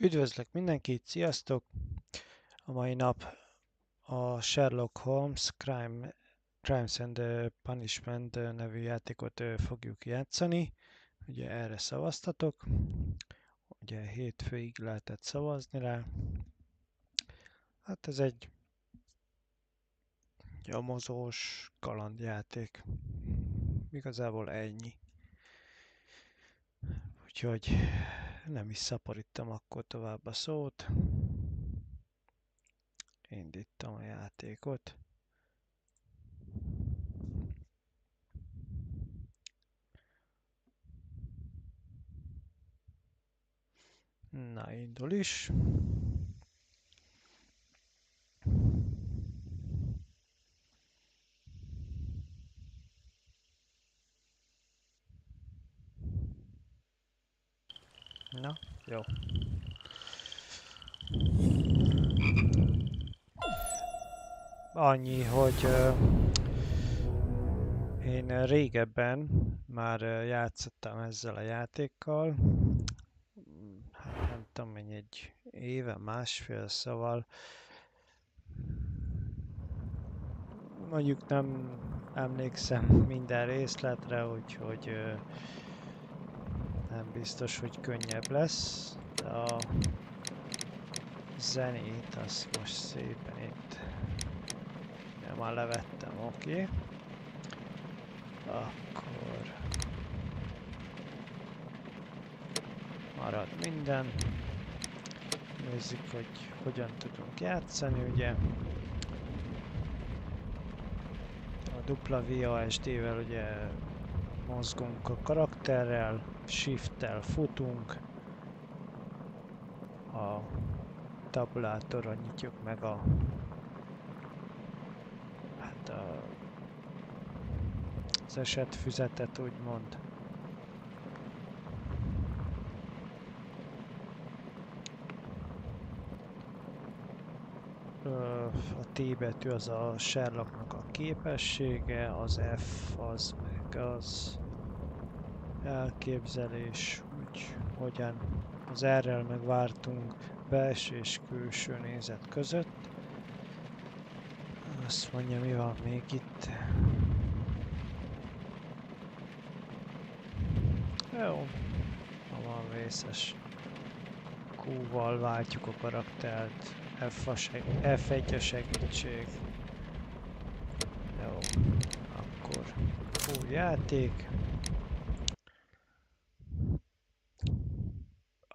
Üdvözlök mindenkit, sziasztok! A mai nap a Sherlock Holmes Crimes and Punishment nevű játékot fogjuk játszani. Ugye erre szavaztatok. Ugye hétfőig lehetett szavazni rá. Hát ez egy nyomozós kalandjáték. Igazából ennyi. Úgyhogy nem is szaporítom akkor tovább a szót. Indítom a játékot. Na, indul is. Na, jó. Annyi, hogy én régebben már játszottam ezzel a játékkal. Hát nem tudom, mennyi, egy éve, másfél, szóval mondjuk nem emlékszem minden részletre, úgyhogy nem biztos, hogy könnyebb lesz. De a zenét azt most szépen itt már levettem, oké. Akkor marad minden. Nézzük, hogy hogyan tudunk játszani, ugye. A WASD-vel ugye mozgunk a karakterrel, Shift-tel futunk, a tabulátorra nyitjuk meg az esetfüzetet, úgymond. A T betű az a Sherlocknak a képessége, az F az meg az elképzelés, úgy hogyan az R-rel megvártunk belső és külső nézet között. Azt mondja, mi van még itt. Jó, ha van vészes. Q-val váltjuk a karaktert, F1 a segítség. Jó, akkor új játék.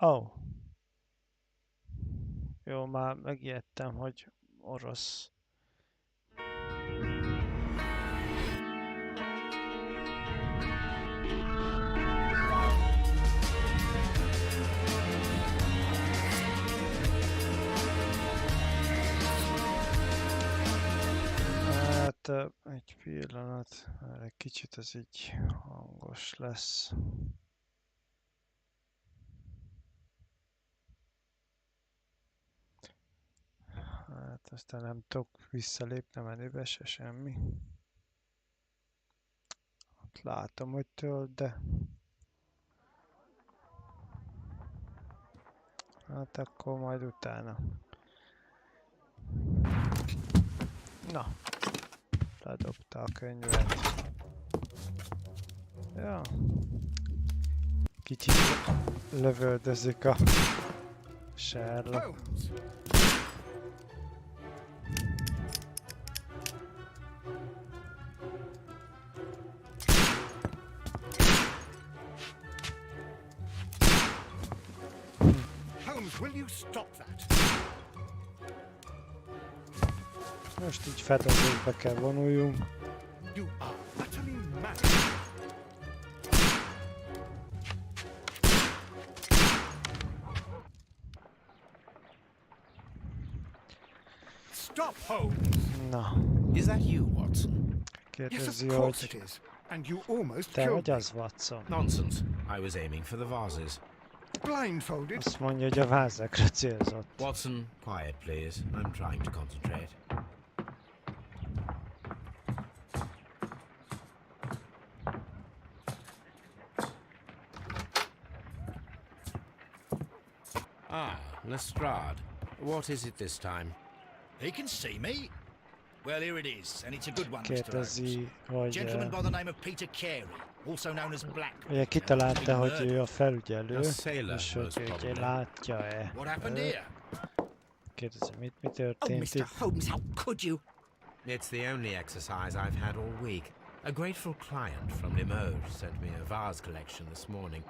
Oh. Jó, már megijedtem, hogy orosz. Egy pillanat, egy kicsit ez így hangos lesz. Hát aztán nem tudok visszalépni a menübe se semmi. Ott látom, hogy tölt, de... Hát akkor majd utána. Na. Ledobta a könyvet. Ja. Kicsit lövöldözik a Sherlock. Holmes, will you stop that? Most így fedezékbe kell vonuljunk. You are utterly mad. Stop, Holmes! Na. Is that you, Watson? Kérdezi, Yes, of course it hogy is. And you almost te killed vagy me. az, Watson? Nonsense. I was aiming for the vases. Blindfolded. Azt mondja, hogy a vázákra célzott. Watson, quiet, please. I'm trying to concentrate. Ah, Lestrade. What is it this time? He can see me. Well, here it is, and it's a good one, Mr. Holmes. Kérdezi, hogy Gentleman by the name of Peter Carey, also known as Black. ugye kitalálta, hogy ő a felügyelő, A sailor, és most hogy probably. látja-e. What happened here? Kérdezi, mi Oh, történt Mr. itt? Holmes, how could you? It's the only exercise I've had all week. A grateful client from Limoges sent me a vase collection this morning.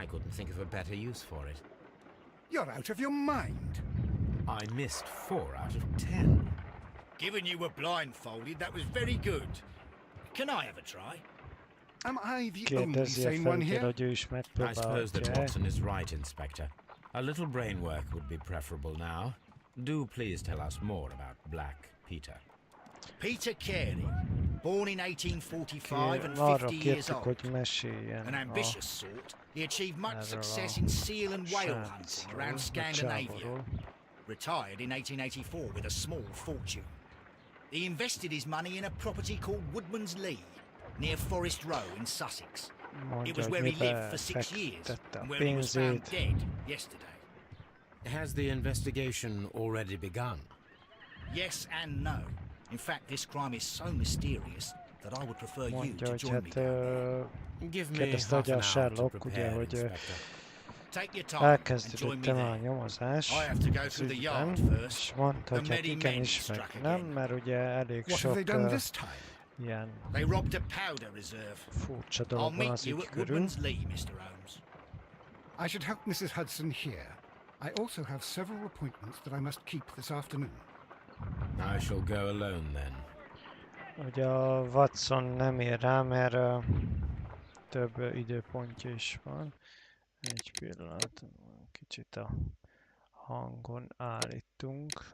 I couldn't think of a better use for it. You're out of your mind. I missed 4 out of 10. Given you were blindfolded, that was very good. Can I have a try? Am I the only Kérdezi a sane one felügyelő, here? hogy ő is I suppose that megpróbálhatja-e. Watson is right, Inspector. A little brain work would be preferable now. Do please tell us more about Black Peter. Peter Carey, born in 1845 and Arra 50 years kértük, old. hogy meséljen An a ambitious sort, he achieved much erről success a in seal and whale hunting sáncról, around a Scandinavia. csávorról. Retired in 1884 with a small fortune. He invested his money in a property called Woodman's Lee, near Forest Row in Sussex. It Mondja, was hogy where he lived mibe for 6 years, fektette a and where he was found pénzét. dead yesterday. Has the investigation already begun? Yes and no. In fact, this crime is so mysterious that I would prefer you Mondja, to hogy join me hát down there. Give me kérdezte, half hogy an a hour to Sherlock, ugye, prepare, hogy Inspector. Take your time and join elkezdődött me már a there. nyomozás I have to go az through the ügyben, yard first. és mondta, hogy The hát many men igenis, meg struck nem, again. mert ugye elég What have they sok done this time? ilyen They robbed a powder reserve. furcsa I'll dolog van meet az you ügy at körül. Woodman's Lee, Mr. Holmes. I should help Mrs. Hudson here. I also have several appointments that I must keep this afternoon. I shall go alone then. Ugye a Watson nem ér rá, mert több időpontja is van. Egy pillanat, kicsit a hangon állítunk.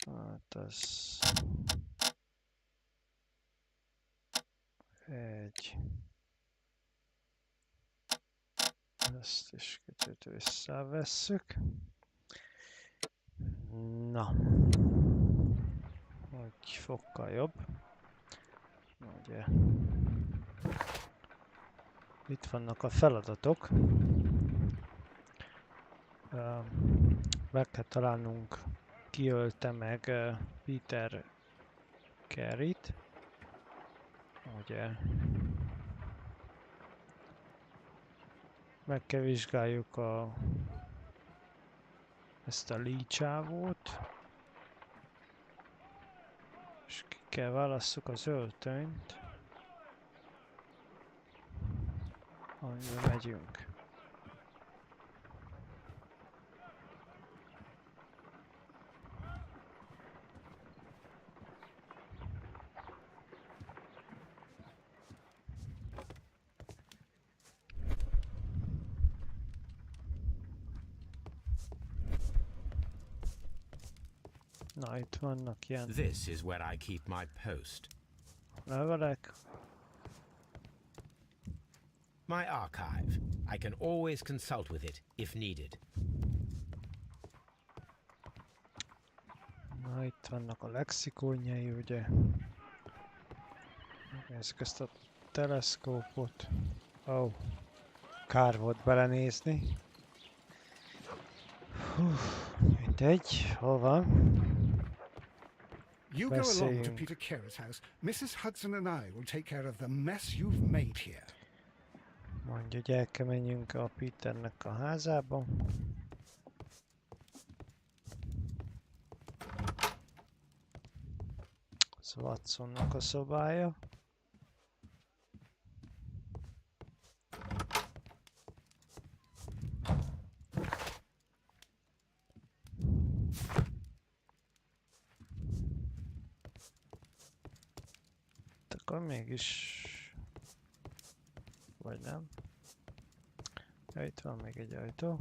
Hát az egy. Ezt is kicsit visszavesszük. Na. Egy fokkal jobb. Ugye. Itt vannak a feladatok. Meg kell találnunk, ki ölte meg Peter Carey-t. Ugye. Meg kell vizsgáljuk ezt a Lee csávót. És ki kell válasszuk az öltönyt. Amiben megyünk. Na, itt vannak ilyen This is where I keep my post. levelek. My archive. I can always consult with it if needed. Na, itt vannak a lexikonjai, ugye. Nézzük ezt a teleszkópot. Ó, kár volt belenézni. Hú, mindegy, hol van? You go along to Beszéljünk. Peter Carey's house. Mrs. Hudson and I will take care of the mess you've made here. Mondja, hogy el kell menjünk a Peternek a házába. Ez Watsonnak a szobája. Akkor mégis... Vagy nem? Ja, itt van még egy ajtó.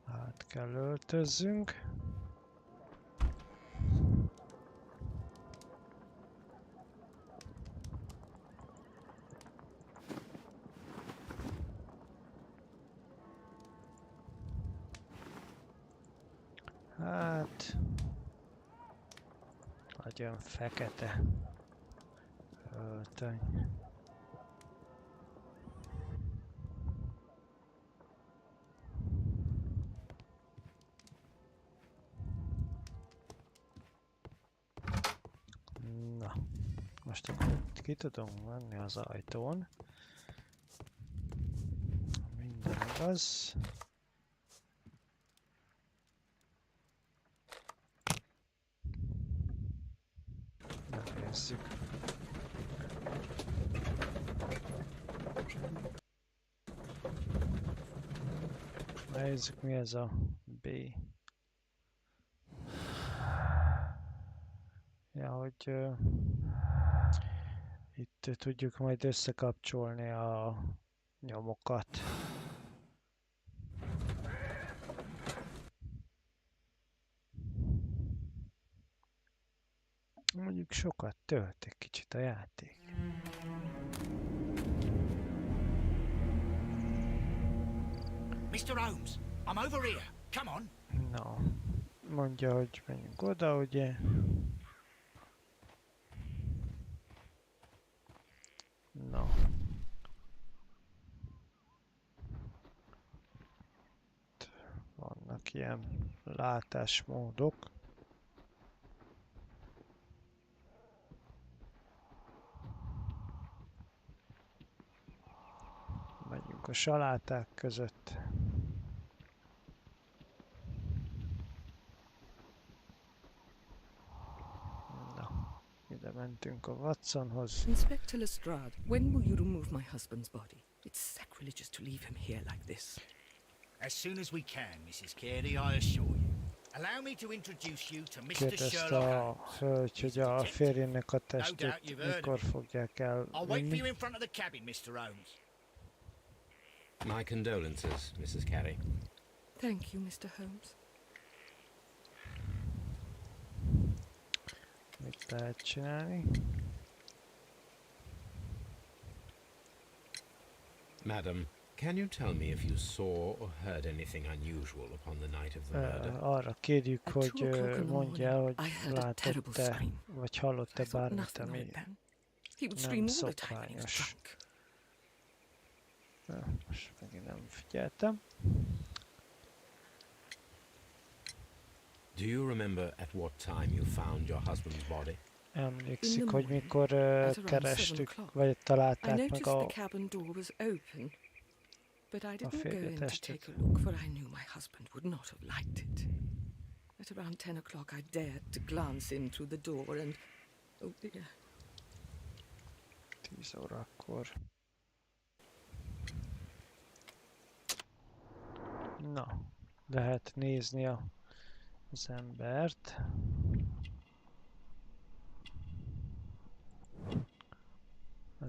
Hát kell öltözzünk. Hát... Nagyon fekete öltöny. Na, most akkor ki tudunk menni az ajtón. Minden igaz. Megnézzük. Nézzük, mi ez a B. Ja, hogy itt tudjuk majd összekapcsolni a nyomokat. Mondjuk sokat tölt egy kicsit a játék. Mr. Holmes, I'm over here. Come on. Na, mondja, hogy menjünk oda, ugye? Na. Vannak ilyen látásmódok. Megyünk a saláták között. Na, ide mentünk a Watsonhoz. Inspector Lestrade, when will you remove my husband's body? It's sacrilegious to leave him here like this. As soon as we can, Mrs. Carey, I assure you. Allow me to introduce you to Mr. Kérdezte Sherlock a Holmes. hölgy, hogy a férjének a testét mikor fogják I'll wait for elvinni. you in front of the cabin, Mr. Holmes. My condolences, Mrs. Carey. Thank you, Mr. Holmes. Mit lehet csinálni? Madam, can you tell me if you saw or heard anything unusual upon the night of the murder? Arra kérjük, At hogy 2 o'clock in the mondja el, hogy morning, I heard a terrible látott-e, scream. vagy I hallott-e thought bármit, nothing of ami it then. He would nem scream all the time when he was szokványos. drunk. Most megint nem figyeltem. Do you remember at what time you found your husband's body? Emlékszik, In the hogy morning, mikor at around kerestük, 7 o'clock. vagy I találták meg noticed a... the cabin door was open, but I didn't go férje in to testet. take a look, for I knew my husband would not have liked it. At around 10 o'clock, I dared to glance in through the door, and oh dear, 10 órakor. Na, lehet nézni az embert.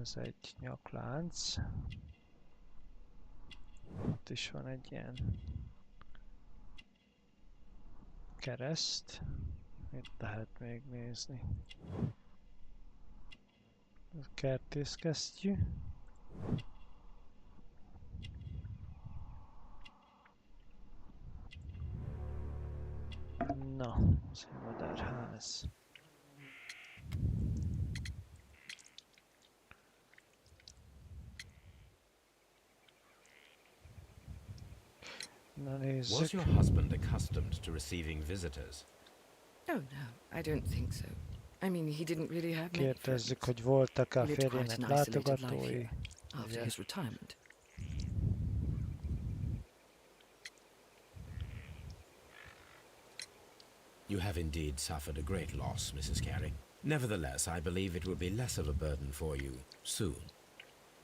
Ez egy nyaklánc. Ott is van egy ilyen kereszt. Itt lehet még nézni. Ez kertészkesztyű. Na, az egy madárház. Na Was nézzük. your husband accustomed to receiving visitors? oh no, I don't think so. I mean, he didn't really have many friends. Kérdezzük, hogy voltak-e a He lived quite férjének an isolated life látogatói. here after ugye? his retirement. You have indeed suffered a great loss, Mrs. Carey. Nevertheless, I believe it will be less of a burden for you soon.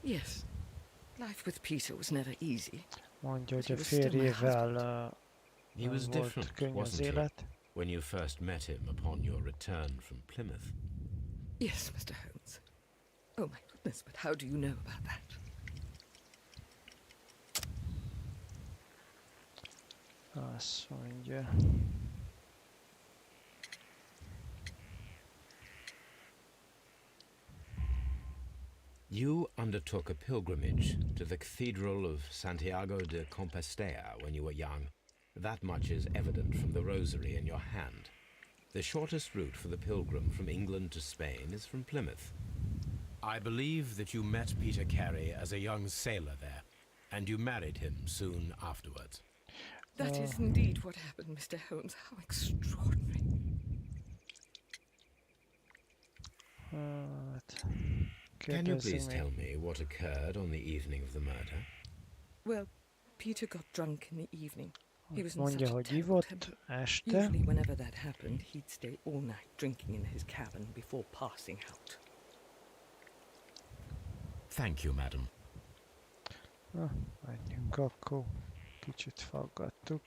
Yes, life with Peter was never easy. Mondja, hogy He a was still my férjével He was volt different, könnyű az wasn't he, élet. when you first met him upon your return from Plymouth? Yes, Mr. Holmes. Oh my goodness, but how do you know about that? Azt mondja. You undertook a pilgrimage to the Cathedral of Santiago de Compostela when you were young. That much is evident from the rosary in your hand. The shortest route for the pilgrim from England to Spain is from Plymouth. I believe that you met Peter Carey as a young sailor there, and you married him soon afterwards. That is indeed what happened, Mr. Holmes. How extraordinary. Hát, Can you kérdezzünk please még. tell me what occurred on the evening of the murder? Well, Peter got drunk in the evening. He was in Mondja, such a hogy terrible ivott temper. este. Usually, whenever that happened, he'd stay all night drinking in his cabin before passing out. Thank you, madam. Na, menjünk akkor. Kicsit faggattuk.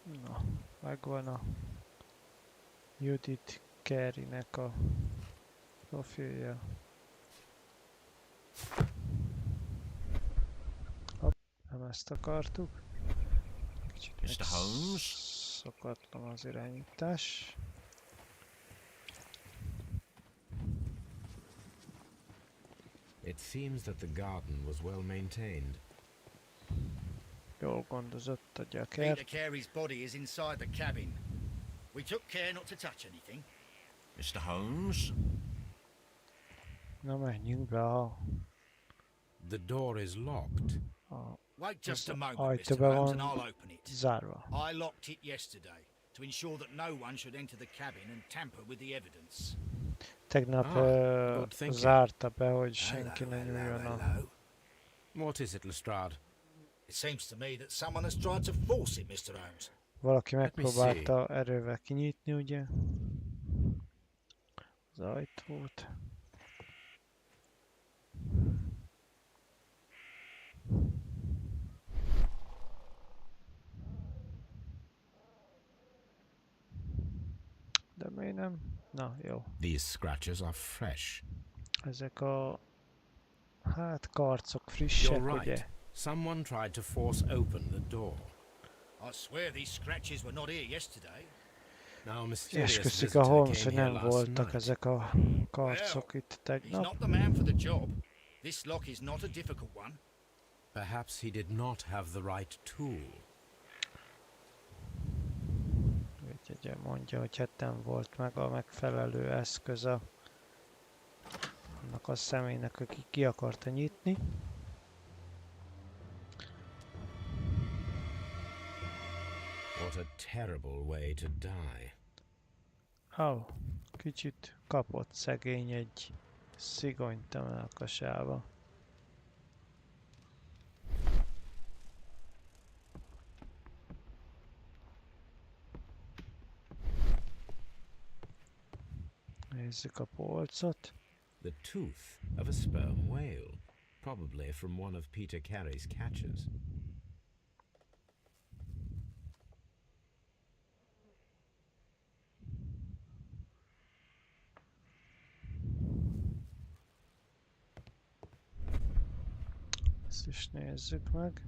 Na, megvan a Judith Carey-nek a profilja. Hopp, nem ezt akartuk. Kicsit Mr. Holmes? szokatlan az irányítás. It seems that the garden was well maintained. Jól gondozott a Peter gyakert. Carey's body is inside the cabin. We took care not to touch anything. Mr. Holmes? Na, menjünk be a The door is locked. Wait just a az moment, ajtó Mr. be Holmes, and van I'll open it. zárva. I locked it yesterday to ensure that no one should enter the cabin and tamper with the evidence. Tegnap good thinking. zárta be, hogy senki ne nyúljon a... hello. What is it, Lestrade? It seems to me that someone has tried to force it, Mr. Holmes. Valaki Let me megpróbálta erővel kinyitni, ugye? Az ajtót. De miért nem? Na, jó. These scratches are fresh. Ezek a... Hát, karcok frissek, You're ugye? right. Someone tried to force open the door. I swear these scratches were not here yesterday. Now, mysterious Esküszik a visitor Holmes, hogy came here nem last voltak night. ezek a karcok itt He's tegnap. not the man for the job. This lock is not a difficult one. Perhaps he did not have the right tool. Ugye mondja, hogy hát nem volt meg a megfelelő eszköz annak a személynek, aki ki akarta nyitni. What a terrible way to die. Kicsit kapott szegény egy szigonyt a melkasába. Nézzük a polcot. The tooth of a sperm whale, probably from one of Peter Carey's catches. Ezt is nézzük meg.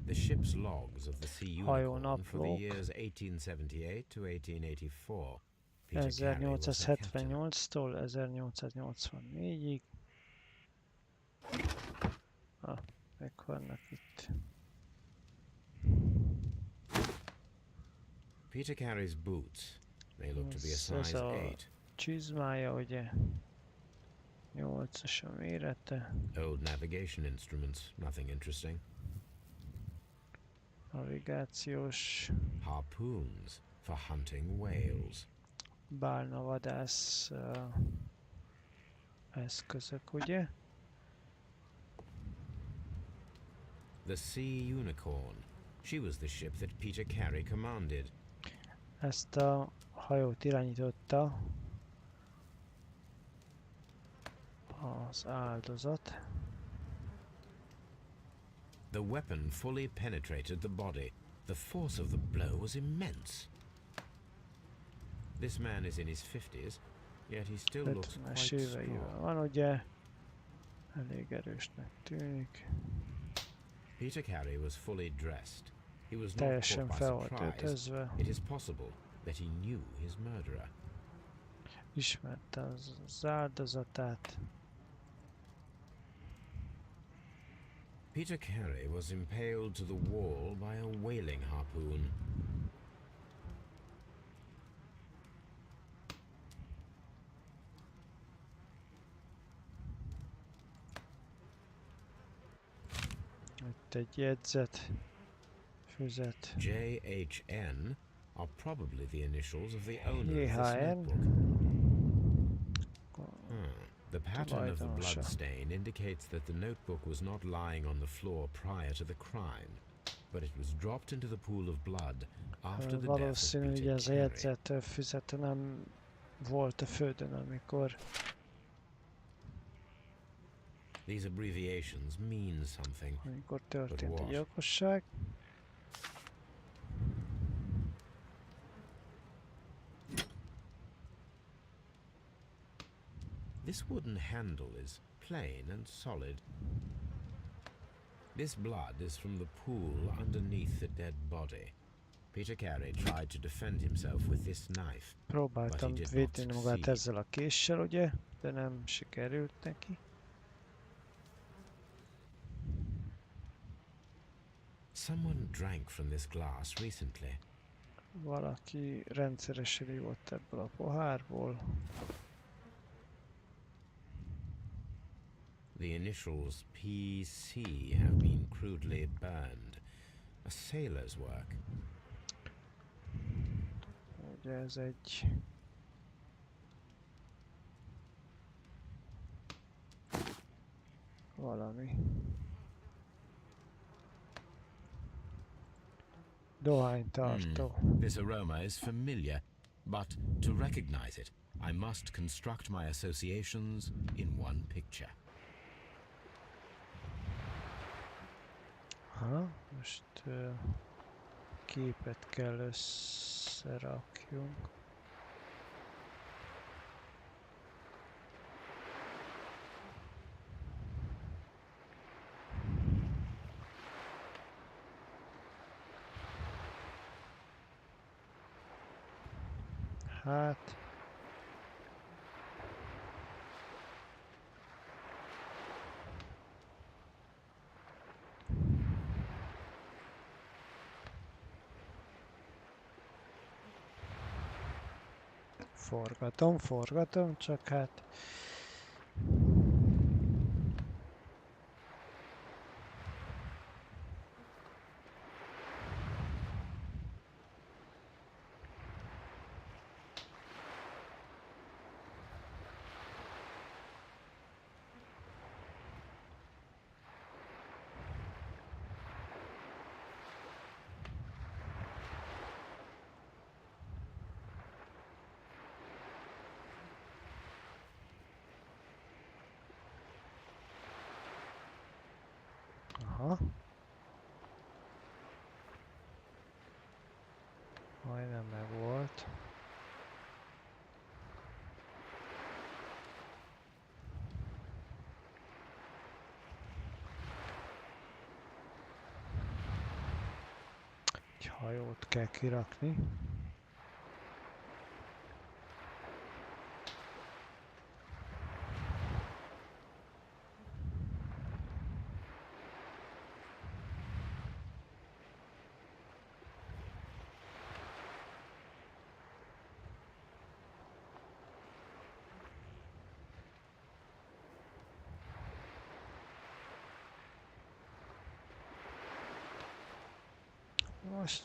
The ship's logs of the Sea Hajó Unicorn for the naplók. years 1878 to 1884. Peter Carey was the captain. 1878-tól 1884-ig. Meg vannak itt. Peter Carey's boots. They look to be a Ez size a 8. csizmája, ugye? 8-as a mérete. Old navigation instruments, nothing interesting. Navigációs Harpoons for hunting whales. bálnavadász eszközök, ugye? The Sea Unicorn. She was the ship that Peter Carey commanded. Ezt a hajót irányította az áldozat. The weapon fully penetrated the body. The force of the blow was immense. This man is in his 50s, yet he still looks 50-es quite éveivel strong. van, ugye? Elég erősnek tűnik. Peter Carey was fully dressed. He was not Teljesen caught by fel volt surprise. öltözve. It is possible that he knew his murderer. ismerte az áldozatát. Peter Carey was impaled to the wall by a whaling harpoon. Itt egy jegyzet, füzet. JHN are probably the initials of the owner of this JHN. notebook. The pattern of the blood stain indicates that the notebook was not lying on the floor prior to the crime, but it was dropped into the pool of blood after the death of Valószínű, hogy Peter ez a Carey. jegyzet füzete nem volt a földön, amikor These abbreviations mean something. történt a gyilkosság. This wooden handle is plain and solid. This blood is from the pool underneath the dead body. Peter Carey tried to defend himself with this knife. Próbáltam védeni magát ezzel a késsel, ugye, de nem sikerült neki. Someone drank from this glass recently. Valaki rendszeresen ivott ebből a pohárból. The initials PC have been crudely burned. A sailor's work. Ugye ez egy... valami. Dohánytartó. This aroma is familiar, but to recognize it, I must construct my associations in one picture. Most képet kell összerakjunk. Hát... Forgatom, csak hát... Aha. Majdnem megvolt. Egy hajót kell kirakni. Most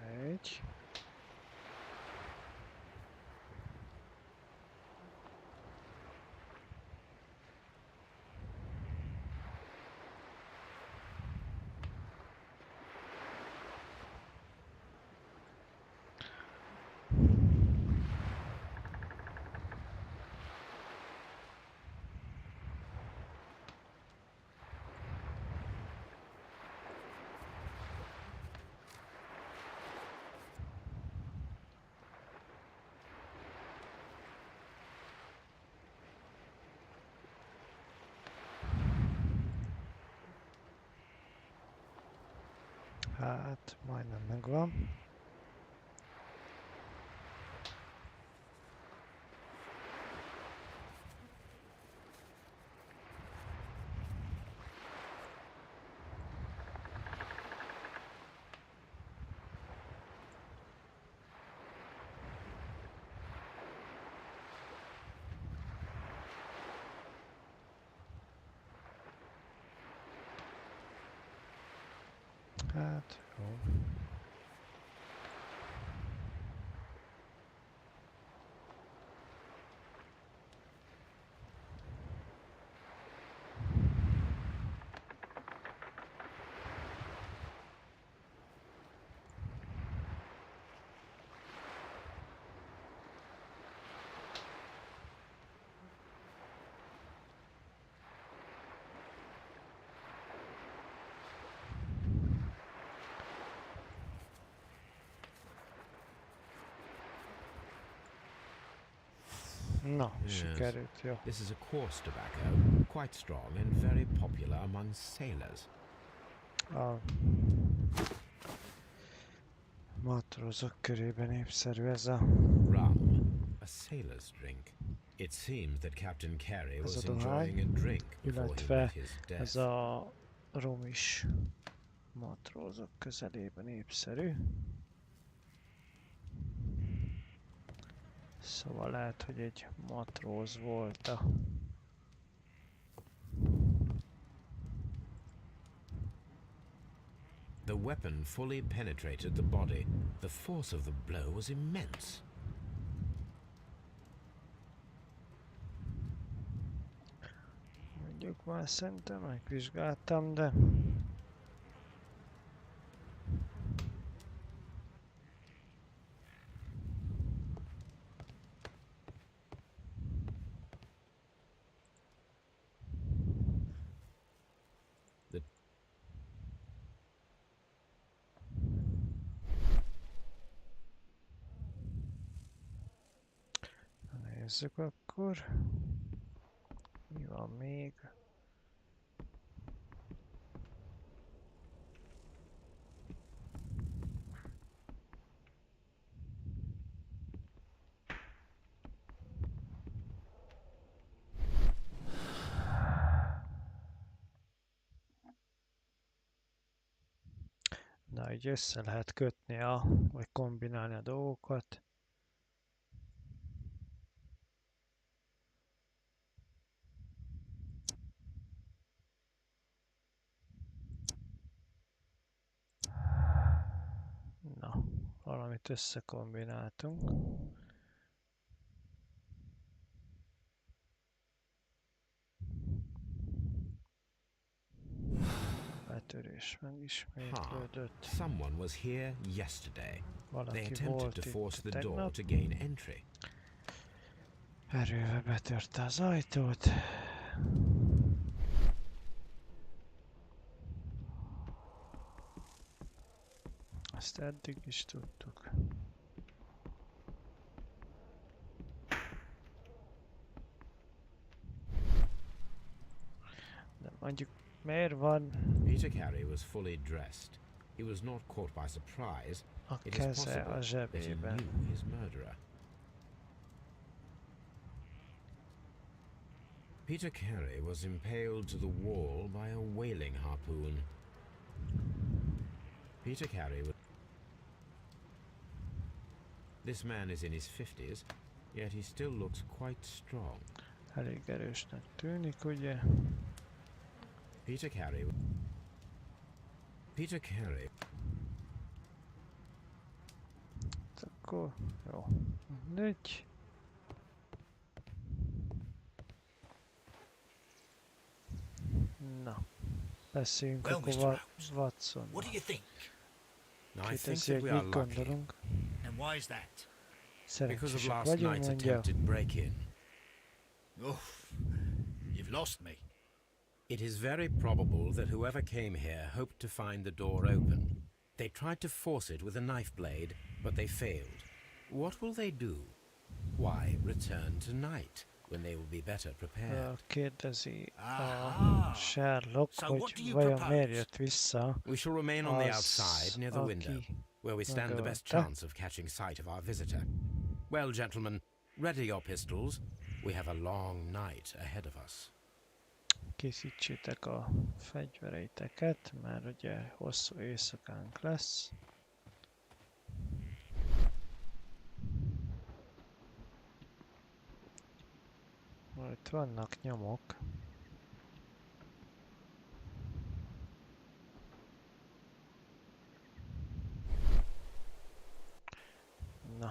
egy. Hát, majdnem megvan. Hát, jó. Na, Yes. sikerült, jó. This is a coarse tobacco, quite strong and very popular among sailors. A matrózok körében népszerű ez a Rum, a sailor's drink. It seems that Captain Carey Ez was a dohány, enjoying a drink before he illetve met his death. ez a rom is matrózok közelében népszerű. Szóval lehet, hogy egy matróz volt a... The weapon fully penetrated the body. The force of the blow was immense. Mondjuk már szerintem megvizsgáltam, de... The Nézzük akkor. Mi van még? Na, így össze lehet kötni vagy kombinálni a dolgokat. Na, valamit összekombináltunk. Betörés megismétlődött. Someone was here yesterday. They Valaki attempted volt to force itt the door tegnap. to gain entry. Erővel betörte az ajtót. Ezt eddig is tudtuk. De mondjuk miért van Peter Carey was fully dressed. He was not caught by surprise. a It is keze possible a that he zsebében? knew his murderer. Peter Carey was impaled to the wall by a whaling harpoon. Peter Carey was... This man is in his 50s, yet he still looks quite strong. Elég erősnek tűnik, ugye? Peter Carey... Peter Carey... Akkor jó. Mindegy. Na. Beszéljünk Well, akkor Mr. Holmes, Watsonnal. What do you think? Now, I think Kérdezi, that hogy we are mit lucky. gondolunk. And why is that? Because of Szerencsések last vagyunk, night's mondja. attempted break-in. Oof, you've lost me. It is very probable that whoever came here hoped to find the door open. They tried to force it with a knife blade, but they failed. What will they do? Why return tonight? when they will be better prepared. Kérdezi a Aha. Sherlock, So what do hogy you vajon miért propose? jött vissza We shall remain on the az, outside near the window, aki where we stand the best megölte. chance of catching sight of our visitor. Well, gentlemen, ready your pistols. We have a long night ahead of us. Készítsétek a fegyvereiteket, mert ugye hosszú éjszakánk lesz. Itt vannak nyomok. Na.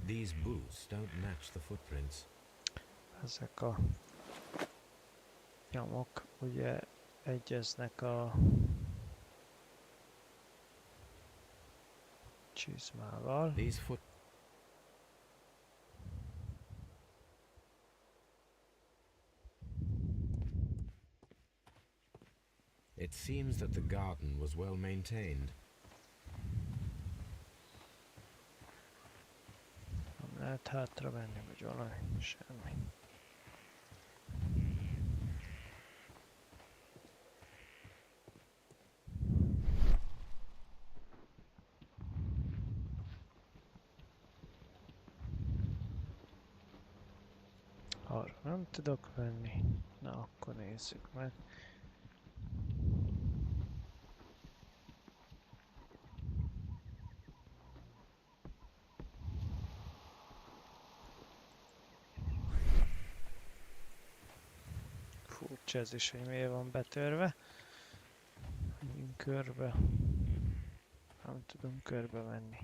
These boots don't match the footprints. Ezek a nyomok ugye egyeznek a csizmával. These foot... It seems that the garden was well maintained. Nem lehet hátra venni, vagy valami, semmi. Arra nem tudok venni. Na, akkor nézzük meg. Furcsa ez is, hogy miért van betörve. Menjünk körbe. Nem tudunk körbe menni.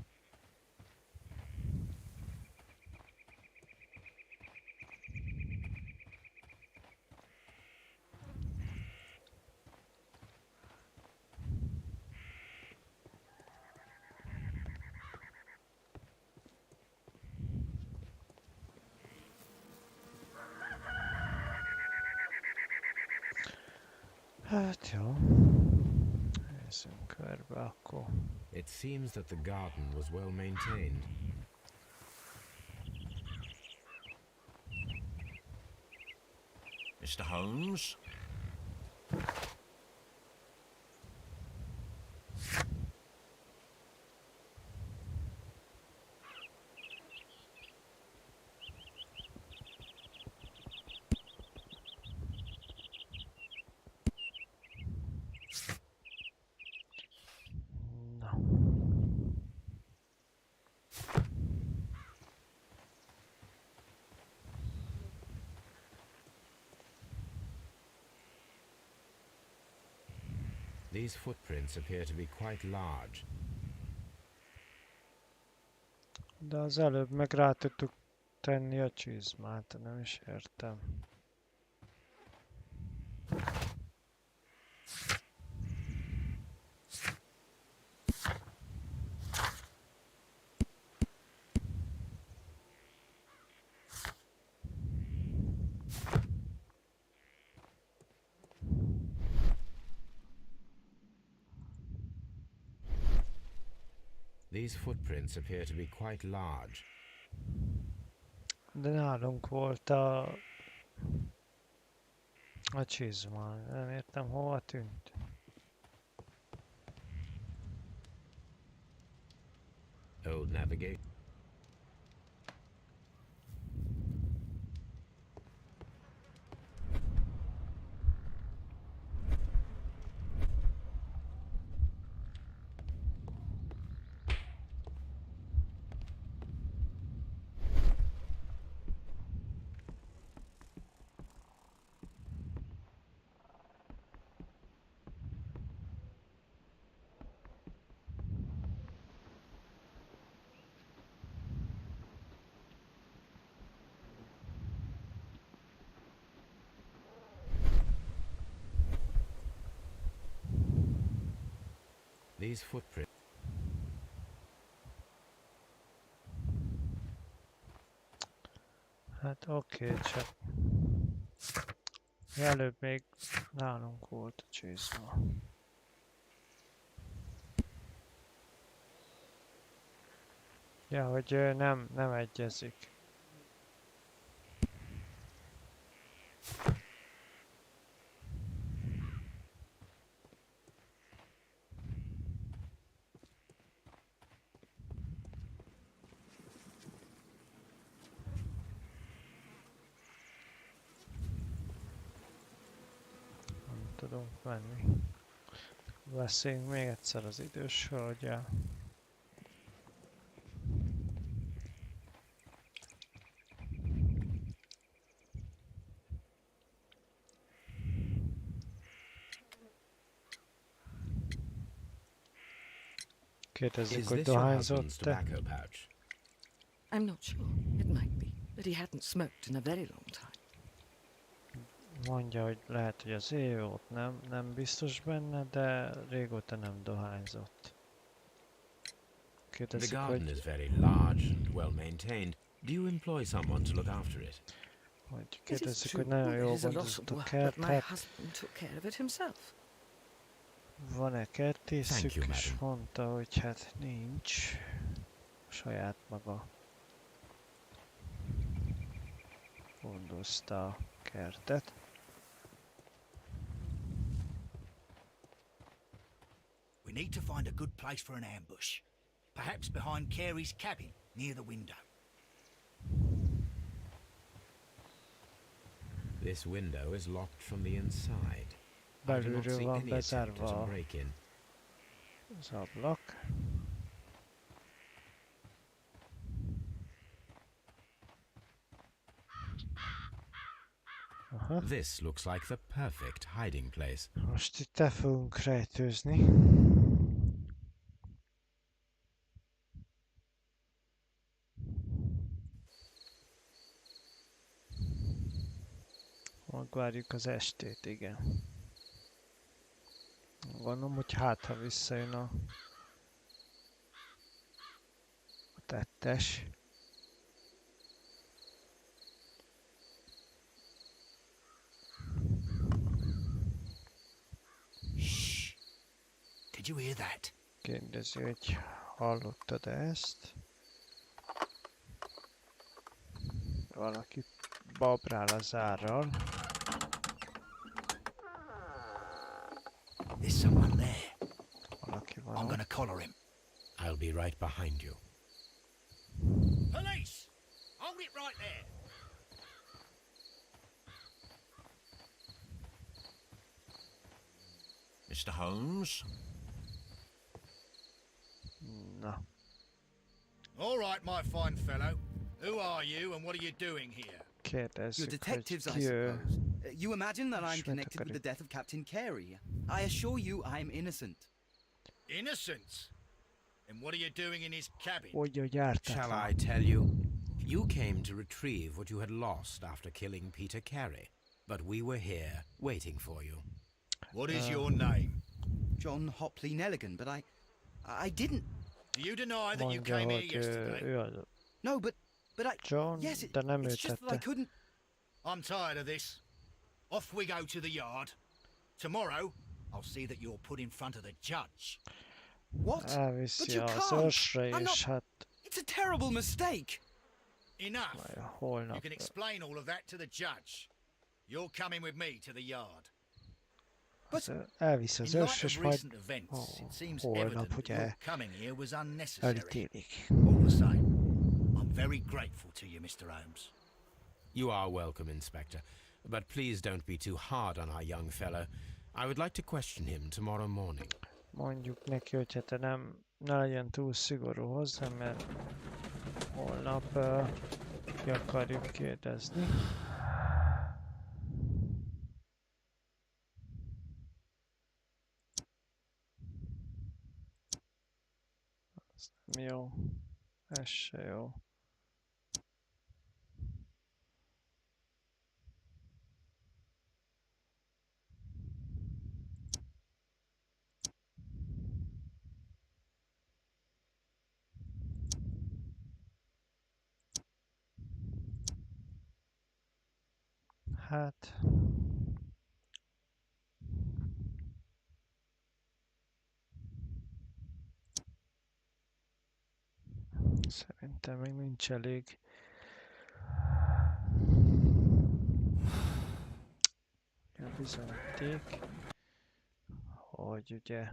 Hát jó. Nézzünk körbe akkor. It seems that the garden was well maintained. Mr. Holmes? Na. These footprints appear to be quite large. De az előbb meg rá tudtuk tenni a csizmát, nem is értem. These footprints appear to be quite large. De nálunk volt a csizma. Nem értem, hova tűnt. Old navigate. These footprints. Hát oké, csak előbb még nálunk volt a csizma. Ja, hogy nem egyezik. Nem tudunk menni. Beszéljünk még egyszer az idős hölgyel. Kérdezzük, Is hogy this your husband's dohányzott-e? tobacco pouch? I'm not sure. It might be. But he hadn't smoked in a very long time. Mondja, hogy lehet, hogy az év volt, nem biztos benne, de régóta nem dohányzott. The Kérdezzük, garden hogy, is very large and well maintained. Do you employ someone to look after it? It is kérdezzük, true. hogy nagyon It jól is a lot gondozott of a work, kert, but my hát husband took care of it himself. van-e kertészük, Thank you, és madam. mondta, hogy hát nincs. Saját maga gondozta a kertet. We need to find a good place for an ambush. Perhaps behind Carey's cabin, near the window. This window is locked from the inside. I do not Belülről see van any attempt at a bezárva break-in. az ablak. Aha, This looks like the perfect hiding place. most itt el fogunk rejtőzni. Megvárjuk az estét, igen. Gondolom, hogy hát, ha visszajön a tettes. Shh! Did you hear that? Kérdezi, hogy hallottad ezt? Valaki babrál az árral. There's someone there. Valaki van I'm ott. gonna collar him. I'll be right behind you. Police! Hold it right there! Mr. Holmes? Na, All right, my fine fellow. Who are you and what are you doing here? You're kérdezzük, hogy detectives, I ki ő. suppose. You imagine that I'm Sure, connected with the death of Captain Carey. I assure you I'm innocent. Innocent? And what are you doing in his cabin? Hogy Shall I gyártatlan. tell you? You came to retrieve what you had lost after killing Peter Carey, but we were here waiting for you. What is your name? John Hopley Nelligan, but I didn't. Do you deny that you Mondja, came here hogy yesterday? ő az No, but I. John, Yes, de nem ő it's just that I tette. couldn't. I'm tired of this. Off we go to the yard. Tomorrow, I'll see that you're put in front of the judge. What? But Elviszi you az can't. ősre, I'm not. és hát It's a terrible mistake. Enough. majd You holnap can explain all of that to the judge. You're coming with me to the yard. elviszi az In ős, light és of majd recent events, it seems holnap evident that ugye your coming here was unnecessary. elítélik. All the same, I'm very grateful to you, Mr. Holmes. You are welcome, Inspector, but please don't be too hard on our young fellow. I would like to question him tomorrow morning. Mondjuk neki, hogy hát ne legyen túl szigorú hozzá, mert holnap ki akarjuk kérdezni. Ez nem jó. Ez se jó. Hát... Szerintem még nincs elég. A bizonyíték, hogy ugye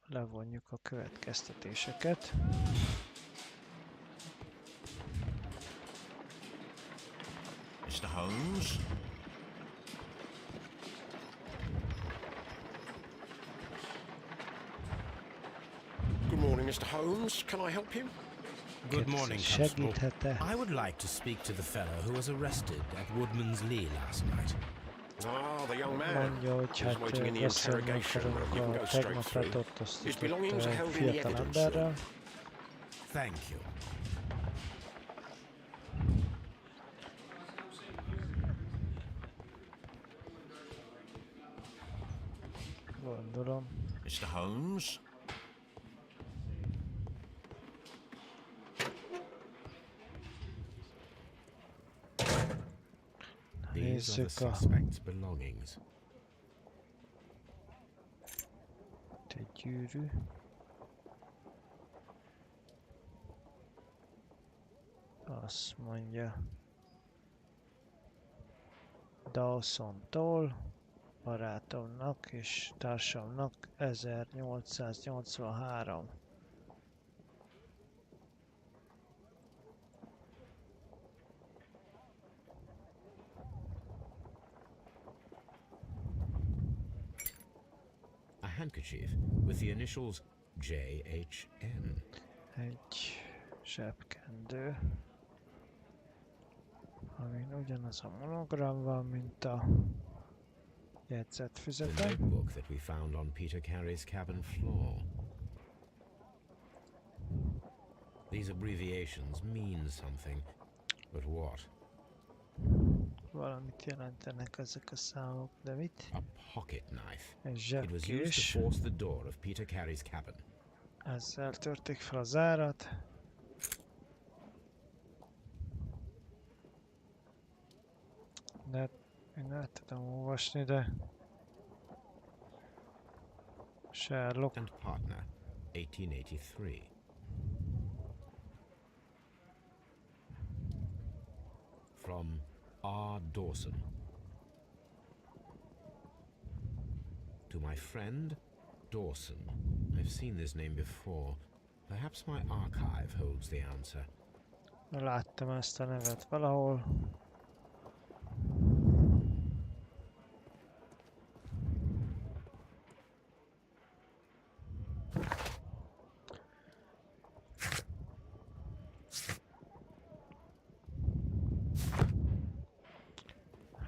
levonjuk a következtetéseket. Mr. Holmes? Good morning, Mr. Holmes. Can I help you? Good morning, Constable. Segíthet-e? I would like to speak to the fellow who was arrested at Woodman's Lee last night. Ah, the young man. Mondja, hogy He's waiting in the hát beszélni interrogation room. You can akarunk go a straight tegnap through. His belongings are letartóztatott held in the fiatal evidence emberrel. room. Thank you. Gondolom. Mr. Holmes? These are the Nézzük a suspect's belongings. egy gyűrű. Azt mondja, Dawson-tól, barátomnak és társamnak 1883. A handkerchief with the initials JHN. Egy zsebkendő, amin ugyanaz a monogram van, mint a The jegyzetfüzeten. notebook that we found on Peter Carey's cabin floor. These abbreviations mean something, but what? Valamit jelentenek ezek a számok, de mit? A pocket knife. Egy It was used to zsebkés. force the door of Peter Carey's cabin. Ezzel törték fel a zárat. De én el tudom olvasni, de Sherlock. And partner, 1883. From R. Dawson. To my friend, Dawson. I've seen this name before. Perhaps my archive holds the answer. Láttam ezt a nevet valahol.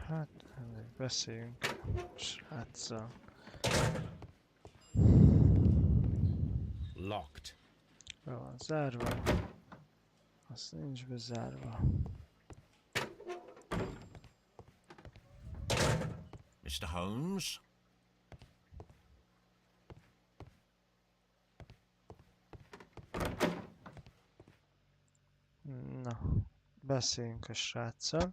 Hát, beszéljünk sráccal. Locked. Be van zárva. Az nincs bezárva. Mr. Holmes? Na, beszéljünk a sráccal.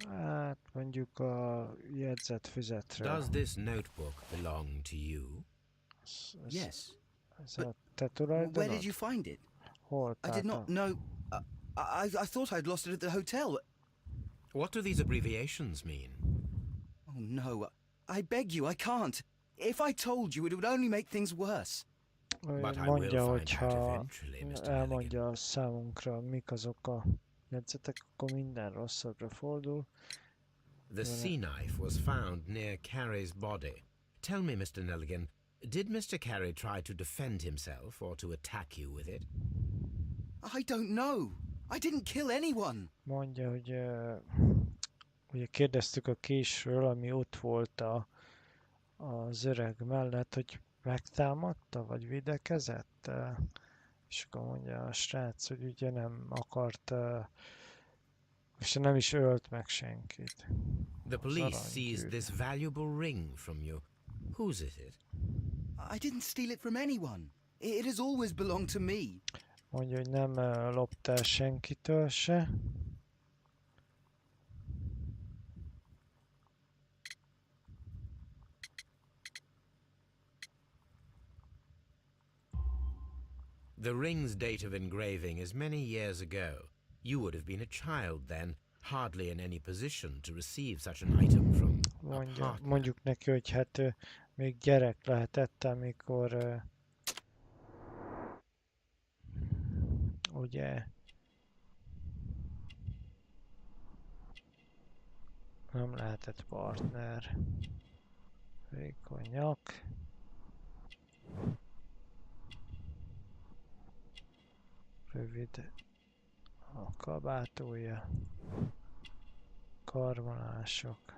Hát mondjuk a jegyzetfüzetről. Does this notebook belong to you? Yes. Ez a te Where tulajdonod? did you find it? Hol I did not találtad? know. I thought I'd lost it at the hotel. What do these abbreviations mean? Oh no. I beg you, I can't. If I told you, it would only make things worse. But I will Mondja, find out hogyha eventually, Mr. Nelligan. elmondja számunkra, mik azok a jegyzetek, akkor minden rosszabbra fordul. The sea knife was found near Carey's body. Tell me, Mr. Nelligan, did Mr. Carey try to defend himself or to attack you with it? I don't know. I didn't kill anyone. Mondja, hogy ugye kérdeztük a késről, ami ott volt az öreg mellett, hogy megtámadta, vagy védekezett. És akkor mondja a srác, hogy ugye nem akart, és nem is ölt meg senkit. The police aranygyűrű. seized this valuable ring from you. Whose is it? I didn't steal it from anyone. It has always belonged to me. Mondja, hogy nem lopta el senkitől se. The ring's date of engraving is many years ago. You would have been a child then, hardly in any position to receive such an item from a partner. Mondjuk neki, hogy hát még gyerek lehetett, amikor ugye nem lehetett partner. Vékony nyak. Rövid a kabátolja. Karvonások.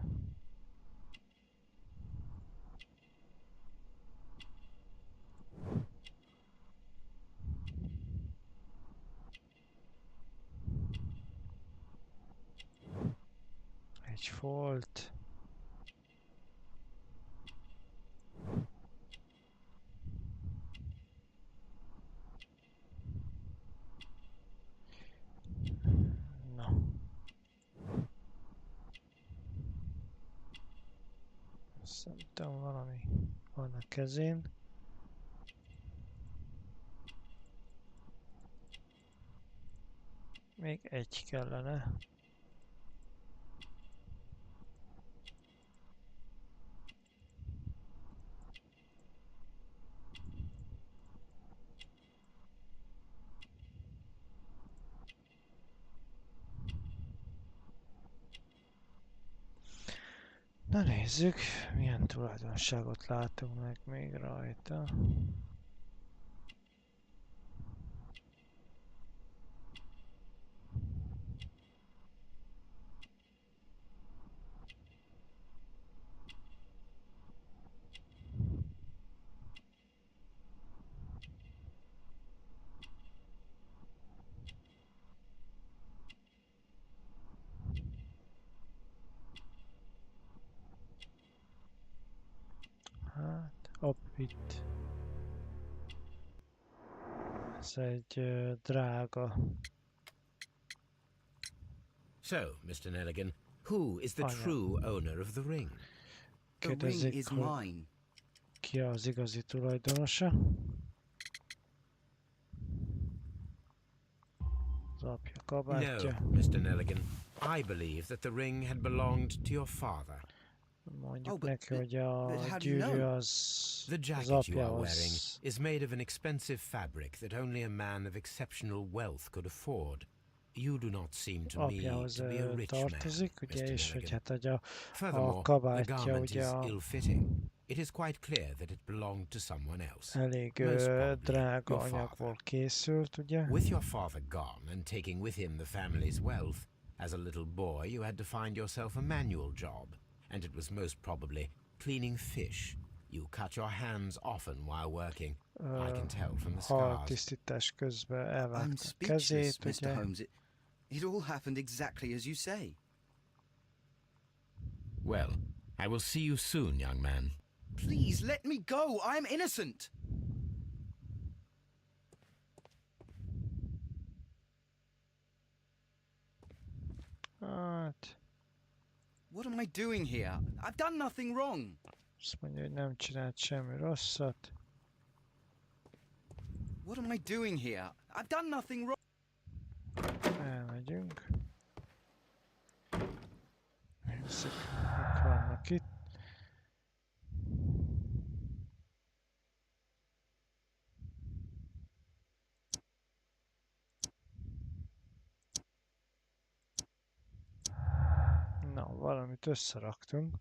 Egy folt. Na. Szerintem valami van a kezén. Még egy kellene. Na nézzük, milyen tulajdonságot látunk meg még rajta. Hát, itt. Ez egy drága. So, Mr. Nelligan, who is the true owner of the ring? The ring Kérdezzék, is hogy mine. ki az igazi tulajdonosa. Az apja kabátja. No, Mr. Nelligan. I believe that the ring had belonged to your father. Mondjuk neki, hogy a how do you gyűrű know? az The jacket you are wearing is made of an expensive fabric that only a man of exceptional wealth could afford. You do not seem to me apjához to be a rich man, tartozik, ugye, Mr. és hogy Nelligan. hát a Furthermore, the kabátja garment ugye is ill-fitting. It is quite clear that it belonged to someone else. elég Most probably drága your anyagból father. készült, ugye? With your father gone and taking with him the family's wealth, as a little boy you had to find yourself a manual job, and it was most probably cleaning fish. You cut your hands often while working. I can tell from the scars. Haltisztítás közben I'm elvágta a speechless, kezét, Mr. ugye? Holmes. It all happened exactly as you say. Well, I will see you soon, young man. Please let me go. I'm innocent. Hát, What am I doing here? I've done nothing wrong. azt mondja, hogy nem csinált semmi rosszat. What am I doing here? I've done nothing wrong. Elmegyünk. Nézzük, mik vannak itt. Na, valamit összeraktunk.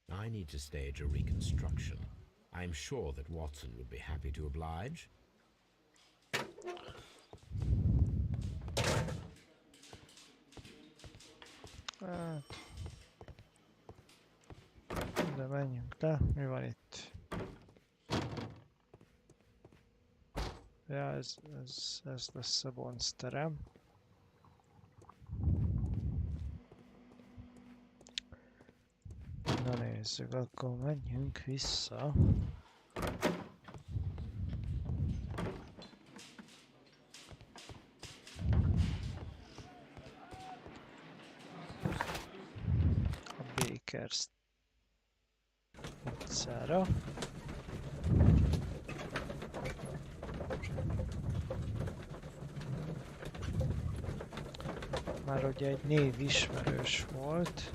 I need to stage a reconstruction. I'm sure that Watson would be happy to oblige. Hát. De menjünk le, mi van itt? Ja, ez lesz a bonzterem. Na nézzük, akkor menjünk vissza. A Vickers utcára. Már ugye egy név ismerős volt.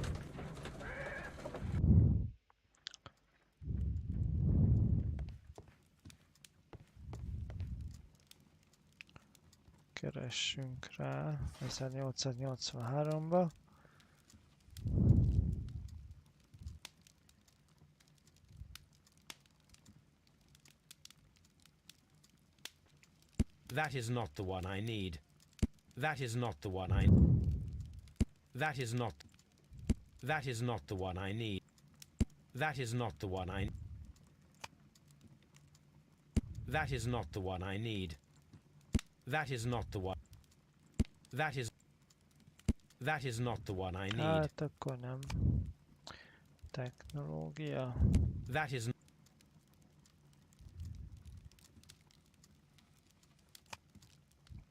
Keressünk rá 1883-ba. That is not the one I need. That is not the one I... That is not... That is not the one I need. That is not the one I... That is not the one I need. That is not the one... That is... That is not the one I need. Hát akkor nem. Technológia. That is...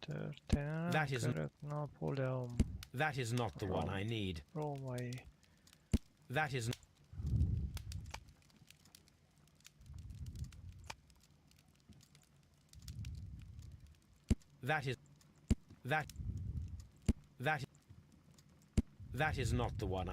Történelem. That is... Körök, Napóleon. That is not the one I need. Római. That is... That is... That... That... That is not the one I...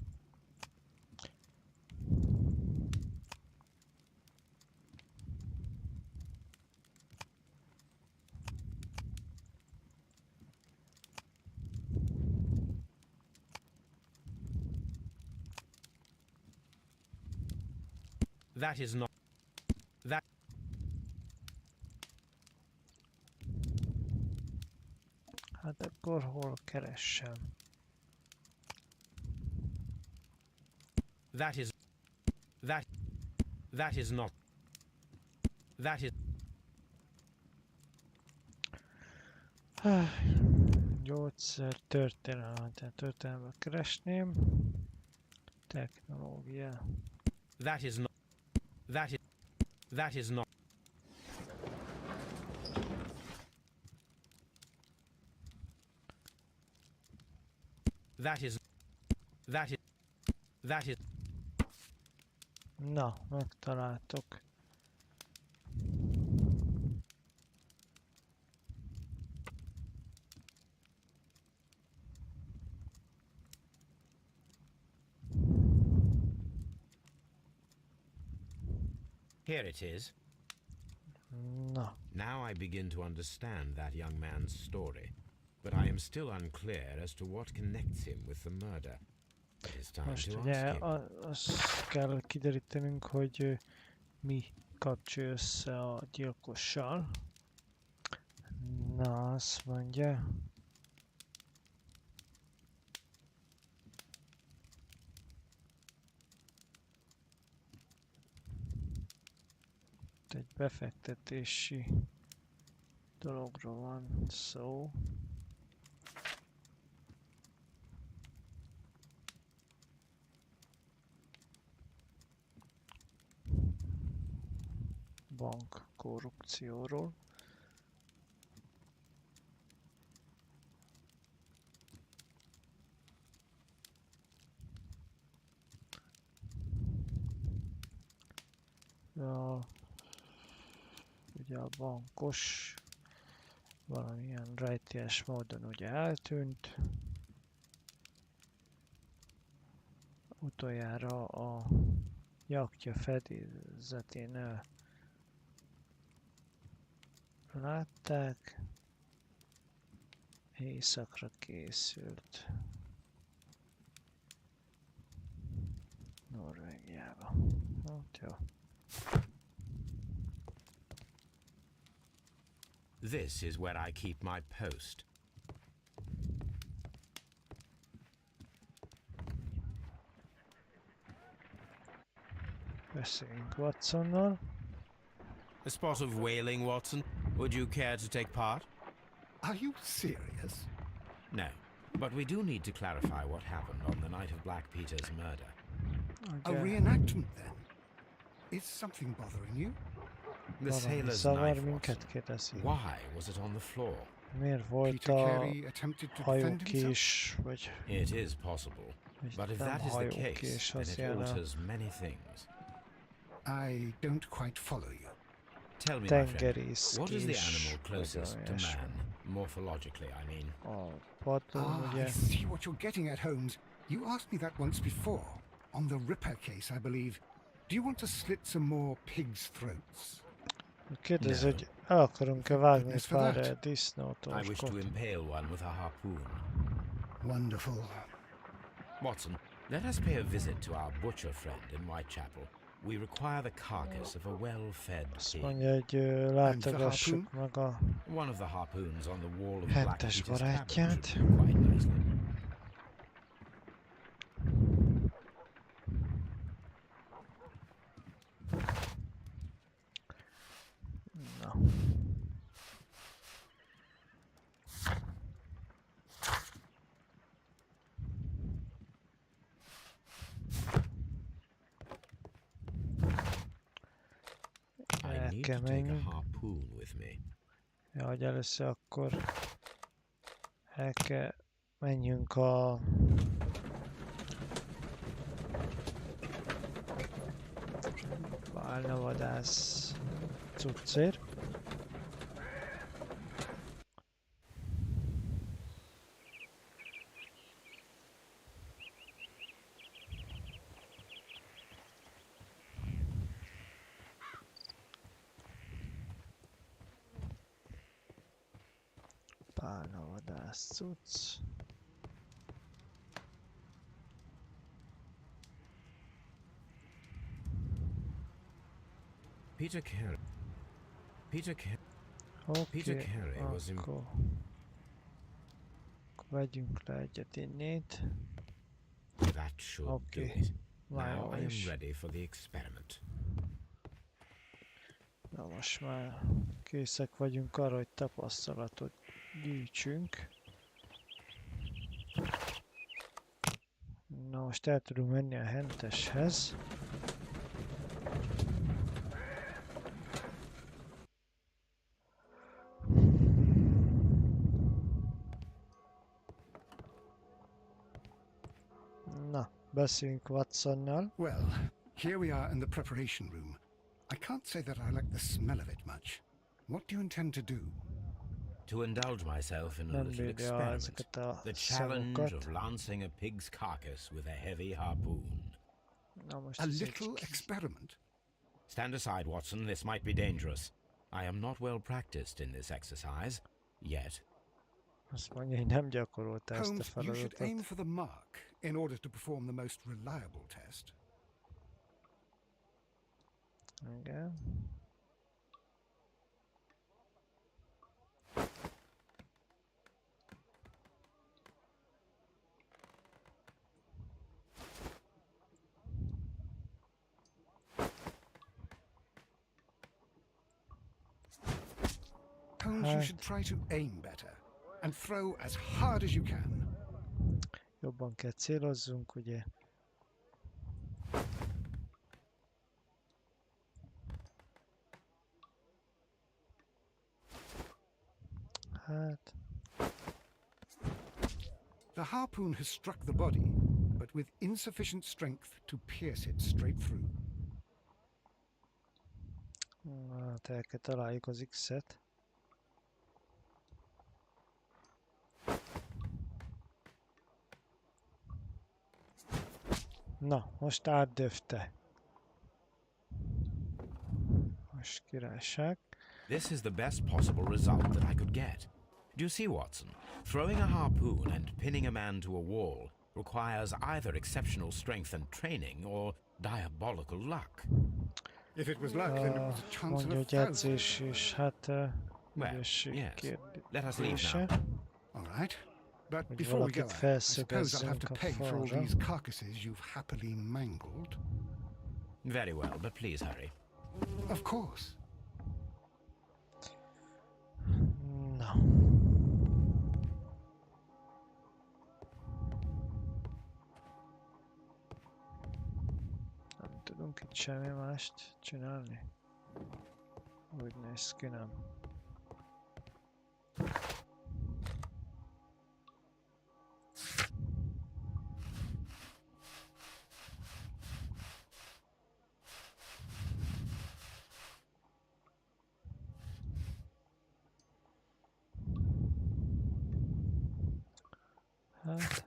That is not... That... Hát akkor hol keressem? That is... That... That is not... That is... Gyógyszer, történelem, tehát történelembe keresném. Technológia. That is not... That is... That is not... That is... That is... That is... Na, megtaláltok. Here it is. Na, Now I begin to understand that young man's story, but I am still unclear as to what connects him with the murder. It is time most to ugye ask him. azt kell kiderítenünk, hogy mi kapcsolja össze a gyilkossal. Na, azt mondja. Itt egy befektetési dologról van szó. Bank korrupcióról. Ugye a bankos valamilyen rejtélyes módon ugye eltűnt. Utoljára a jachtja fedélzetén látták. Éjszakra készült. Norvégiába. Hát jó. This is where I keep my post. Beszéljünk Watsonnal. A spot of whaling, Watson. Would you care to take part? Are you serious? No, but we do need to clarify what happened on the night of Black Peter's murder. A reenactment, then? Is something bothering you? The sailor's Zavar knife, minket, Watson. kérdezi. Why was it on the floor? Miért volt Peter a Carey attempted to defend himself? hajókés, vagy It is possible. But if Nem that is the case, hajókés, then az it ilyen a alters many things. I don't quite follow you. Tell me, my friend, tengerészkés, what is the animal vagy closest valami to ilyesmi. man, morphologically, I mean? A padlón, I ugye? see what you're getting at, Holmes. You asked me that once before. On the Ripper case, I believe. Do you want to slit some more pigs' throats? Kérdez, No. hogy el akarunk-e vágni Goodness for pár that. I wish to disznótorkot? impale one with a harpoon. Wonderful. Watson, let us pay a visit to our butcher friend in Whitechapel. We require the carcass of a well-fed Azt pig. mondja, hogy látogassuk meg a One of the harpoons on the wall of Black hentes Peter's cabin barátját. should do quite nicely. Na. I El need kell to take a menjünk. harpoon with me. Ja, hogy először akkor el kell menjünk a bálnavadász cuccért. Bálnavadász cucc. Peter Carey. Peter Oké, Carey was in... akkor vegyünk le egyet innét. That should Okay. do it. Már Now jó I am is. ready for the experiment. Na most már készek vagyunk arra, hogy tapasztalatot gyűjtsünk. Na most el tudunk menni a henteshez. Na, beszéljünk Watsonnal. Well, here we are in the preparation room. I can't say that I like the smell of it much. What do you intend to do? To indulge myself in a Nem little bírja experiment. ezeket a The challenge szagokat. of lancing a pig's carcass with a heavy harpoon. Na most A ez little egy... experiment? Stand aside, Watson. This might be dangerous. I am not well practiced in this exercise. Yet. Azt mondja, hogy nem gyakorolta ezt a Holmes, you should feladatot. aim for the mark in order to perform the most reliable test. Igen. Holmes, you should try to aim better and throw as hard as you can. Jobban kell célozzunk, ugye? Hát, The harpoon has struck the body, but with insufficient strength to pierce it straight through. hát el kell találjuk az X-et. Na, most átdöfte. Most királyság. This is the best possible result that I could get. Do you see, Watson? Throwing a harpoon and pinning a man to a wall requires either exceptional strength and training or diabolical luck. If it was luck, then it was a chance in Mondja, a hogy thousand. edzés és hát Well, ügyesség yes. Let us leave kérdése. now. All right. But Hogy before we go, valakit I suppose I'll have felszögezzünk to a pay for all falra. these carcasses you've happily mangled. Very well, but please hurry. Of course. Na. Nem tudunk itt semmi mást csinálni. Úgy néz ki, nem. Hát.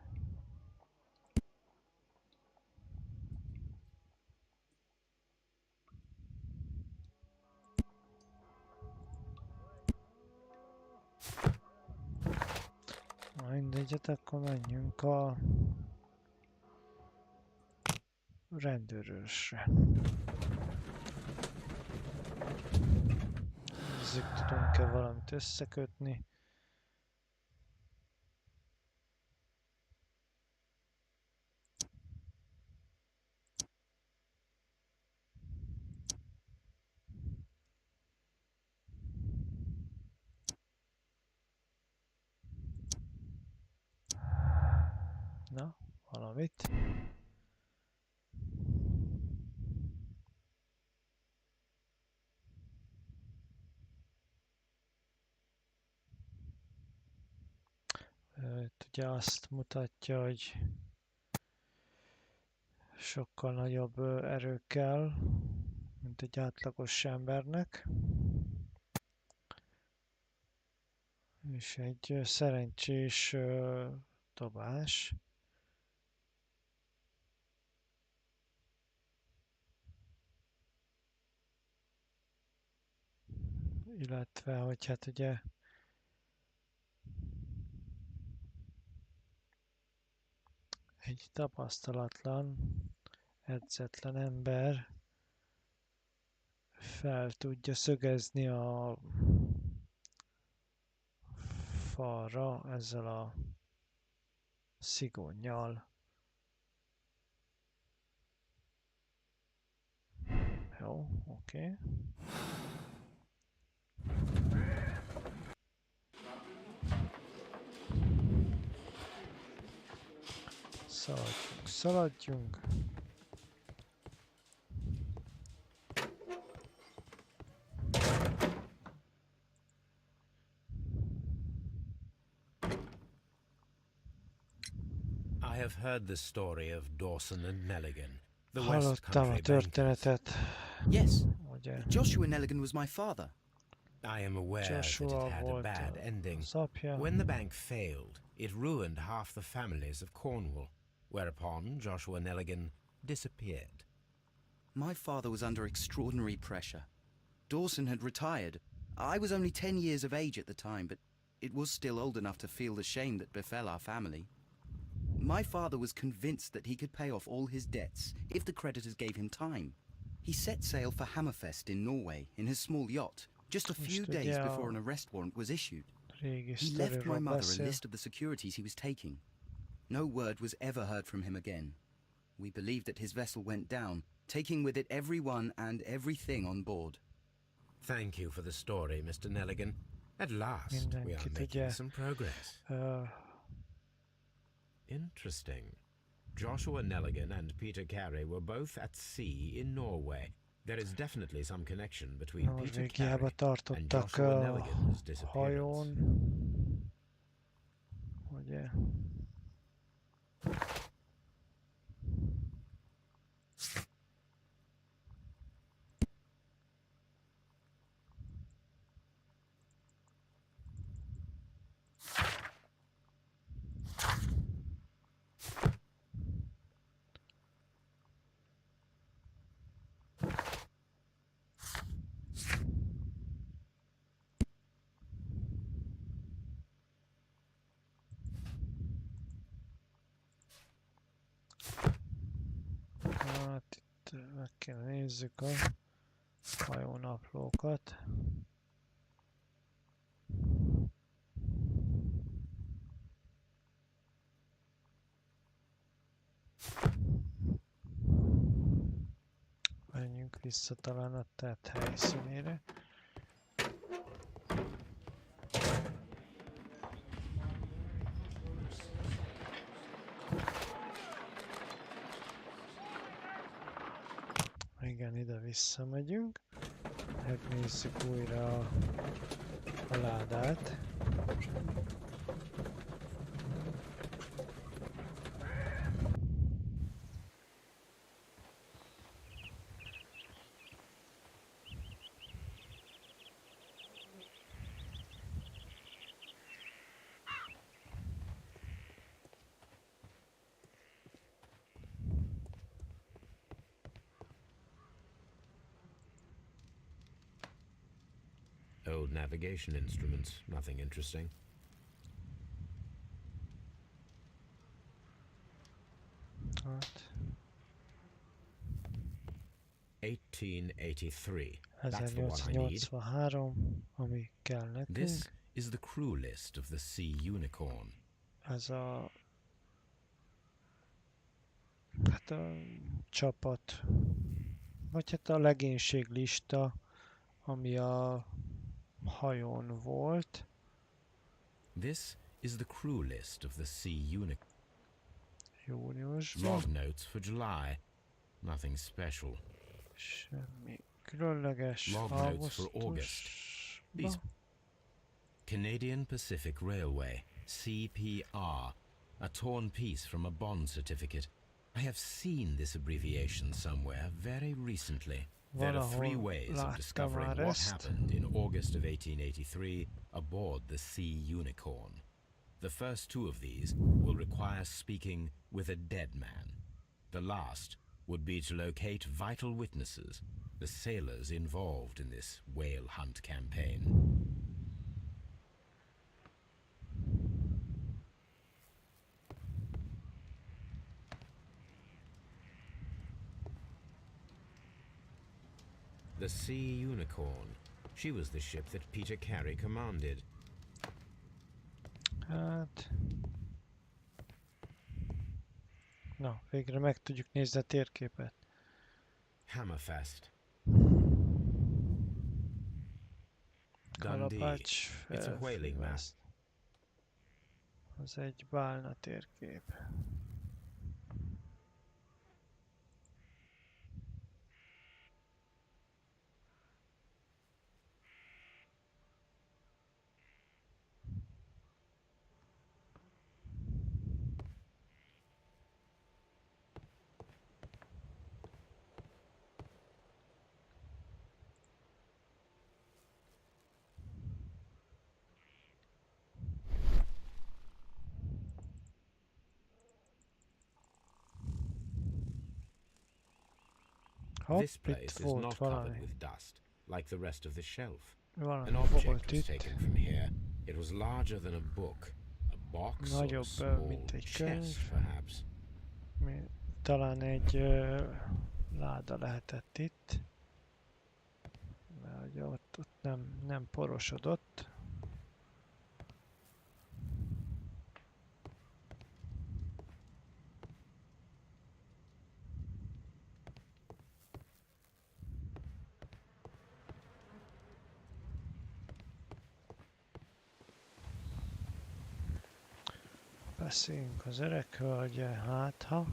Mindegyet, akkor menjünk a rendőrösre. Nézzük, tudunk-e valamit összekötni. Na, valamit. Itt ugye azt mutatja, hogy sokkal nagyobb erő kell, mint egy átlagos embernek. És egy szerencsés dobás. Illetve, hogy hát ugye egy tapasztalatlan, edzetlen ember fel tudja szögezni a falra ezzel a szigonnyal. Jó, oké. Szaladjunk, szaladjunk. I have heard the story of Dawson and Nelligan, the West Hallottam a Country bankers. történetet. Yes, Ugye Joshua Nelligan was my father. I am aware that it Joshua had a volt bad ending. az apja. When the bank failed, it ruined half the families of Cornwall, whereupon Joshua Nelligan disappeared. My father was under extraordinary pressure. Dawson had retired. I was only 10 years of age at the time, but it was still old enough to feel the shame that befell our family. My father was convinced that he could pay off all his debts if the creditors gave him time. He set sail for Hammerfest in Norway in his small yacht, just a few days before an arrest warrant was issued. He left my mother a list of the securities he was taking. No word was ever heard from him again. We believe that his vessel went down, taking with it everyone and everything on board. Thank you for the story, Mr. Nelligan. At last, we are making some progress. Interesting. Joshua Nelligan and Peter Carey were both at sea in Norway. There is definitely some connection between Peter Carey and Joshua Nelligan's disappearance. Ugye? Hát itt meg kell nézzük a hajónaplókat. Menjünk vissza talán a tett helyszínére. Igen, ide visszamegyünk. Megnézzük újra a ládát. Old navigation instruments, nothing interesting. Hát, 1883. That's the one I need. 1883, ami kell nekünk. This is the crew list of the Sea Unicorn. Ez a... Hát a csapat, vagy hát a legénység lista, ami a hajón volt. This is the crew list of the Sea Unicorn. Júniusban. Log notes for July. Nothing special. Semmi különleges. Log notes for August. These Canadian Pacific Railway, CPR, a torn piece from a bond certificate. I have seen this abbreviation somewhere very recently. There are three ways of discovering what happened in August of 1883 aboard the Sea Unicorn. The first two of these will require speaking with a dead man. The last would be to locate vital witnesses, the sailors involved in this whale hunt campaign. The Sea Unicorn. She was the ship that Peter Carey commanded. Hát... Na, végre meg tudjuk nézni a térképet. Hammerfest. Dundee. Kalapács It's a whaling map. Az egy bálna térkép. Hopp, This place itt is volt not covered valami. with dust, like the rest of the shelf. Valami An object volt was itt. taken from here. It was larger than a book. A box or a Nagyobb, small mint egy chest, könyv. perhaps. Talán egy láda lehetett itt. Mert ugye ott nem porosodott. Beszéljünk az öreg hölgye, hát ha...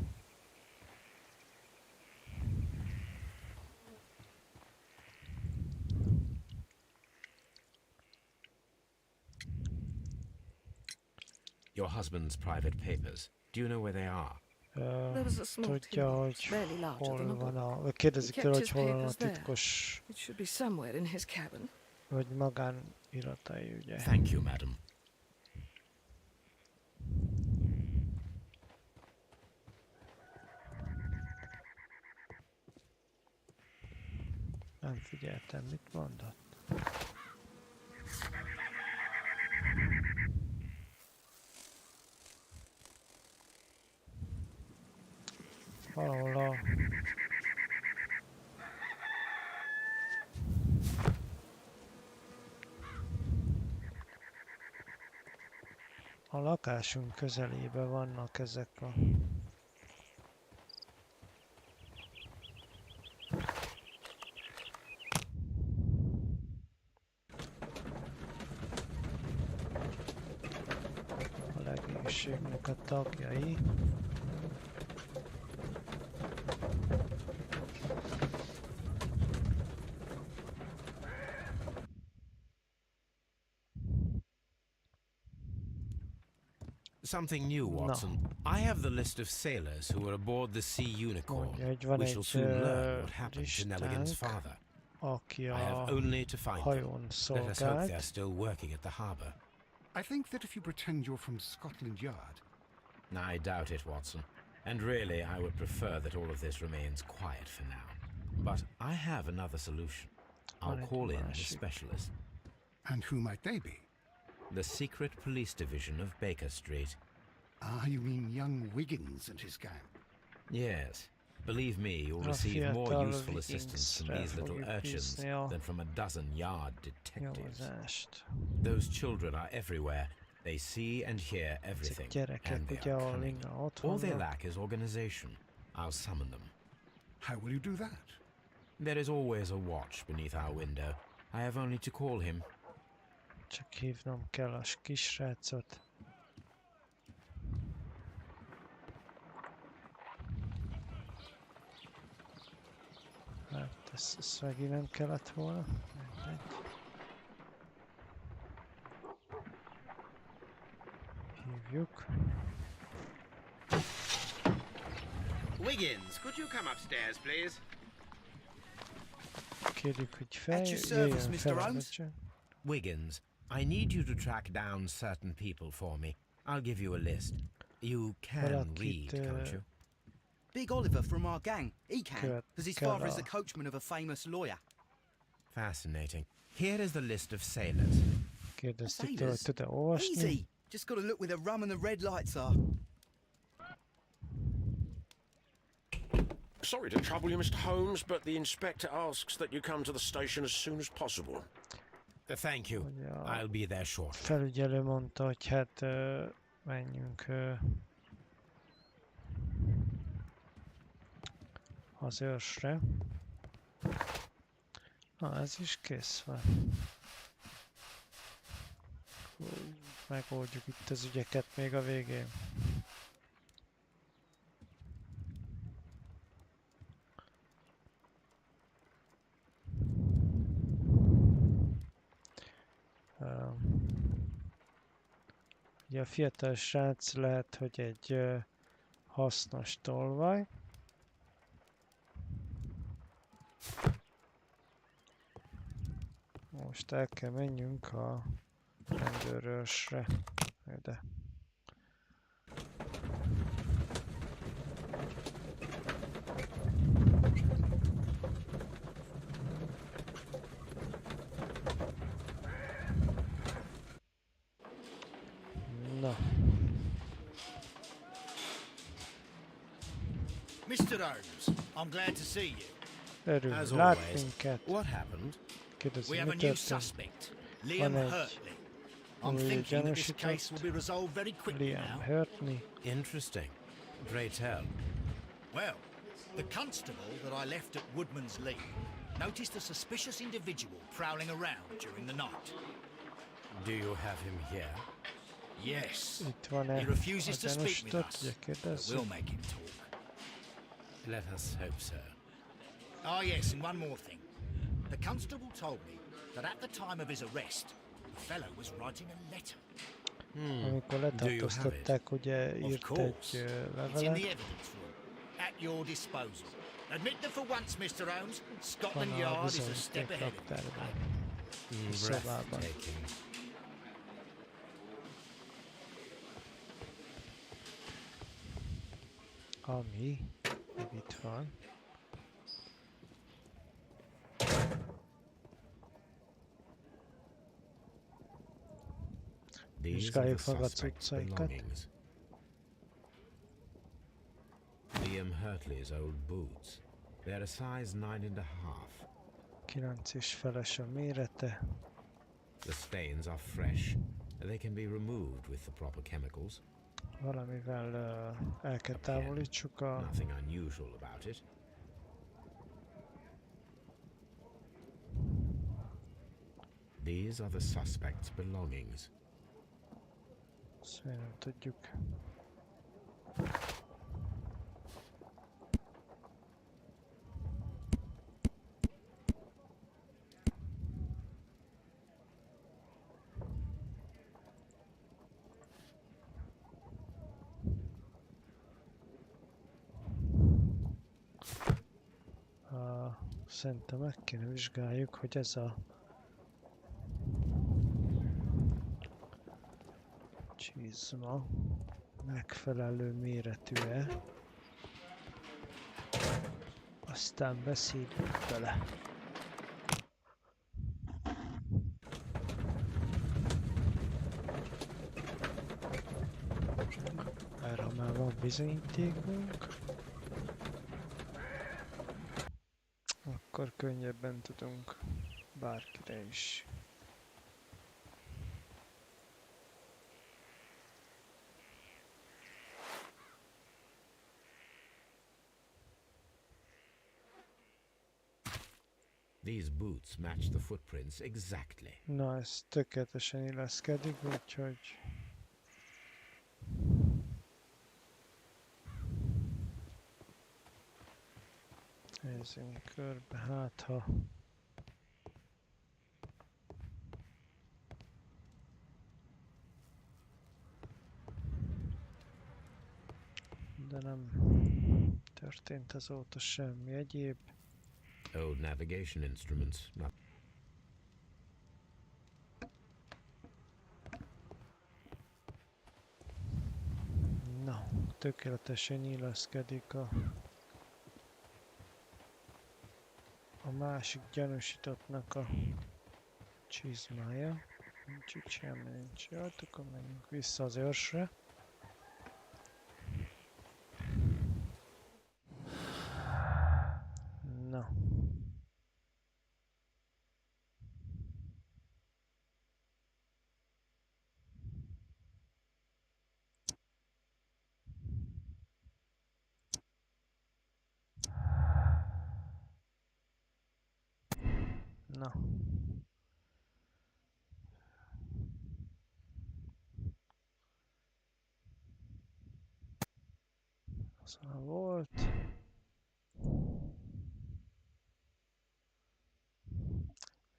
Your husband's private papers. Do you know where they are? There was a small Tudja, table, hogy barely larger than a hol van book. a... Kérdezik He tőle, kept hogy his hol van a papers there. titkos, It should be somewhere in his cabin. vagy magániratai, ugye. Thank you, madam. Nem figyeltem, mit mondott. Valahol a lakásunk közelében vannak ezek a... a legénységnek a tagjai. Something new, Watson. I have the list of sailors who were aboard the Sea Unicorn. Mondja, hogy van We shall egy soon learn what happened to Nelligan's listánk, father. aki I a have only to find them. hajón Let us hope szolgált. they're still working at the harbour. I think that if you pretend you're from Scotland Yard, I doubt it, Watson. And really, I would prefer that all of this remains quiet for now. But I have another solution. I'll Van egy call in the másik. specialist. And who might they be? The secret police division of Baker Street. Ah, you mean young Wiggins and his gang? Yes. Believe me, you'll A receive more fiatal useful assistance from Wigginsre these little fogjuk urchins bízni a than from a dozen yard detectives. nyomozást. Those children are everywhere. They see and hear Ezek everything, gyerekek, and they ugye, are ahol cunning. innen ott All they vannak. lack is organization. I'll summon them. How will you do that? There is always a watch beneath our window. I have only to call him. Csak hívnom kell a kisrácot. Hát ezt megint nem kellett volna. Mindegy. Hívjuk. Wiggins, could you come upstairs, please? Kérjük, hogy At your service, jöjjön Mr. fel. Holmes. Wiggins, I need you to track down certain people for me. I'll give you a list. You can Valakit, read, can't you? Big Oliver from our gang. He can, Követ because his kell father is a- the coachman of a famous lawyer. Fascinating. Here is the list of sailors. Kérdeztük tőle, Sailors? hogy tud-e olvasni. Easy. Just got to look where the rum and the red lights are. Sorry to trouble you, Mr. Holmes, but the inspector asks that you come to the station as soon as possible. Thank you. Hogy a I'll be there shortly. felügyelő mondta, hogy hát menjünk az őrsre. Na, ez is kész van. Hú, megoldjuk itt az ügyeket még a végén. Ugye a fiatal srác lehet, hogy egy hasznos tolvaj. Most el kell menjünk a rendőrőrsre. De. Na, Mr. Holmes, I'm glad to see you. örül, As lát always. minket. What happened? Kérdezi, We have mi a new történt? suspect, Liam Van egy Hurtley. I'm új thinking that this gyanúsított, case will be resolved very quickly Liam now. Hurtley. Interesting. Pray tell. Well, the constable that I left at Woodman's Lee noticed a suspicious individual prowling around during the night. Do you have him here? Yes. Itt van-e He a refuses to speak with gyanúsított? us, Ugye but kérdezzük. we'll make him talk. Let us hope so. Ah, yes, and one more thing. The constable told me that at the time of his arrest, the fellow was writing a letter. Amikor Do you have letartóztatták, ugye Of írt course. egy It's in levelet. the evidence room, at your disposal. Admit that for once, Mr. Holmes, Scotland Van a Yard is a bizonyíték step ahead of you. raktárban. A szobában. Breathtaking. Ami még itt van. These are the Vizsgáljuk meg a suspect's cuccaikat. belongings. Liam Hurtley's old boots. They're a size 9.5. 9 és feles a mérete. The stains are fresh. They can be removed with the proper chemicals. Valamivel el kell távolítsuk a Nothing unusual about it. These are the suspect's belongings. Ezt még nem tudjuk. Szerintem meg kéne vizsgáljuk, hogy ez a csizma megfelelő méretű-e. Aztán beszéljünk bele. van bizonyítékunk, akkor könnyebben tudunk bárkire is. These boots match the footprints exactly. Na, ez tökéletesen illeszkedik, úgyhogy... Nézzünk körbe, hát ha... De nem történt azóta semmi egyéb. Old navigation instruments. Not Na, tökéletesen illeszkedik a másik gyanúsítottnak a csizmája. Nincs itt semmi, nincs. Jaj, akkor menjünk vissza az őrsre. Na. Na. Azon volt.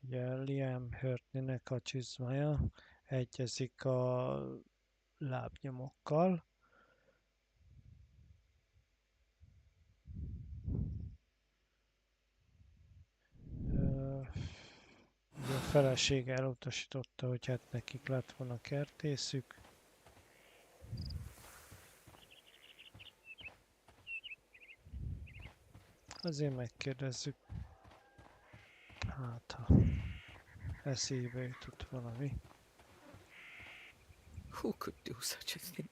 Ugye Liam Hurtnek a csizmája egyezik a lábnyomokkal. Ugye a felesége elutasította, hogy hát nekik lett volna kertészük. Azért megkérdezzük. Hát ha eszébe jutott valami. Who could do such a thing?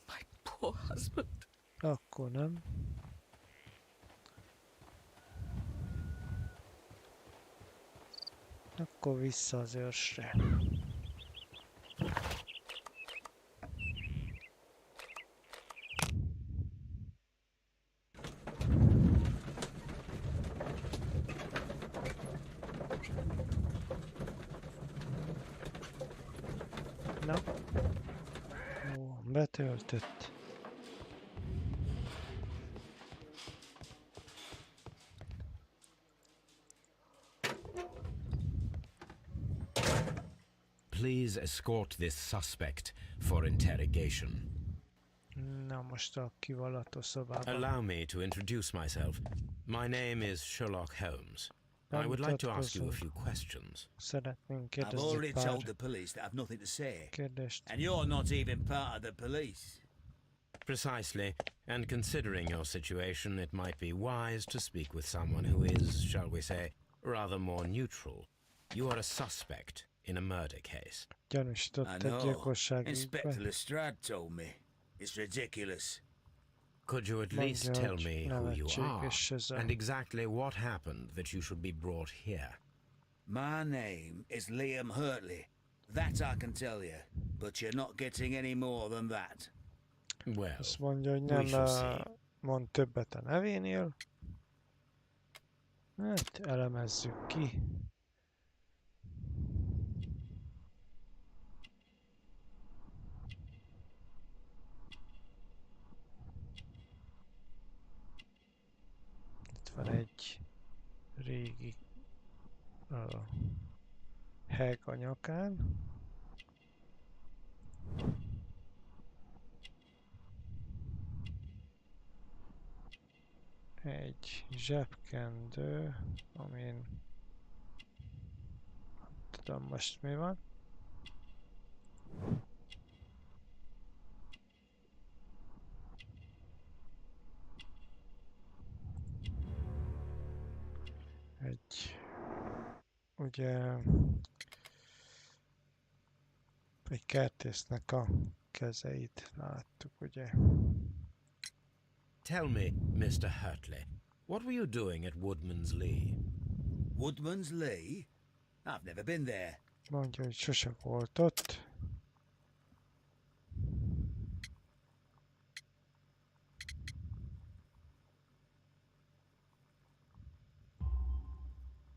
My poor husband. Akkor nem. Akkor vissza az őrsre. Na. Ó, betöltött. please escort this suspect for interrogation. Na most a kivalató szobában. Allow me to introduce myself. My name is Sherlock Holmes. I would like to ask you a few questions. Szeretnénk I've already kérdezni told pár the police that I've nothing to say. kérdést. And you're not even part of the police. Precisely, and considering your situation, it might be wise to speak with someone who is, shall we say, rather more neutral. You are a suspect in a murder case. Gyanúsított I egy know. gyilkosság Inspector ügyben. Lestrade told me. It's ridiculous. Could you at least Mondja, tell hogy me who you are nevetséges ez a... and exactly what happened that you should be brought here? My name is Liam Hurtley. That I can tell you. But you're not getting any more than that. Well, Azt mondja, hogy we nem shall see. mond többet a nevénél. Hát elemezzük ki. Itt van egy régi heg a nyakán. Egy zsebkendő, amin nem tudom most mi van. Ugye egy kertésznek a kezeit láttuk, ugye? Tell me, Mr. Hurtley, what were you doing at Woodman's Lee? Woodman's Lee? I've never been there. Mondja, hogy sose volt ott.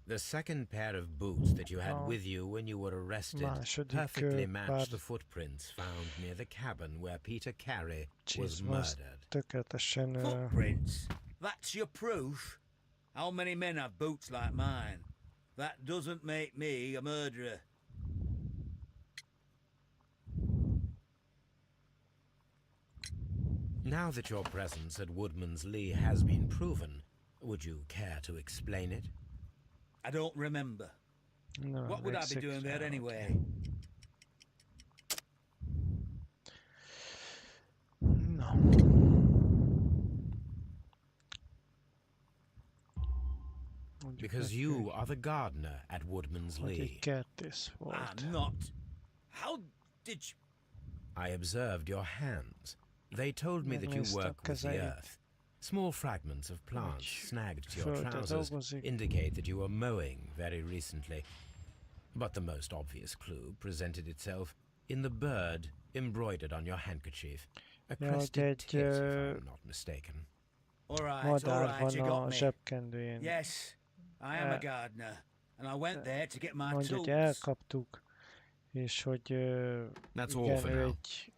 The second pair of boots that you had Oh. with you when you were arrested Második perfectly matched pár the footprints found near the cabin where Peter Carey was csizma, az murdered. tökéletesen Footprints? That's your proof? How many men have boots like mine? That doesn't make me a murderer. Now that your presence at Woodman's Lee has been proven, would you care to explain it? I don't remember. nem What would I be emlékszik doing rá, there oké. anyway? Na. Mondjuk Because neki, you are the gardener at Woodman's hogy Lee. egy kertész volt. I'm not. How did you... I observed your hands. They told me that you Megnéztem work with the kezeit. earth. Small fragments of plants Hogy snagged to your földre trousers dolgozik. indicate that you were mowing very recently. But the most obvious clue presented itself in the bird embroidered on your handkerchief. A Ja, hogy crested egy tit, if I'm not mistaken. All right, madár you van got a me. zsebkendőjén. Yes, I am a gardener, and I went there to get my Mondja, hogy tools. elkaptuk, és hogy That's all igen, for ő now. egy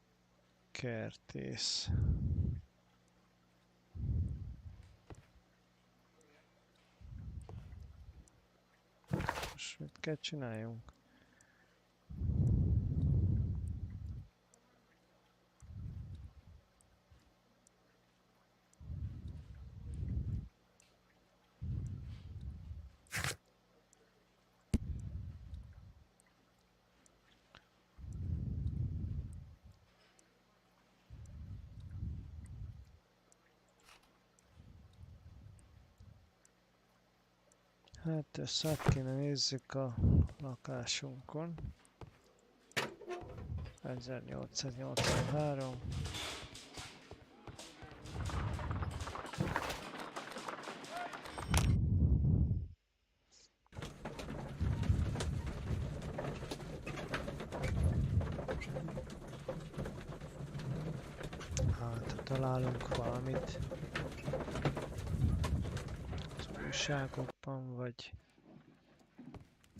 kertész. Most mit kell csináljunk? Hát ezt át kéne nézzük a lakásunkon. 1883. Hát, ha találunk valamit az újságokban, vagy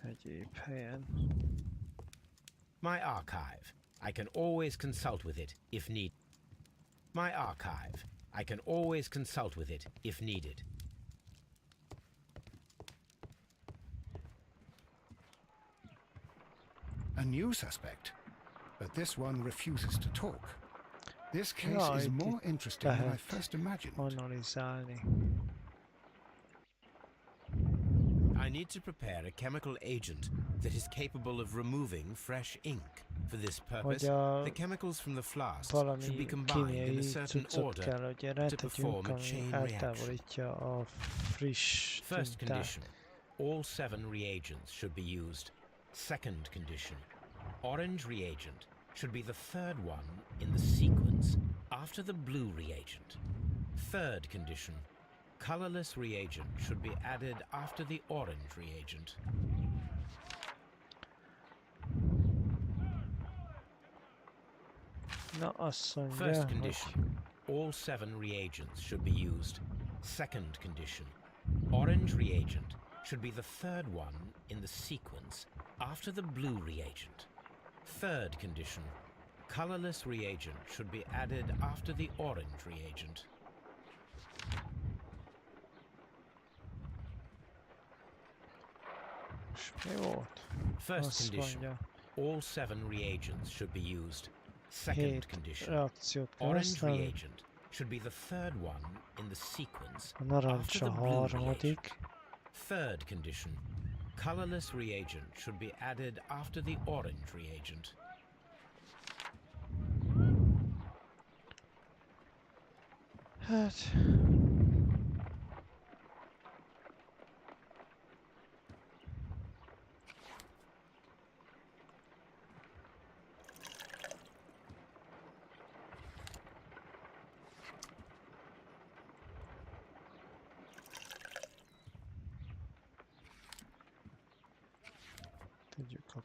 egyéb helyen. My archive. I can always consult with it if need. My archive. I can always consult with it if needed. A new suspect, but this one refuses to talk. This case Ja, is itt more interesting than I lehet first imagined. analizálni. I need to prepare a chemical agent that is capable of removing fresh ink. For this purpose, Hogy the chemicals from the flasks should valami be combined in kémiai a certain cuccot order kell, hogy to rátegyünk, perform a ami chain reaction. eltávolítja a friss First tintát. condition, all 7 reagents should be used. Second condition, orange reagent should be the third one in the sequence after the blue reagent. Third condition, colorless reagent should be added after the orange reagent. Na, azt mondja, First hogy condition, all 7 reagents should be used. Second condition, orange reagent should be the third one in the sequence after the blue reagent. Third condition, colorless reagent should be added after the orange reagent. és mi volt? First Azt condition, mondja, all 7 reagents should be used. Second 7 condition, reakciót kell orange használni, reagent should be the third one in the sequence a narancs after a the blue reagent. harmadik, Third condition, colorless reagent should be added after the orange reagent. hát... Tegyük a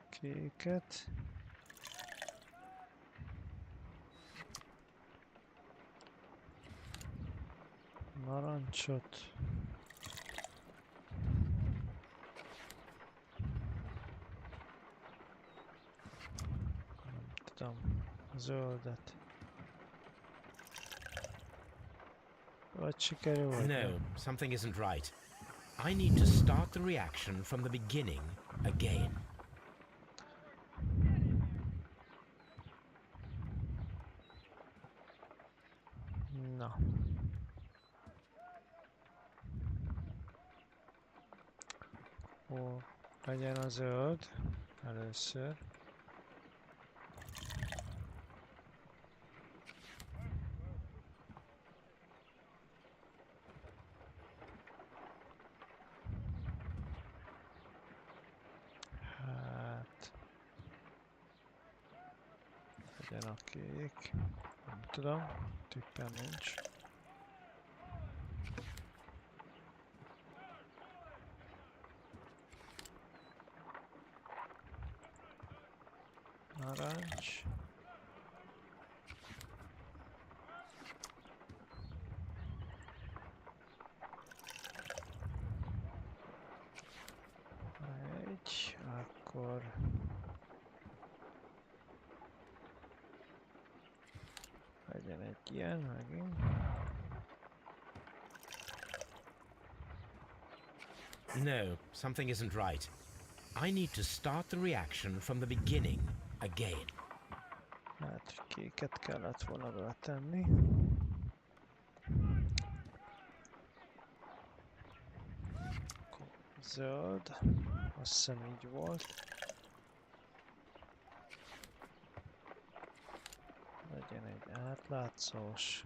kéket. Narancsot. Nem tudom, zöldet. Vagy sikerül, vagy No, nem. something isn't right. I need to start the reaction from the beginning again. Na. Ó, legyen a zöld először. Hát... legyen a kék. Nem tudom, tippem nincs. Narancs. Egy, akkor... legyen egy ilyen megint. No, something isn't right. I need to start the reaction from the beginning again. Hát kéket kellett volna beletenni. Akkor zöld. Azt hiszem így volt. Legyen egy átlátszós.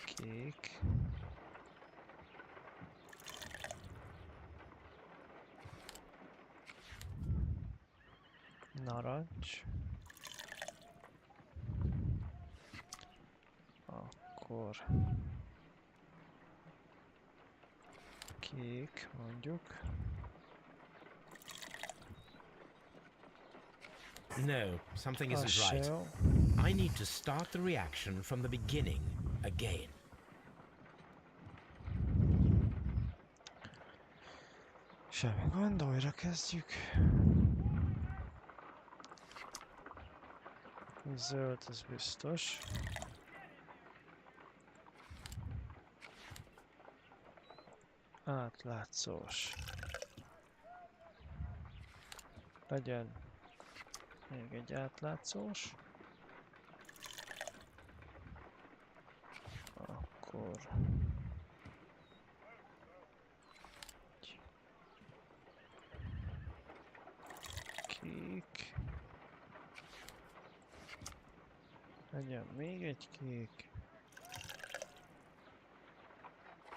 Kék. Narancs. Akkor kék mondjuk. No, something isn't Az se right. jó. I need to start the reaction from the beginning again. Semmi gond, újra kezdjük. Zöld, ez biztos. Átlátszós. Legyen még egy átlátszós. Akkor... kék. Legyen még egy kék.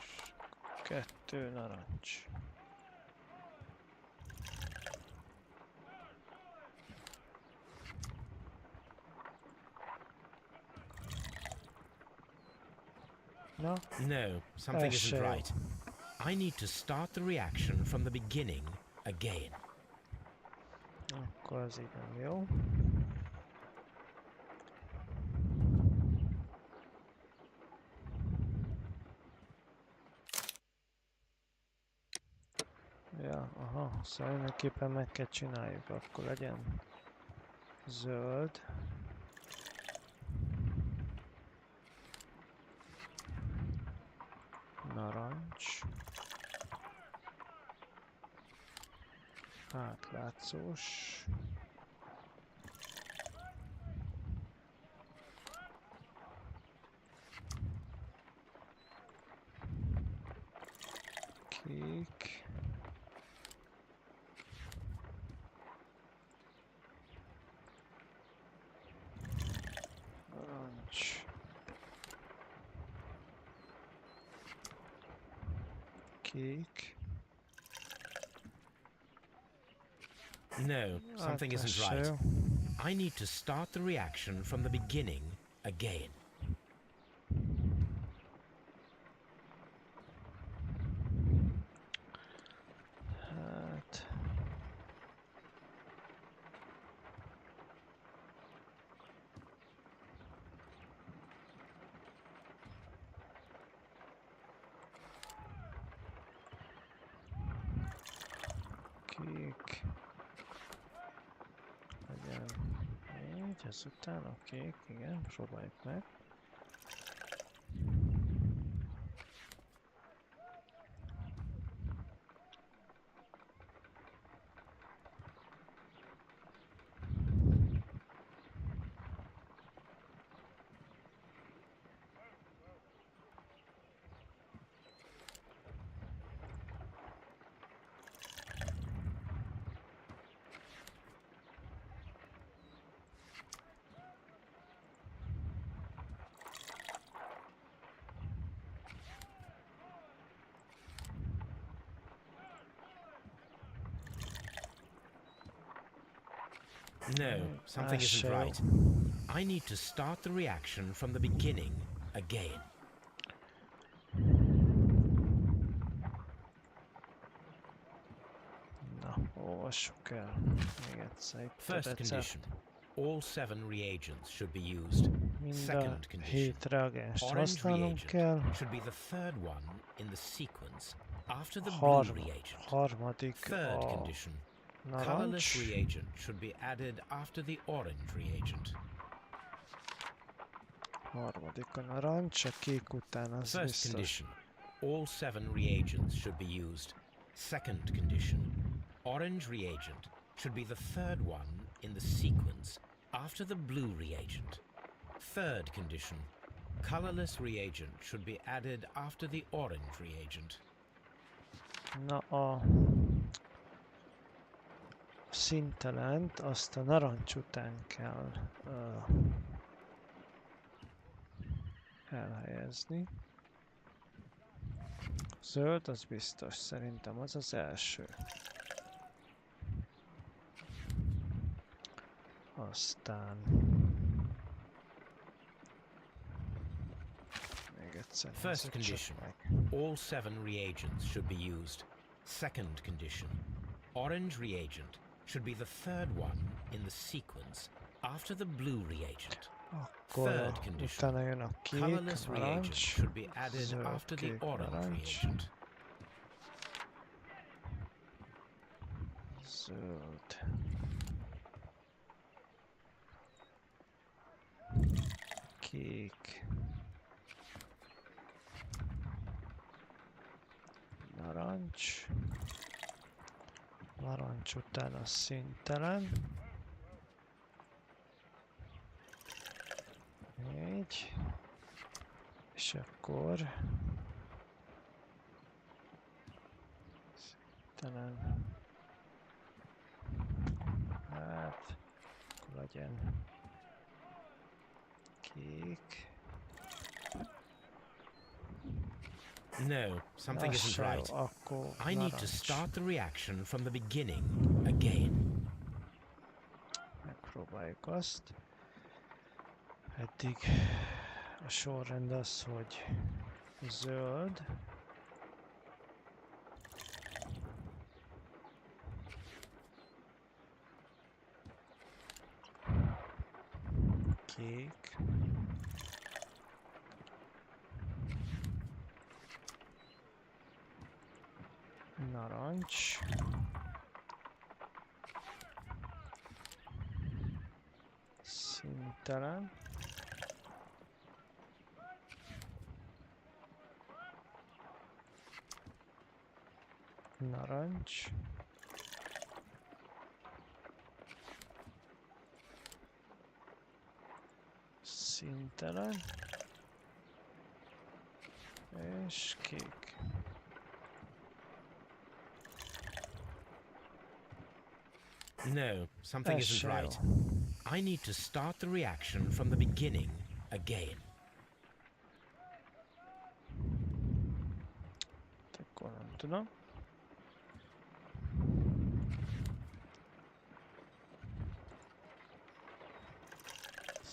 És 2 narancs. No? No, something isn't Első. right. I need to start the reaction from the beginning again. Akkor az így nem jó. Ja, aha, szóval mindenképpen meg kell csináljuk, akkor legyen zöld. Narancs. Átlátszós. Kék. Narancs. Kék. No, something Hát ez isn't se right. jó. I need to start the reaction from the beginning again. Ezután, oké, igen, próbáljuk meg. No, something isn't Első. right. I need to start the reaction from the beginning again. Na, olvassuk el még egyszer itt a First recept. condition. All 7 reagents should be used. Mind a Second condition. 7 reagenst Orange használnunk reagent kell. should be the third one in the sequence after the blue reagent. Harmadik Third a condition. Colorless narancs. reagent should be added after the orange reagent. Harmadik a narancs, a kék után az First biztos. condition. All 7 reagents should be used. Second condition. Orange reagent should be the third one in the sequence after the blue reagent. Third condition. Colorless reagent should be added after the orange reagent. Na a színtelent azt a narancs után kell elhelyezni. Zöld, az biztos, szerintem az az első. Aztán... Még egyszer First nézzük csak condition. meg. All 7 reagents should be used. Second condition. Orange reagent should be the third one in the sequence after the blue reagent. Akkor Third condition. utána jön a kék, Colorless reagent narancs, should be added zöld, after the kék, orange narancs, reagent. zöld, kék, narancs, narancs után a színtelen, 4, és akkor színtelen, hát akkor legyen kék. No, something Az isn't se jó, right. akkor I need to narancs. start the reaction from the beginning again. Megpróbáljuk azt. Eddig a sorrend az, hogy zöld, kék, narancs, színtelen, narancs, színtelen, és kék. No, something Ez isn't se jó. right. I need to start the reaction from the beginning again. Akkor nem tudom.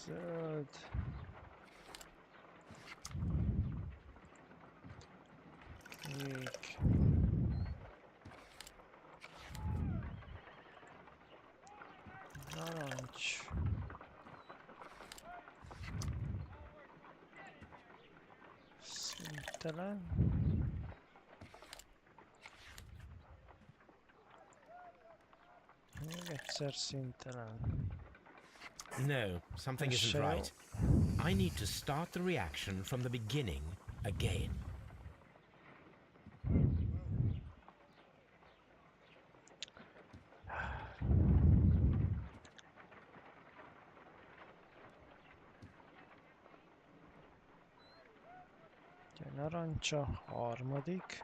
Zöld. Kék. Narancs. Színtelen. Még egyszer színtelen. No, something isn't Első. right. I need to start the reaction from the beginning again. Ugye narancsa, harmadik.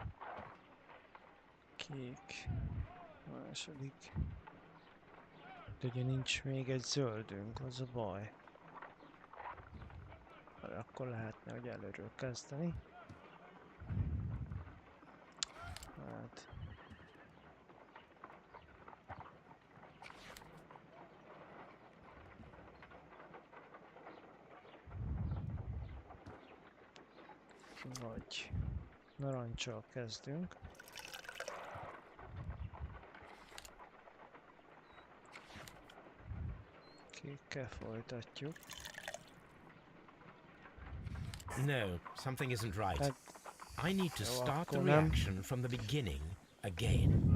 Kék, második. De ugye nincs még egy zöldünk, az a baj. Akkor lehetne, hogy előről kezdeni. Hát... Vagy narancsal kezdünk. Kékkel folytatjuk. No, something isn't right. Hát, I need to jó, start the akkor nem. reaction from the beginning again.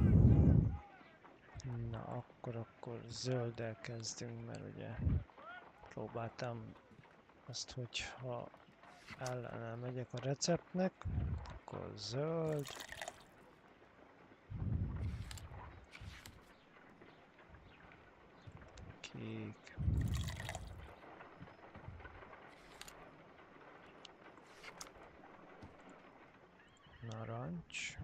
Na, akkor zölddel kezdünk, mert ugye próbáltam azt, hogy ha ellene megyek a receptnek, akkor zöld. Kék. Narancs.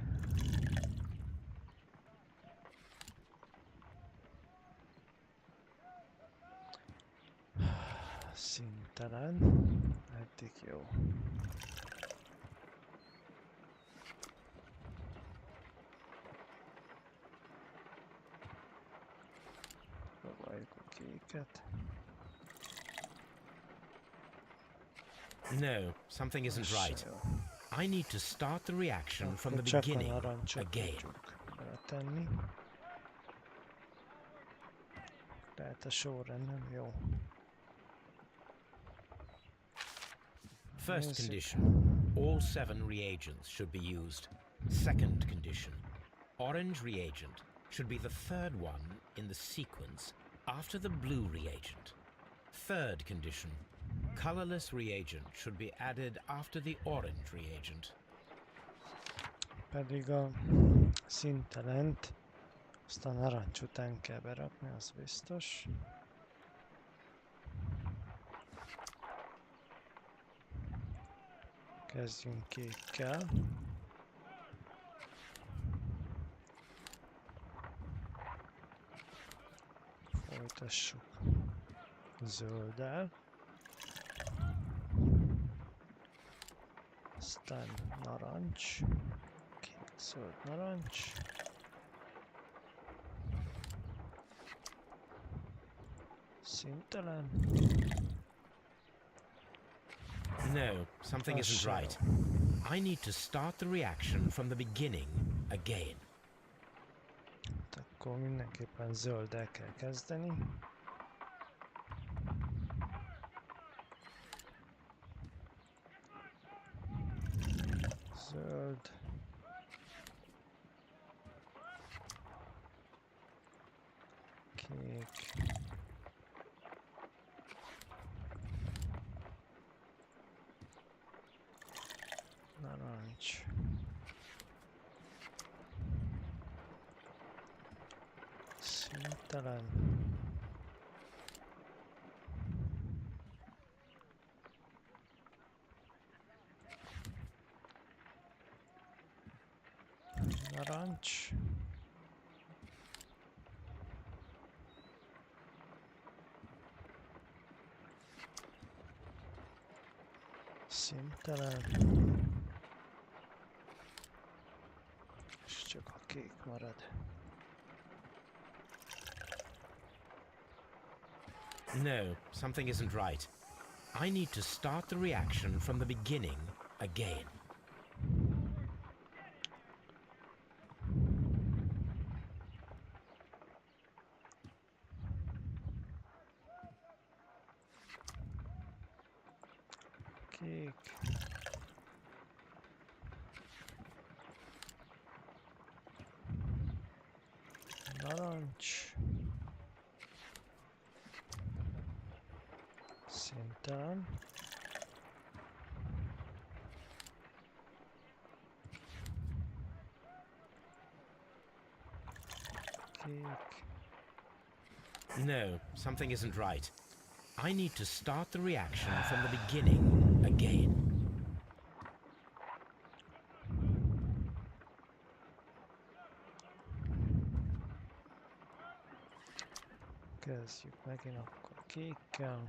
Színtelen. Eddig jó. Próbáljuk a kéket. No, something isn't right. Jó. I need to start the reaction from the Akkor csak a beginning narancsot again. tudjuk beletenni. Lehet a sorrend nem jó. First Nézzük. condition, all 7 reagents should be used. Second condition, orange reagent should be the third one in the sequence after the blue reagent. Third condition, colorless reagent should be added after the orange reagent. Pedig a színtelent azt a narancs után kell berakni, az biztos. Kezdjünk kékkel. Folytassuk zölddel. Aztán narancs. Kék, zöld, narancs. Színtelen. No, something isn't Első. right. I need to start the reaction from the beginning again. Hát akkor mindenképpen zölddel kell kezdeni. Zöld. Kék. Narancs. Színtelen. Narancs. Színtelen. És csak a kék marad. No, something isn't right. I need to start the reaction from the beginning again. Kék. Narancs. Szintelen. Kék. No, something isn't right. I need to start the reaction from the beginning again. Kezdjük megint akkor kékkel.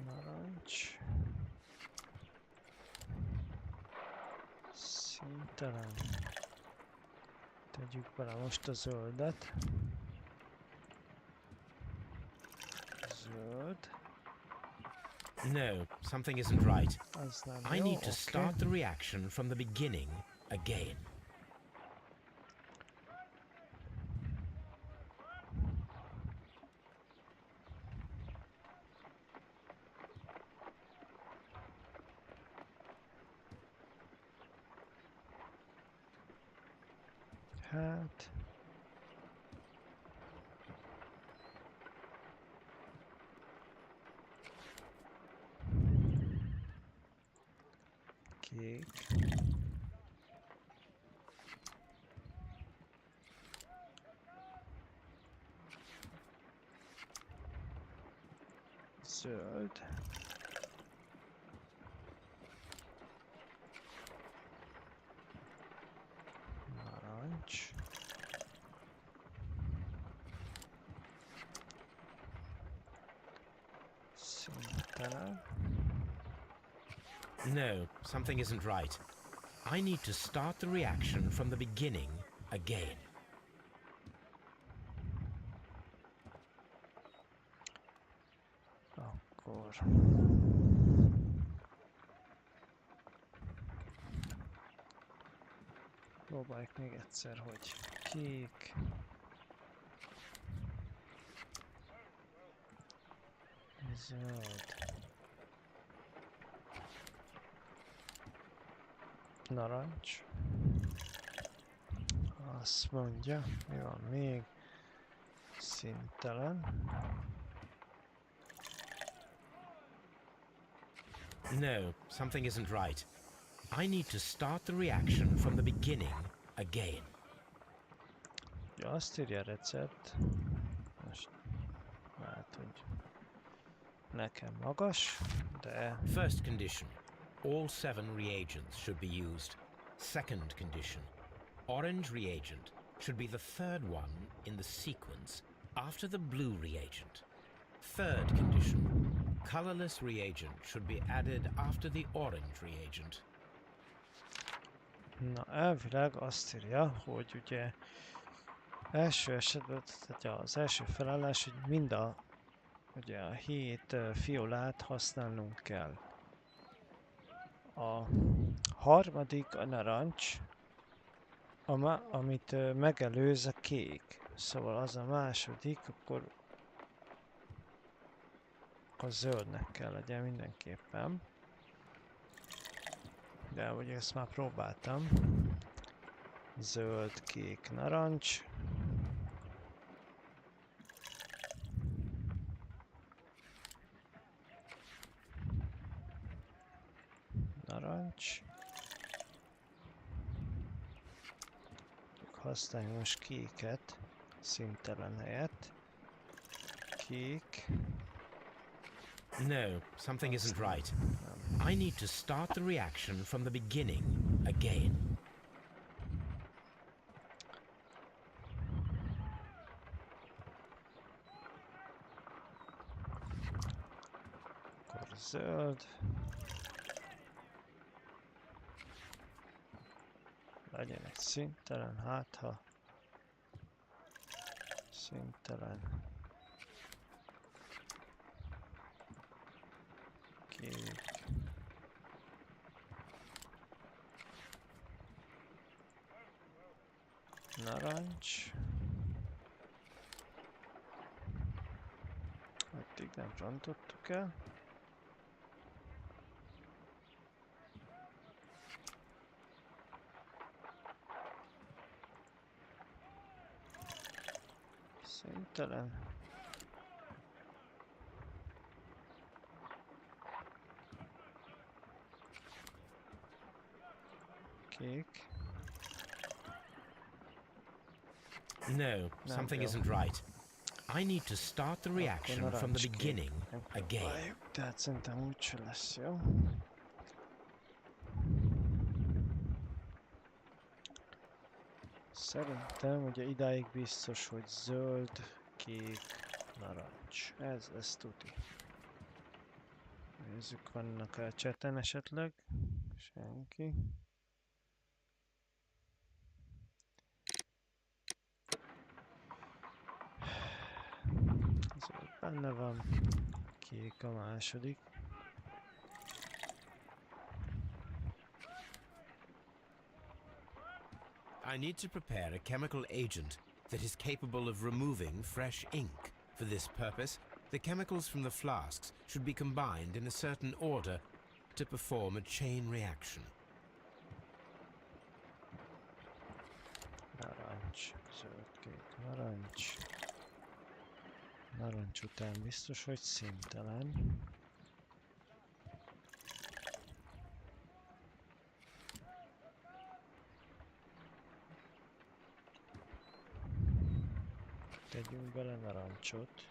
Narancs. Szintelen. Tegyük bele most a zöldet. Zöld. No, something isn't right. Az nem I jó, need to oké. start the reaction from the beginning again. Hát... Kék. Zöld. Narancs. Szintelen. No, something isn't right. I need to start the reaction from the beginning again. Akkor... Próbáljuk még egyszer, hogy kék... Zöld... Narancs. Azt mondja, mi van még? Szintelen. No, something isn't right. I need to start the reaction from the beginning again. Ja, azt írja a recept. Most lehet, hogy nekem magas, de First condition. All 7 reagents should be used. Second condition. Orange reagent should be the third one in the sequence after the blue reagent. Third condition. Colorless reagent should be added after the orange reagent. na elvileg azt írja, hogy ugye első esetben, tehát az első felállás, hogy mind ugye a 7 fiolát használnunk kell. A harmadik a narancs, amit megelőz a kék. Szóval az a második, akkor zöldnek kell legyen mindenképpen. De ugye ezt már próbáltam. Zöld, kék, narancs. Narancs. Használjunk most kéket, szintelen helyett. Kék. No, something isn't right. I need to start the reaction from the beginning again. Akkor zöld. Legyen egy szintelen, hát ha szintelen. Kék. Narancs. Addig nem rontottuk el. Szintelen. Kék. No, something jó. isn't right. I need to start the Akkor reaction from the narancskék. beginning again. Megpróbáljuk, tehát szerintem úgyse lesz jó. Szerintem ugye idáig biztos, hogy zöld, kék, narancs. Ez tuti. Nézzük, vannak a cseten esetleg. Senki. Zöld benne van. Kék a második. I need to prepare a chemical agent that is capable of removing fresh ink. For this purpose, the chemicals from the flasks should be combined in a certain order to perform a chain reaction. Narancs, zöld, kék, narancs. Narancs után biztos, hogy színtelen. Tegyünk bele narancsot.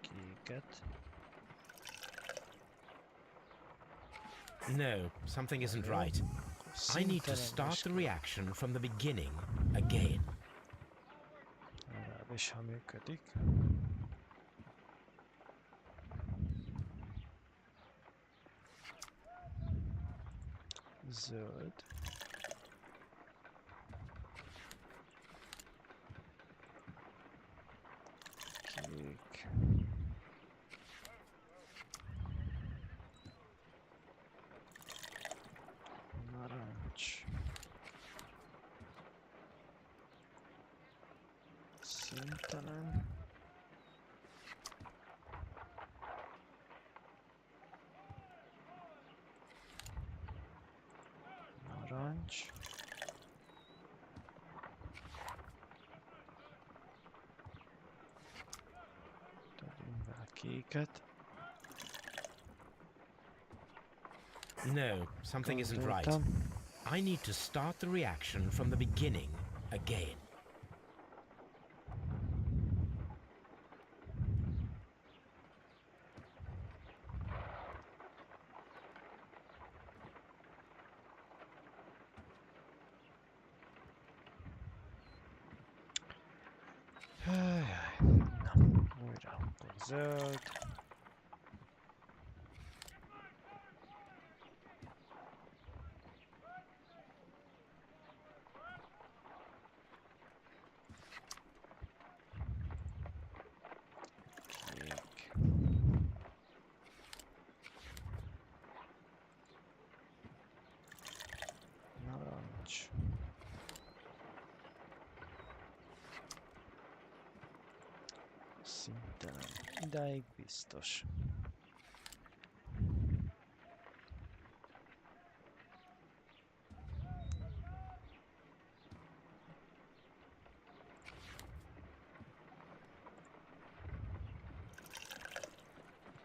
Kéket. No, something isn't right. I need to start the reaction from the beginning again. Legalábbis ha működik. Zöld. Kék. Narancs. Színtelen. Narancs. Tegyünk bele kéket. No, something isn't right. Gondoltam. I need to start the reaction from the beginning again. Ajaj. Na, újra akkor zöld. Kék. Narancs. Szintelen. Idáig biztos.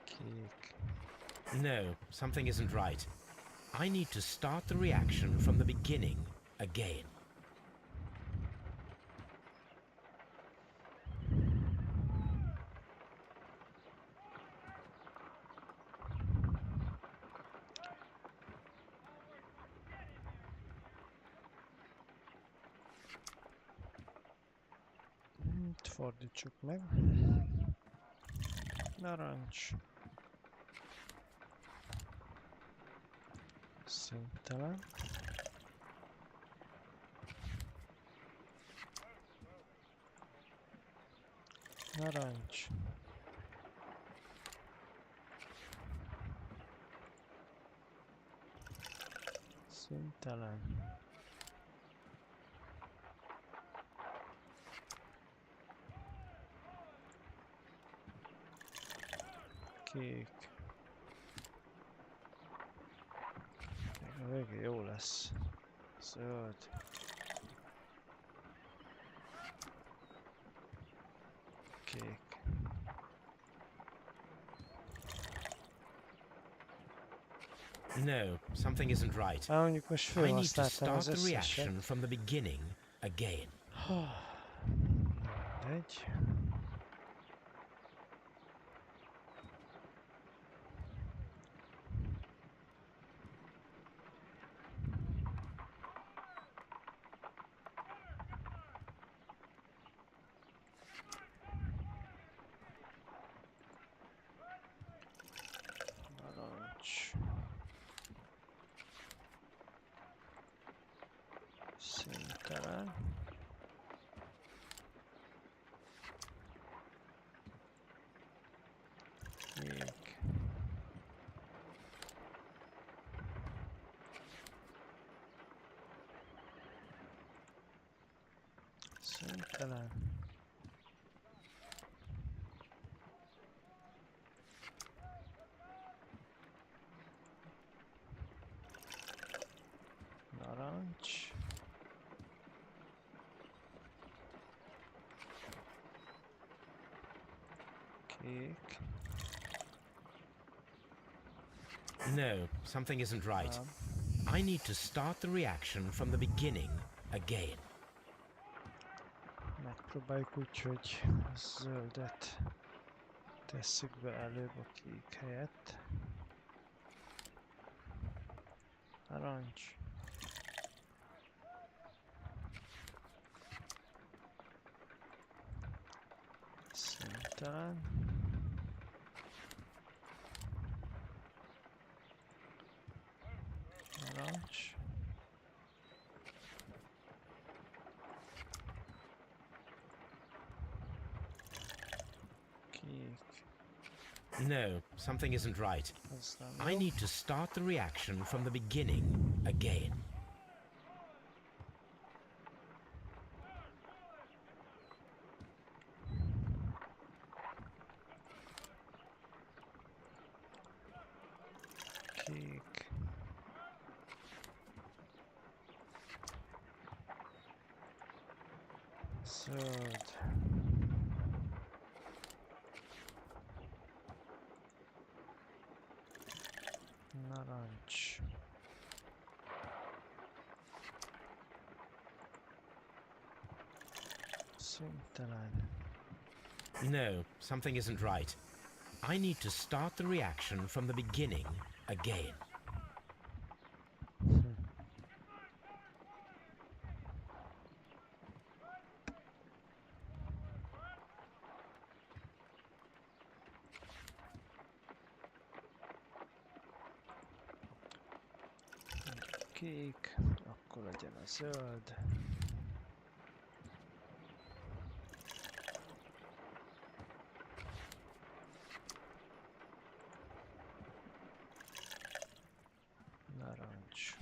Kék. No, something isn't right. I need to start the reaction from the beginning again. Fordítsuk meg. Narancs. Szintelen. Narancs. Szintelen. Kék. végén jó lesz. Zöld. Kék. No, something isn't right. Mondjuk most I need to felhasználtam start az the összeset. reaction from the beginning again. Mindegy. Narancs. Színtelen. Kék. Színtelen. Narancs. Kék. No, something isn't right. I need to start the reaction from the beginning again. Megpróbáljuk úgy, hogy a zöldet tesszük be előbb a kék helyett. Narancs. Színtelen. Narancs. Kék. No, something isn't right. Az nem I jó. need to start the reaction from the beginning again. Kék. Zöld. Narancs. Színtelen. No, something isn't right. I need to start the reaction from the beginning again. Kék, akkor legyen a zöld. Narancs.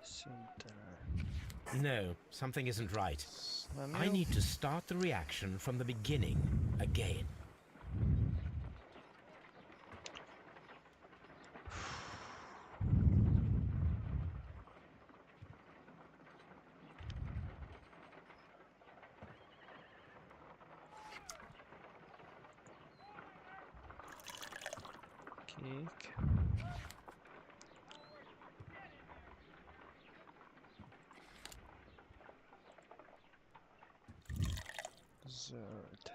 Színtelen. No, something isn't right. Nem I jó? need to start the reaction from the beginning again. Kék. Zöld.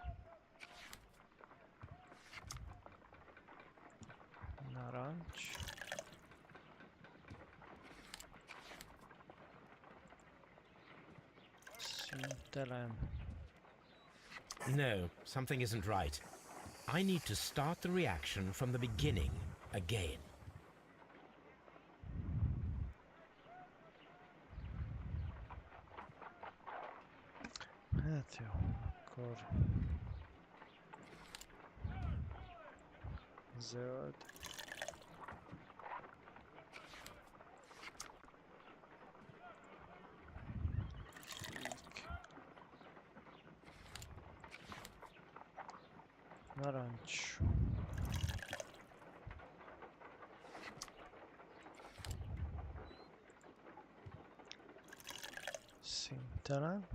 Narancs. Színtelen. No, something isn't right. I need to start the reaction from the beginning again. Hát jó, akkor zöld. Kék. Narancs. Szintelen.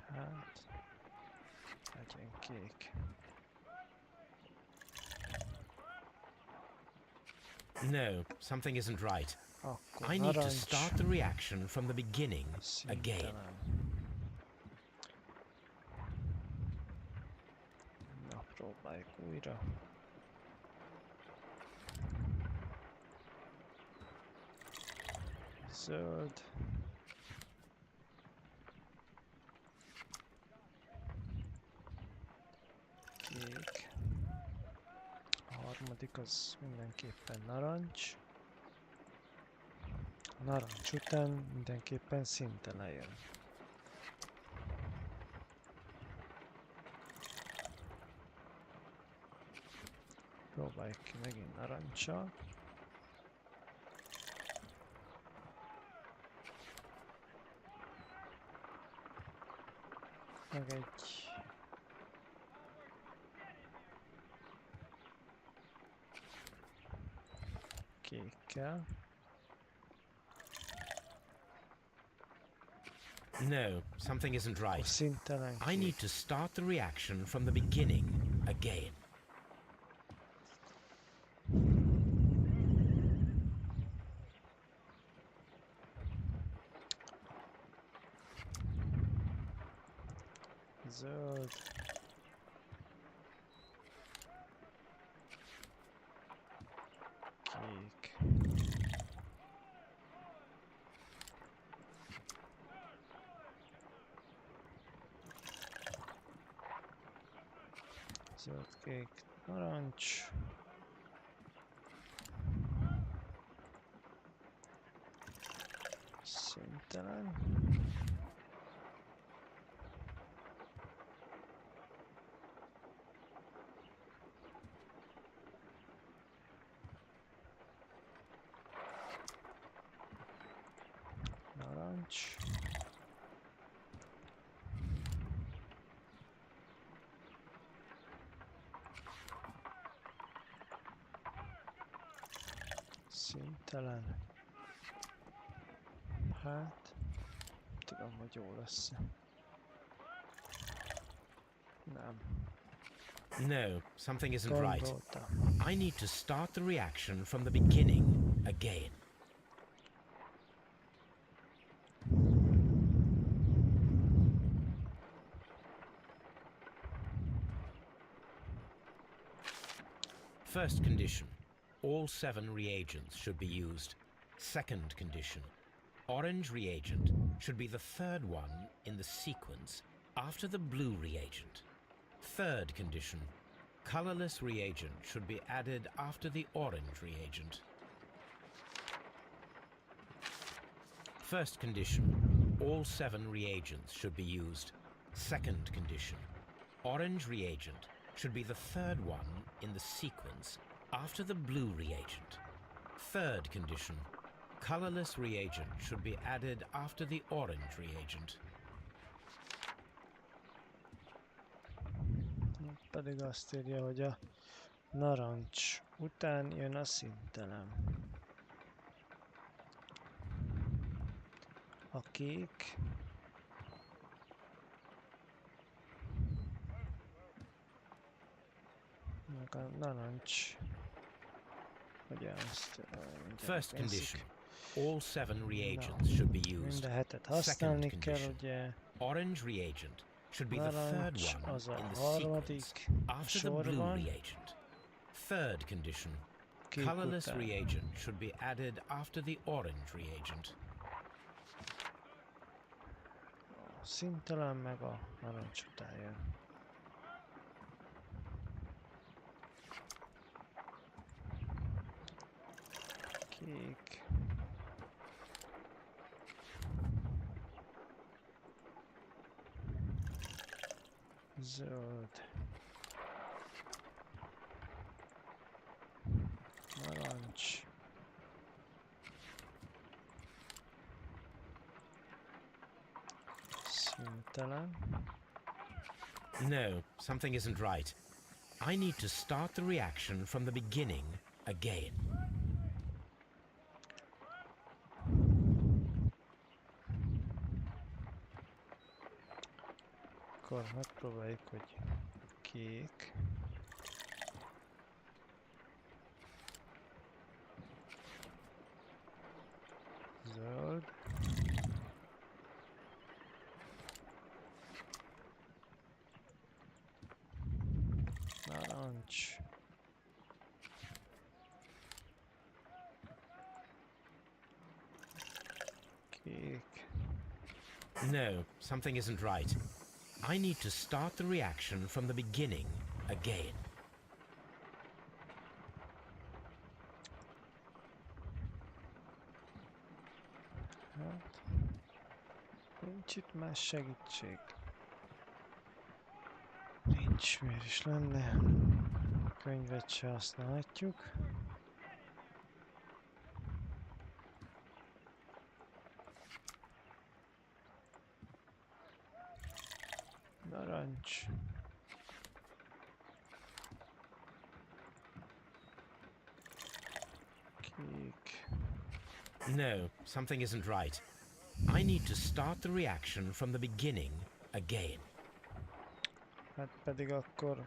Hát, legyen kék. No, something isn't right. Akkor I need to narancs. start the reaction from the beginning again. Szintelen. Na, próbáljuk újra. Zöld. Kék. A harmadik az mindenképpen narancs. A narancs után mindenképpen szintelen jön. Próbáljuk ki megint narancsal. Meg egy kékkel. No, something isn't A right. szintelen I need kék. to start the reaction from the beginning again. Zöld. Kék. Zöld, kék, narancs. Szintelen. Narancs. Szintelen. Hát, tudom, hogy jó lesz. Nem. No, something isn't right. Gondoltam. I need to start the reaction from the beginning again. First condition. All 7 reagents should be used. Second condition. Orange reagent should be the third one in the sequence after the blue reagent. Third condition. Colorless reagent should be added after the orange reagent. First condition. All 7 reagents should be used. Second condition. Orange reagent should be the third one in the sequence after the blue reagent. Third condition. Colorless reagent should be added after the orange reagent. Pedig azt írja, hogy a narancs után jön a szintelen. A kék. Meg a narancs. Ugye azt First condition. All 7 reagents should be used. Mind a hetet használni Second kell, condition. ugye. Orange reagent should be the third Narancs one az a in the harmadik sequence after the blue sorban. reagent. Third condition. Kék Colorless után. reagent should be added after the orange reagent. A szintelen meg a narancs után jön. Kék. Zöld. Narancs. Szintelen. No, something isn't right. I need to start the reaction from the beginning again. Akkor megpróbáljuk, hogy kék. Zöld. Narancs. Kék. No, something isn't right. I need to start the reaction from the beginning again. Hát, nincs itt más segítség. Nincs, miért is lenne. Könyvet se használhatjuk. Narancs. Kék. No, something isn't right. I need to start the reaction from the beginning again. Hát pedig akkor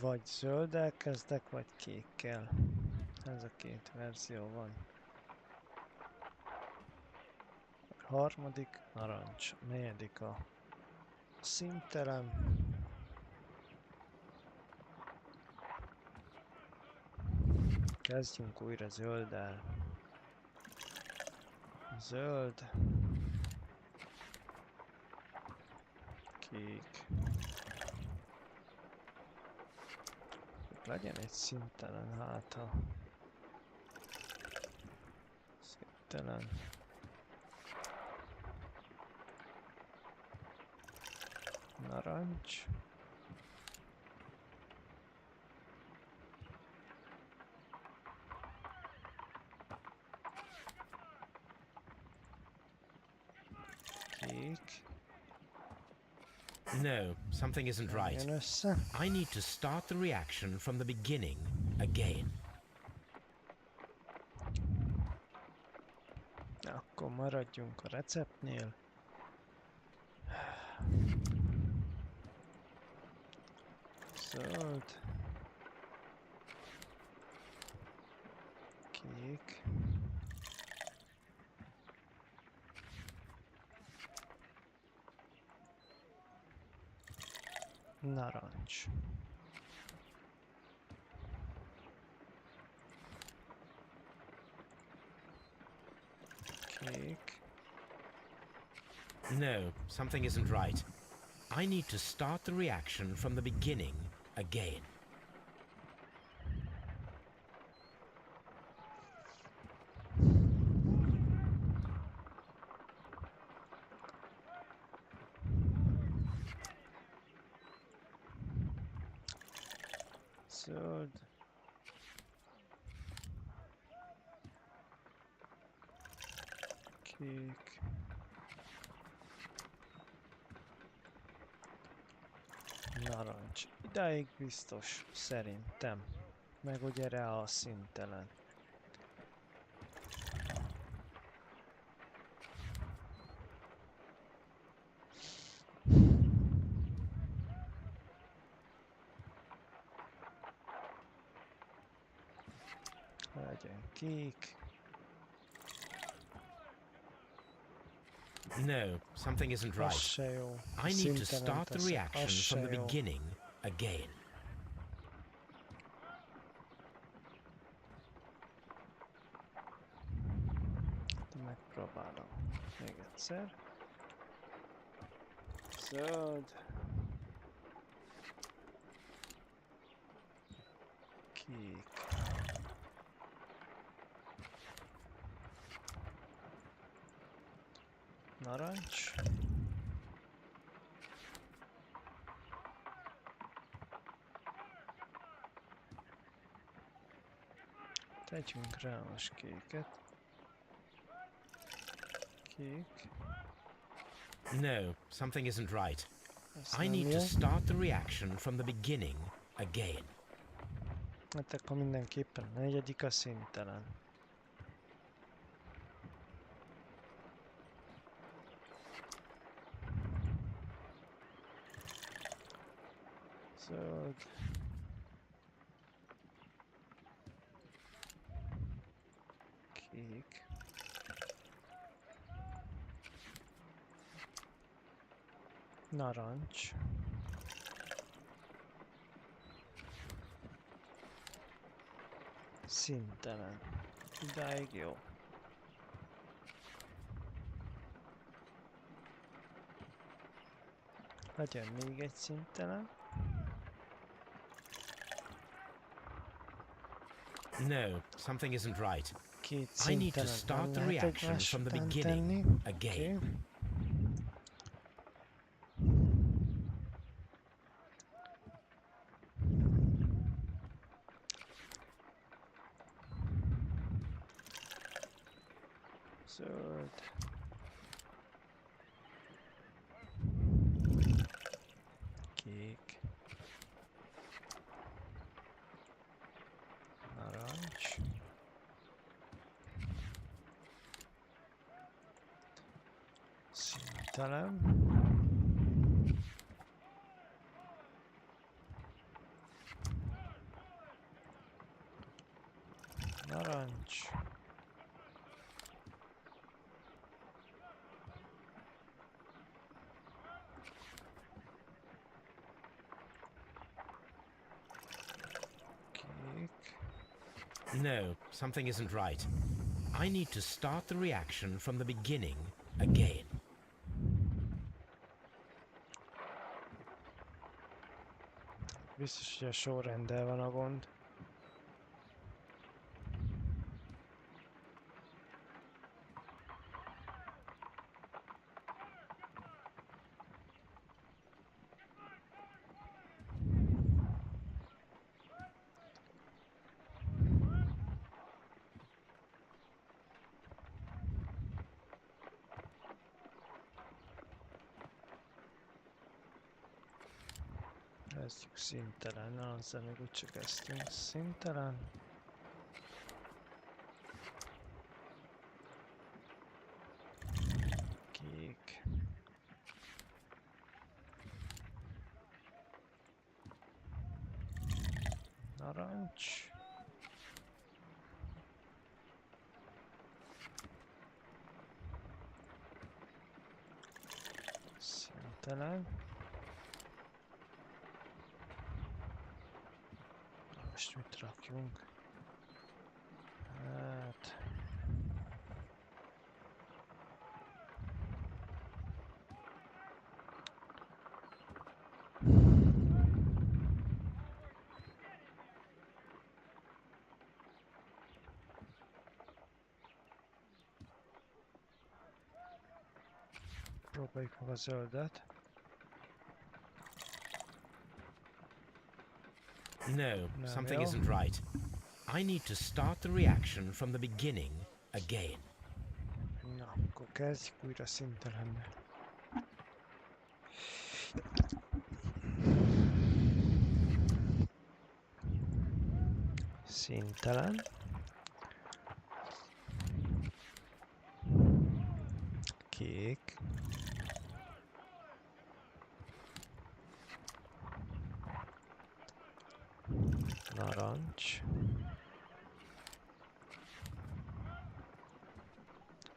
vagy zölddel kezdek, vagy kékkel. Ez a két verzió van. A harmadik narancs, a negyedik a színtelen. Kezdjünk újra zölddel. Zöld. Kék. Legyen egy színtelen háta. Színtelen. Narancs. Kék. No, something isn't right. Jön össze. I need to start the reaction from the beginning again. Akkor maradjunk a receptnél. Zöld. Kék. Narancs. Kék. No, something isn't right. I need to start the reaction from the beginning again. Zöld. Kék. Narancs. Idáig biztos, szerintem. Meg ugye rá a színtelen. Legyen kék. No, something isn't Az right. se jó. I need to Színtelen start the teszek, reaction az se from the jó. beginning again. Megpróbálom még egyszer. Zöld. Kék. Narancs. Tegyünk rá most kéket. Kék. No, something isn't right. Ez I nem need jó. to start the reaction from the beginning again. Hát akkor mindenképpen a negyedik a színtelen. Zöld. Kék. Narancs. Színtelen. Idáig jó. Legyen még egy színtelen. No, something isn't right. Két I need to színtelen start the nem lehet reaction egymás from the után beginning tenni. again. Oké. Zöld. Kék. Narancs. Színtelen. Narancs. Kék. No, something isn't right. I need to start the reaction from the beginning again. Biztos, hogy a sorrenddel van a gond. Kezdjük színtelen, azzal még úgyse kezdtünk. Színtelen. Kék. Narancs. Színtelen. Most mit rakjunk? Hát... Próbáljuk meg a zöldet. No, something jó. isn't right. I need to start the reaction from the beginning again. Na, akkor kezdjük újra színtelennel. Színtelen. Kék. Narancs.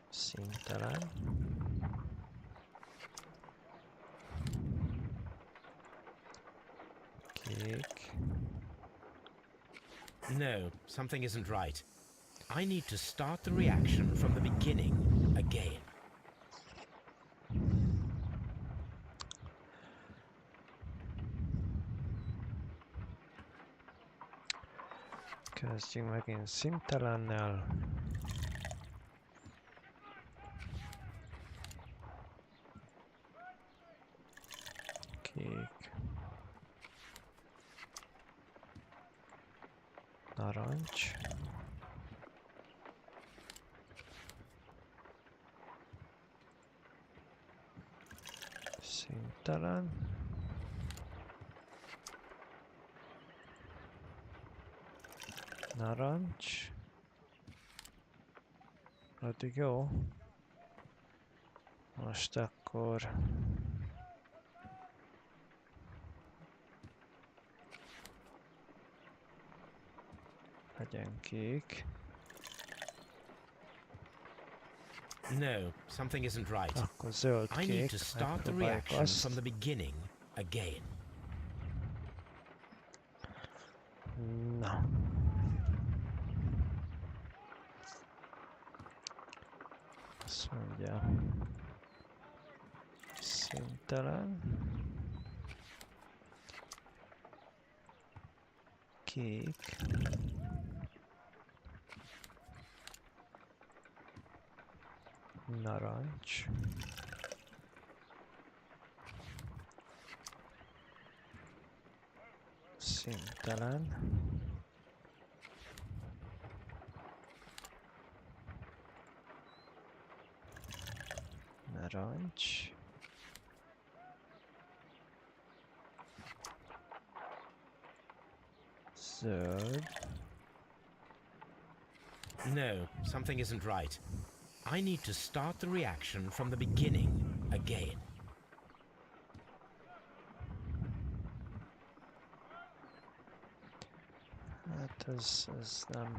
Színtelen. Kék. No, something isn't right. I need to start the reaction from the beginning again. Kezdjünk megint színtelennel. Kék. Narancs. Színtelen. Narancs. Addig jó. Most akkor... legyen kék. No, something isn't right. Akkor zöld I need kék. to start the Megpróbáljuk reaction azt. from the beginning again. Na. Azt mondja. Színtelen. Kék. Narancs. Színtelen. Narancs. Zöld. No, something isn't right. I need to start the reaction from the beginning again. Hát ez nem...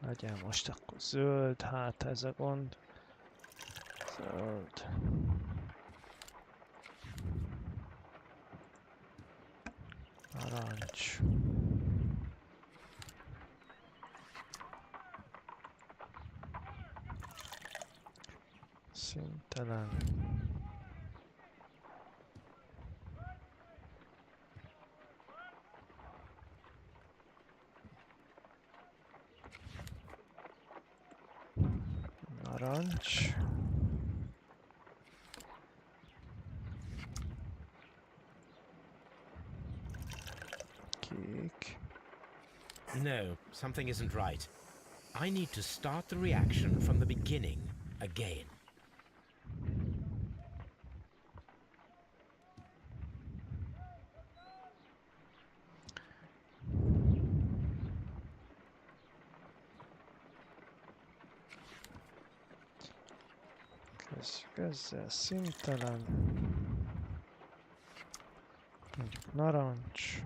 Legyen most akkor zöld, hát ez a gond. Zöld. Narancs. Színtelen. Narancs. Kék. No, something isn't right. I need to start the reaction from the beginning again. Kezdjük ezzel, színtelen. Mondjuk narancs.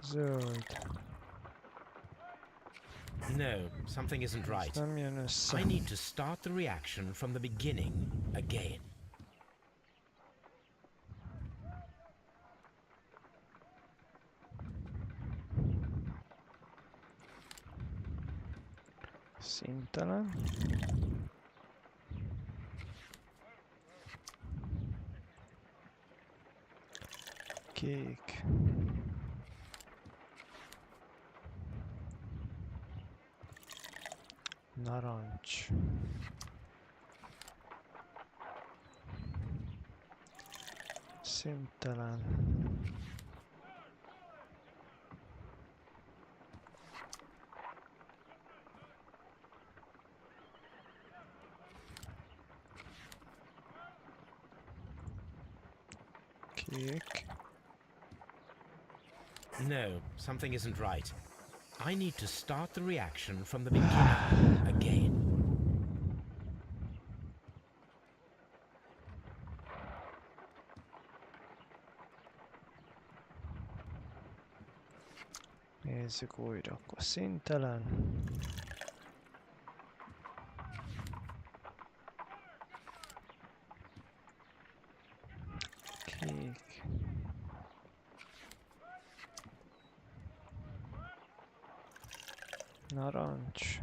Zöld. No, something isn't Ez right. nem jön össze. I need to start the reaction from the beginning again. Színtelen. Kék. Narancs. Színtelen. Kék. No, something isn't right. I need to start the reaction from the beginning again. Nézzük újra, akkor színtelen. Kék. Narancs.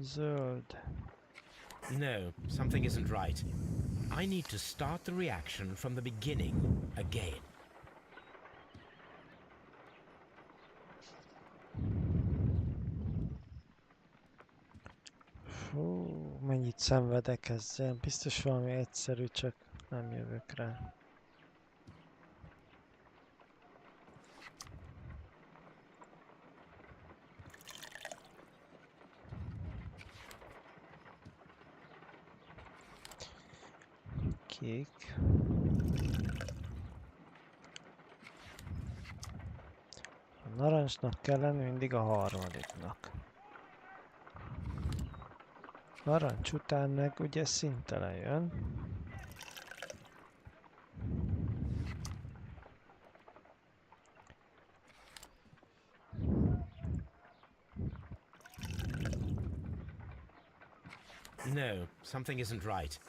Zöld. No, something isn't right. I need to start the reaction from the beginning again. Fú. mennyit szenvedek ezzel. Biztos valami egyszerű, csak nem jövök rá. Kék. A narancsnak kell lenni mindig a harmadiknak. Narancs után meg ugye színtelen jön. No, something isn't right.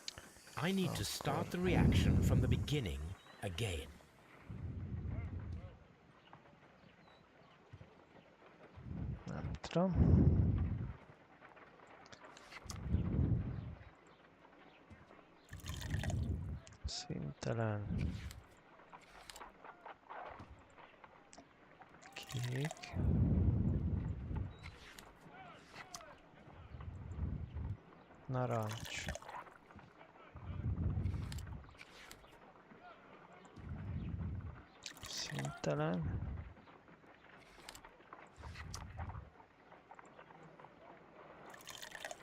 I need to start the reaction from the beginning again. Nem tudom. Színtelen. Kék. Narancs. Színtelen.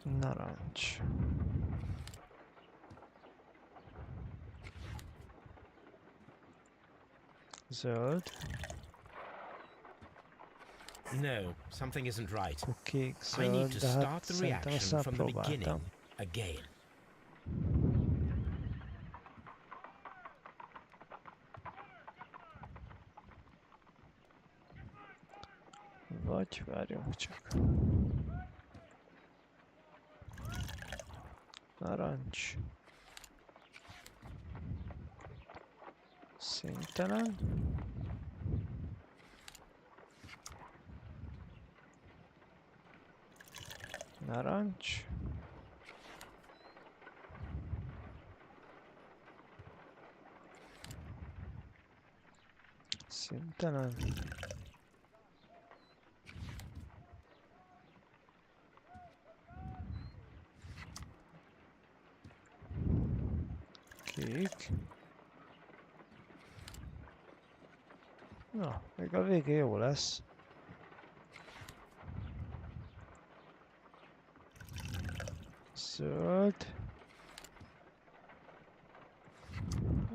Narancs. Zöld. No, something isn't right. Kék, I need zöld, to de start hát the szerintem ezt reaction már from the beginning próbáltam. again. Vagy várjunk csak. Narancs. Színtelen. Narancs. Színtelen. Kék. Na, még a végén jó lesz. Zöld.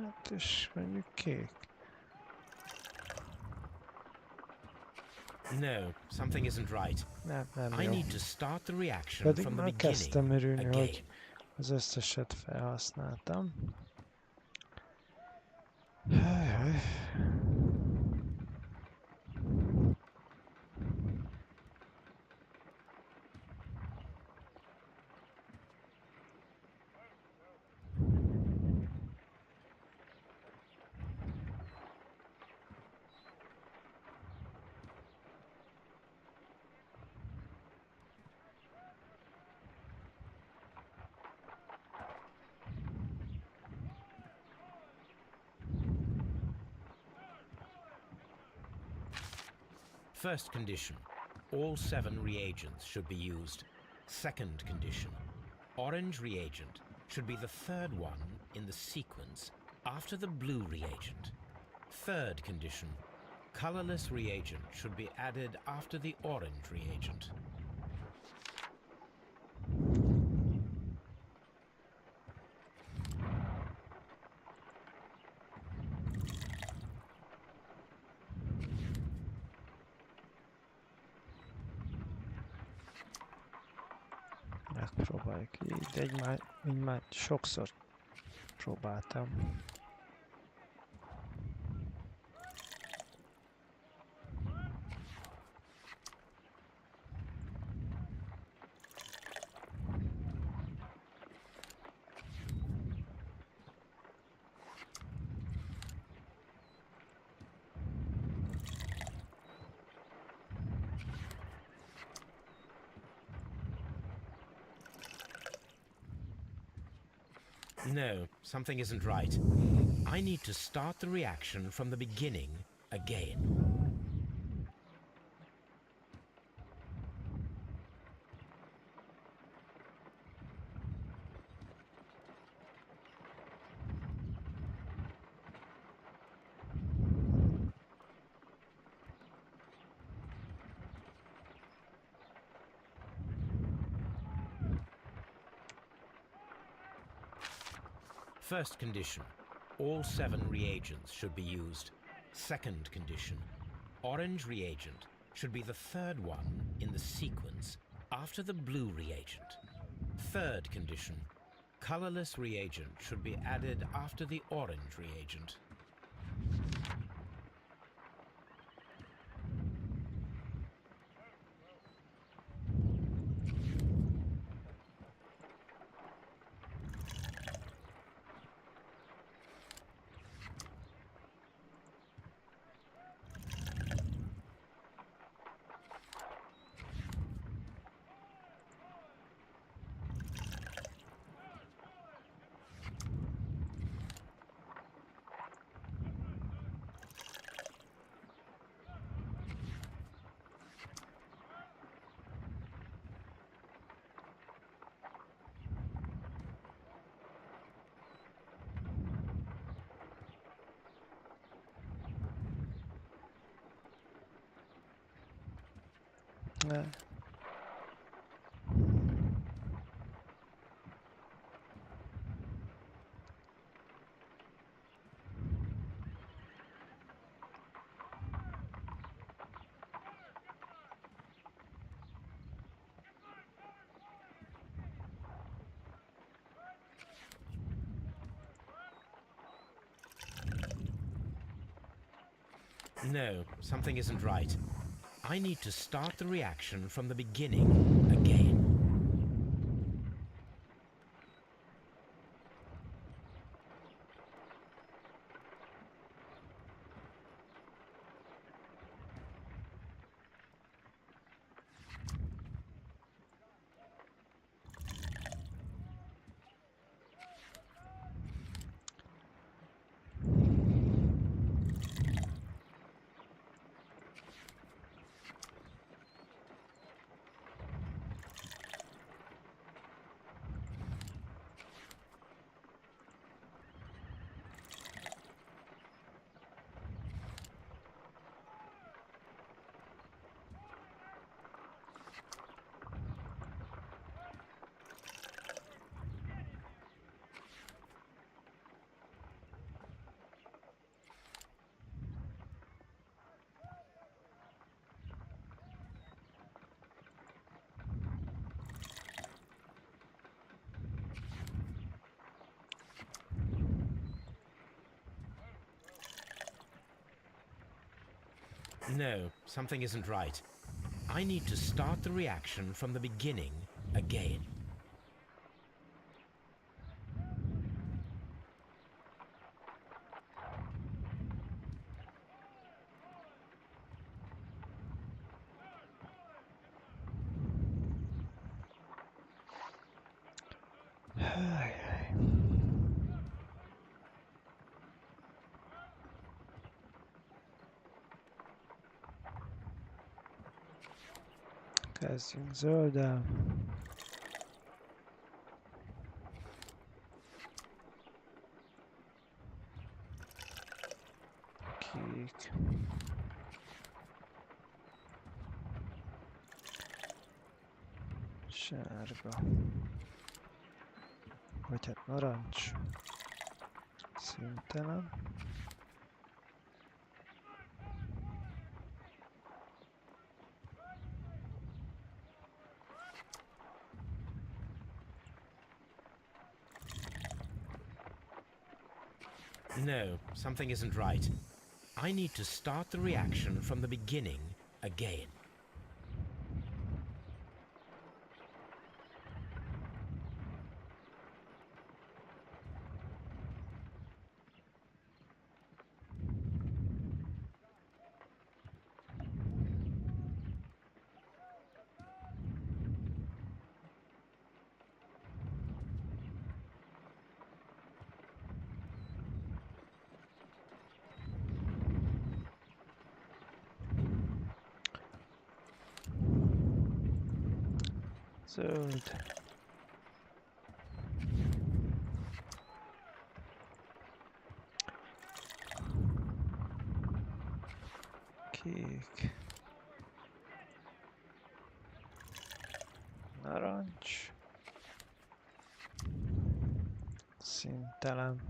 Hát és mondjuk kék. No, something isn't right. Nem I jó. need to start the reaction Pedig from the már kezdtem beginning örülni, again. hogy az összeset felhasználtam. Jaj. First condition, all 7 reagents should be used. Second condition, orange reagent should be the third one in the sequence after the blue reagent. Third condition, colorless reagent should be added after the orange reagent. Megpróbáljuk így, de így már sokszor próbáltam. No, something isn't right. I need to start the reaction from the beginning again. First condition, all 7 reagents should be used. Second condition, orange reagent should be the 3rd one in the sequence after the blue reagent. Third condition, colorless reagent should be added after the orange reagent. No, something isn't right. I need to start the reaction from the beginning again. No, something isn't right. I need to start the reaction from the beginning again. Kezdjünk zölddel. Kék. Sárga. Vagy hát narancs. Szintelen. No, something isn't right. I need to start the reaction from the beginning again. Zöld. Kék. Narancs. színtelen.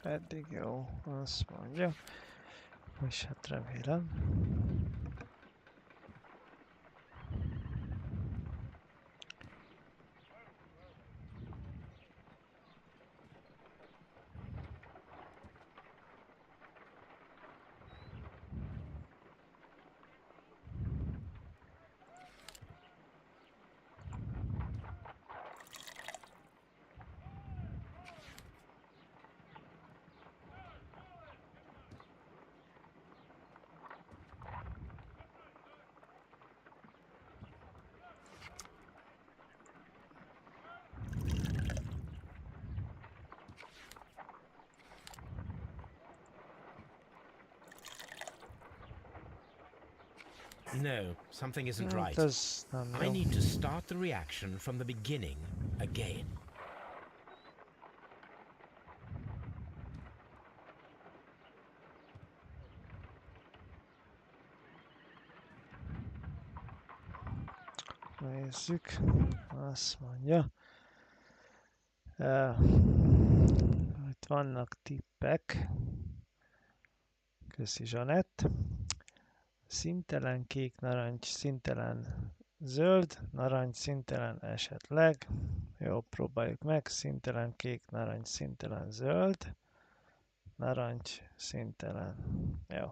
Eddig jó, azt mondja. És hát remélem. No, something isn't Hát right. ez nem I jó. need to start the reaction from the beginning again. Nézzük. Azt mondja. Itt vannak tippek. Köszi Zsanett. Színtelen kék, narancs, színtelen zöld, narancs, színtelen esetleg. Jó, próbáljuk meg. Színtelen kék, narancs, színtelen zöld, narancs, színtelen. Jó.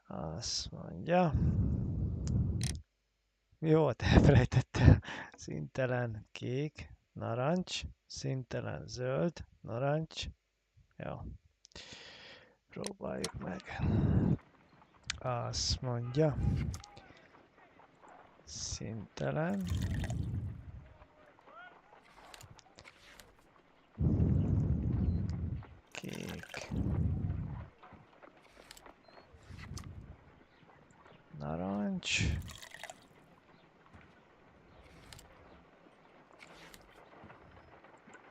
Azt mondja. Mi volt? Elfelejtettem. Színtelen kék, narancs, színtelen zöld, narancs. Jó. Próbáljuk meg. Azt mondja. Színtelen. Kék. Narancs.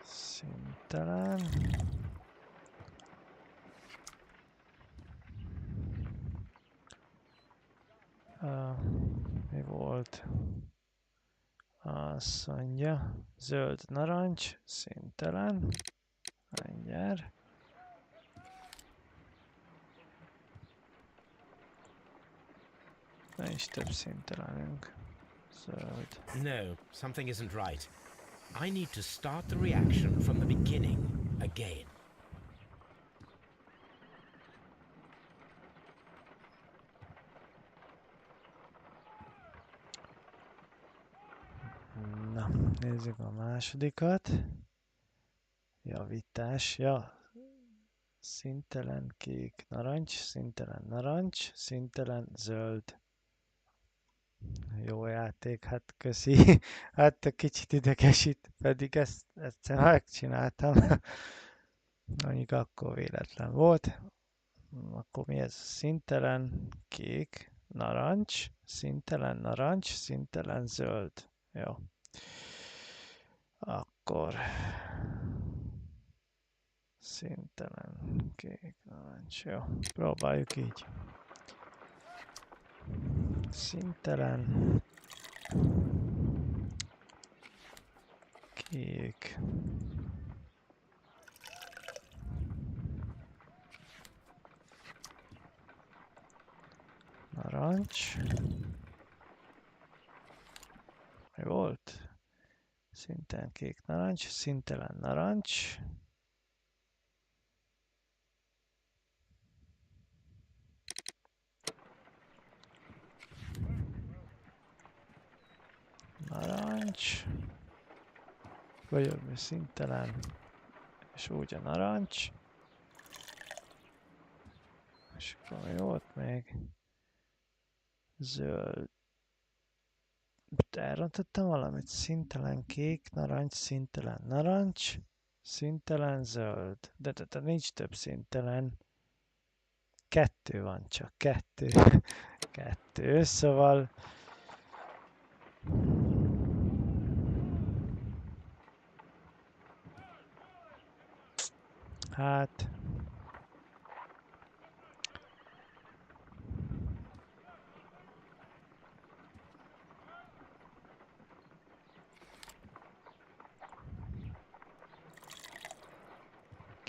Színtelen. Mi volt? Azt mondja, zöld narancs, színtelen. Mindjárt. Nincs több színtelenünk. Zöld. No, something isn't right. I need to start the reaction from the beginning again. Na, nézzük a másodikat. Javítás. Ja. Színtelen kék, narancs, színtelen narancs, színtelen zöld. Jó játék, hát köszi. Hát kicsit idegesít, pedig ezt egyszer megcsináltam. Mondjuk akkor véletlen volt. Akkor mi ez? Színtelen kék, narancs, színtelen narancs, színtelen zöld. Jó. Akkor színtelen kék, narancs. Jó. Próbáljuk így. Színtelen kék. Narancs. Mi volt? Színtelen kék, narancs, színtelen narancs. Narancs. Vagy színtelen. És úgy a narancs. És akkor mi volt még? Zöld. Elrontottam valamit. Színtelen kék, narancs, színtelen narancs, színtelen zöld. De nincs több színtelen. Kettő van csak, kettő. Kettő, szóval... Hát...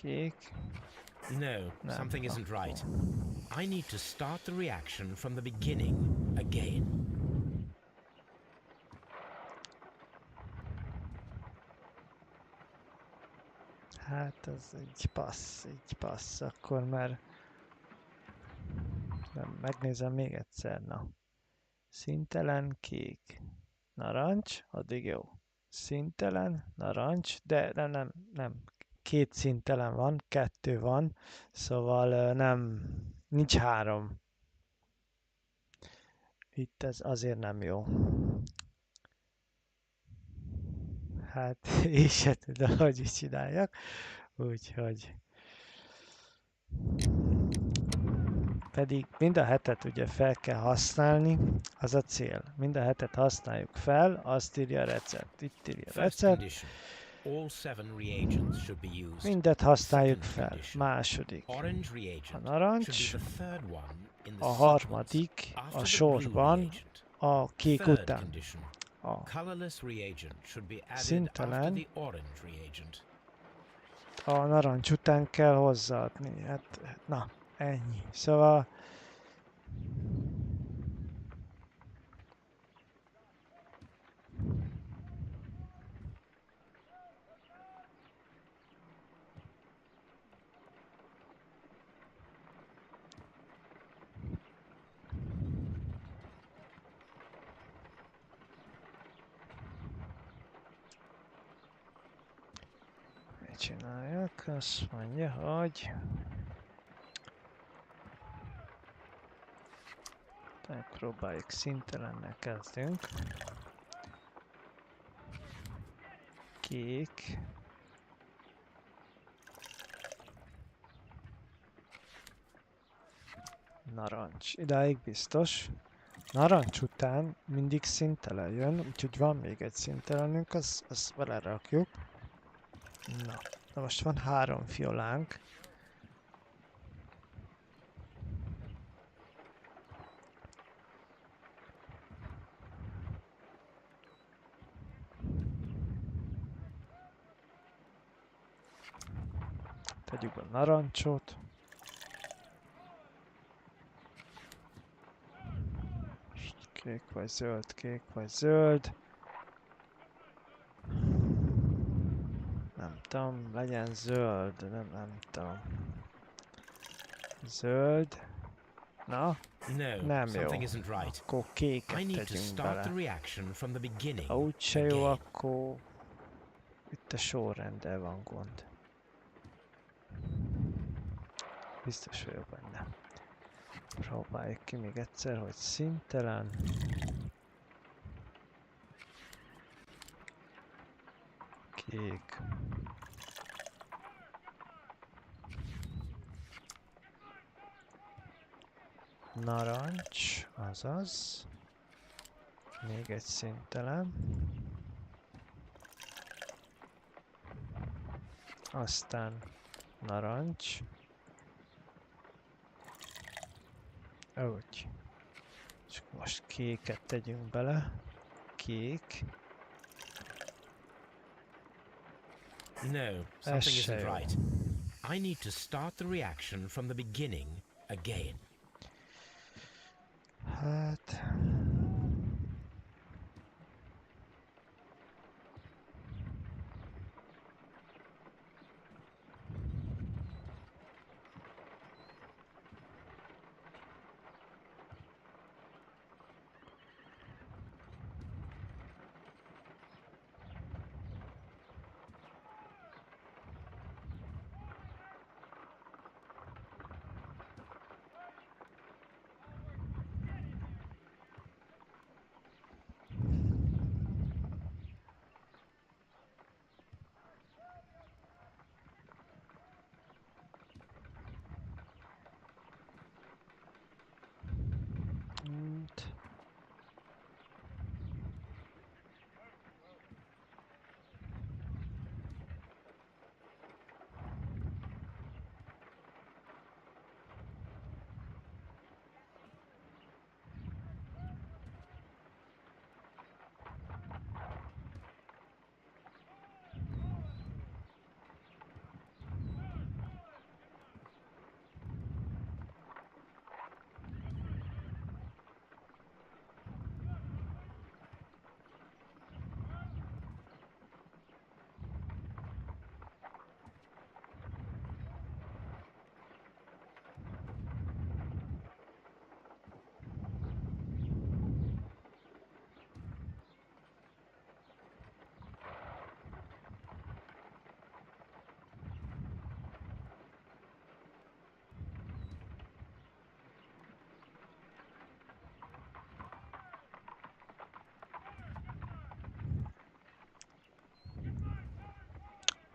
Kék. No, Nem, something isn't akkor. right. I need to start the reaction from the beginning again. Hát ez így passz, akkor már nem, megnézem még egyszer, na. Színtelen, kék, narancs, addig jó. Színtelen, narancs, de nem. Két színtelen van, kettő van, szóval nem, nincs három. Itt ez azért nem jó. Hát én se tudom, hogy is csináljak, úgyhogy... Pedig mind a hetet ugye fel kell használni, az a cél. Mind a hetet használjuk fel, azt írja a recept. Itt írja a recept. All 7 reagents should be used. Mindet használjuk Second fel. condition. Második. Orange A reagent narancs. should be the third one in the A sequence harmadik after a the blue sorban reagent. a kék Third után. condition. A Colorless reagent should be added after színtelen the orange reagent. a narancs után kell hozzáadni. Hát, na, ennyi. Szóval mit csináljak? Azt mondja, hogy megpróbáljuk színtelennel kezdünk. Kék. Narancs. Idáig biztos. Narancs után mindig színtelen jön, úgyhogy van még egy színtelenünk, azt belerakjuk. Na most van 3 fiolánk. Tegyük be a narancsot. Kék vagy zöld, kék vagy zöld. Nem tudom, legyen zöld, nem tudom. Zöld. Na, No, nem jó. something isn't right. Akkor I kéket need to tegyünk start the bele. reaction from the beginning. Ha úgyse jó, again. akkor itt a sorrenddel van gond. Biztos vagyok benne. Próbáljuk ki még egyszer, hogy színtelen. Kék. Narancs, azaz. Még egy színtelen. Aztán narancs. Úgy. Csak most kéket tegyünk bele. Kék. No, something Ez se isn't jó. right. I need to start the reaction from the beginning again. Hát...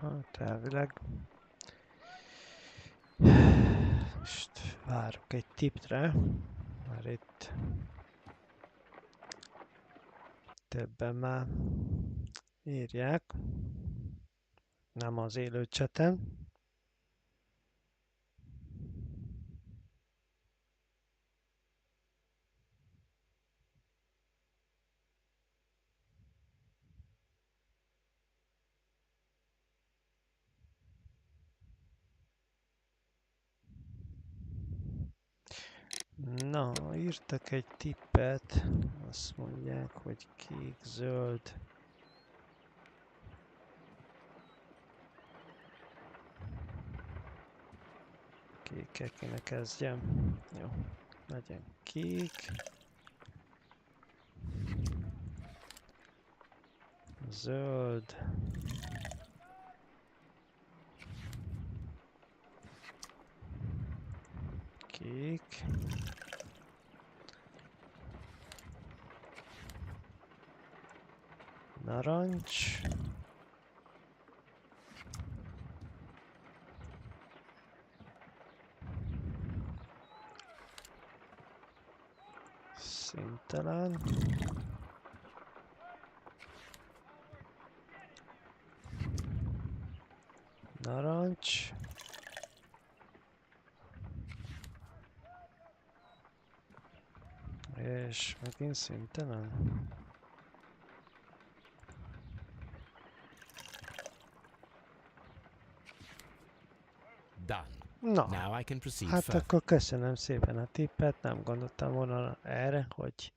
Hát elvileg. Most várok egy tipre, mert itt többen már írják, nem az élő cseten. Na, írtak egy tippet, azt mondják, hogy kék, zöld. Kékkel kéne kezdjem. Jó, legyen kék. Zöld. Kék. Narancs. Szintelen. Narancs. És megint szintelen. Done. Na, Now I can proceed hát further. akkor köszönöm szépen a tippet, nem gondoltam volna erre, hogy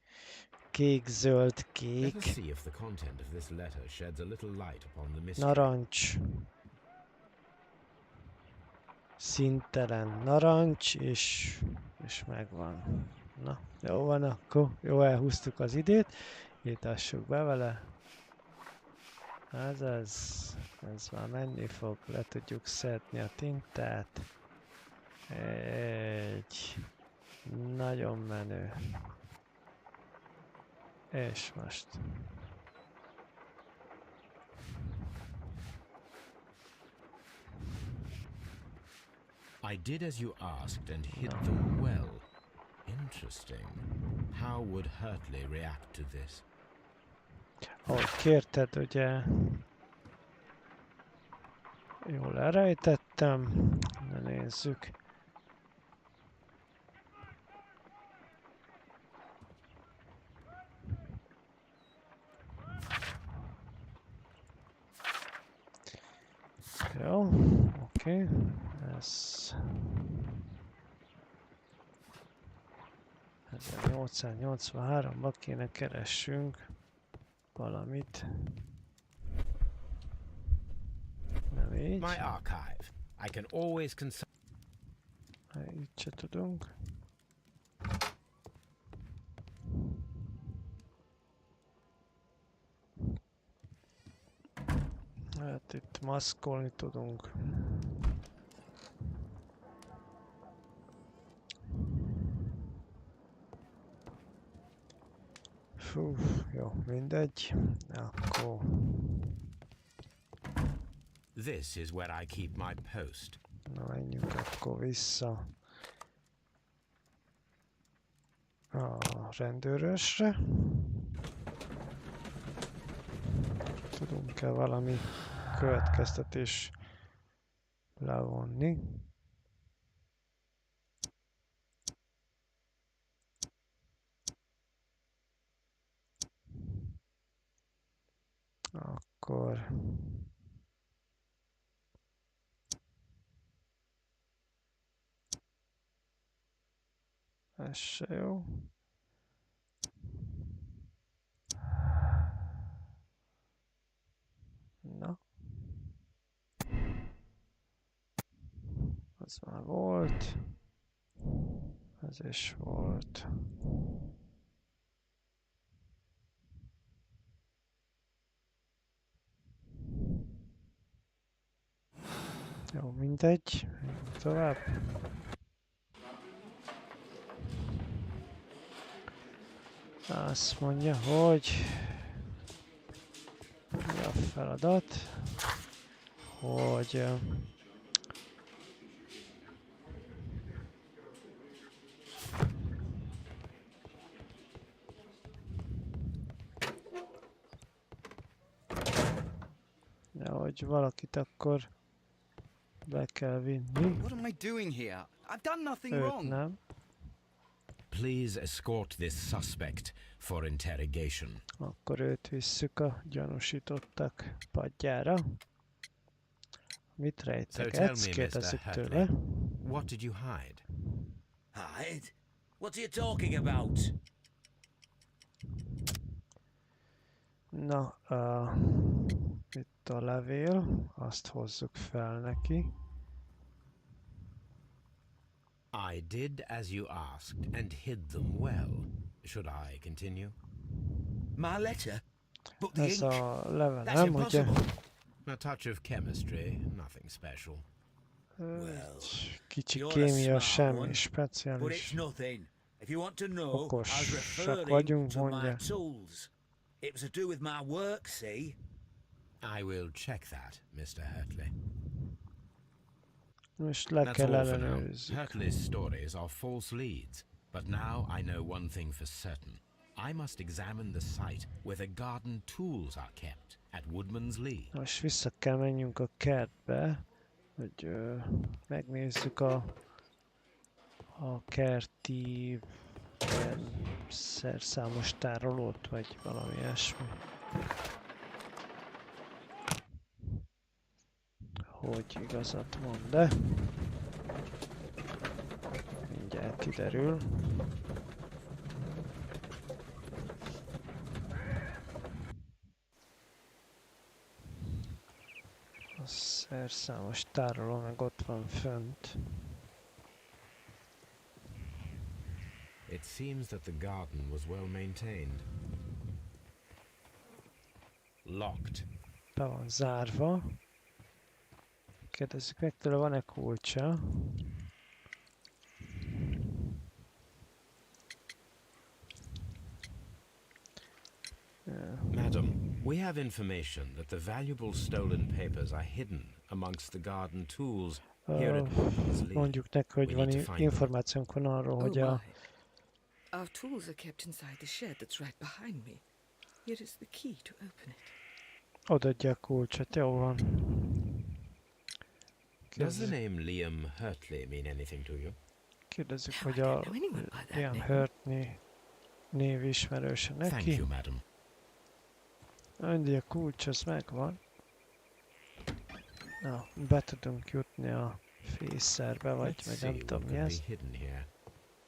kék, zöld, Let kék, us see if the content of this letter sheds a little light upon the mystery. narancs, szintelen narancs, és megvan. Na, jó van, akkor jó, elhúztuk az időt, írtassuk be vele. Ez már menni fog, le tudjuk szedni a tintát. Egy nagyon menő. És most. I did as you asked and hid them well. Interesting. How would Hurtley react to this? Ahogy kérted, ugye jól elrejtettem, de nézzük. Jó, oké, ez 1883-ban kéne keressünk valamit. Nem így. My archive. I can always consult. Így se tudunk. Hát itt maszkolni tudunk. Fú, jó, mindegy. Akkor... This is where I keep my post. Na, menjünk akkor vissza a rendőrösre. Tudunk-e valami következtetés levonni? Akkor... Ez se jó. Na. Az már volt. Ez is volt. Jó, mindegy. Tovább. Azt mondja, hogy mi a feladat, hogy hogy valakit akkor be kell vinni. What am I doing here? I've done nothing Őt wrong. nem. Please escort this suspect for interrogation. Akkor őt visszük a gyanúsítottak padjára. Mit So rejtek? tell Ezt me, Mr. kérdezzük Hatley, tőle. what did you hide? Hide? What are you talking about? Na, itt a levél, azt hozzuk fel neki. I did as you asked and hid them well. Should I continue? My letter? But the Ez ink? a That's levelem, ugye? impossible. A touch of chemistry, nothing special. Well, Kicsi you're a kémia, smart semmi one, but it's speciális. nothing. If you want to know, I was Okosak referring vagyunk, to my mondja. tools. It was to do with my work, see? I will check that, Mr. Hatley. Most le That's kell all for now. ellenőrizzük. Hatley's stories are false leads, but now I know one thing for certain. I must examine the site where the garden tools are kept, at Woodman's Lee. Most vissza kell menjünk a kertbe, hogy megnézzük a kerti ilyen szerszámos tárolót, vagy valami ilyesmi. Hogy igazat mond, de mindjárt kiderül. A szerszámos tároló meg ott van fönt. It seems that the garden was well maintained. Locked. Be van zárva. Kérdezzük meg tőle, van-e kulcsa? Madam, we have information that the valuable stolen papers are hidden amongst the garden tools here at Woodman's Lee. Mondjuk neki, hogy We van need to find információnk van arról, hogy Oh a my. Our tools are kept inside the shed that's right behind me. Here is the key to open it. odaadja a kulcsot, jó van. Does the name Liam Hurtley mean anything to you? Kérdezzük, No, I hogy a don't know anyone by that Liam name. Hurtley név ismerőse Thank neki. you, madam. Mindig a kulcs az megvan. Na, be tudunk jutni a fészerbe, vagy Let's meg see nem what tudom mi could be ez. hidden here.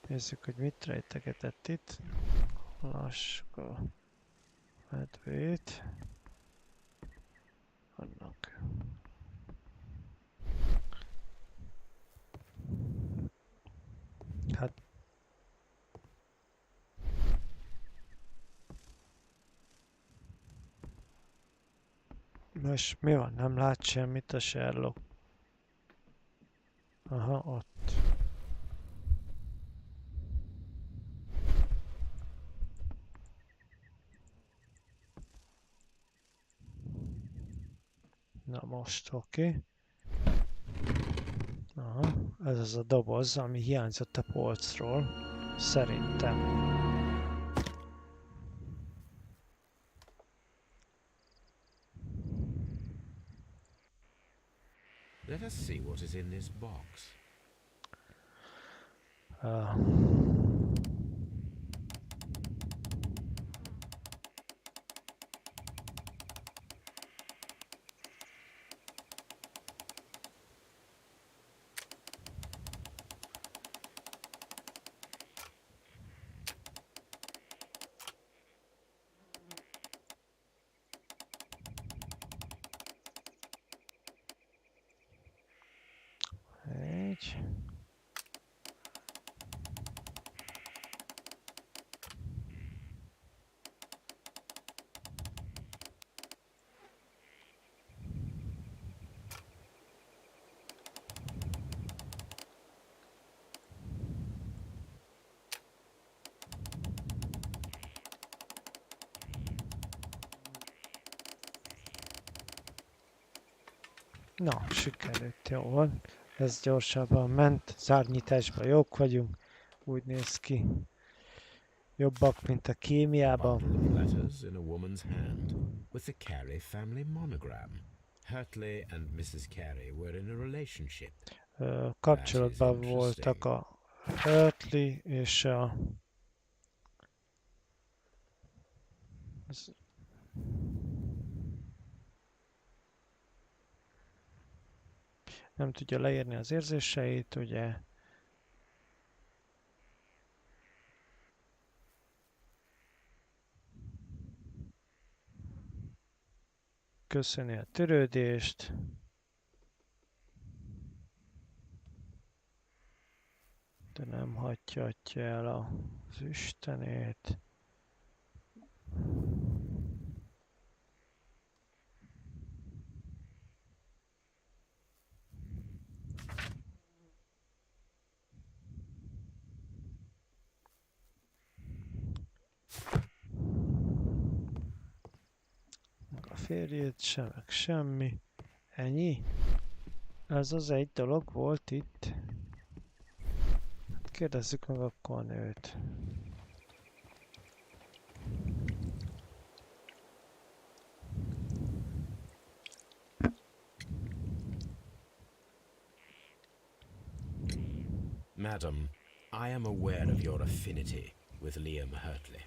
Nézzük, hogy mit rejtegetett itt. Lássuk a medvét. Annak. Hát most mi van? Nem lát semmit a Sherlock? Aha, ott. Na most, oké. Aha, ez az a doboz, ami hiányzott a polcról. Szerintem. Let us see what is in this box. Egy. Na, sikerült, jó van. Ez gyorsabban ment, zárnyításban jók vagyunk, úgy néz ki. Jobbak, mint a kémiában. Bundle of letters in a woman's hand with the Carey family monogram. Hurtley and Mrs. Carey were in a relationship. Kapcsolatban voltak a Hurtley és a... Nem tudja leírni az érzéseit, ugye? Köszöni a törődést. De nem hagyhatja el az istenét. Meg a férjét sem, meg semmi. Ennyi? Ez az egy dolog volt itt. Kérdezzük meg akkor a nőt. Madam, I am aware of your affinity with Liam Hurtley.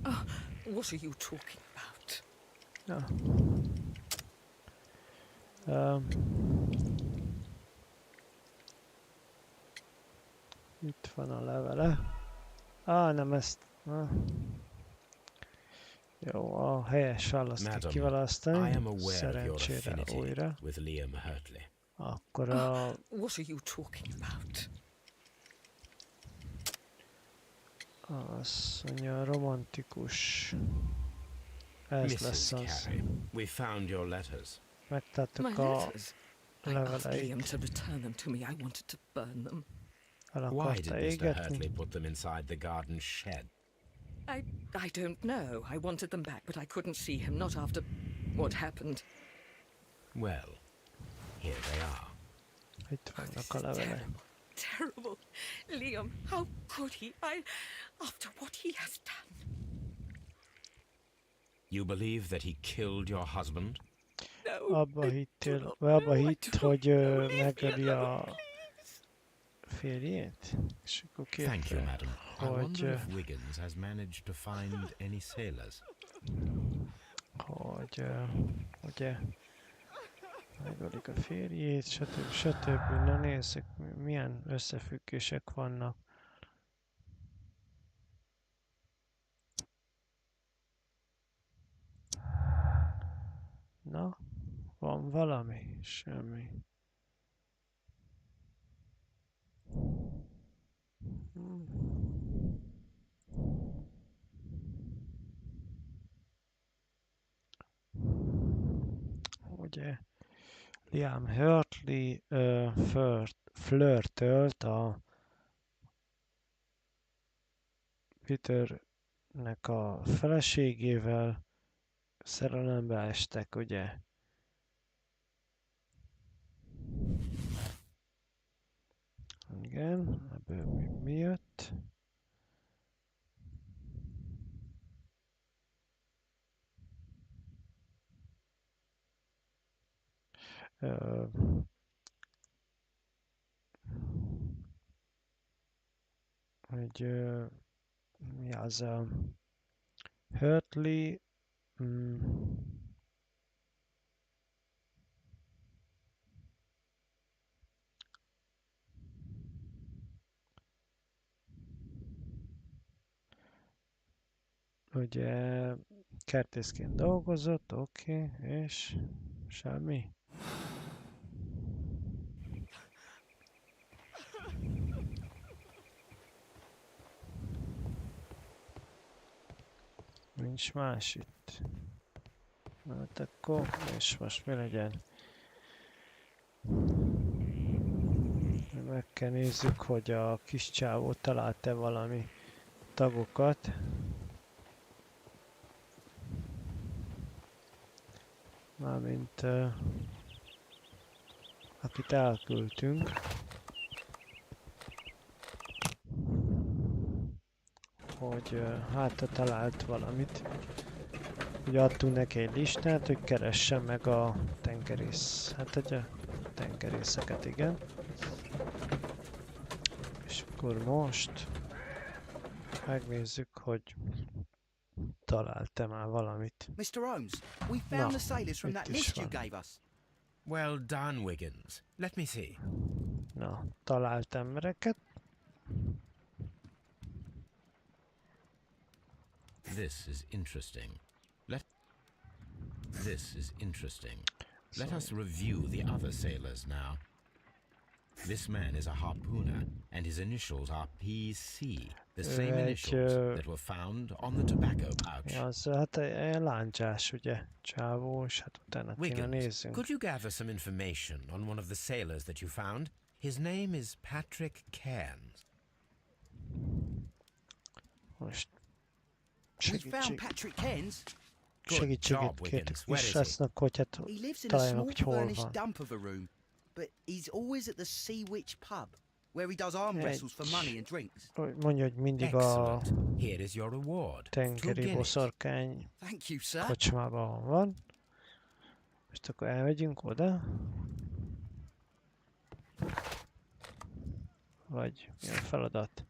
Oh, what are you talking about? Ja. Itt van a levele. Nem ezt... Jó, a helyes választ kell kiválasztani. Szerencsére újra. With Liam Hurtley. Akkor a... What are you talking about? Azt mondja, romantikus. Ez lesz az. Carey, we found your letters. Megtaláltuk a leveleit. Liam to return them to me. I wanted to burn them. Why did Mr. Hurtley put them inside the garden shed? I don't know. I wanted them back, but I couldn't see him, not after what happened. Well, here they are. Itt vannak a levelek. Terrible. Liam, how could he? After what he has done. You believe that he killed your husband? No. Abba hittél, vagy abba hitt, hogy megöli a férjét? És akkor Thank you, madam. I hogy, wonder if Wiggins has managed to find any sailors. hogy ugye megölik a férjét, stb. Na nézzük, milyen összefüggések vannak. Na, van valami? Semmi. Ugye Liam Hurtley flörtölt a Peternek a feleségével, szerelembe estek, ugye? Igen, ebből mi jött? Hogy mi az a Hurtley ugye kertészként dolgozott, oké, és semmi. Nincs más itt. Hát akkor, és most mi legyen? Meg kell nézzük, hogy a kis csávó talált-e valami tagokat. Mármint akit elküldtünk, hogy hát ha talált valamit. Ugye adtunk neki egy listát, hogy keresse meg a tengerészeket, igen. És akkor most megnézzük, hogy talált-e már valamit. Mr. Holmes, we found the sailors from itt that is list you van. gave us. Well done, Wiggins. Let me see. Na, talált embereket. This is interesting. Let us review the other sailors now. This man is a harpooner, and his initials are PC, the same initials that were found on the tobacco pouch. Az hát egy láncsás, ugye? Csávó, és hát utána kéne Wiggins, nézzünk. could you gather some information on one of the sailors that you found? His name is Patrick Cairns. Most We found Patrick Cairns. segítséget kértük Srácnak, hogy hát He lives in a találjanak, small hogy hol furnished van. dump of a room, but he's always at the Sea Witch pub, where he does arm wrestles for money and drinks. Mondja, hogy mindig a Excellent. Here is your reward. tengeri boszorkány Thank you, sir. kocsmában van. Most akkor elmegyünk oda. Vagy mi a feladat?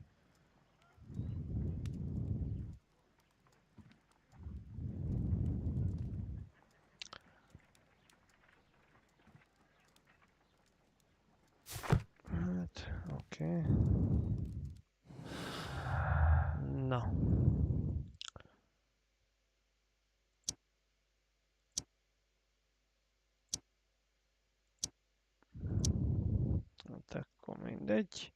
Hát, oké. Na. Hát akkor mindegy.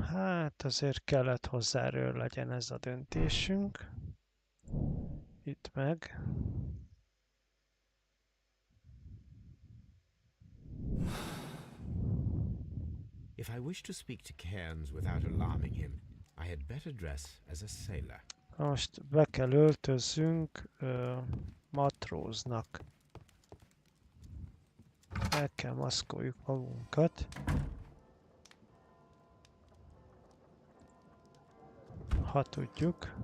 Hát azért kellett hozzá erről legyen ez a döntésünk. Itt meg. If I wish to speak to Cairns without alarming him, I had better dress as a sailor. Most be kell öltözzünk matróznak. El kell maszkoljuk magunkat. Ha tudjuk.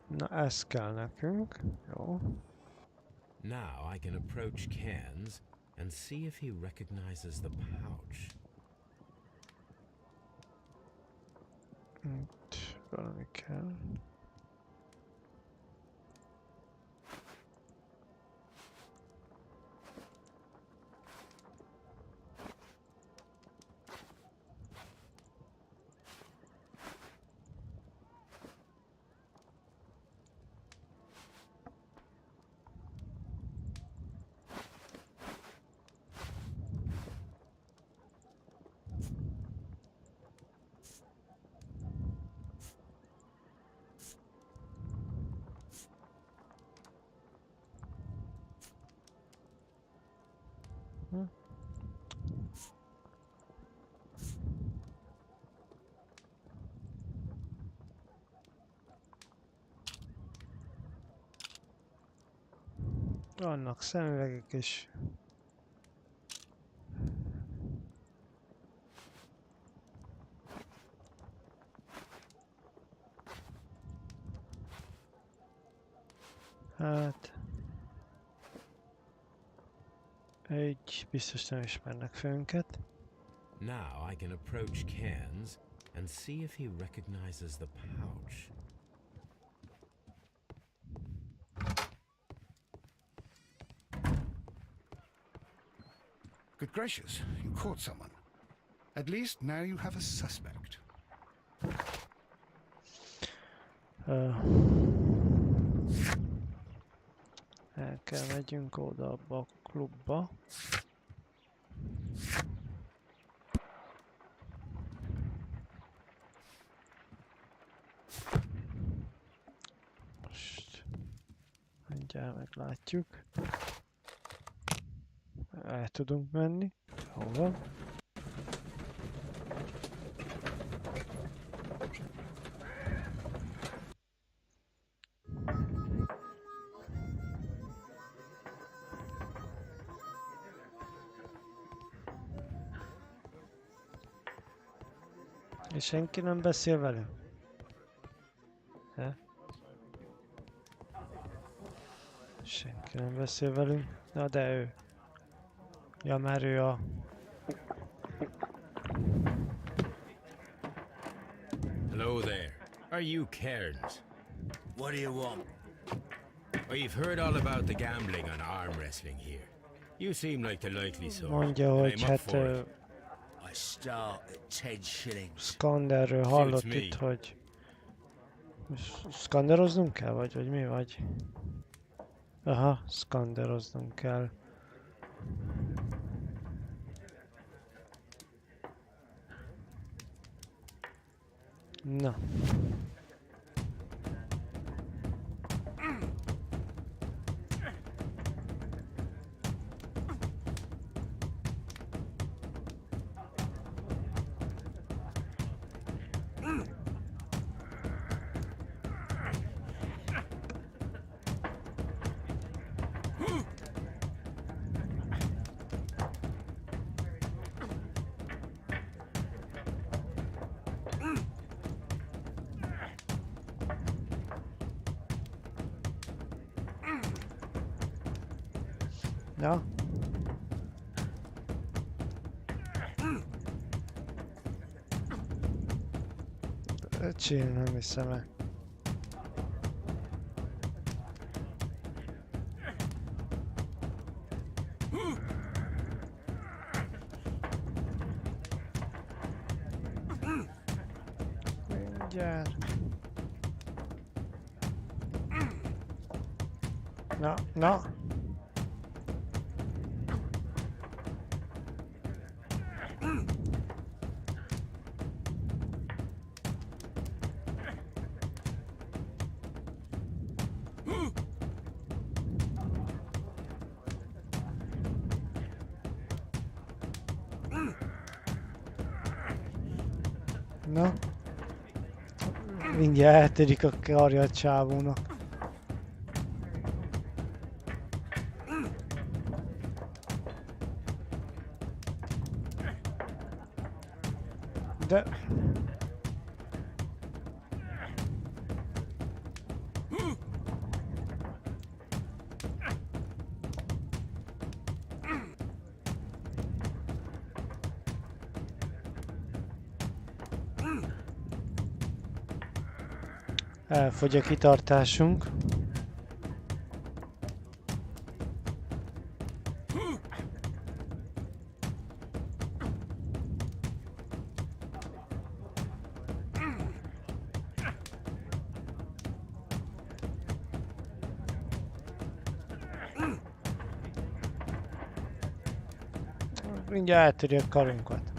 Na, ez kell nekünk. Jó. Now I can approach Cairns and see if he recognizes the pouch. Itt valami kell. Vannak szemüvegek is. Hát... Egy biztos nem ismernek főnket. Now I can approach Cairns and see if he recognizes the pouch. Good gracious, you caught someone. At least now you have a suspect. El kell megyünk oda abba a klubba. mindjárt meglátjuk. El tudunk menni. Hova? És senki nem beszél velünk? He? Senki nem beszél velünk. Na de ő. Ja, már ő a... Hello there. Are you Cairns? What do you want? Well, you've heard all about the gambling on arm wrestling here. You seem like the likely sort. Mondja, and hogy I'm up hát... for it. I start at 10 shillings. Skanderről hallott me. itt, hogy... Skanderoznunk kell, vagy mi vagy? Aha, skanderoznunk kell. Na. Ja. Öcsém, nem hiszem el. Mindjárt. Na, na. Na. Mindjárt eltörik a karja a csávónak. De... Elfogy a kitartásunk. Mindjárt eltöri a karunkat.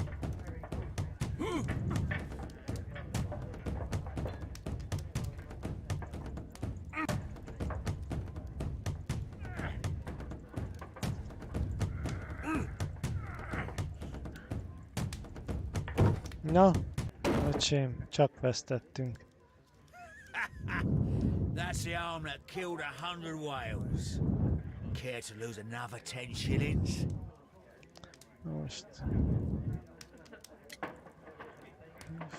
Na, öcsém, csak vesztettünk. That's the arm that killed 100 whales. Care to lose another 10 shillings? Most...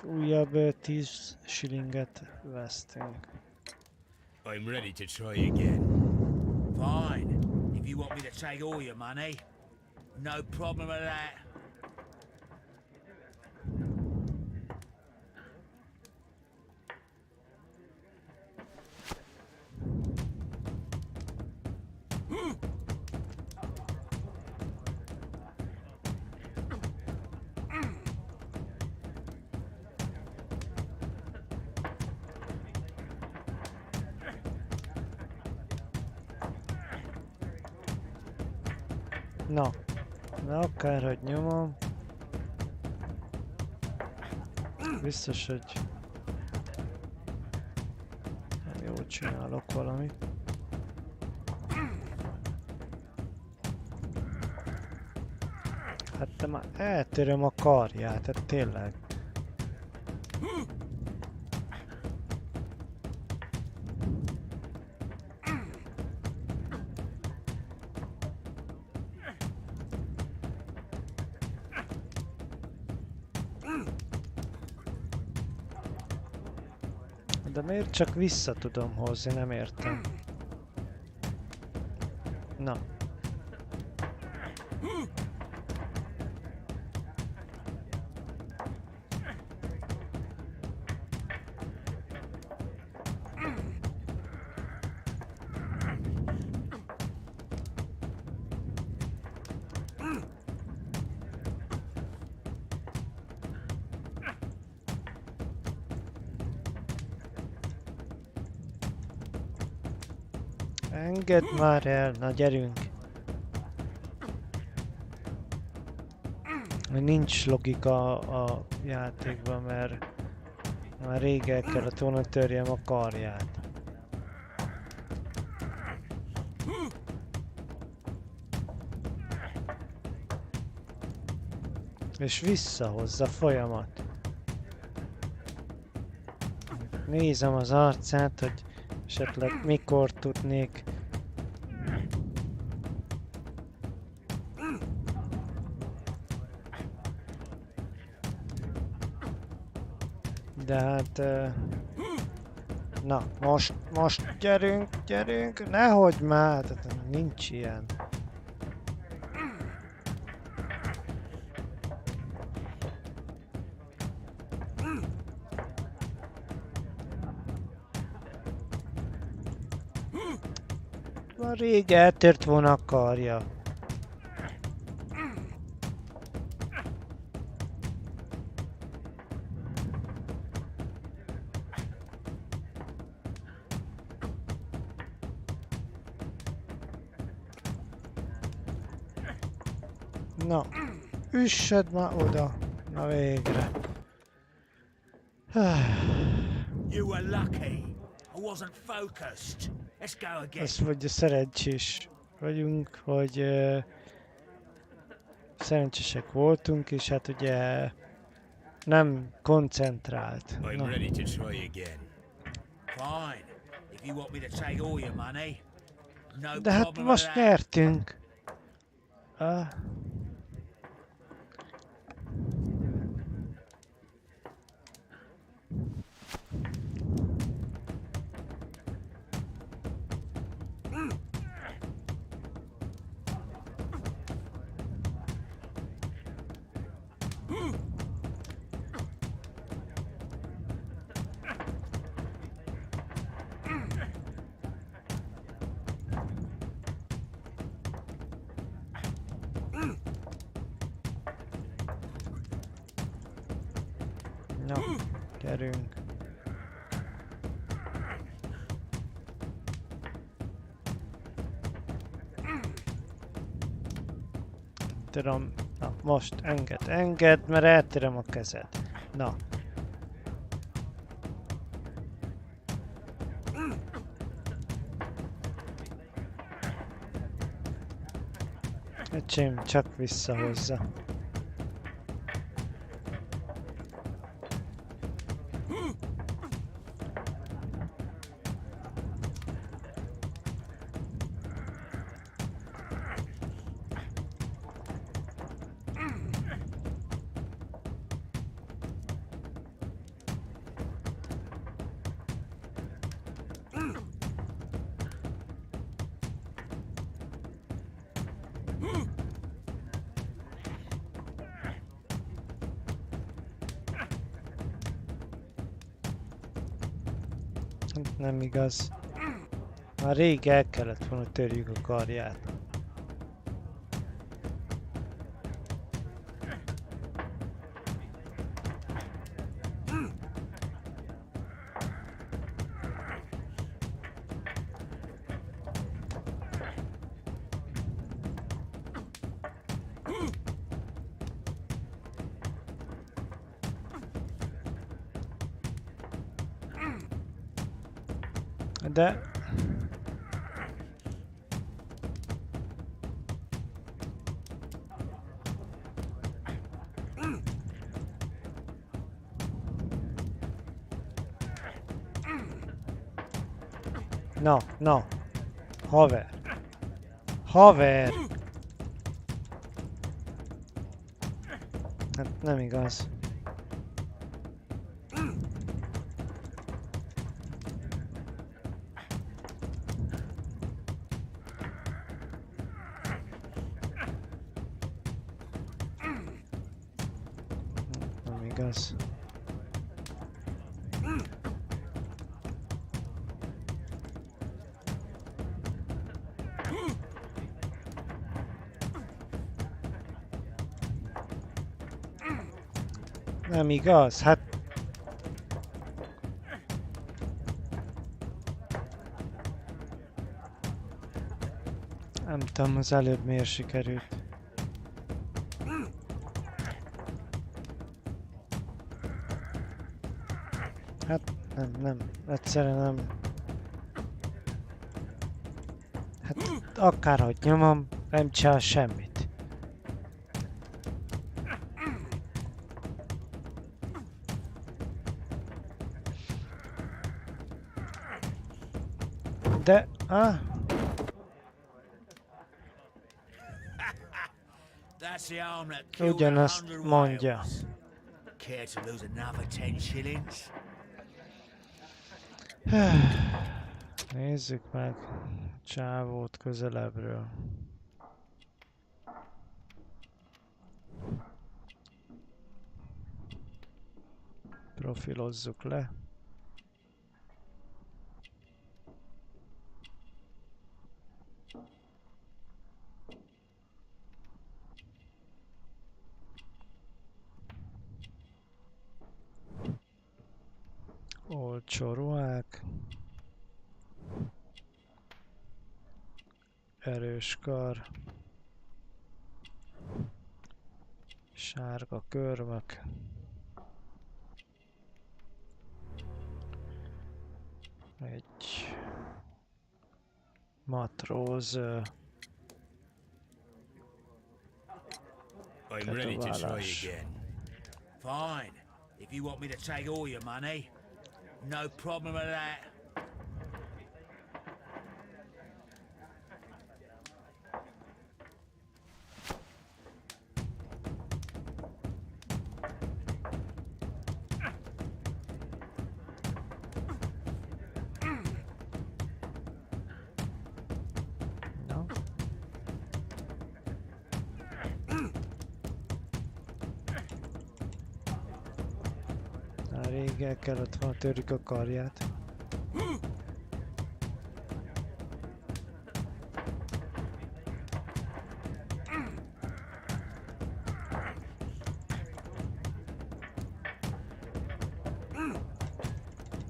Újabb 10 shillinget vesztünk. I'm ready to try again. Fine. If you want me to take all your money, no problem with that. Na, na akárhogy nyomom. Biztos, hogy nem jól csinálok valamit. Hát te már eltöröm a karját, hát tényleg. De miért csak vissza tudom hozni, nem értem. Na. Engedd már el, na gyerünk! Nincs logika a játékban, mert már rég el kellett volna törjem a karját. És visszahozza folyamat. Nézem az arcát, hogy esetleg mikor tudnék. De hát... na, most gyerünk, nehogy már, tehát nincs ilyen. Már rég eltört volna a karja. Na, üssed már oda. Na végre. You were lucky. I wasn't focused. Let's go again. Azt mondja, szerencsés vagyunk, hogy szerencsések voltunk, és hát ugye nem koncentrált. I'm Na. ready to try again. Fine. If you want me to take all your money, no De hát problem most with that. nyertünk. Na, gyerünk. Tudom, na most engedd, mert eltérem a kezed. Na. Öcsém, csak visszahozza. Nem igaz. Már rég el kellett volna törjük a karját. De... Na, na. Haver. Haver! Hát nem igaz. Nem igaz. Nem igaz, hát... Nem tudom, az előbb miért sikerült. Hát nem, egyszerűen nem. Hát akárhogy nyomom, nem csinál semmit. De, That's the arm that killed ugyanazt 100 mondja. whales. Care to lose another 10 shillings? Nézzük meg csávót közelebbről. Profilozzuk le. Olcsó ruhák. Erős kar. Sárga körmök. Egy matróz I'm ready to try tetoválás. again. Fine. If you want me to take all your money, no problem with that. Na. Már rég el kellett volna törjük a karját.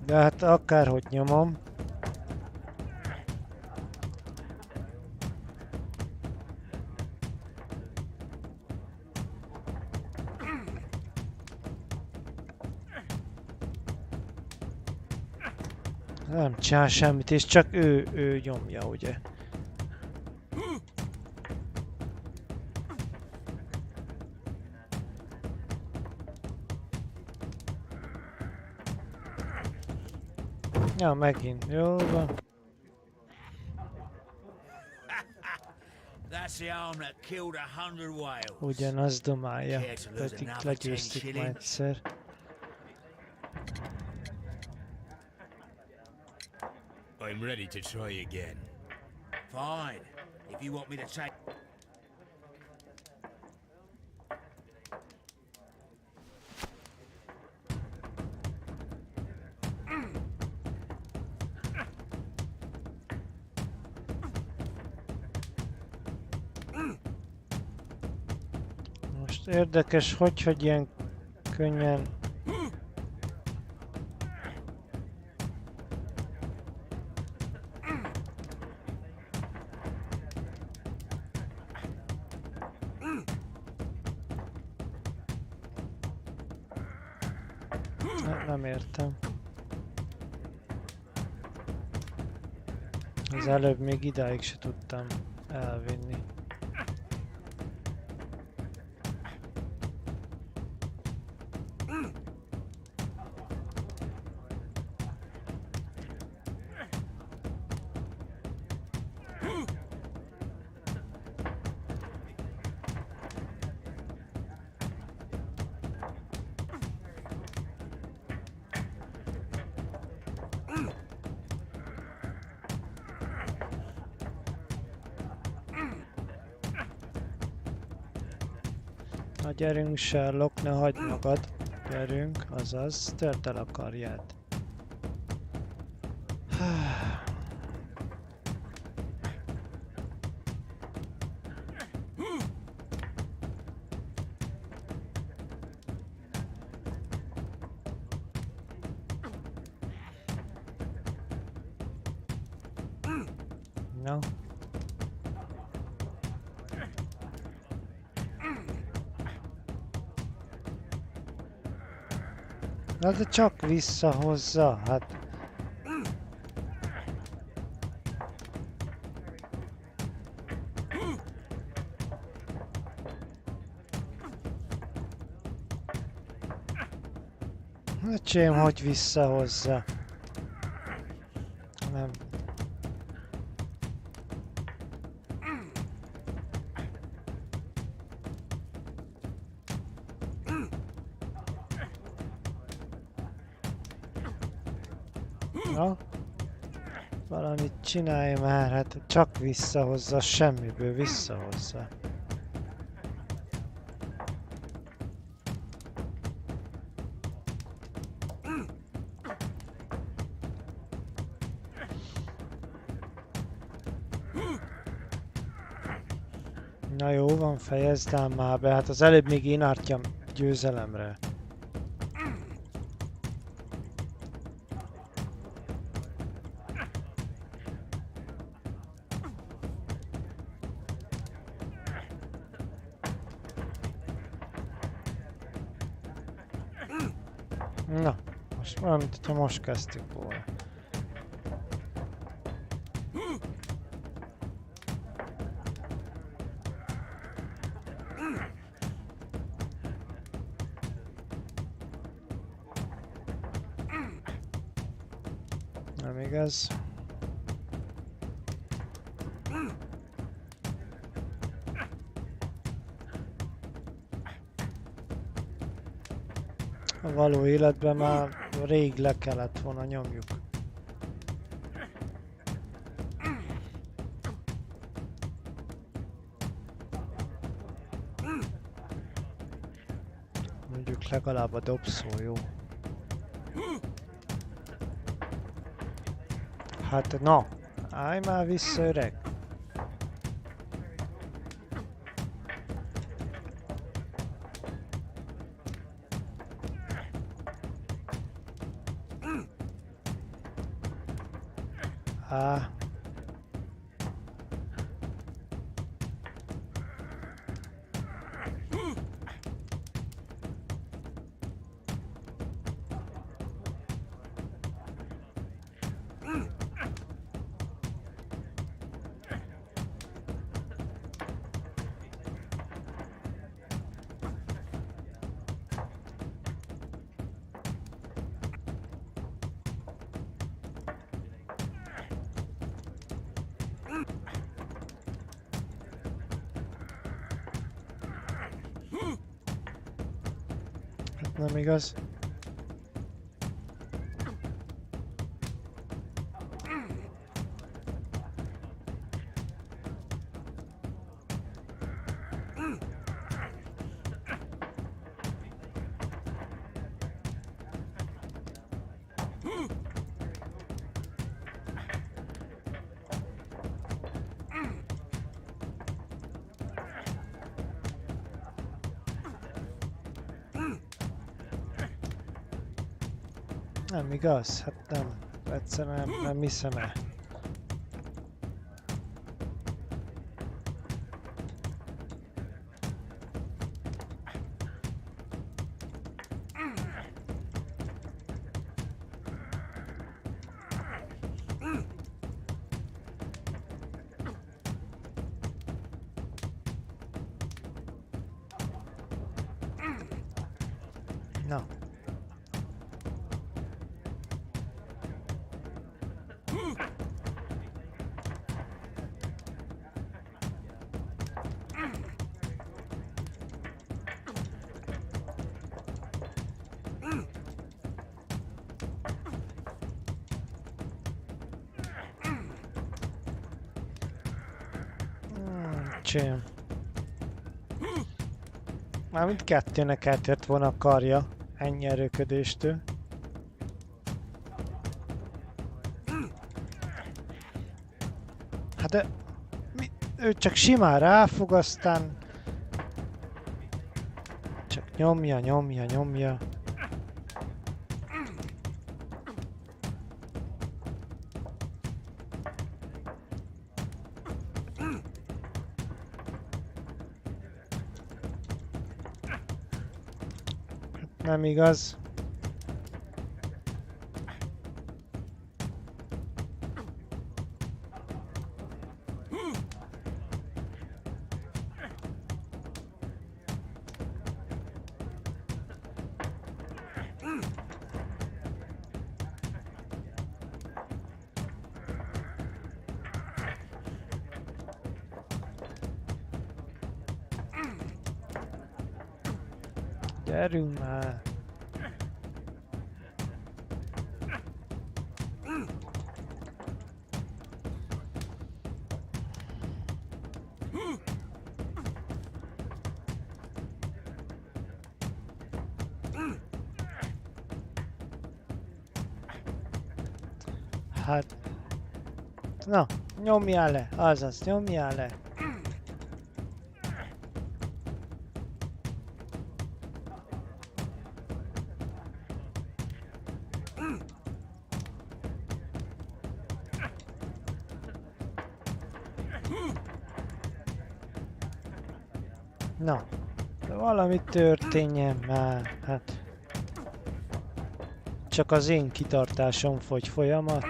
De hát akárhogy nyomom. Nem csinál semmit, és csak ő nyomja, ugye? Ja, megint. Jól van. That's the arm that killed 100 whales. Ugyanaz domálja, pedig legyőztük már egyszer. I'm ready to try again. Fine. If you want me to take... Most érdekes, hogy ilyen könnyen... Nem értem. Az előbb még idáig se tudtam elvinni. Na gyerünk, Sherlock, ne hagyd magad. Gyerünk, azaz, tört el a karját. Na. Na de csak visszahozza, hát... Öcsém, hogy visszahozza? Nem. Na? Valamit csinálj már, hát csak visszahozza, semmiből visszahozza. Na jó van, fejezd el már be, hát az előbb még én ártjam győzelemre. Na, most valamit, hogyha most kezdtük volna. Nem igaz. A való életben már rég le kellett volna nyomjuk. Mondjuk legalább a dobszó jó. Hát na, állj már vissza, öreg! Á. Hát nem igaz. Nem igaz? Hát nem. Egyszerűen nem hiszem el. Na. Csém. Már mindkettőnek eltört volna a karja, ennyi erőködéstől. Hát de... Ő csak simán ráfog, aztán... Csak nyomja, nyomja, nyomja. Nem igaz. Gyerünk már! Hát... Na, nyomjál le! Azaz, nyomjál le! Na, de valami történjen már, hát... Csak az én kitartásom fogy folyamat.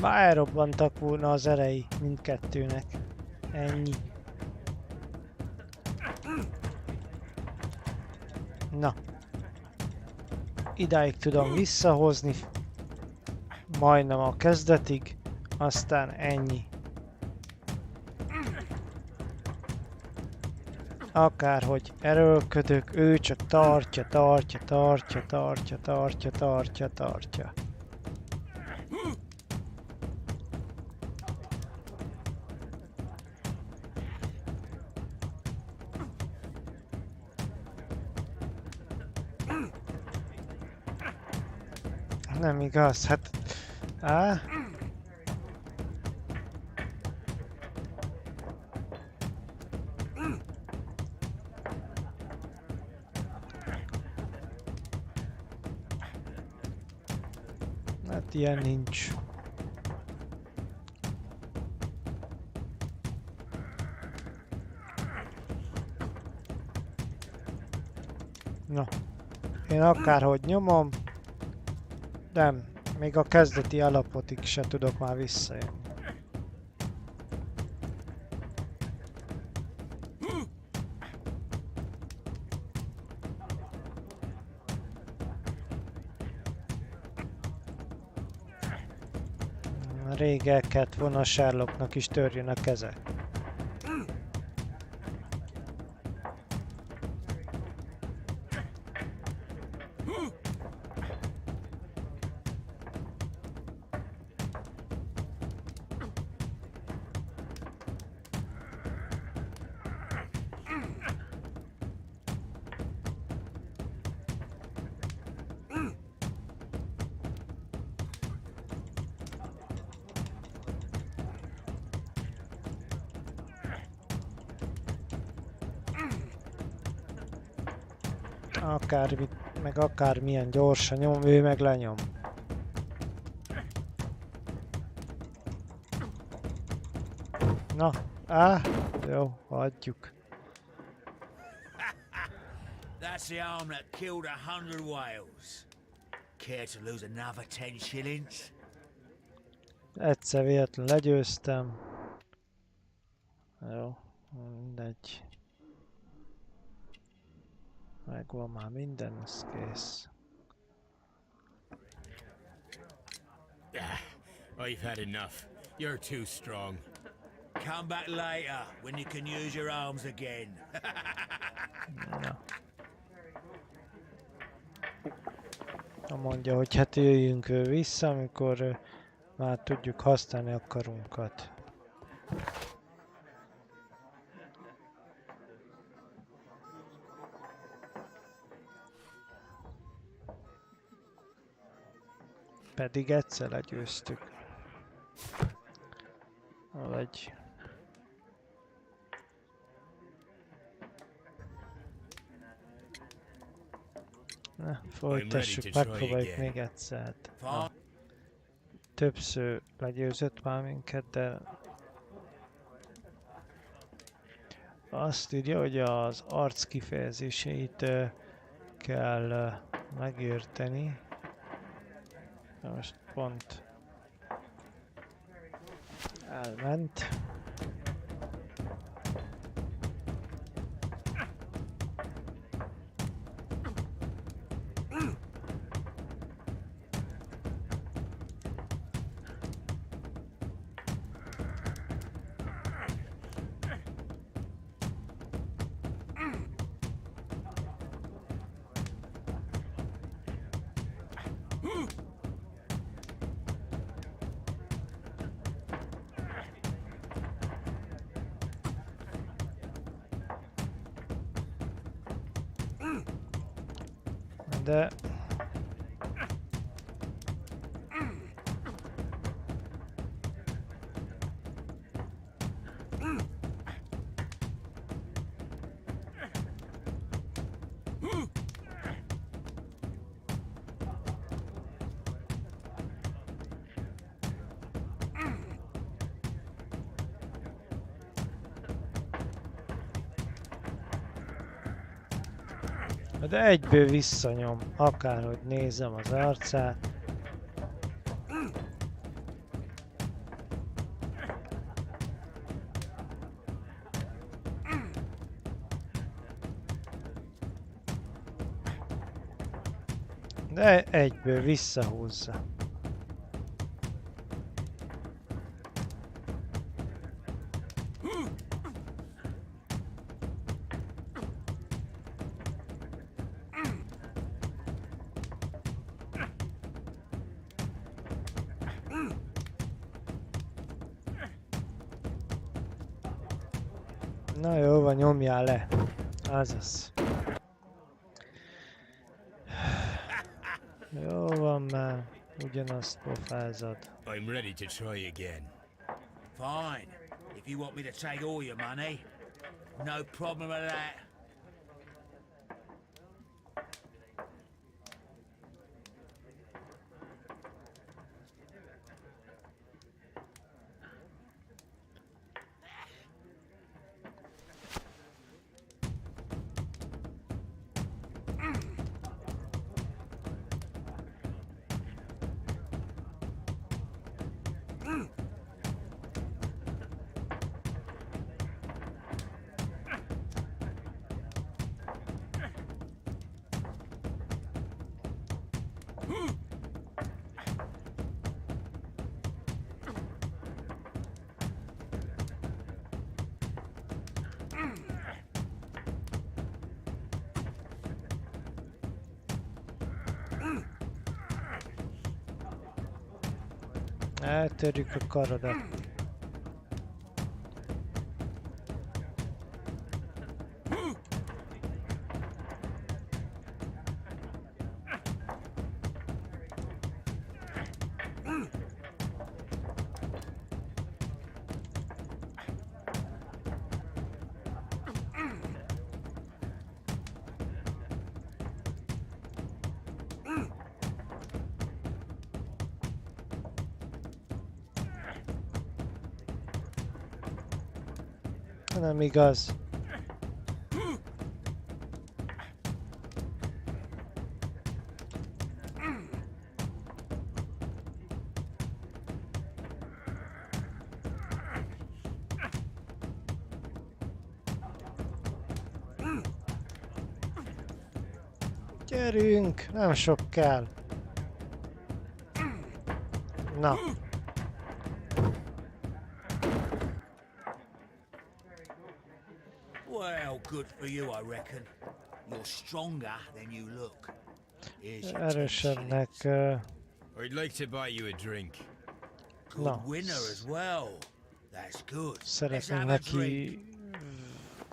Már elrobbantak volna az erei mindkettőnek. Ennyi. Na. Idáig tudom visszahozni. Majdnem a kezdetig. Aztán ennyi. Akárhogy erőlködök, ő csak tartja, tartja, tartja, tartja, tartja, tartja, tartja. Nem igaz, hát... Á? Hát ilyen nincs. Na, én akárhogy nyomom, nem, még a kezdeti állapotig se tudok már visszajönni. Rég el kellett volna a Sherlocknak is törjön a keze. Akármit, meg akármilyen gyorsan nyom, ő meg lenyom. Na, jó, hagyjuk. That's the arm that killed 100 whales. Care to lose another 10 shillings? Egyszer véletlen legyőztem. Jó, mindegy. Megvan már minden, ez kész. I've had enough. You're too strong. Come back later, when you can use your arms again. Na. Mondja, hogy hát jöjjünk vissza, amikor már tudjuk használni a karunkat. Pedig egyszer legyőztük. Vagy... Na, folytassuk, megpróbáljuk még egyszer. Na. Többször legyőzött már minket, de... Azt írja, hogy az arc kifejezéseit kell megérteni. Na most pont elment. De... De egyből visszanyom, akárhogy nézem az arcát. De egyből visszahúzza. Na jó van, nyomjál le. Azaz. Jó van már. Ugyanazt pofázod. I'm ready to try again. Fine. If you want me to take all your money, no problem with that. Eltörjük a karodat. Nem igaz. Gyerünk, nem sok kell. Na. Well, good for you, I reckon. You're stronger than you look. Here's your 10 Erősebbnek, shillings. I'd like to buy you a drink. Good na, winner as well. That's good. Let's szeretnénk have a drink. neki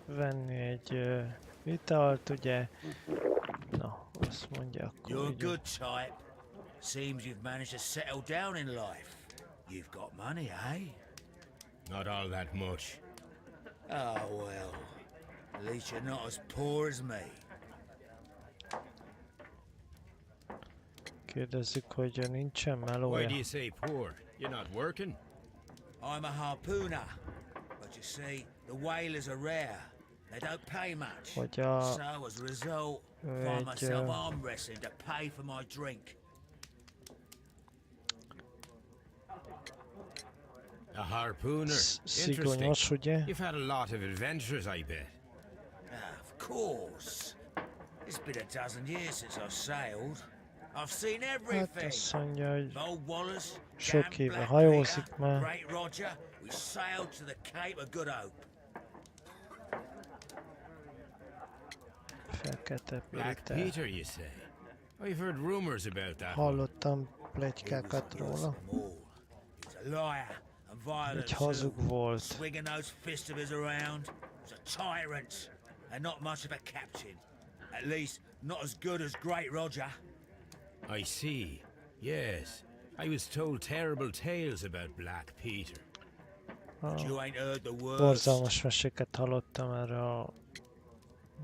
venni egy italt, ugye? Na, azt mondja akkor, You're a ugye. good type. Seems you've managed to settle down in life. You've got money, eh? Not all that much. Oh, well. At least you're not as poor as me. Kérdezzük, hogy nincsen Why melója. do you say poor? You're not working? I'm a harpooner. But you see, the whalers are rare. They don't pay much. Hogy So a as a result, Ő find egy, myself arm wrestling to pay for my drink. A harpooner. Interesting. szigonyos, ugye? You've had a lot of adventures, I bet. Of course. It's been a dozen years since I've sailed. I've seen Hát everything. azt mondja, hogy Old Wallace, sok Camp éve Black hajózik Peter, már. Great Roger. We sailed to the Cape of Good Hope. Fekete Black Péter. Peter, you say? I've heard rumors about that. Hallottam He pletykákat was worse róla. than them all. He was a liar and violent Egy hazug too. volt. Swinging those fists of his around. He was a tyrant and not much of a captain. At least not as good as Great Roger. I see. Yes. I was told terrible tales about Black Peter. But you ain't heard the worst. Borzalmas meséket hallottam erre a...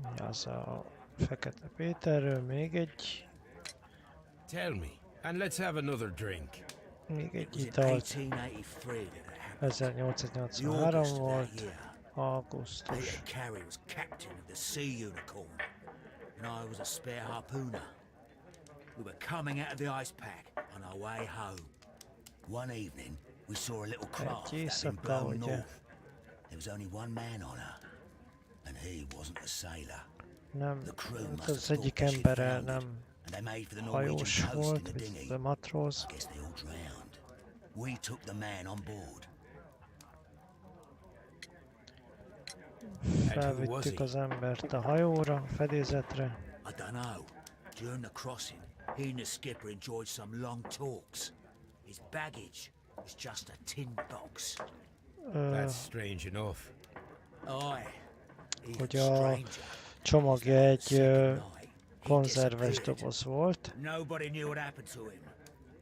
Mi az a Fekete Péterről? Még egy... Tell me, and let's have another drink. Még It egy was in italt. 1883 that it happened. 1883 The August of volt. that year. Augusztus. Peter Carey was captain of the Sea Unicorn, and I was a spare harpooner. We were coming out of the ice pack on our way home. One evening, we saw a little craft that had been éjszaka, blown ugye? north. There was only one man on her, and he wasn't a sailor. Nem, The crew hát must az have egyik thought the ship embere foundered, nem and they made for the Norwegian hajós coast in volt, the vagy dinghy. de matróz. I guess they all drowned. We took the man on board. Felvittük az embert a hajóra, fedélzetre. I don't know. During the crossing, he and the skipper enjoyed some long talks. His baggage was just a tin box. That's strange enough. Aye. Even Hogy a stranger. csomagja egy Second night, he konzerves disappeared. doboz volt. Nobody knew what happened to him.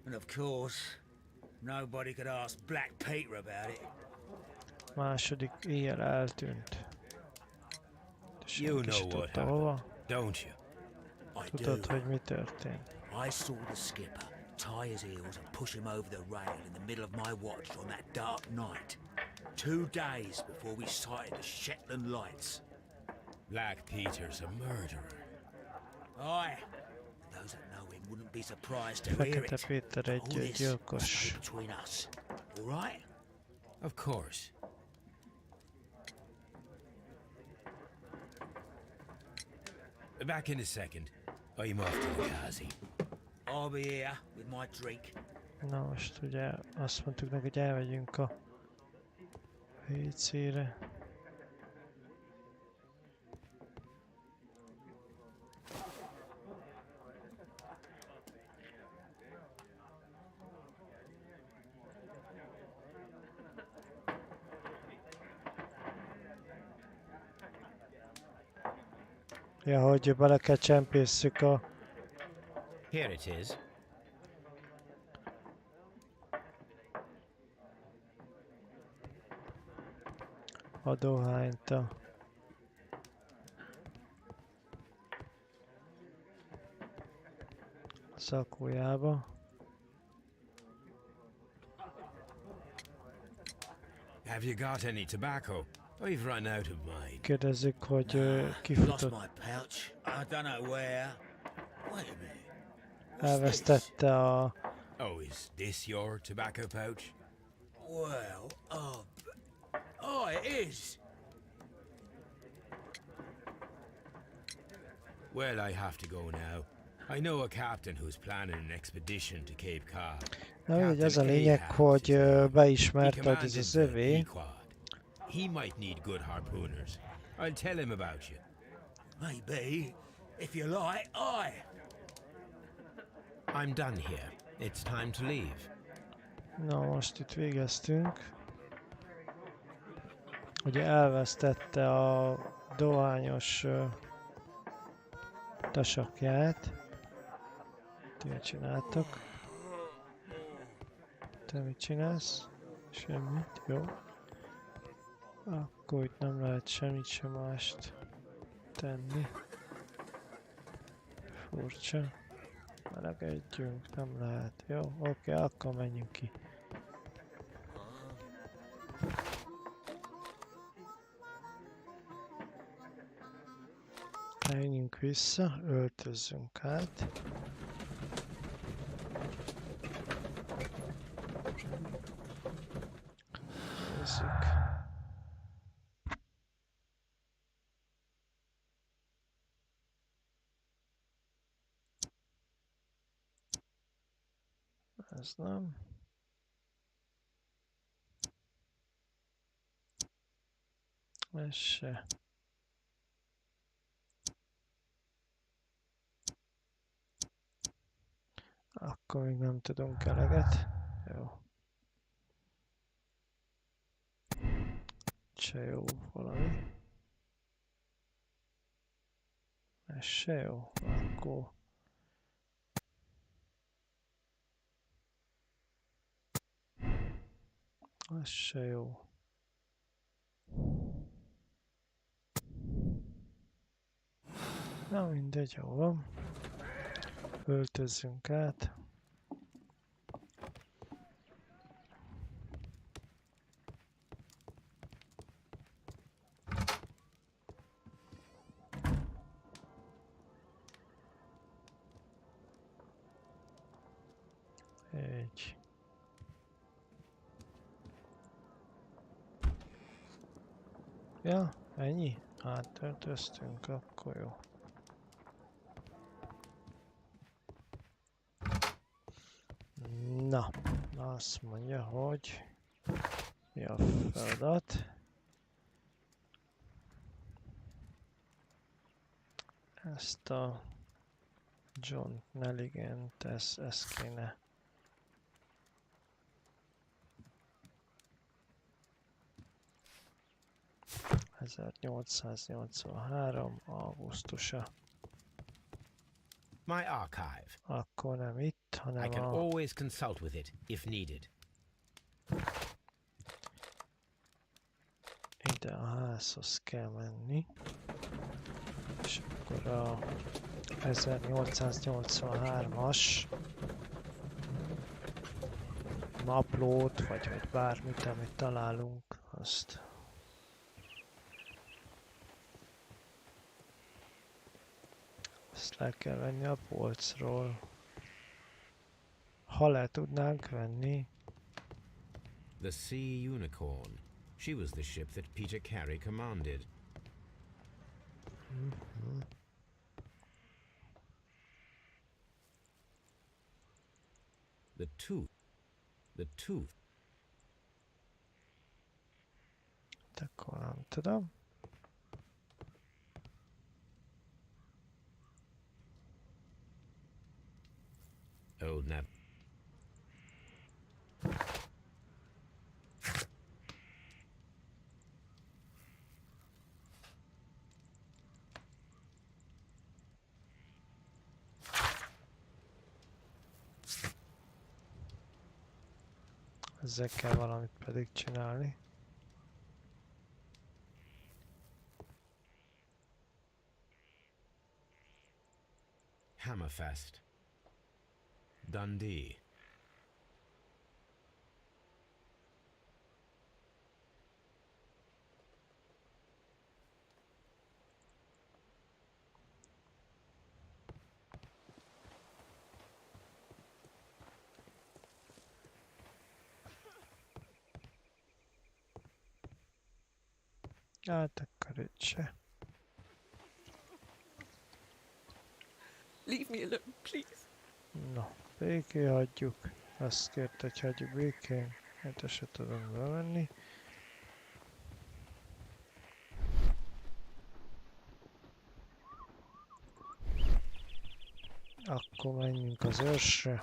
And of course, nobody could ask Black Peter about it. Második éjjel eltűnt. You Senki se know what tudta happened, hova. don't you? I do. Tudod, hogy mi történt. I saw the skipper tie his heels and push him over the rail in the middle of my watch on that dark night. 2 days before we sighted the Shetland lights. Black Peter's a murderer. Aye. Those that know him wouldn't be surprised to hear Fekete it. Péter All egy this must gyilkos. stay between us. All right? Of course. Back in a second. I'm off to the Kazi. I'll be here with my drink. Na most ugye azt mondtuk neki, hogy elmegyünk a WC-re. Ja, hogy bele kell csempészük a Here it is. dohányt a szakójába. Have you got any tobacco? I've run out of mine. Kérdezzük, hogy Lost kifutott, my pouch. I don't know where. Wait a minute. What's this? elvesztette a... Oh, is this your tobacco pouch? Well, oh, it is. Well, I have to go now. I know a captain who's planning an expedition to Cape Cod. Na, úgy az a Captain lényeg, Ahab hogy is his name. He beismerte, hogy ez commanded az the övé. Pequod. He might need good harpooners. I'll tell him about you. Maybe, if you like, I'm done here. It's time to leave. Na, most itt végeztünk. Ugye elvesztette a dohányos tasakját. Ti mit csináltok? Te mit csinálsz? Semmit, jó. Akkor itt nem lehet semmit sem mást tenni. Furcsa. Melegedjünk, nem lehet. Jó, oké, akkor menjünk ki. Menjünk vissza, öltözzünk át. Nézzük. Ez nem. Ez se. Akkor még nem tudunk eleget. Jó. Se jó valami. Ez se jó. Akkor... Ez se jó. Na mindegy, jó van. Öltözzünk át. Egy. Ja, ennyi? Átöltöztünk, akkor jó. Na, azt mondja, hogy mi a feladat. Ezt a John Nelligent, ezt kéne. (1883. augusztusa). My archive. Akkor nem itt, hanem I can always consult with it, if needed. Ide a házhoz kell menni. És akkor a 1883-as naplót, vagy bármit, amit találunk, azt le kell venni a polcról. Ha le tudnánk venni. The Sea Unicorn. She was the ship that Peter Carey commanded. The tooth. Akkor nem tudom. Old Nab. Ezzel kell valamit pedig csinálni. Hammerfest. Dundee. Hát akkor itt se. Leave me alone, please. Na, béké hagyjuk. Azt kért, hogy hagyjuk békén. Hát ezt se tudom bevenni. Akkor menjünk az őrsre.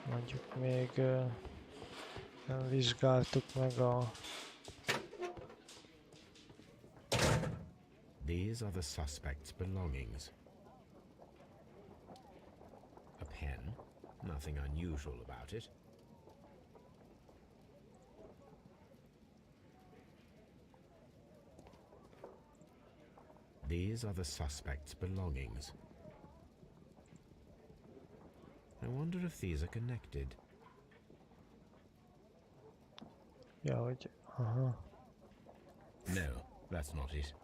Mondjuk még nem vizsgáltuk meg a... These are the suspect's belongings. A pen, nothing unusual about it. These are the suspect's belongings. I wonder if these are connected. Ja, hogy... Aha. No, that's not it.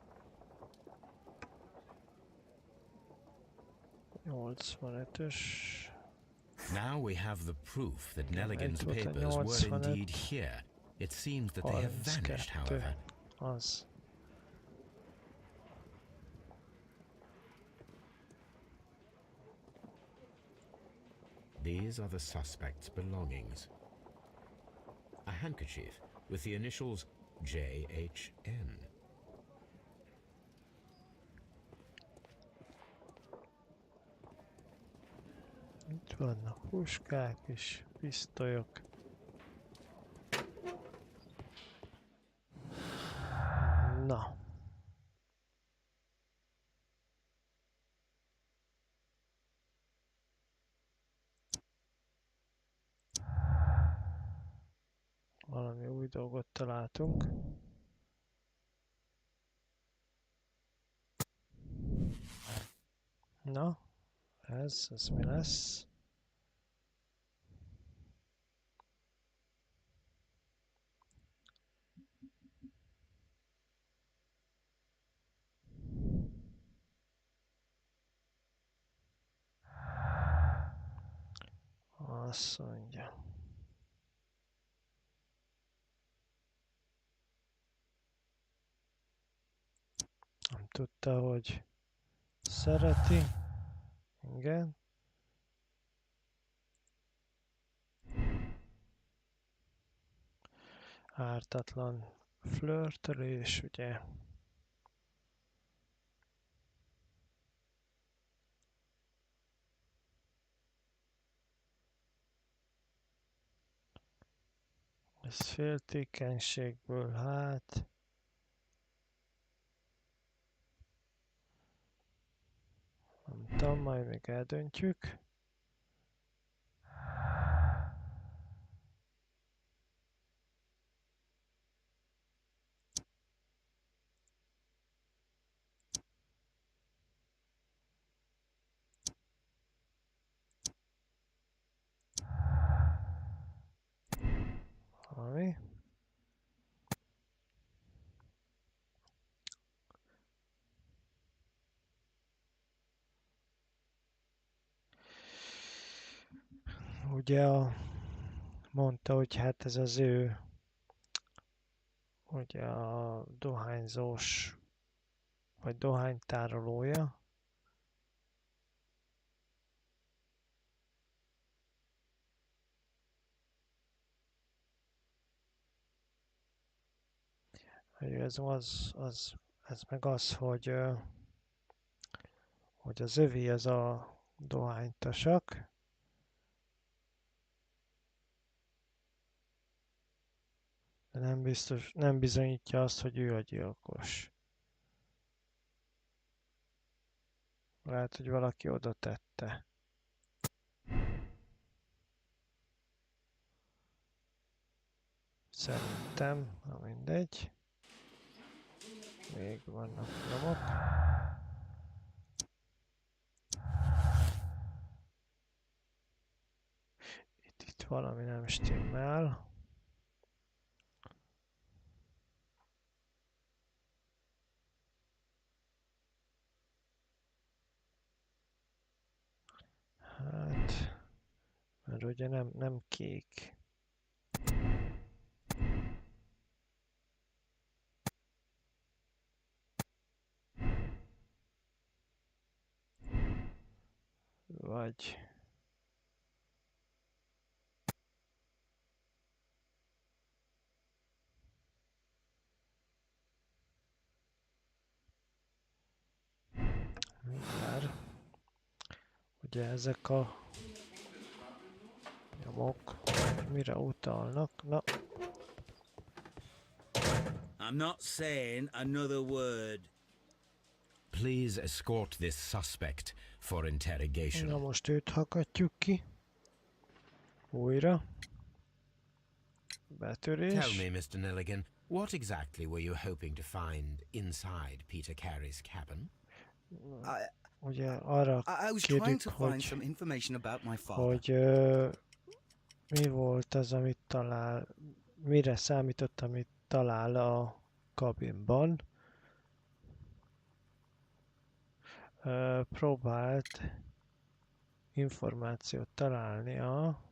85-ös. Now we have the proof that Nelligan's itt volt a papers were 85. indeed here. It seems that they have vanished, 32. however. Az. These are the suspect's belongings. A handkerchief with the initials JHN. Itt vannak puskák és pisztolyok. Na. Valami új dolgot találtunk. Na, ez mi lesz? Azt mondja. Nem tudta, hogy szereti. Igen. Ártatlan flörtölés, ugye? Ez féltékenységből, hát... Nem tudom, majd még eldöntjük. Valami. Ugye mondta, hogy hát ez az ő ugye a dohányzós vagy dohánytárolója. Ez meg az, hogy az övé az a dohánytasak. De nem biztos, nem bizonyítja azt, hogy ő a gyilkos. Lehet, hogy valaki oda tette. Szerintem, na mindegy. Még vannak nyomok. Itt valami nem stimmel. Hát, mert ugye nem kék. Vagy ugye ezek a nyomok mire utalnak. Na, I'm not saying another word. Please escort this suspect for interrogation. na most őt hakatjuk ki. Újra. Betörés. Tell me, Mr. Nelligan, what exactly were you hoping to find inside Peter Carey's cabin? Ugye arra I was trying kérjük, to find hogy, some information about my father. hogy mi volt az, amit talál, mire számított, amit talál a kabinban. Próbált információt találni a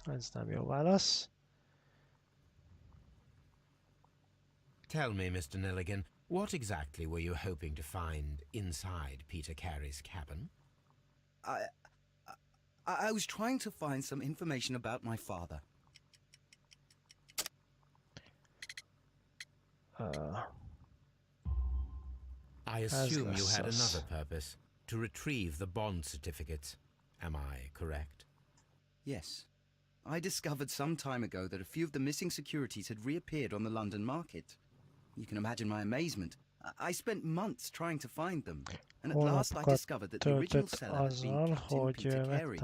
ez nem jó válasz. Tell me, Mr. Nelligan, what exactly were you hoping to find inside Peter Carey's cabin? I was trying to find some information about my father. I assume you had another purpose, to retrieve the bond certificates. Am I correct? Yes. I discovered some time ago that a few of the missing securities had reappeared on the London market. You can imagine my amazement. I spent months trying to find them, and at last I discovered that the original seller had been Captain Peter Carey.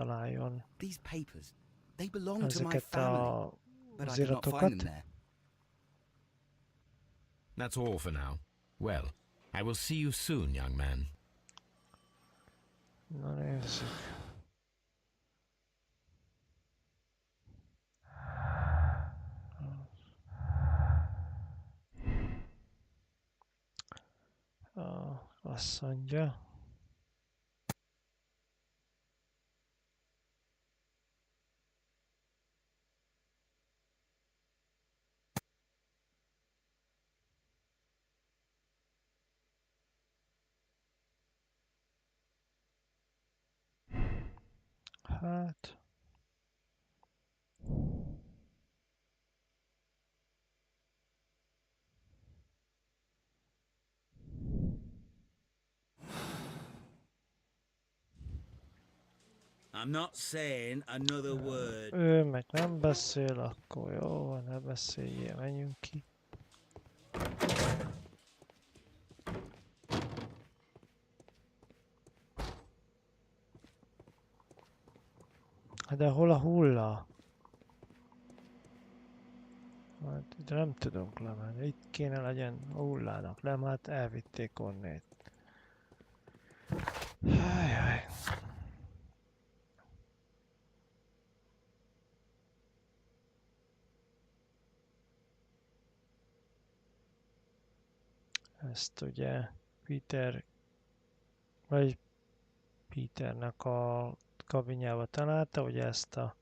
These papers, they belong to my family, but I did not find them there. That's all for now. Well, I will see you soon, young man. Na nézzük. Azt mondja. Hát... I'm not saying another word. Ő meg nem beszél, akkor jó, ne beszéljél, menjünk ki. De hol a hulla? Hát itt nem tudunk lemenni, itt kéne legyen a hullának, nem, hát elvitték onnét. Ajaj. Ezt ugye Peternek a kabinjába találta, ugye ezt a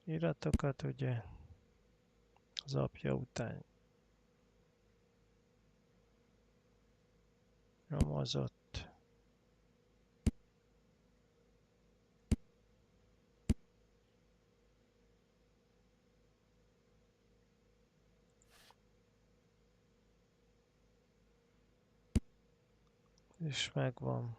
iratokat, ugye az apja után nyomozott. És megvan.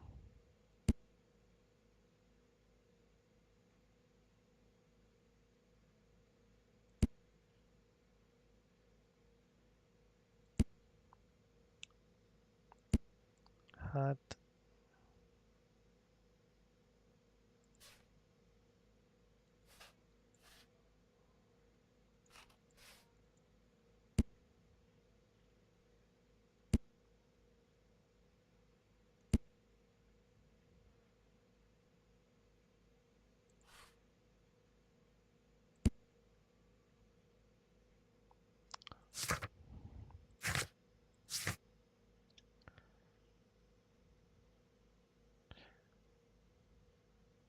Hát...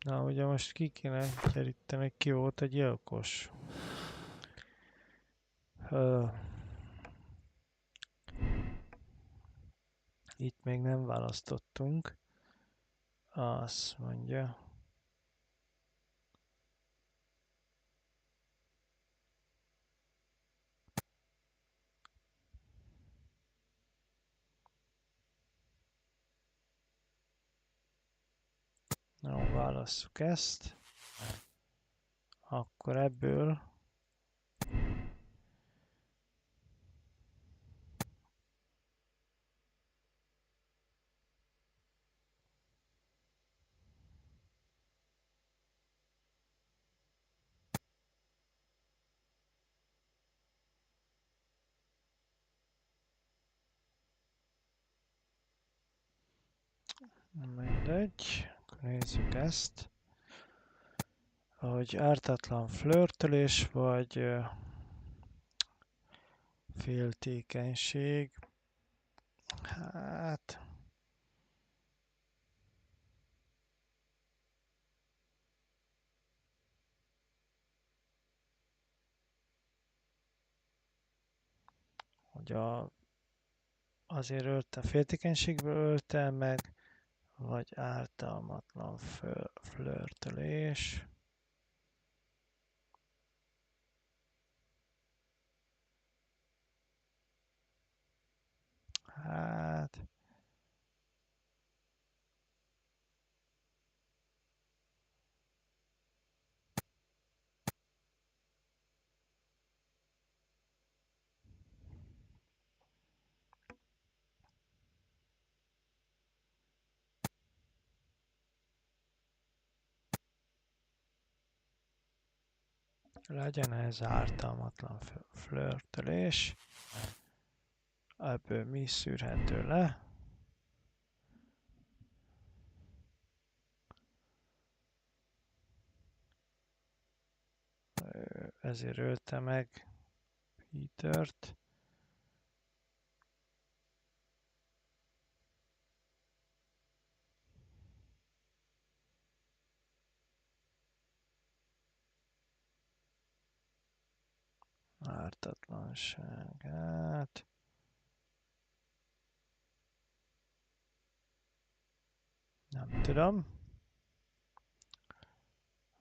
Na, ugye most ki kéne keríteni, ki volt a gyilkos. Itt még nem választottunk. Azt mondja. Jó, válasszuk ezt. Akkor ebből mindegy. Nézzük ezt. Hogy ártatlan flörtölés, vagy féltékenység. Hát... Hogy azért ölte, féltékenységből ölte meg, vagy ártalmatlan flörtölés. Hát... Legyen ez ártalmatlan flörtölés. Ebből mi szűrhető le? Ezért ölte meg Petert. Ártatlanságát. Nem tudom.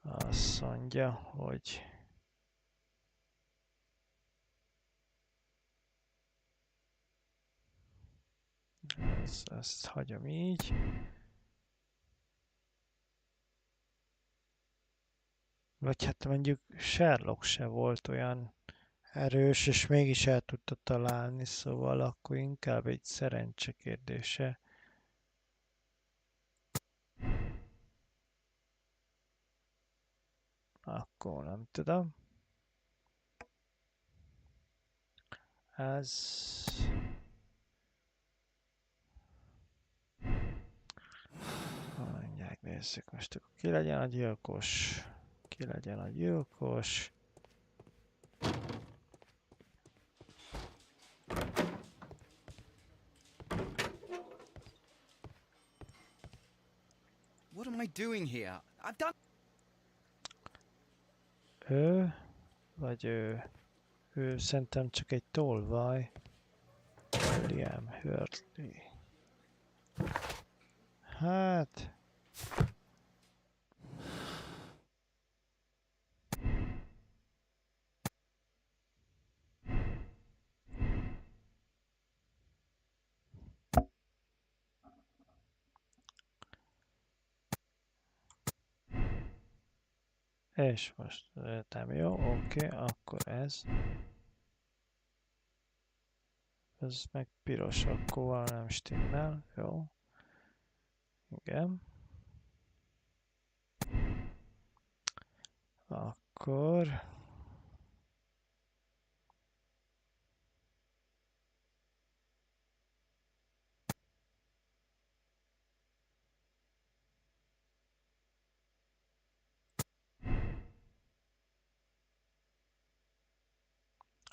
Azt mondja, hogy ezt hagyom így. Vagy hát mondjuk Sherlock se volt olyan erős, és mégis el tudta találni, szóval akkor inkább egy szerencse kérdése. Akkor nem tudom. Ez... Mindjárt nézzük most, akkor ki legyen a gyilkos. Ki legyen a gyilkos. What am I doing here? I've done... Ő, vagy ő. Ő szerintem csak egy tolvaj. William Hurley. Hát... És most nem jó, oké, akkor ez. Ez meg piros, akkor nem stimmel, jó. Igen. Akkor...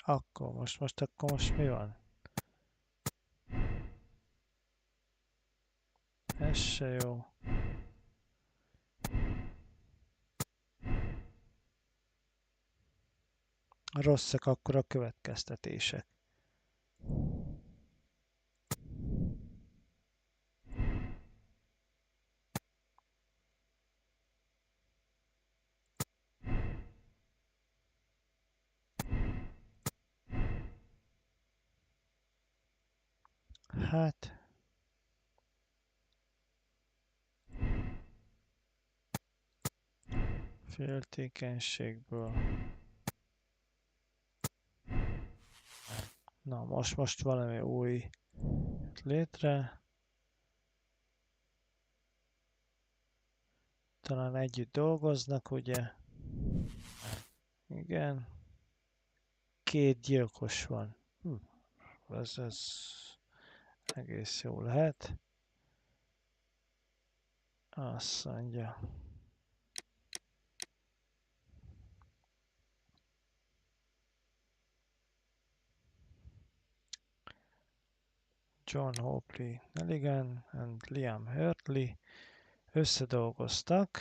Akkor most mi van? Ez se jó. Rosszak akkor a következtetések. Hát... Féltékenységből. Na, most valami új jött létre. Talán együtt dolgoznak, ugye? Igen. 2 gyilkos van. Ez egész jó lehet. Azt mondja. John Hopley Nelligan and Liam Hurtley összedolgoztak,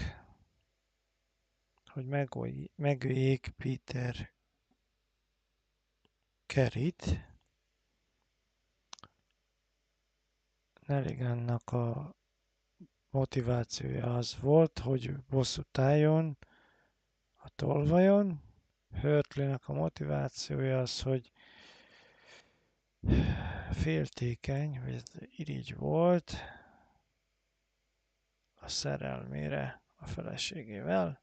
hogy megöljék Peter Careyt. Nelligannak a motivációja az volt, hogy bosszút álljon a tolvajon. Hurtleynek a motivációja az, hogy féltékeny, vagy irigy volt a szerelmére a feleségével.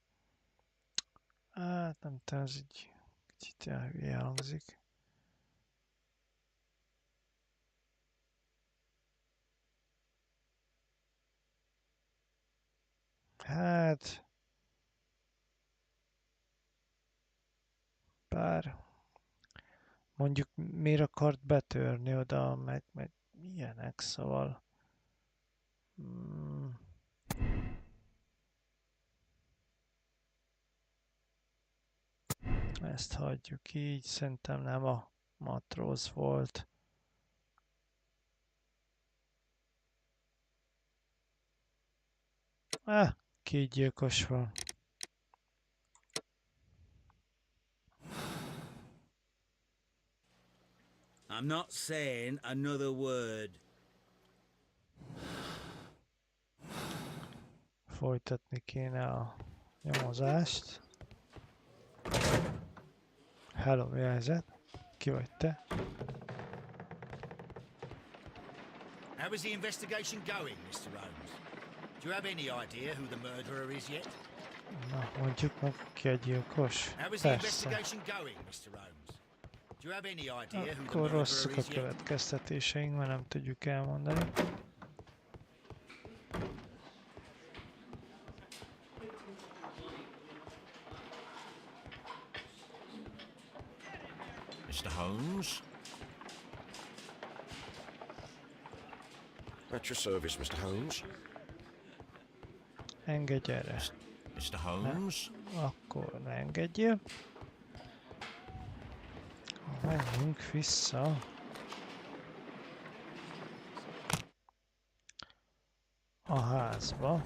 Hát nem tudom, ez így kicsit olyan hülye hangzik. Hát bár mondjuk miért akart betörni oda, meg ilyenek, szóval ezt hagyjuk így, szerintem nem a matróz volt. Két gyilkos van. I'm not saying another word. Folytatni kéne a nyomozást. Hello, mi a helyzet? Ki vagy te? How is the investigation going, Mr. Holmes? Do you have any idea who the murderer is yet? Na, mondjuk meg ki a gyilkos. How is the Persze. investigation going, Mr. Holmes? Do you have any idea who the Akkor murderer rosszak a is yet? következtetéseink, mert nem tudjuk elmondani. Mr. Holmes? At your service, Mr. Holmes. Engedj erre. Mr. Holmes? Akkor ne engedjél. Menjünk vissza. A házba.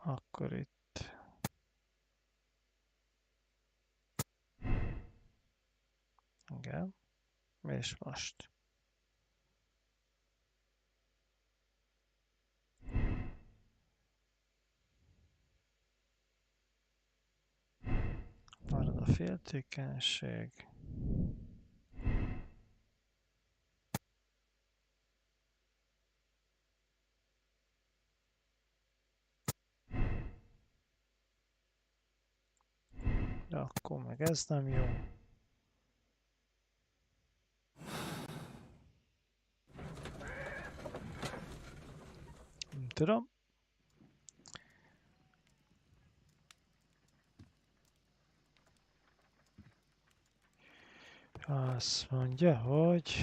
Akkor itt. Igen. És most. Marad a féltékenység. De akkor meg ez nem jó. Nem tudom. Azt mondja, hogy...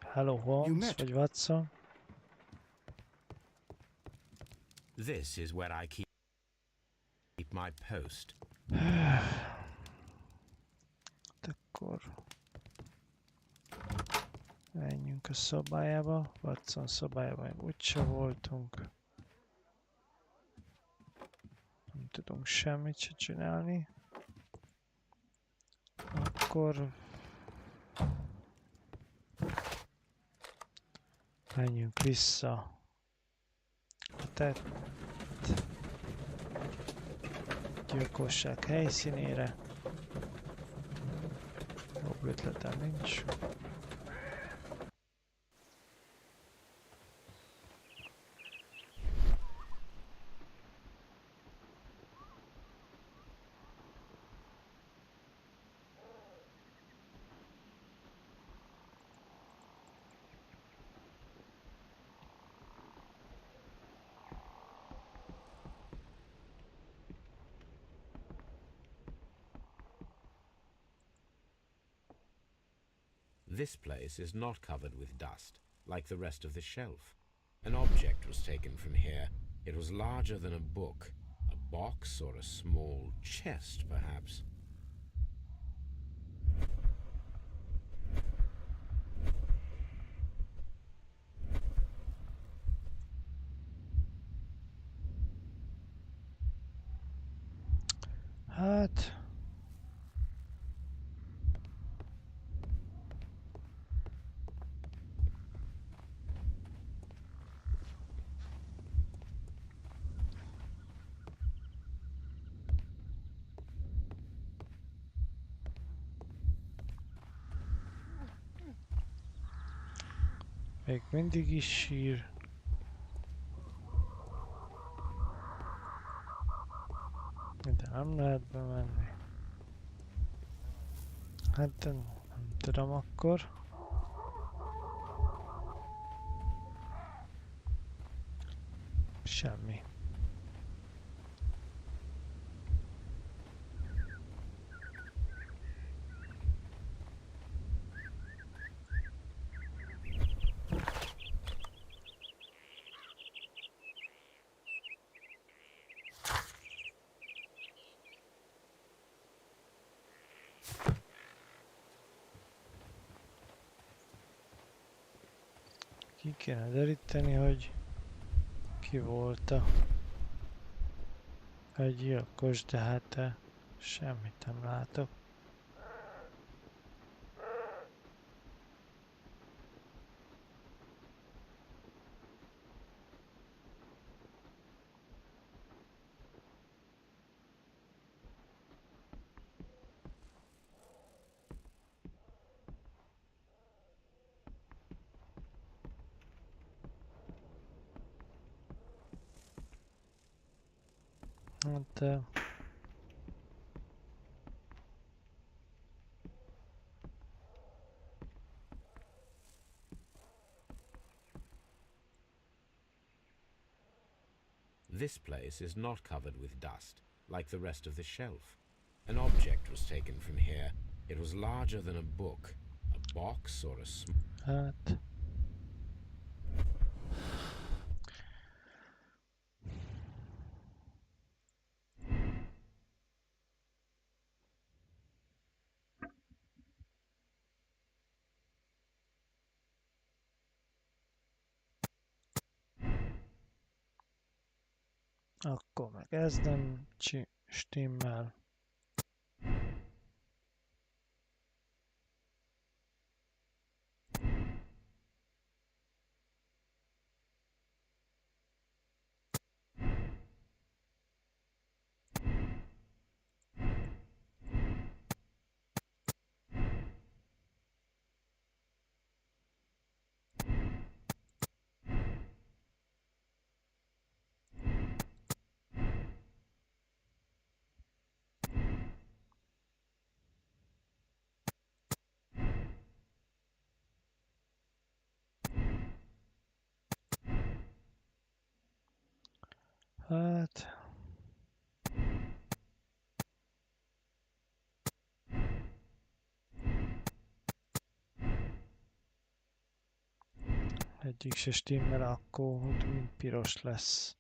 Hello Holmes, vagy Watson. This is where I keep my post. Akkor... menjünk a szobájába. Watson szobájában úgyse voltunk. Nem tudunk semmit se csinálni. Akkor... Menjünk vissza a tett gyilkosság helyszínére. Jobb ötletem nincs. This place is not covered with dust, like the rest of the shelf. An object was taken from here. It was larger than a book. A box or a small chest, perhaps. Hát... Még mindig is sír. De nem lehet bemenni. Hát nem tudom akkor. Semmi. Ki kéne deríteni, hogy ki volt a gyilkos, de hát semmit nem látok. Hát... This place is not covered with dust, like the rest of the shelf. An object was taken from here. It was larger than a book. A box or a Hát... Akkor meg ez nem stimmel. Hát... Egyik se stimmel, akkor mind piros lesz.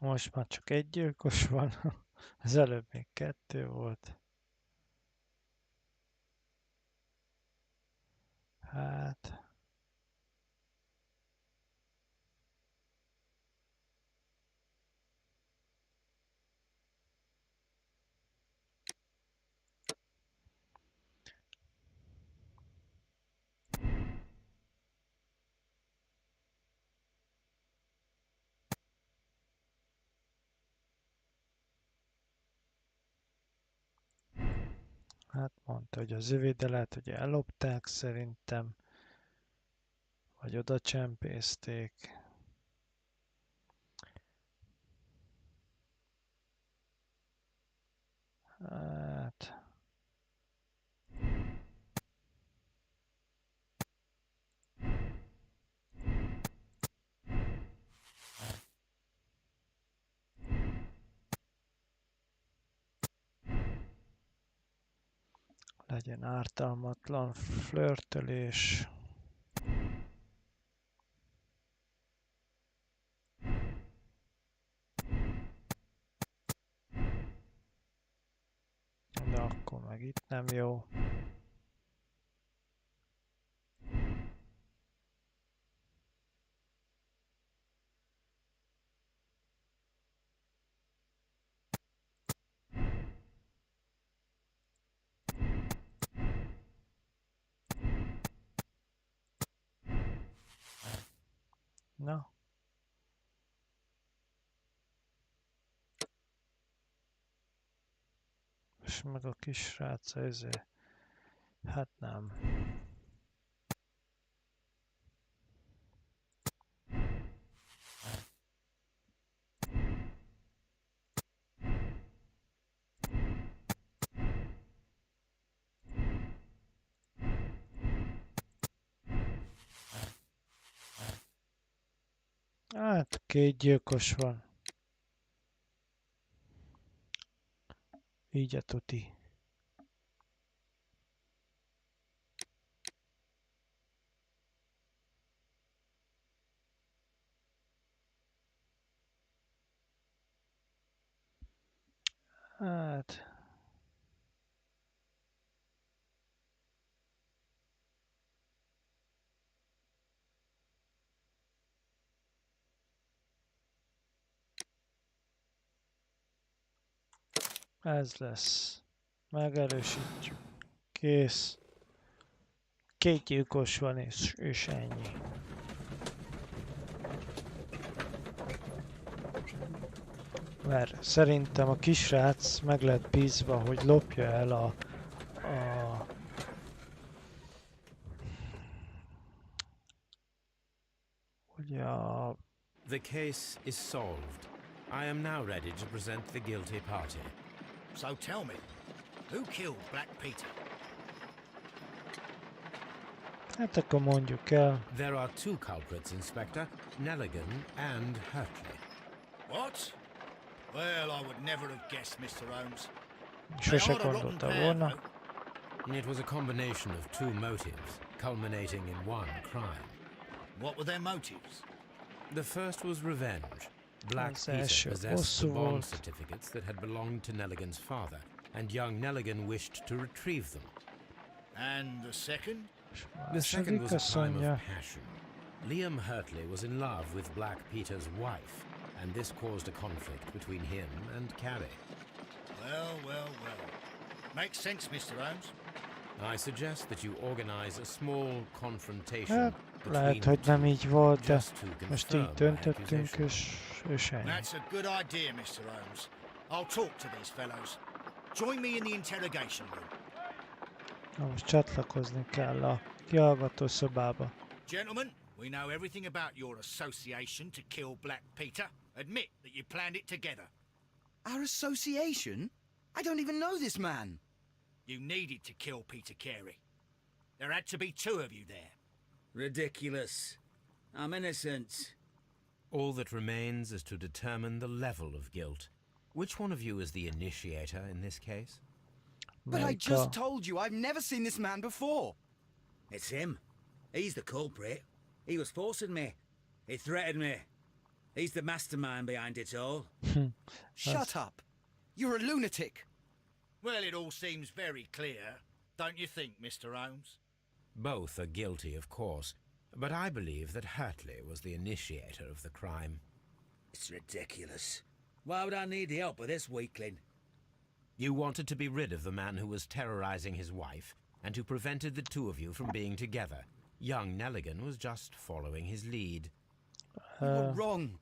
Most már csak egy gyilkos van. Az előbb még 2 volt. Hát... Hát mondta, hogy az övé, de lehet, hogy ellopták szerintem. Vagy oda csempészték. Hát... Legyen ártalmatlan flörtölés. De akkor meg itt nem jó. Na. És meg a kisrác ezért. Hát nem. Hát 2 gyilkos van. Így a tuti. Hát... Ez lesz. Megerősítjük. Kész. 2 gyilkos van és ennyi. Mert szerintem a kisrác meg lett bízva, hogy lopja el a ugye a... The case is solved. I am now ready to present the guilty party. So tell me, who killed Black Peter? Hát akkor mondjuk el. There are 2 culprits, Inspector, Nelligan and Hertley. What? Well, I would never have guessed, Mr. Holmes. Sose gondolta volna. It was a combination of 2 motives, culminating in 1 crime. What were their motives? The first was revenge. Black Az Peter első possessed the hosszú bond volt. certificates that had belonged to Nelligan's father, and young Nelligan wished to retrieve them. And the second? The second was Második a azt crime mondja. of passion. Liam Hertley was in love with Black Peter's wife, and this caused a conflict between him and Carrie. Well, well, well. Makes sense, Mr. Holmes. I suggest that you organize a small confrontation Hát between lehet, the hogy nem two, így volt, de just to most confirm így my döntöttünk, accusation. és ennyi. That's a good idea, Mr. Holmes. I'll talk to these fellows. Join me in the interrogation room. Na most csatlakozni kell a kihallgató szobába. Gentlemen, we know everything about your association to kill Black Peter. Admit that you planned it together. Our association? I don't even know this man. You needed to kill Peter Carey. There had to be 2 of you there. Ridiculous. I'm innocent. All that remains is to determine the level of guilt. Which one of you is the initiator in this case? But I Melyik just a... told you I've never seen this man before. It's him. He's the culprit. He was forcing me. He threatened me. He's the mastermind behind it all. Shut up! You're a lunatic! Well, it all seems very clear, don't you think, Mr. Holmes? Both are guilty, of course, but I believe that Hurtley was the initiator of the crime. It's ridiculous. Why would I need the help of this weakling? You wanted to be rid of the man who was terrorizing his wife, and who prevented the two of you from being together. Young Nelligan was just following his lead. You're wrong.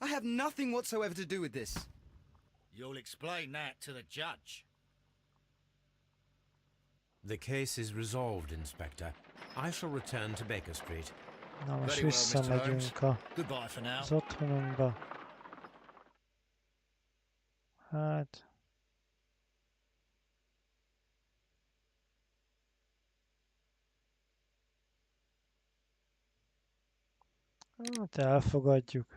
I have nothing whatsoever to do with this. You'll explain that to the judge. The case is resolved, Inspector. I shall return to Baker Street. Na most Very well, Mr. visszamegyünk Goodbye for now. az otthonunkba. Hát... Hát elfogadjuk.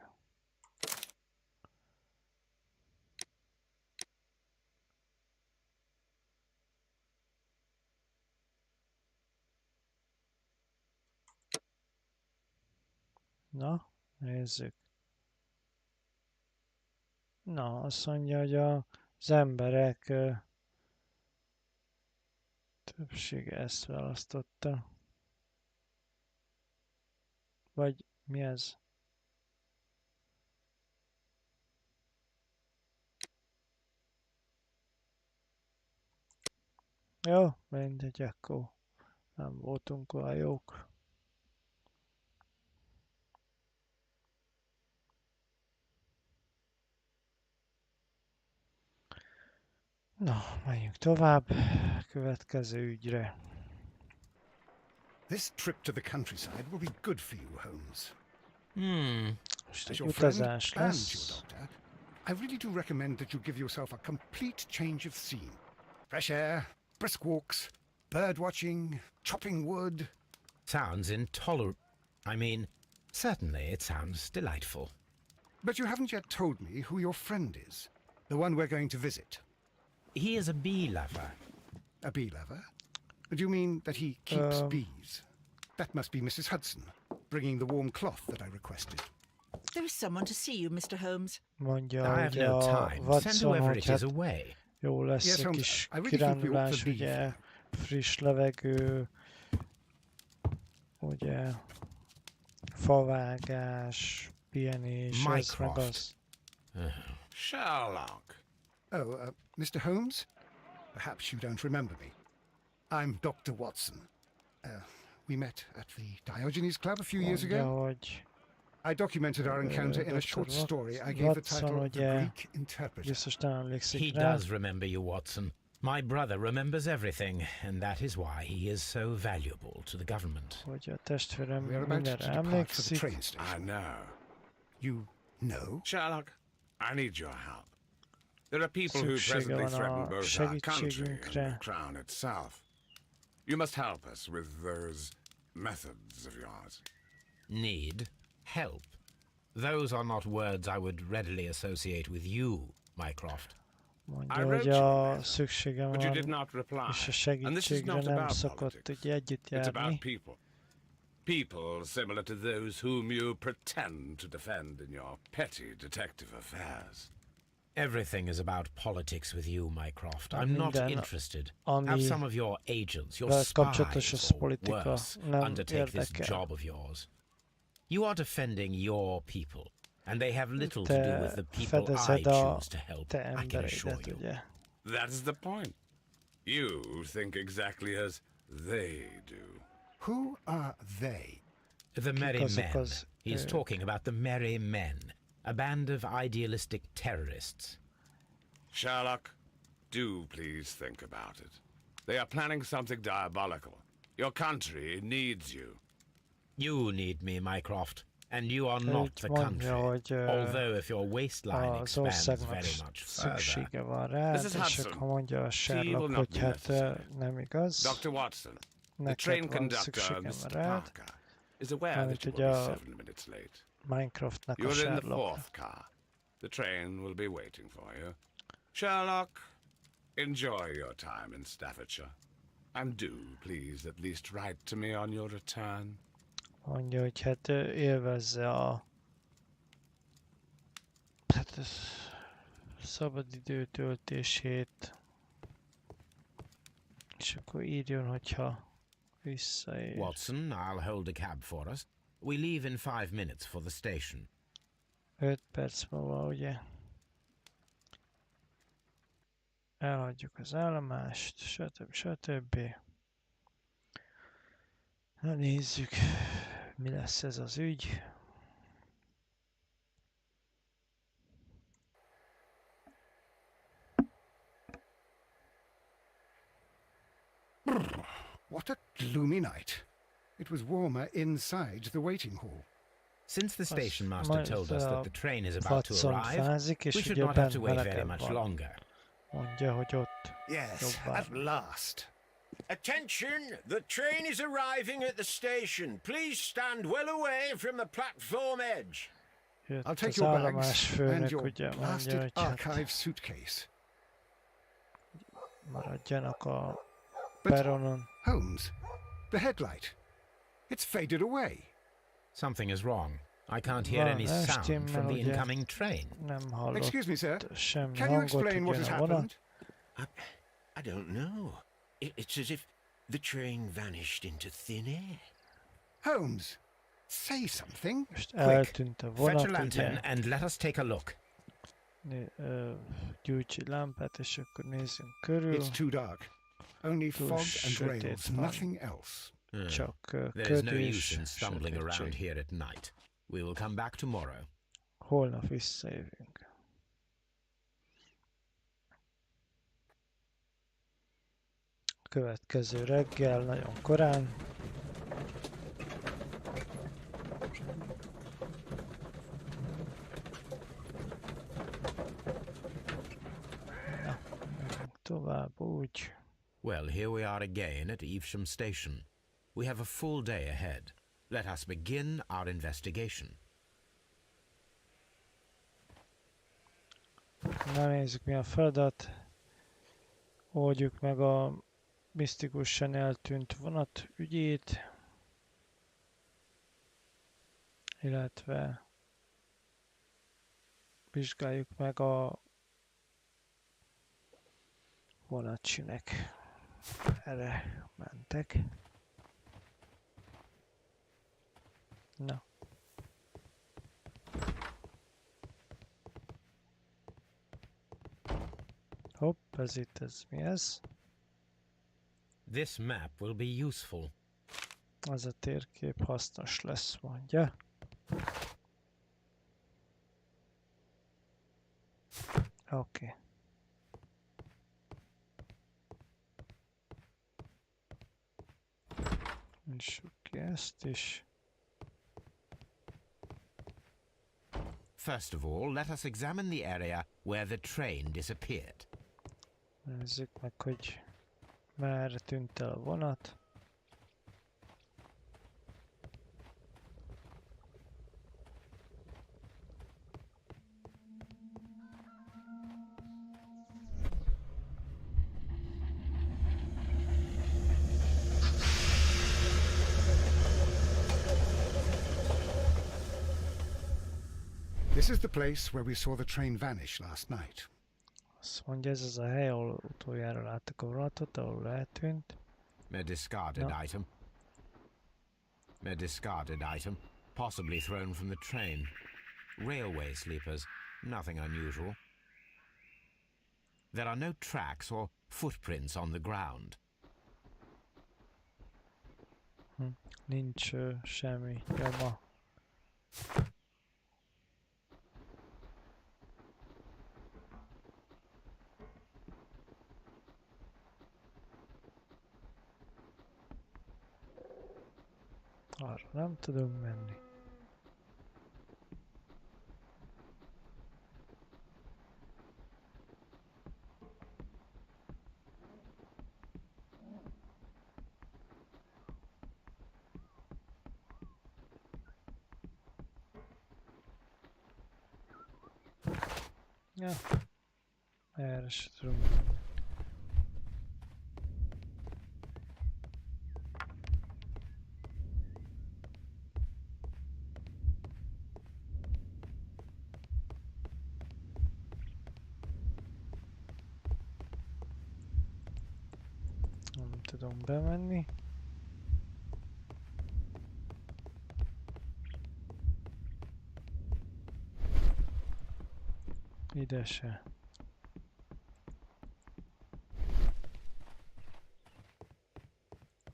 Na, nézzük. Na, azt mondja, hogy az emberek többsége ezt választotta. Vagy mi ez? Jó, mindegy, akkor nem voltunk olyan jók. Na, menjünk tovább. Következő ügyre. This trip to the countryside will be good for you, Holmes. Most As egy your friend utazás and your lesz. doctor, I really do recommend that you give yourself a complete change of scene. Fresh air, brisk walks, bird watching, chopping wood. Sounds intolerable. I mean, certainly it sounds delightful. But you haven't yet told me who your friend is, the one we're going to visit. He is a bee lover. A bee lover? Do you mean that he keeps bees? That must be Mrs. Hudson, bringing the warm cloth that I requested. There is someone to see you, Mr. Holmes. Mondja, I have hogy no a time. Send Watson, whoever hogy it hát is away. jó lesz Yes, egy Holmes, kis I really think we ought to kirándulás, leave ugye, now. friss levegő, ugye, favágás, pihenés, ez meg az. Sherlock. Oh, Mr. Holmes? Perhaps you don't remember me. I'm Dr. Watson. We met at the Diogenes Club a few years Mondja, ago. hogy I documented our encounter in a Dr. short story I gave the Watson, title of The ugye, Greek Interpreter. biztos nem He emlékszik rá. does remember you, Watson. My brother remembers everything, and that is why he is so valuable to the government. Hogy a testvérem We are about to mindenre depart for the emlékszik. train station. I know. You know? Sherlock, I need your help. There are people who Szüksége presently van threaten a both our country and segítségünkre. the crown itself. You must help us with those methods of yours. Need help. Those are not words I would readily associate with you, Mycroft. Mondja, I wrote hogy you a a letter, szükségem but you did van, not reply. és a And this is segítségre not nem about szokott politics. ugye együtt It's about járni. people. People similar to those whom you pretend to defend in your petty detective affairs. Everything is about politics with you, Mycroft. I'm not Minden, interested. ami Have some of your agents, your veled kapcsolatos, spies, az or politika. worse, Nem undertake this érdekel. job of yours. You are defending your people, and they have little to do Te with the people I fedezed a choose to help, te I can assure embereidet, you. ugye? That's the point. You think exactly as they do. Who are they? The Merry azok Men. az He is ők? talking about the Merry Men, a band of idealistic terrorists. Sherlock, do please think about it. They are planning something diabolical. Your country needs you. You need me, Mycroft, and you are not the mondja, country. hogy Although if your waistline az expands országnak very much further. szüksége van rá, Mrs. és Hudson, akkor mondja a she will Sherlock, not hogy be hát necessary. nem igaz, Dr. Watson, the neked train van conductor, szükségem Mr. rád, Parker, is aware mármint that you ugye will be a 7 minutes late. Minecraftnak a You're in the Sherlock. 4th car. The train will be waiting for you. Sherlock, enjoy your time in Staffordshire. And do, please, at least write to me on your return. Mondja, hogy hát élvezze Hát ez szabadidő töltését. És akkor írjon, hogyha visszaér. Watson, I'll hold a cab for us. We leave in 5 minutes for the station. 5 perc múlva, ugye? Elhagyjuk az állomást, stb. Na nézzük, mi lesz ez az ügy. What a gloomy night. It was warmer inside the waiting hall. Since the station master majd told us that the train is about to Watson arrive, fázik, és we should ugye not have to bent wait very melegebb much van. longer. Mondja, hogy ott Yes, jobb at várni. last. Attention! The train is arriving at the station. Please stand well away from the platform edge. Jött I'll take az your bags állomásfőnök, and your ugye mondja, blasted hogy hát archive suitcase. maradjanak a But peronon. Holmes, the headlight. It's faded away. Something is wrong. I can't hear Van, any nem sound stimmel, from the ugye? incoming train. Nem hallott Excuse me, sir. semmi Can you hangot, explain what ugye has a vonat. happened? I don't know. It's as if the train vanished into thin air. Holmes, say something. Most Quick. eltűnt a Fetch vonat, a lantern ugye? and let us take a look. Gyújts egy lámpát, és akkor nézzünk körül. It's too dark. Only Túl fog and sötét rails, van. nothing else. Csak There is no ködés, use in stumbling around sötétség. here at night. We will come back tomorrow. Holnap visszajövünk. Következő reggel, nagyon korán. Na, megyünk tovább úgy. Well, here we are again at Evesham Station. We have a full day ahead. Let us begin our investigation. Na nézzük, mi a feladat. Oldjuk meg a misztikusan eltűnt vonat ügyét. Illetve vizsgáljuk meg a vonatsinek. Erre mentek. Na. Hopp, ez itt, ez mi ez? This map will be useful. Az a térkép hasznos lesz, mondja. Oké. Nyissuk ki ezt is. First of all, let us examine the area where the train disappeared. Nézzük meg, hogy merre tűnt el a vonat. This is the place where we saw the train vanish last night. Azt mondja, ez az a hely, ahol utoljára láttak a vonatot, ahol eltűnt. A discarded No. item. A discarded item, possibly thrown from the train. Railway sleepers, nothing unusual. There are no tracks or footprints on the ground. Nincs semmi nyoma. Arra nem tudunk menni. Ja, erre se tudunk menni. tudunk bemenni. Ide se.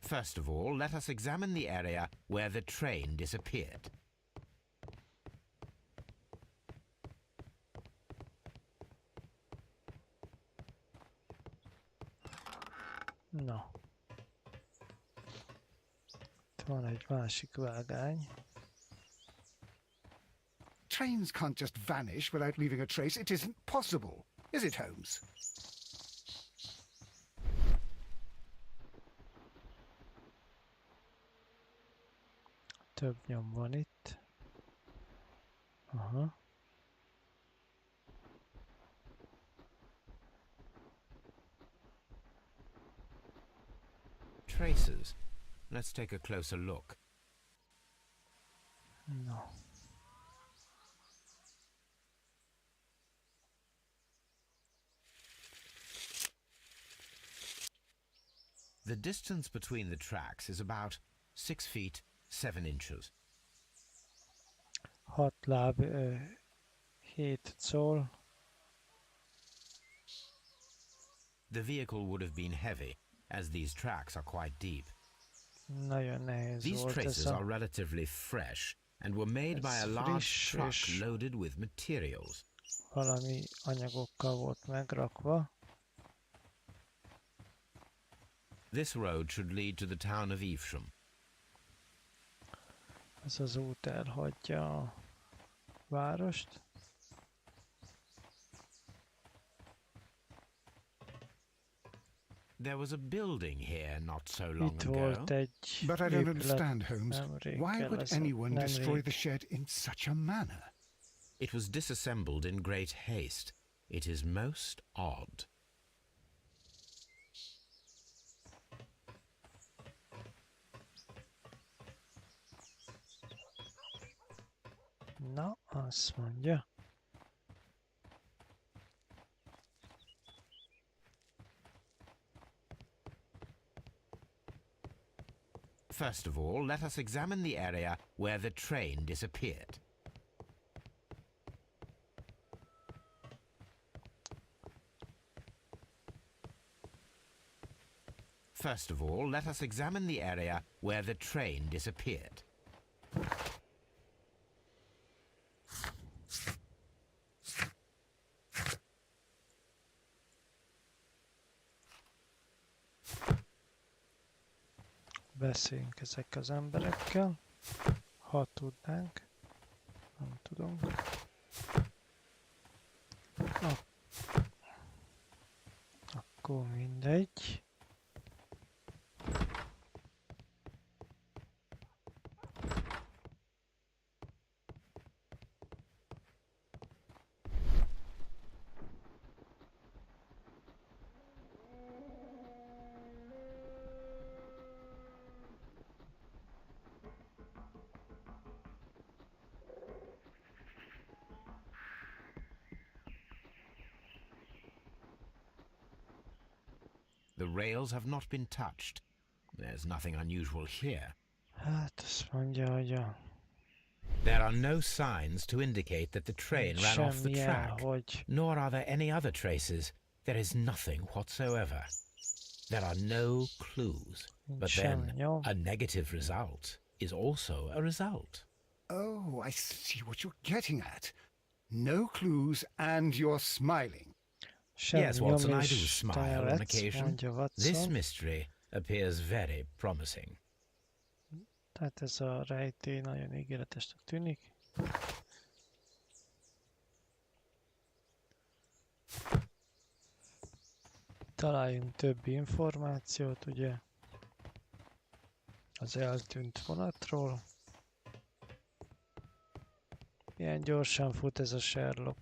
First of all, let us examine the area where the train disappeared. Na. Itt van egy másik vágány. Trains can't just vanish without leaving a trace. It isn't possible. Is it, Holmes? Több nyom van itt. Aha. Traces. Let's take a closer look. No. The distance between the tracks is about 6 feet 7 inches. 6 láb, 7 col. The vehicle would have been heavy, as these tracks are quite deep. Nagyon nehéz These volt ez traces a... are relatively fresh and were made by a Ez large friss truck és loaded with materials. valami anyagokkal volt megrakva. This road should lead to the town of Evesham. Ez az út elhagyja a várost. There was a building here not so long Itt ago. volt egy But I don't épület understand, Holmes. nemrég Why would kelezett, anyone destroy nemrég. the shed in such a manner? It was disassembled in great haste. It is most odd. Na, azt mondja. First of all, let us examine the area where the train disappeared. First of all, let us examine the area where the train disappeared. Beszéljünk ezekkel az emberekkel. Ha tudnánk. Nem tudunk. Akkor mindegy. The rails have not been touched. There's nothing unusual here. Hát azt mondja, hogy a There are no signs to indicate that the train ran off the semmi jel, track, hogy nor are there any other traces. There is nothing whatsoever. There are no clues. But semmi then, nyom. a negative result is also a result. Oh, I see what you're getting at. No clues and you're smiling. Semmi Yes, nyom Watson, I do és smile on telet, occasion. mondja This Watson. mystery appears very promising. Tehát ez a rejtély nagyon ígéretesnek tűnik. Találjunk több információt, ugye? Az eltűnt vonatról. Milyen gyorsan fut ez a Sherlock.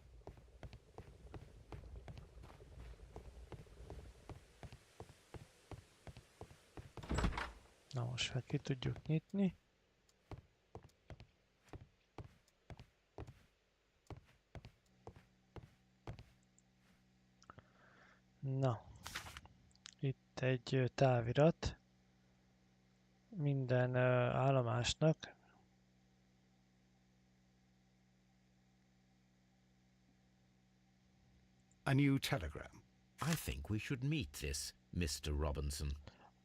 Na most már ki tudjuk nyitni. Na, itt egy távirat minden állomásnak. A new telegram. I think we should meet this Mr. Robinson.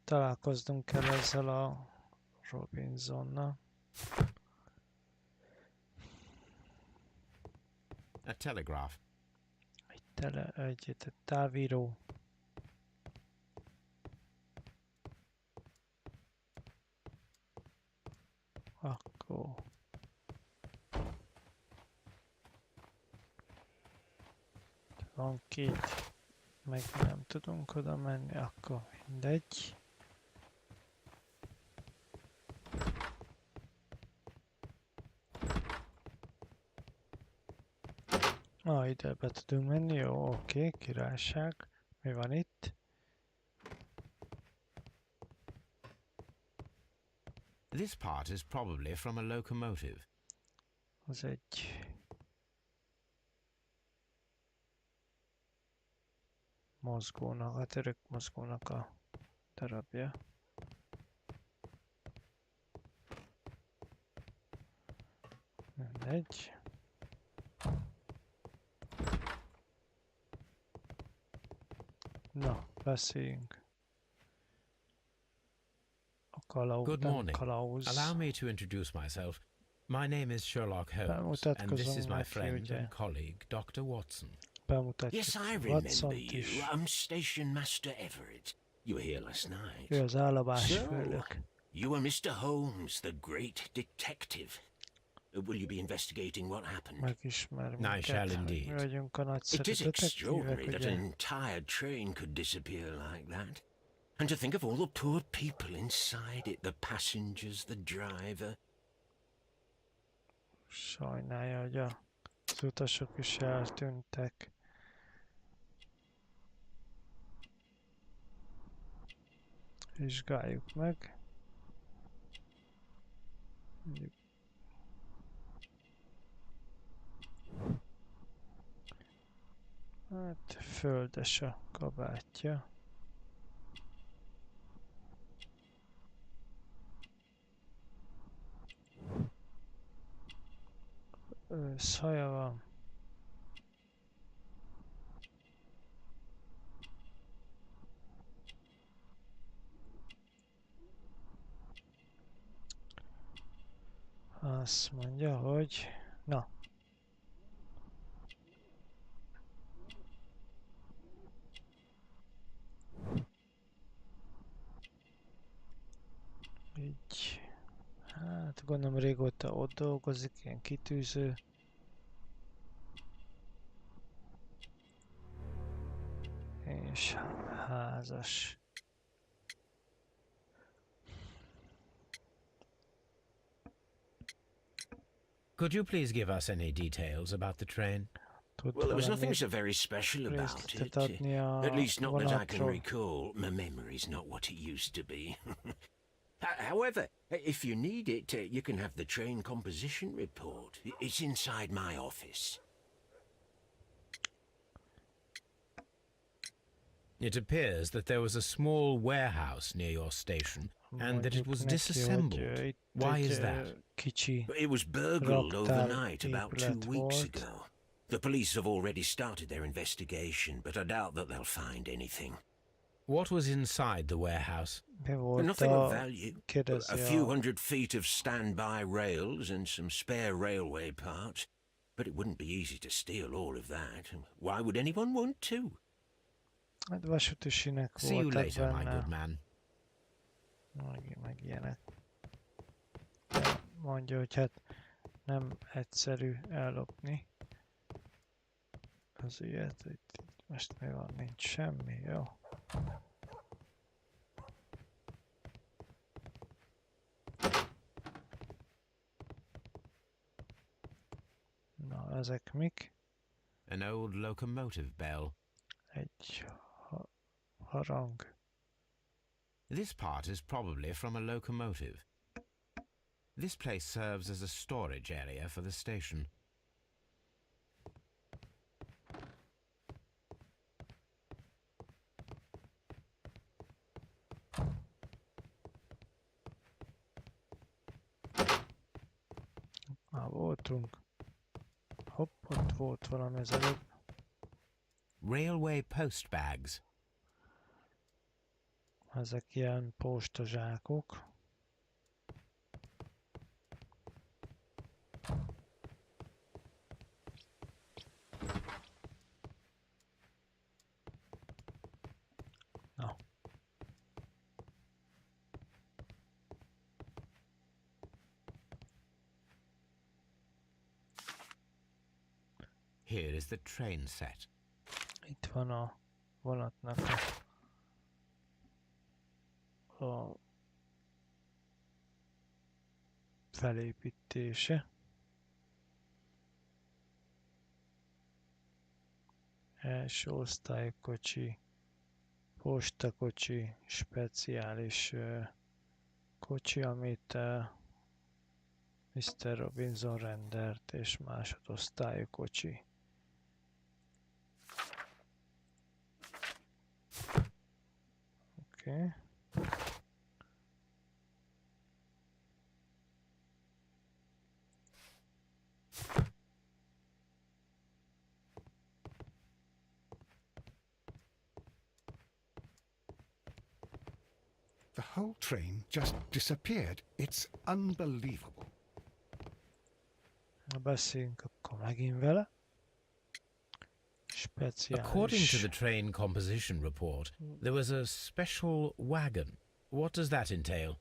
Találkoznunk kell ezzel a Robinsonnal. A telegraph. Egy távíró. Akkor van két, meg nem tudunk oda menni, akkor mindegy. Ide be tudunk menni, jó, oké, királyság. Mi van itt? This part is probably from a locomotive. Az egy mozgónak, a török mozgónak a darabja. Mindegy. Na, beszéljünk. Good morning. Allow me to introduce myself. My name is Sherlock Holmes, and this is my friend and colleague, Dr. Watson. Yes, I remember you. I'm Station Master Everett. You were here last night. Ő az állomásfőnök. You were Mr. Holmes, the great detective. Will you be investigating what happened? Megismer I shall indeed. It is extraordinary that an entire train could disappear like that. And to think of all the poor people inside it, the passengers, the driver. Sajnálja, hogy az utasok is eltűntek. Vizsgáljuk meg. Hát földes a kabátja. Szaja van. Azt mondja, hogy... Na. Így. Hát gondolom régóta ott dolgozik, ilyen kitűző. És házas. Could you please give us any details about the train? Well, there was nothing so very special about it. At least not that I can recall. My memory's not what it used to be. However, if you need it, you can have the train composition report. It's inside my office. It appears that there was a small warehouse near your station and that it was disassembled. Why is that? It was burgled overnight about 2 weeks ago. The police have already started their investigation, but I doubt that they'll find anything. What was inside the warehouse? Nothing of value. A few hundred feet of standby rails and some spare railway parts. But it wouldn't be easy to steal all of that. Why would anyone want to? Hát vasútisinek See you voltak later, my benne. good man. Meg ilyenek. Mondja, hogy hát nem egyszerű ellopni az ilyet. Itt most mi van? Nincs semmi, jó? Na, ezek mik? An old locomotive bell. Egy harang. This part is probably from a locomotive. This place serves as a storage area for the station. Már voltunk. Hopp, ott volt valami az előbb. Railway postbags. Ezek ilyen postazsákok. Na. Here is the train set. Itt van a vonatnak a felépítése. Első osztálykocsi, postakocsi, speciális kocsi, amit Mr. Robinson rendelt, és másodosztályú kocsi. Okay. The whole train just disappeared. It's unbelievable. Na beszéljünk akkor megint vele. According to the train composition report, there was a special wagon. What does that entail?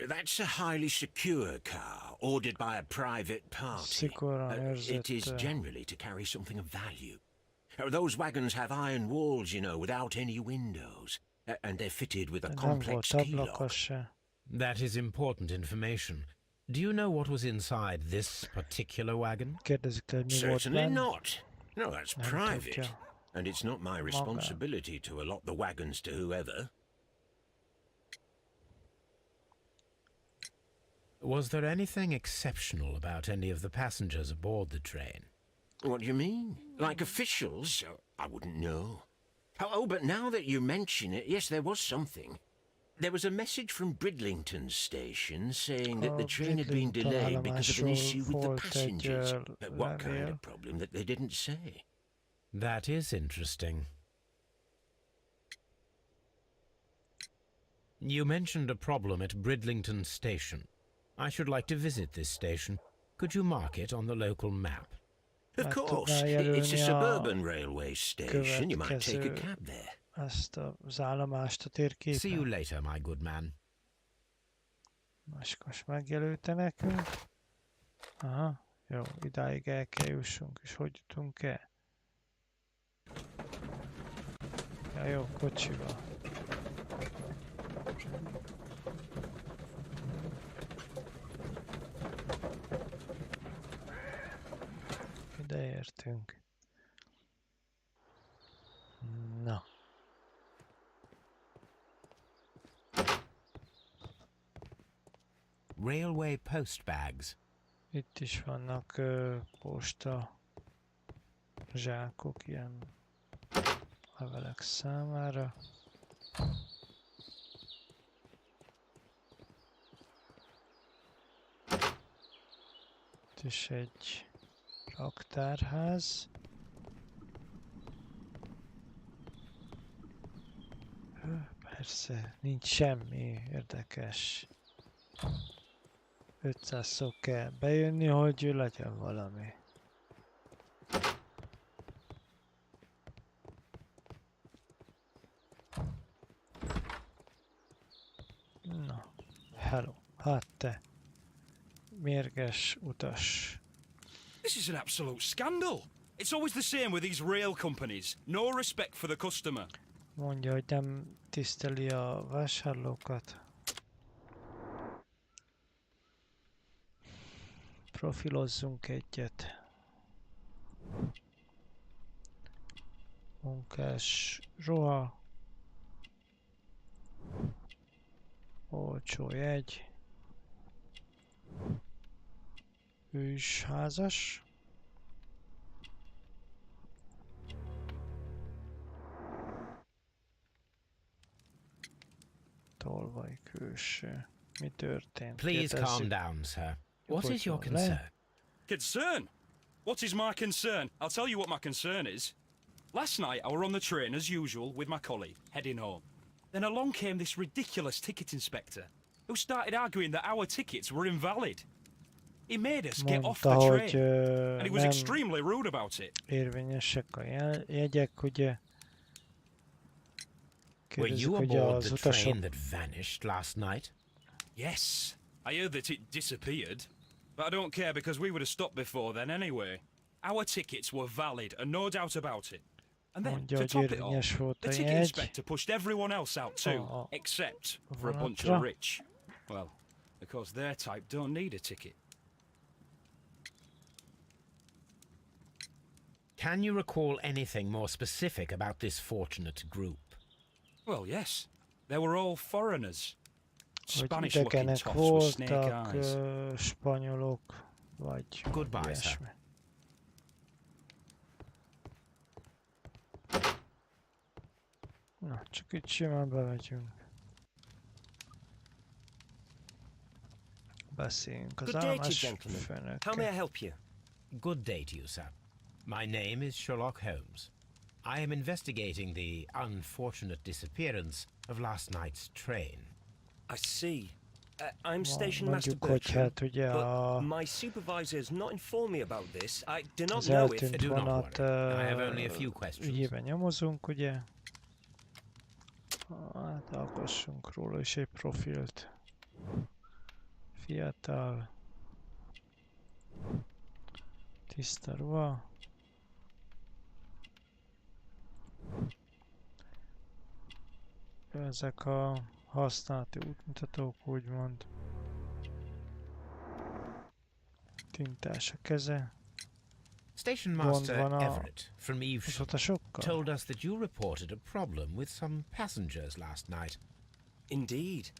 That's a highly secure car, ordered by a private party. It is generally to carry something of value. Those wagons have iron walls, you know, without any windows. And they're fitted with a complex key lock. That is important information. Do you know what was inside this particular wagon? Certainly not. No, that's private. And it's not my responsibility to allot the wagons to whoever. Was there anything exceptional about any of the passengers aboard the train? What do you mean? Like officials? I wouldn't know. Oh, but now that you mention it, yes, there was something. There was a message from Bridlington station saying that the train had been delayed because of an issue with the passengers. What kind of problem that they didn't say? That is interesting. You mentioned a problem at Bridlington station. I should like to visit this station. Could you mark it on the local map? Of course. It's a suburban railway station. You might take a cab there. Ezt az állomást a térképen. See you later, my good man. Most megjelölte nekünk. Aha, jó, idáig el kell jussunk, és hogy jutunk el? Ja, jó, kocsival. Ide értünk. Na. Railway postbags. Itt is vannak posta zsákok, ilyen levelek számára. Itt is egy raktárház. Persze, nincs semmi érdekes. 500-szor kell bejönni, hogy legyen valami. Na, hello. Hát te, mérges utas. This is an absolute scandal. It's always the same with these rail companies. No respect for the customer. Mondja, hogy nem tiszteli a vásárlókat. Profilozzunk egyet. Munkás ruha. Olcsó jegy. Ősházas. Tolvaj külső. Mi történt? Please calm down, sir. What is your concern? Concern? What is my concern? I'll tell you what my concern is. Last night, I were on the train, as usual, with my colleague, heading home. Then along came this ridiculous ticket inspector, who started arguing that our tickets were invalid. He made us get off the train, and he was extremely rude about it. Érvényesek a jegyek, ugye? Were you aboard the train that vanished last night? Yes. I heard that it disappeared. But I don't care because we would have stopped before then anyway. Our tickets were valid and no doubt about it. And then, to top it all, the ticket inspector pushed everyone else out too, except for a bunch of rich. Well, because their type don't need a ticket. Can you recall anything more specific about this fortunate group? Well, yes. They were all foreigners. Hogy Spanish-looking idegenek toffs with snake voltak, eyes. spanyolok, vagy Goodbye, sir. ilyesmi. Na, csak itt simán bemegyünk. Beszéljünk az állomás főnökkel. How may I help you? Good day to you, sir. My name is Sherlock Holmes. I am investigating the unfortunate disappearance of last night's train. I see. I'm Station Master Bertram, but my supervisor has not informed me about this. I do not know if... Do not worry. I have only a few questions. Ügyében nyomozunk, ugye? Hát alkossunk róla is egy profilt. Fiatal. Tiszta ruha. Ezek a használati útmutatók, úgymond. Tintás a keze. Station Master Everett from Evesham told us that you reported a problem with some passengers last night. Indeed.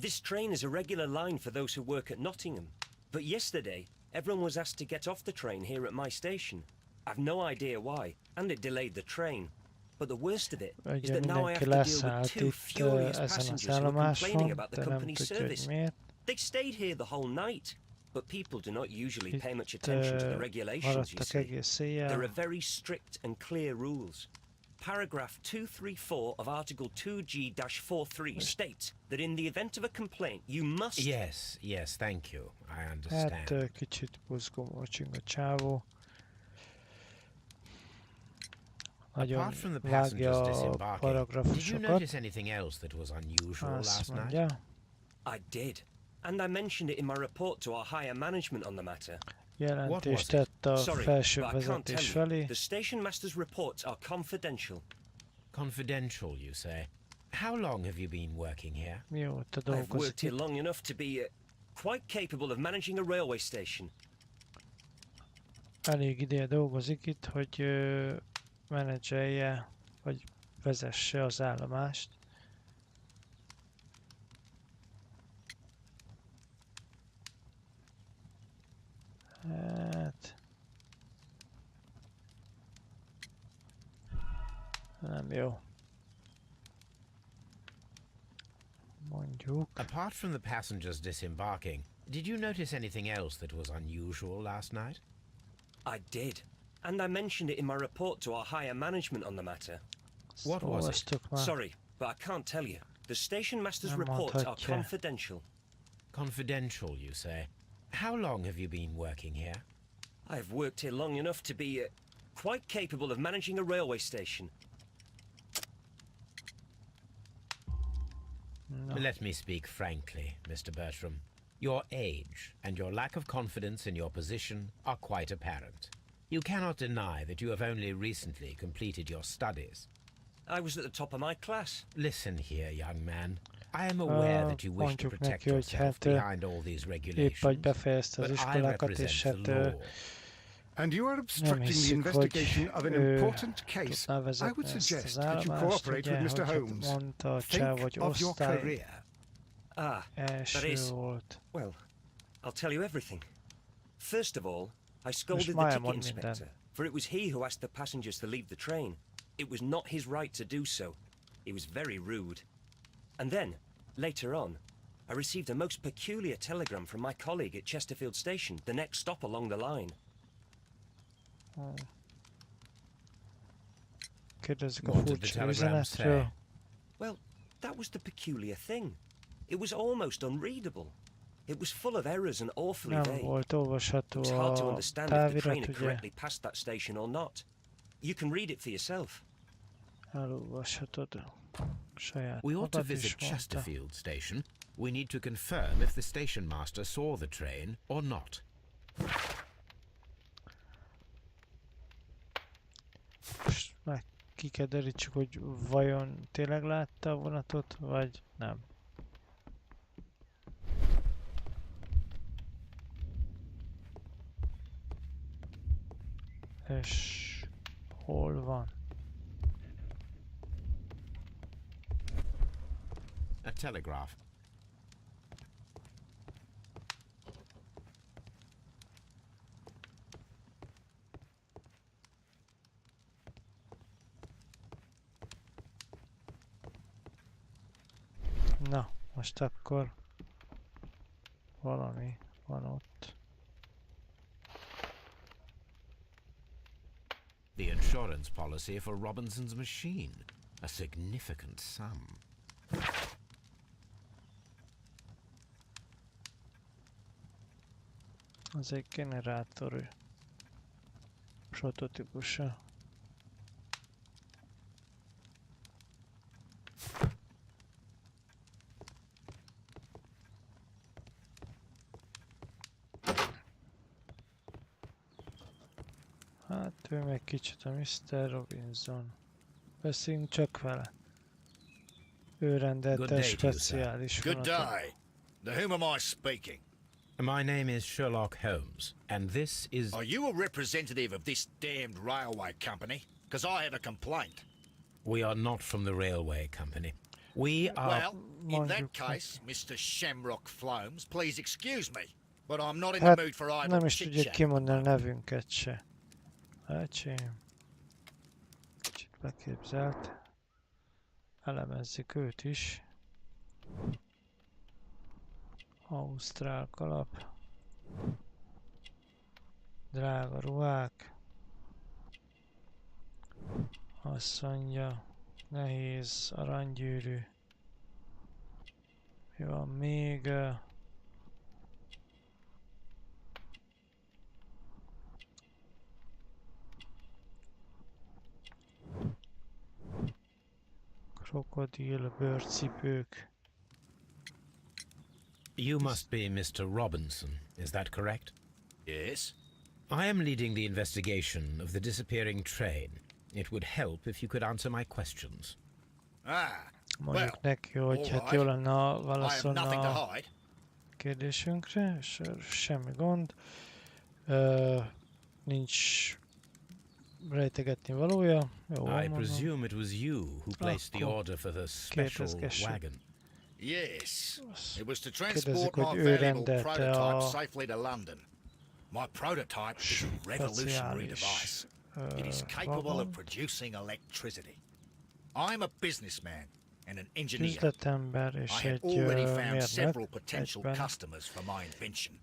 This train is a regular line for those who work at Nottingham. But yesterday, everyone was asked to get off the train here at my station. I've no idea why, and it delayed the train. But the worst of it is that now I have to deal with two furious passengers who are complaining about the company's service. They stayed here the whole night, but people do not usually pay much attention to the regulations, you see. There are very strict and clear rules. Paragraph 234 of Article 2G-43 states that in the event of a complaint, you must... Yes, thank you. I understand. Hát kicsit buzgomolcsing a csávó. Apart from the passengers disembarking, did you notice anything else that was unusual last night? I did, and I mentioned it in my report to our higher management on the matter. Jelentést tett a felső vezetés felé. The station master's reports are confidential. Confidential, you say? How long have you been working here? Mióta I've worked dolgozik here itt? long enough to be quite capable of managing a railway station. Elég ideje dolgozik itt, hogy menedzselje, vagy vezesse az állomást. Hát... nem jó. Mondjuk. Apart from the passengers disembarking, did you notice anything else that was unusual last night? I did, and I mentioned it in my report to our higher management on the matter. What was it? Sorry, but I can't tell you. The station master's reports are confidential. Confidential, you say? How long have you been working here? I have worked here long enough to be quite capable of managing a railway station. No. Let me speak frankly, Mr. Bertram. Your age and your lack of confidence in your position are quite apparent. You cannot deny that you have only recently completed your studies. I was at the top of my class. Listen here, young man. I am aware that you wish to protect yourself behind all these regulations, but I represent the law. And you are obstructing the investigation of an important case. I would suggest that you cooperate with Mr. Holmes. Think of your career. That is... Well, I'll tell you everything. First of all, I scolded the ticket inspector, for it was he who asked the passengers to leave the train. It was not his right to do so. He was very rude. And then, later on, I received a most peculiar telegram from my colleague at Chesterfield Station, the next stop along the line. Kérdezzük a What did the furcsa telegram say? üzenetről. Well, that was the peculiar thing. It was almost unreadable. It was full of errors and awfully Nem vague. volt olvasható It's hard to a understand if the train távirat, had ugye? correctly passed that station or not. You can read it for yourself. Elolvashatod saját We ought to magad is, visit mondta. Chesterfield Station. We need to confirm if the station master saw the train or not. Most meg ki kell derítsük, hogy vajon tényleg látta a vonatot, vagy nem. És hol van? A telegraph. Na, most akkor valami van ott. The insurance policy for Robinson's machine. A significant sum. Az egy generátor prototípusa. Hát ő meg kicsit a Mr. Robinson. Beszéljünk csak vele. Ő rendelte speciális Good vonatot. day. To whom am I speaking? My name is Sherlock Holmes, and this is... Are you a representative of this damned railway company? Because I have a complaint. We are not from the railway company. We are... Well, in that mondjuk case, Mr. Shamrock Flomes, please excuse me, but I'm not in Hát the mood for idle nem is tudja chit-chat. kimondani a nevünket se. Öcsém. Kicsit beképzelt. Elemezzük őt is. Ausztrál kalap. Drága ruhák. Azt mondja, nehéz aranygyűrű. Mi van még? Krokodil, bőrcipők. You must be Mr. Robinson, is that correct? Yes? I am leading the investigation of the disappearing train. It would help if you could answer my questions. Mondjuk neki, hogy hát jó lenne, ha válaszolna a kérdésünkre, és semmi gond. Nincs rejtegetni valója. Jó, I presume it was you who placed the order for the special wagon. Yes. It was to transport my ő valuable rendelte prototype a safely to London. My prototype is a revolutionary device. It is capable of producing electricity. I'm a businessman and an engineer. Üzletember és I had egy already found mérnök several potential egyben. customers for my invention,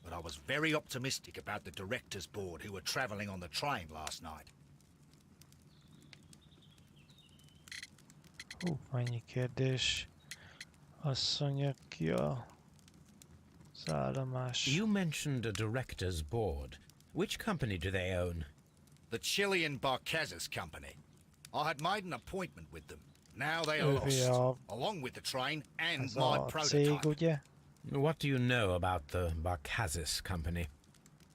but I was very optimistic about the directors' board who were travelling on the train last night. Mennyi kérdés. Azt mondja ki az állomás. You mentioned a director's board. Which company do they own? The Chilean Barcazas Company. I had made an appointment with them. Now they are Ővé lost, along with the train and ez my a prototype. cég, ugye? What do you know about the Barcazas Company?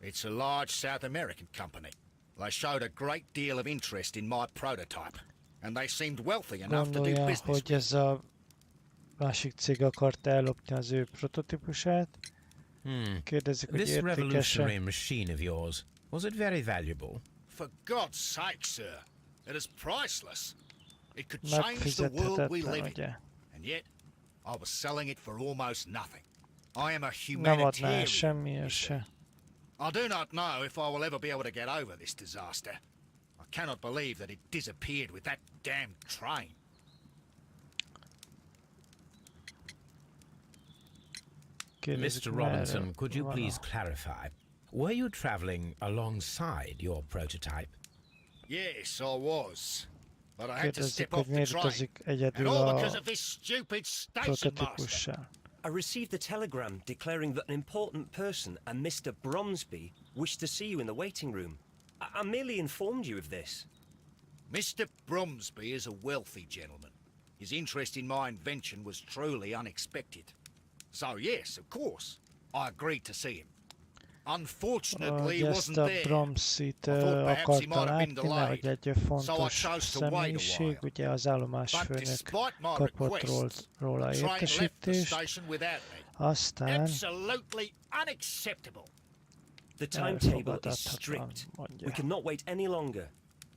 It's a large South American company. They showed a great deal of interest in my prototype, and they seemed wealthy enough to do Gondolja, business hogy ez a másik cég akarta ellopni az ő prototípusát. Kérdezik, hogy This értékese. revolutionary machine of yours, was it very valuable? For God's sake, sir, it is priceless. It could change the world we live in. And yet, I was selling it for almost nothing. I am a Nem adná humanitarian. semmiért se. I do not know if I will ever be able to get over this disaster. I cannot believe that it disappeared with that damned train. Mr. Robinson, could you please clarify? Were you traveling alongside your prototype? Yes, I was. But I had to step hogy off the miért train. utazik And egyedül all a because of this stupid station master. prototípussal. I received a telegram declaring that an important person, a Mr. Bromsby, wished to see you in the waiting room. I merely informed you of this. Mr. Bromsby is a wealthy gentleman. His interest in my invention was truly unexpected. So yes, of course, I agreed to see him. Unfortunately, he wasn't there. Bromsit akarta látni, nehogy egy fontos személyiség, ugye az állomásfőnök kapott róla értesítést, aztán The timetable is strict. We cannot wait any longer.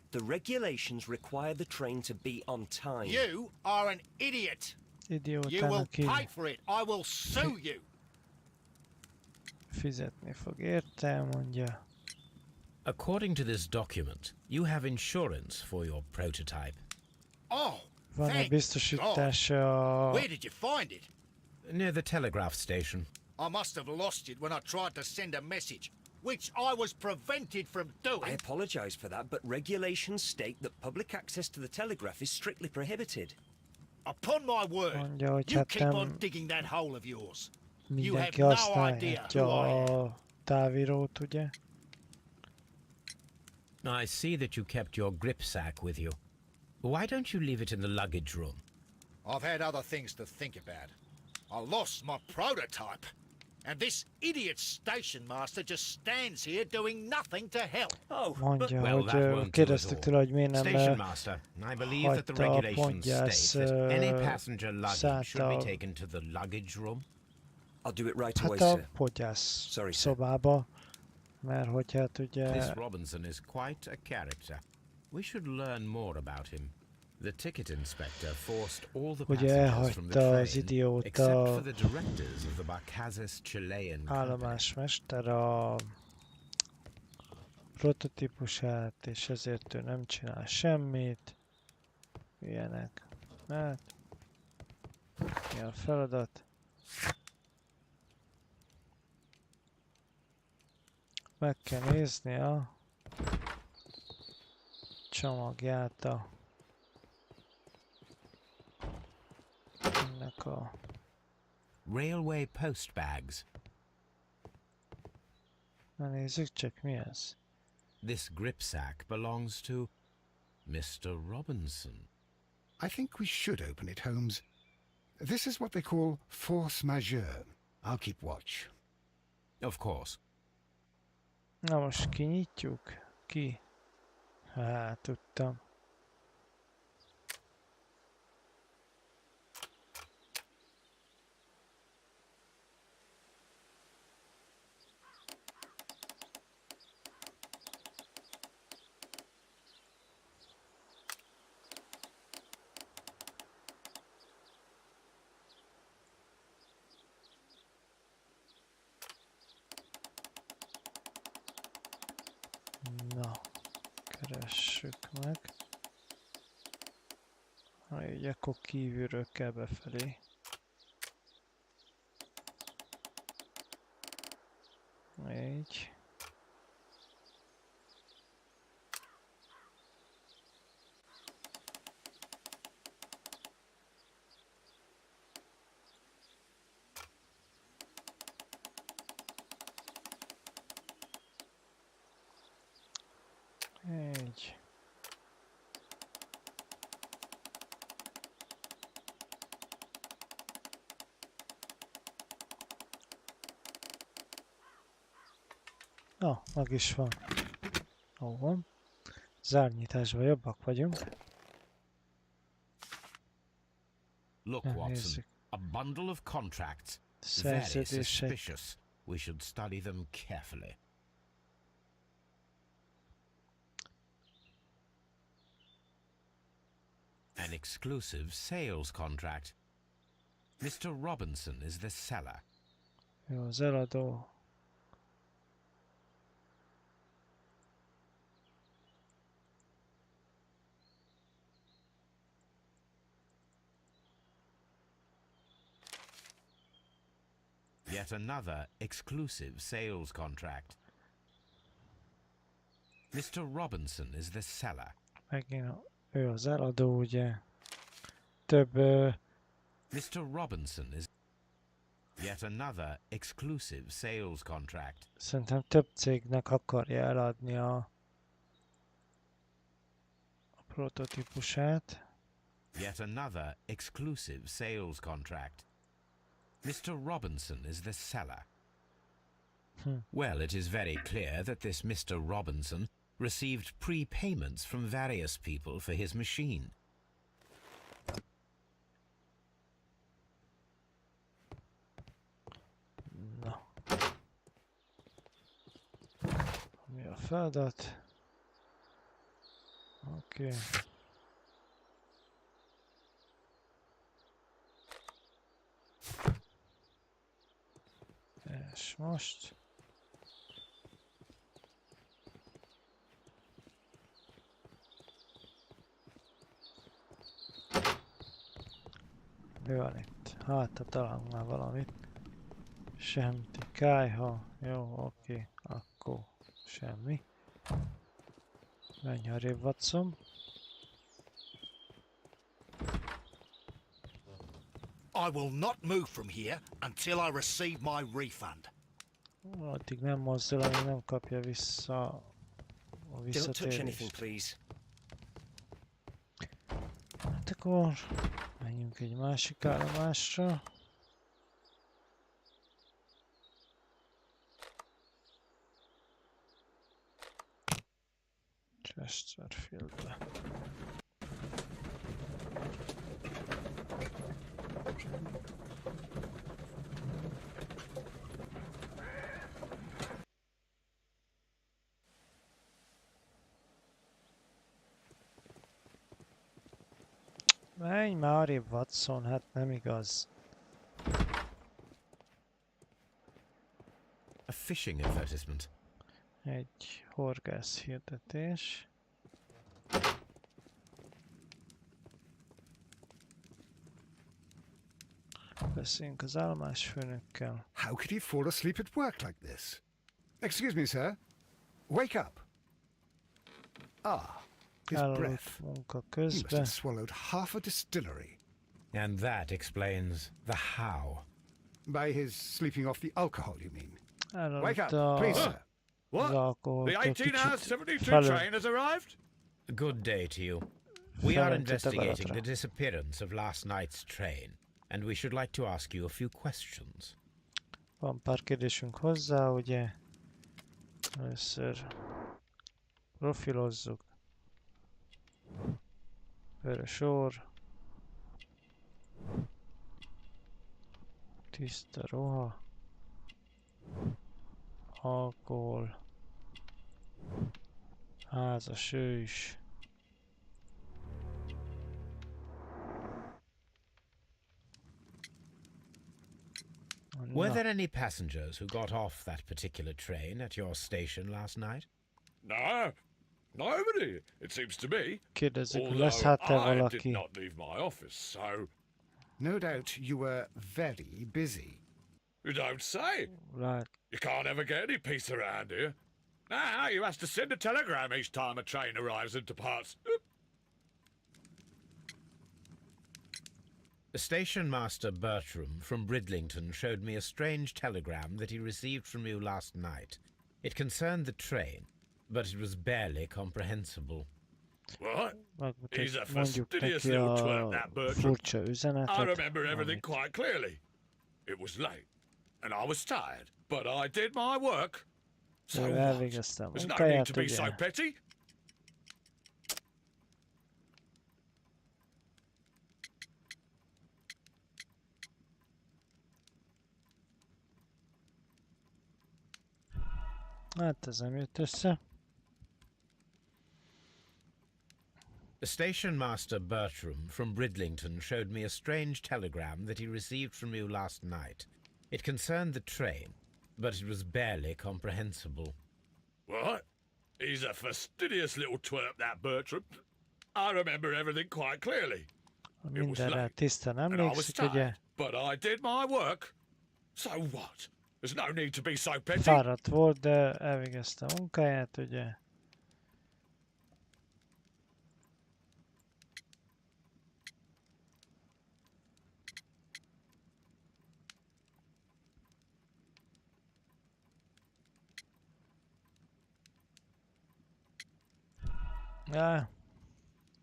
The regulations require the train to be on time. You are an idiot. You will pay for it. I will sue you. Fizetni fog érte, mondja. According to this document, you have insurance for your prototype. Oh, Van-e biztosítása? Where did you find it? Near the telegraph station. I must have lost it when I tried to send a message, which I was prevented from doing. I apologize for that, but regulations state that public access to the telegraph is strictly prohibited. Upon my word, mondja, hogy you keep on digging that hole of yours. You have mindenki no használhatja idea who I am. a távírót, ugye? I see that you kept your gripsack with you. Why don't you leave it in the luggage room? I've had other things to think about. I lost my prototype, and this idiot station master just stands here doing nothing to help. Mondja, hogy kérdeztük tőle, hogy miért nem Station master, I believe that the regulations state that any passenger luggage should be taken to the luggage room. I'll do it right away, hát a sir. podgyász szobába, mert hogy hát ugye... This Robinson is quite a character. We should learn more about him. The ticket inspector forced all the passengers from the train, except for the directors of the Barcazes Chilean állomásmester a prototípusát, és ezért ő nem csinál semmit. Ilyenek. Hát, mi a feladat? Meg kell nézni a csomagját a ennek a railway post bags. Na nézzük csak, mi ez? This gripsack belongs to Mr. Robinson. I think we should open it, Holmes. This is what they call force majeure. I'll keep watch. Of course. Na most kinyitjuk? Ki? Hát, tudtam. Na, keressük meg. Így akkor kívülről kell befelé. Így. Így. Na, meg is van. Ó, van. Zárnyitásban jobbak vagyunk. Look, Watson, a bundle of contracts. Very suspicious. We should study them carefully. An exclusive sales contract. Mr. Robinson is the seller. Jó, az eladó. Yet another exclusive sales contract. Mr. Robinson is the seller. Megint ő az eladó, ugye? Több... Mr. Robinson is yet another exclusive sales contract. Szerintem több cégnek akarja eladni a prototípusát. Yet another exclusive sales contract. Mr. Robinson is the seller. Well, it is very clear that this Mr. Robinson received prepayments from various people for his machine. Na. Mi a feladat? Oké. És most... Mi van itt? Hát, találunk már valamit. Semmi kályha. Jó, oké. Akkor semmi. Menj arrébb, Watson. I will not move from here until I receive my refund. Addig nem mozdul, amíg nem kapja vissza a visszatérést. Hát akkor menjünk egy másik állomásra. Chesterfieldbe. Menj már arrébb, Watson, hát nem igaz. A fishing advertisement. Egy horgász hirdetés. Beszéljünk az állomásfőnökkel. How could he fall asleep at work like this? Excuse me, sir. Wake up. Ah, his breath. Munka He must közben. have swallowed half a distillery. And that explains the how. By his sleeping off the alcohol, you mean? Wake up, Elaludta please, sir. What? The 18-hour 72 train has arrived? Good day to you. We are investigating the disappearance of last night's train, and we should like to ask you a few questions. Van pár kérdésünk hozzá, ugye? Először profilozzuk. Vörös orr. Tiszta ruha. Alkohol. Házas ős. Were there any passengers who got off that particular train at your station last night? No, nobody, it seems to me. Kérdezzük, Although lesz hát-e I did valaki? not leave my office, so... No doubt you were very busy. You don't say. Right. You can't ever get any peace around here. Now you have to send a telegram each time a train arrives and departs. Station Master Bertram from Bridlington showed me a strange telegram that he received from you last night. It concerned the train, but it was barely comprehensible. What? He's a Mondjuk fastidious neki little a twerp, that Bertram. furcsa üzenetet. I remember everything quite clearly. It was late, and I was tired, but I did my work. So Ő what? elvégezte a There's no need munkáját, to be so ugye? petty. Hát ez nem jött össze. Station Master Bertram from Bridlington showed me a strange telegram that he received from you last night. It concerned the train, but it was barely comprehensible. What? He's a fastidious little twerp, that Bertram. I remember everything quite clearly. It was Mindenre late, tisztán and I was emlékszik, ugye? tired, but I did my work. So what? There's no need to be so petty. Fáradt volt, de elvégezte a munkáját, ugye?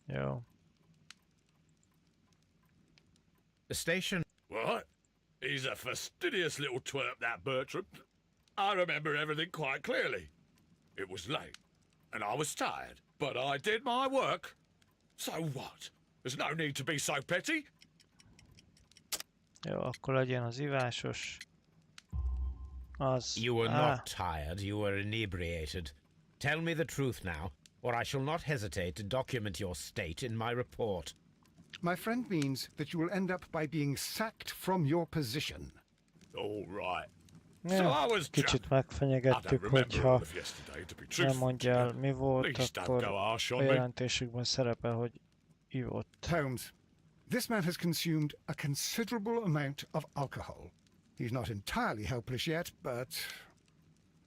Jó. The station... What? He's a fastidious little twerp, that Bertram. I remember everything quite clearly. It was late, and I was tired, but I did my work. So what? There's no need to be so petty. Jó, akkor legyen az ivásos. Az... You were not tired, you were inebriated. Tell me the truth now, or I shall not hesitate to document your state in my report. My friend means that you will end up by being sacked from your position. All right. Ja, So I was kicsit megfenyegettük, hogyha nem mondja el mi volt, akkor a jelentésükben szerepel, hogy ivott. Holmes, this man has consumed a considerable amount of alcohol. He's not entirely helpless yet, but...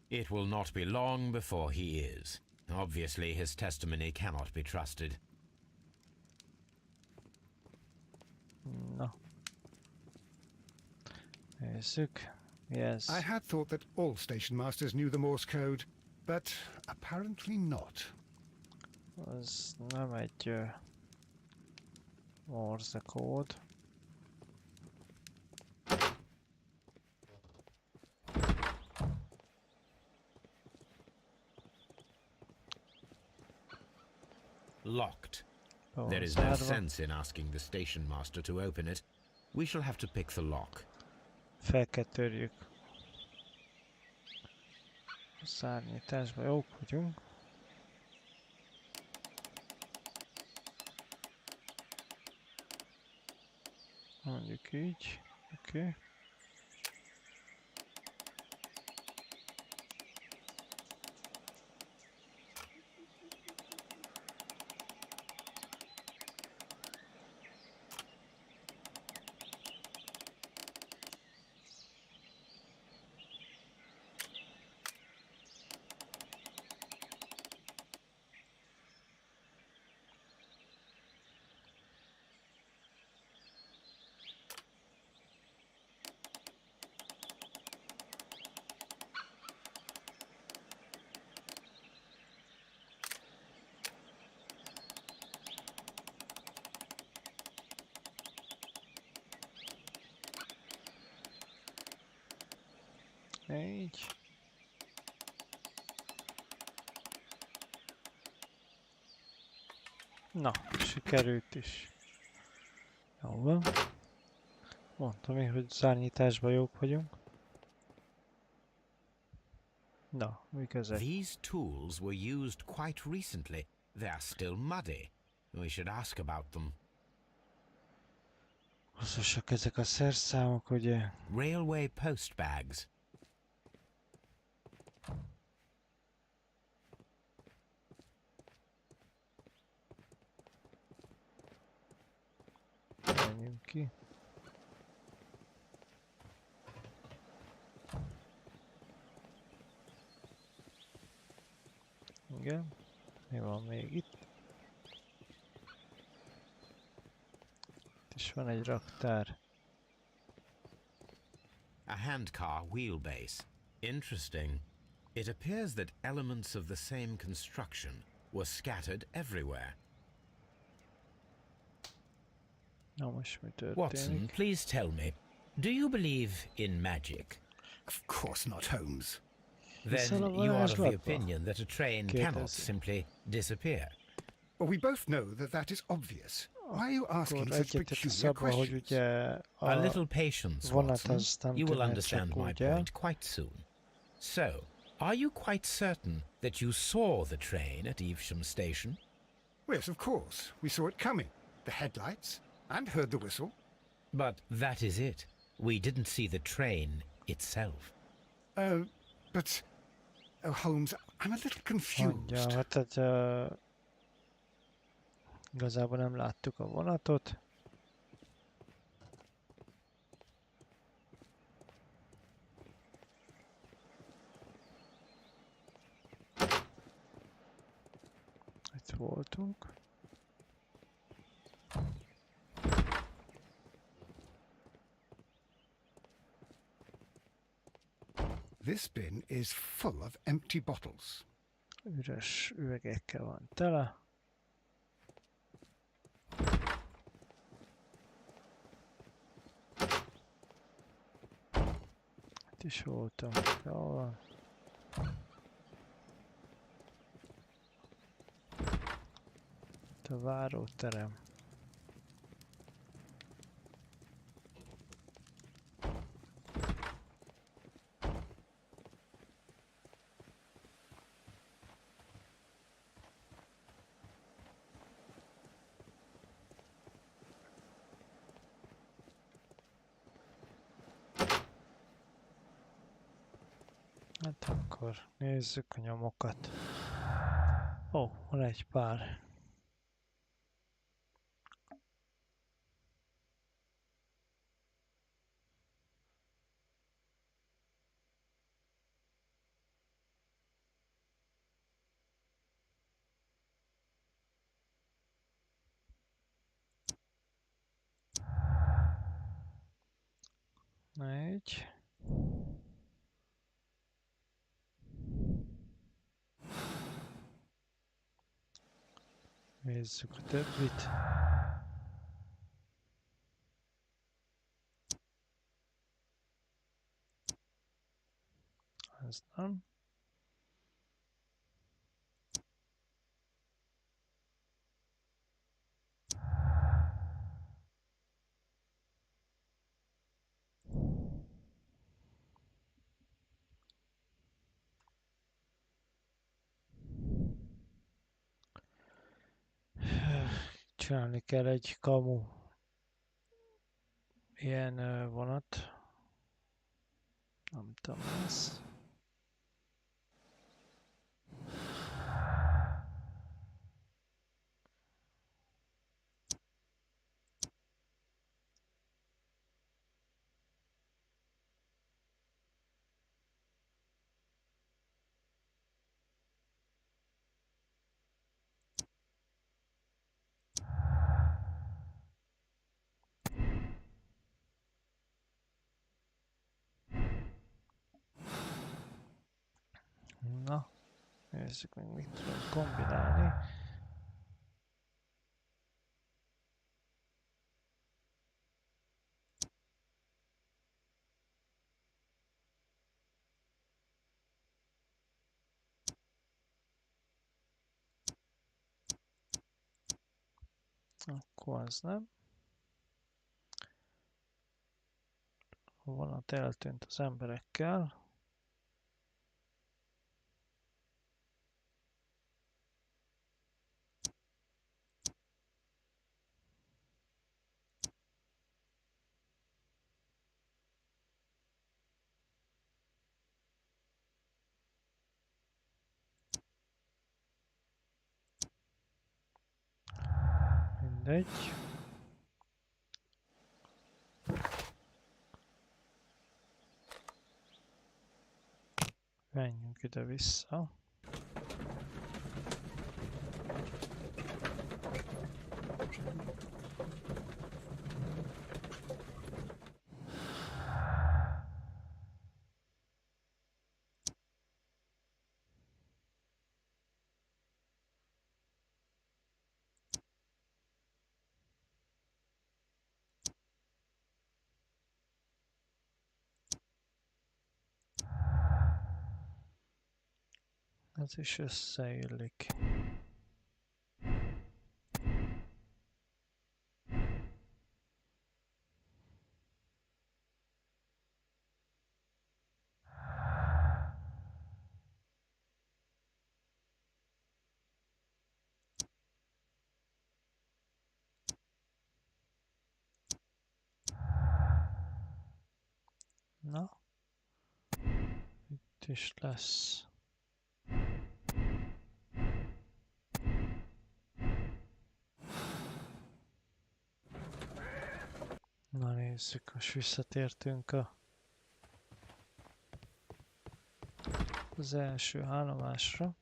It will not be long before he is. Obviously, his testimony cannot be trusted. Na. Nézzük. Yes. I had thought that all station masters knew the Morse code, but apparently not. Az nem egy Morse kód. Locked. There is no sense in asking the station master to open it. We shall have to pick the lock. Fel kell törjük. A szárnyításban jók vagyunk. Mondjuk így. Oké. Így. Na, sikerült is. Jó van. Mondtam én, hogy szárnyításban jók vagyunk. Na, mik ezek? These tools were used quite recently. They are still muddy. We should ask about them. Hosszasak ezek a szerszámok, ugye? Railway post bags. Menjünk ki. Igen. Mi van még itt? Itt is van egy raktár. A handcar wheelbase. Interesting. It appears that elements of the same construction were scattered everywhere. Na most mi történik? Watson, please tell me, do you believe in magic? Of course not, Holmes. Then you are of the opinion that a train cannot simply disappear. Well, we both know that that is obvious. Why are you asking such peculiar questions? A little patience, Watson. You will understand my point quite soon. So, are you quite certain that you saw the train at Evesham Station? Yes, of course. We saw it coming. The headlights, and heard the whistle. But that is it. We didn't see the train itself. But... Oh, Holmes, I'm a little confused. Mondja, hát igazából nem láttuk a vonatot. voltunk. This bin is full of empty bottles. Üres üvegekkel van tele. Itt is voltam. Jól van. Itt a váróterem. Hát akkor nézzük a nyomokat. Ó, van egy pár. Egy. Nézzük a többit. Ez nem. Csinálni kell egy kamu ilyen vonat. Nem tudom ez. Na, nézzük meg, mit tudom kombinálni. Akkor az nem. A vonat eltűnt az emberekkel. Mindegy. Menjünk ide-vissza. Ez is összeillik. Na, itt is lesz. Na nézzük, most visszatértünk az első állomásra.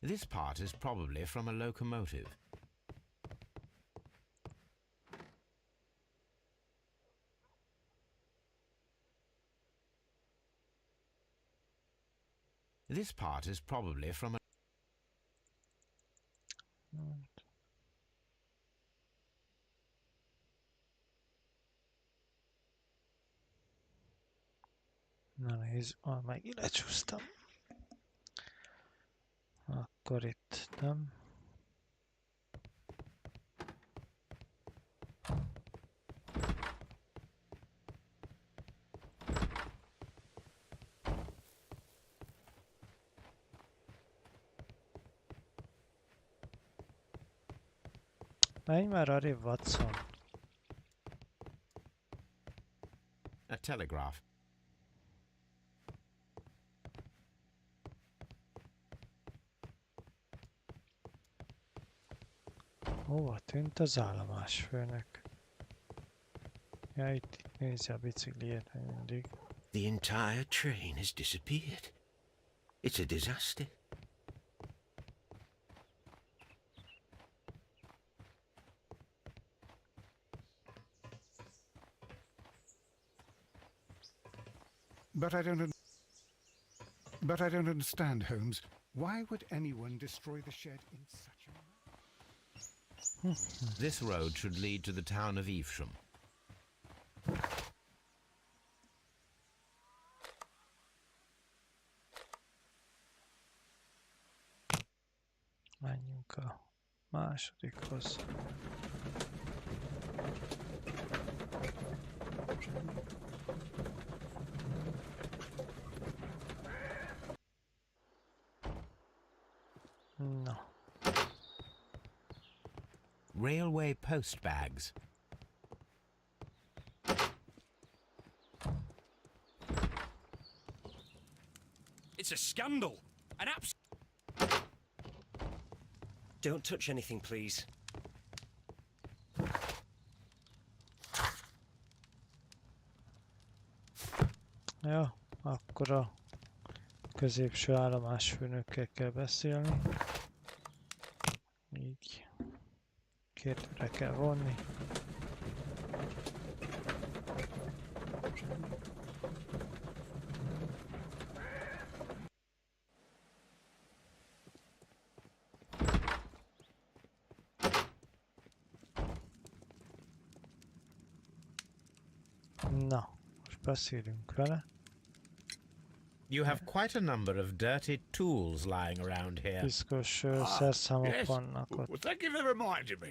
This part is probably from a locomotive. This part is probably from a... Na nézd, megint lecsúsztam. Akkor itt nem. Menj már arrébb, Watson. A telegraph. Hova tűnt az állomásfőnök? Ja, itt nézi a bicikliét mindig. The entire train has disappeared. It's a disaster. But I don't understand, Holmes. Why would anyone destroy the shed in such a way? This road should lead to the town of Evesham. Menjünk a másodikhoz. Na. Railway post bags. It's a scandal. An Don't touch anything, please. Ja, akkor a középső állomásfőnökkel kell beszélni. Így. Kérdőre kell vonni. Na, most beszélünk vele. You have quite a number of dirty tools lying around here. Piszkos szerszámok vannak ott. Well, thank you for reminding me.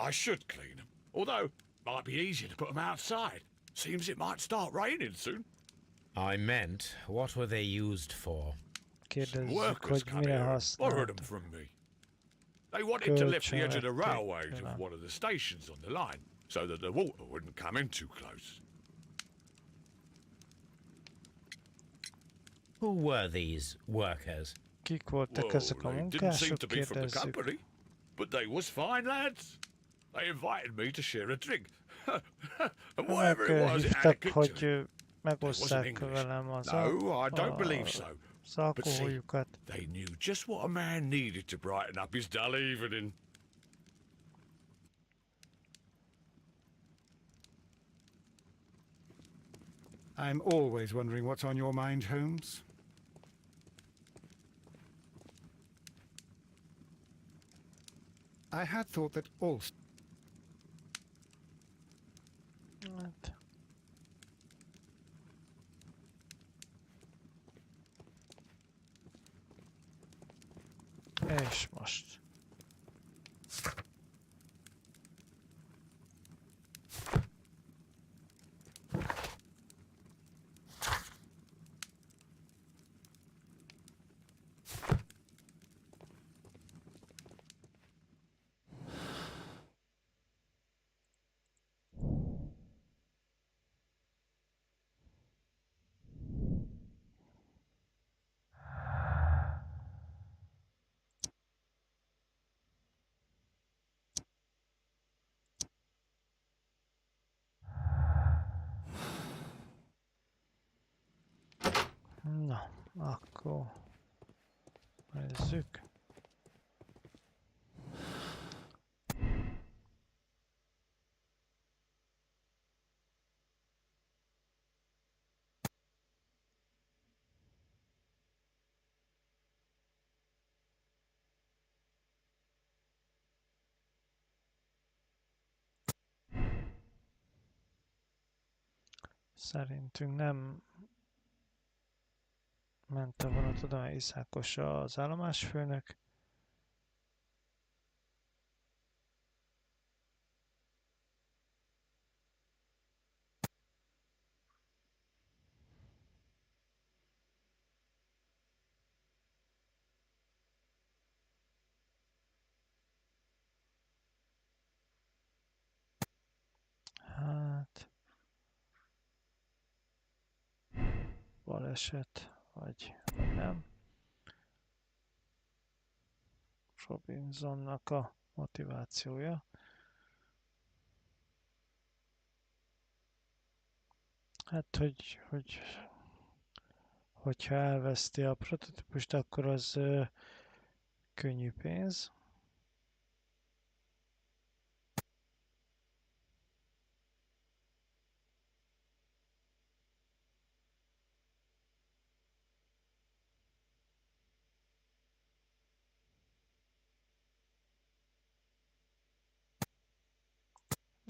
I should clean them. Although, might be easier to put them outside. Seems it might start raining soon. I meant, what were they used for? Kérdezzük, hogy mire borrowed them használtak. from me. They wanted to lift the edge of the railway of one of the stations on the line, so that the water wouldn't come in too close. Who were these workers? Kik voltak ezek a They didn't seem munkások? to be from the Kérdezzük. company, but they was fine lads. They invited me to share a drink. And whatever it was, it had a Hívtak, good hogy to it. It wasn't megosszák English. velem az No, I don't believe so. But see, alkoholjukat. they knew just what a man needed to brighten up his dull evening. I'm always wondering what's on your mind, Holmes. I had thought that all... Hát. És most. Na, akkor nézzük. Szerintünk nem ment a vonat oda, mert iszákos az állomásfőnök. Hát... baleset, vagy nem. Robinsonnak a motivációja. Hát, hogyha elveszti a prototípust, akkor az könnyű pénz.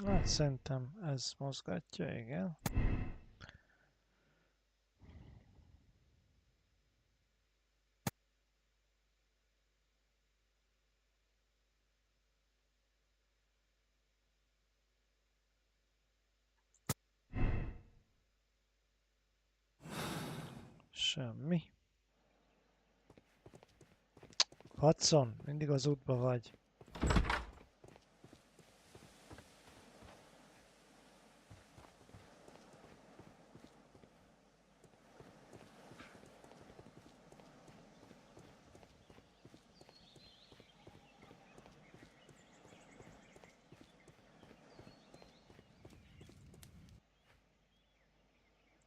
Hát szerintem ez mozgatja, igen. Semmi. Hudson, mindig az útba vagy.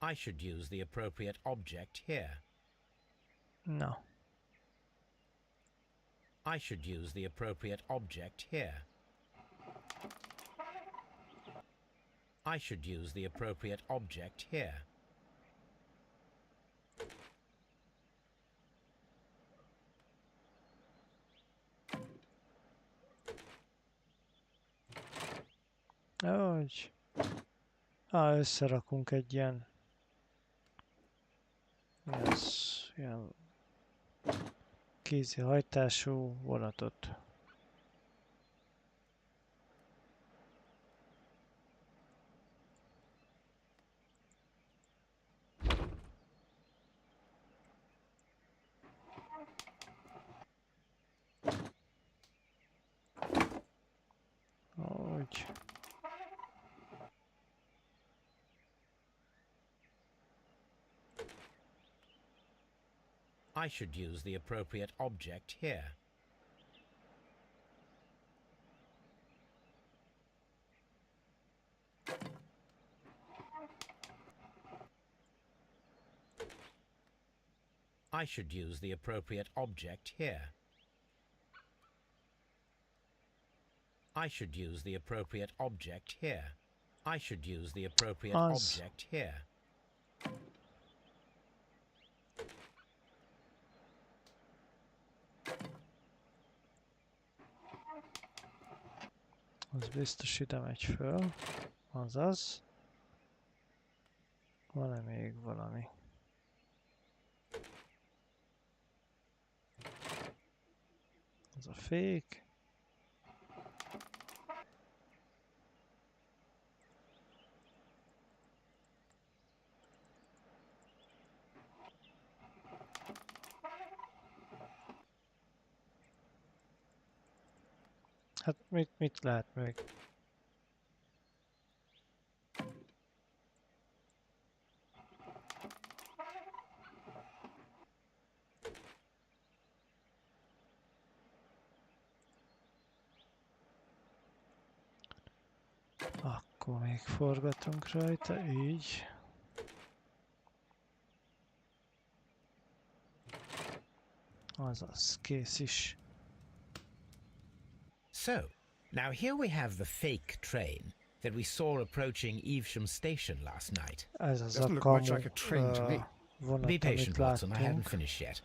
I should use the appropriate object here. No. I should use the appropriate object here. I should use the appropriate object here. Ahogy. Összerakunk egy ilyen kézi hajtású vonatot. Úgy. I should use the appropriate object here. I should use the appropriate object here. I should use the appropriate object here. I should use the appropriate object here. Az biztos ide megy föl. Azaz. Van-e még valami? Az a fék. Hát mit lehet még? Akkor még forgatunk rajta, így. Azaz, kész is. So, now here we have the fake train that we saw approaching Evesham station last night. Ez az a kamu vonat, Be patient, amit Watson, I haven't láttunk. finished yet.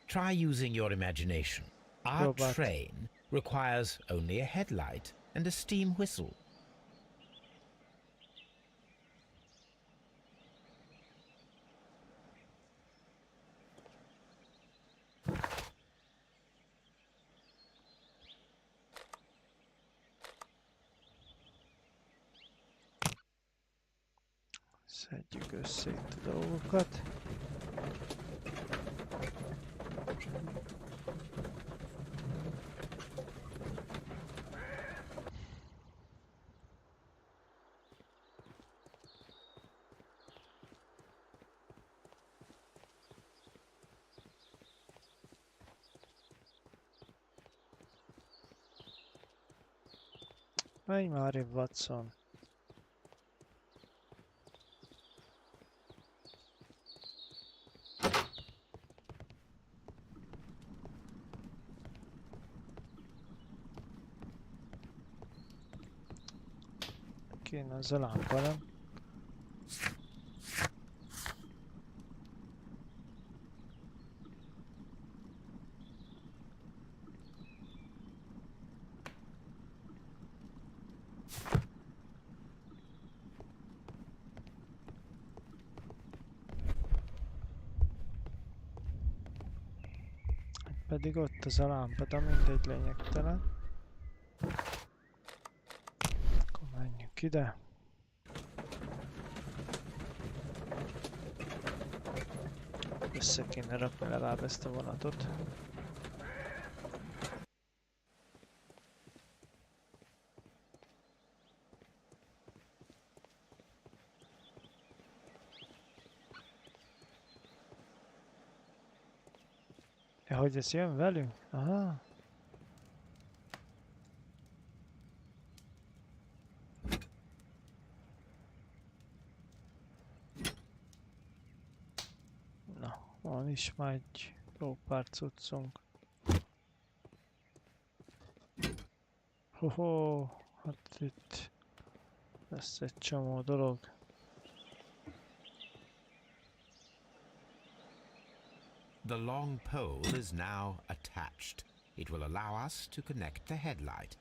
Try using your imagination. Our train requires only a headlight and a steam whistle. Szedjük össze itt a dolgokat. Menj már, Watson! Kéne az a lámpa, nem? Pedig ott az a lámpa, de mindegy, lényegtelen. Akkor menjünk ide. Össze kéne rakni legalább ezt a vonatot. Ja, hogy ez jön velünk? Aha. Na, van is már egy jó pár cuccunk. Hoho, hát itt lesz egy csomó dolog. The long pole is now attached. It will allow us to connect the headlight.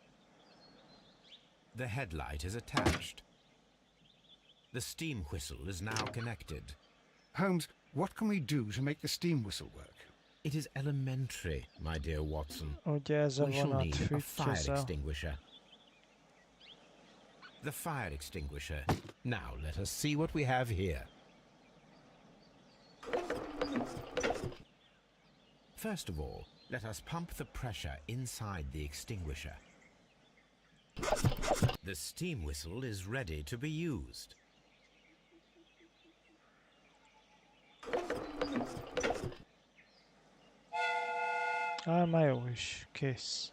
The headlight is attached. The steam whistle is now connected. Holmes, what can we do to make the steam whistle work? It is elementary, my dear Watson. Ugye ez a We shall vonat need a fire függöz a... extinguisher. The fire extinguisher. Now let us see what we have here. First of all, let us pump the pressure inside the extinguisher. The steam whistle is ready to be used. Már jó is, kész.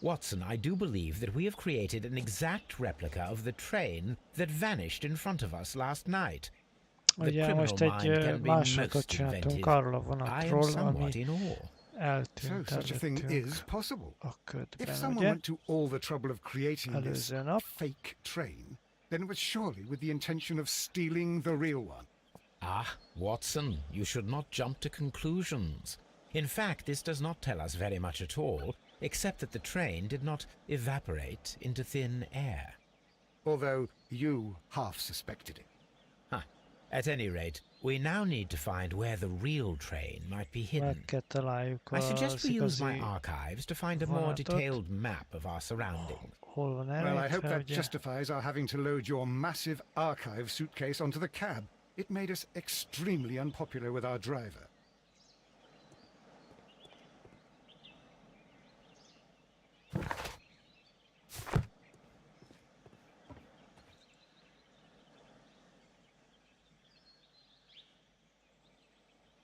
Watson, I do believe that we have created an exact replica of the train that vanished in front of us last night. Ugye most egy másokat csináltunk arról a vonatról, ami eltűnt előttünk a ködben, If someone ugye? went to all the trouble of creating this Előző nap. fake train, then it was surely with the intention of stealing the real one. Ah, Watson, you should not jump to conclusions. In fact, this does not tell us very much at all, except that the train did not evaporate into thin air. Although you half suspected it. Huh. At any rate, we now need to find where the real train might be hidden. Meg kell találjuk I suggest we use my igazi archives to find a more vonatot. detailed map of our surroundings. Hol van Well, I hope elejtve, that ugye? justifies our having to load your massive archive suitcase onto the cab. It made us extremely unpopular with our driver.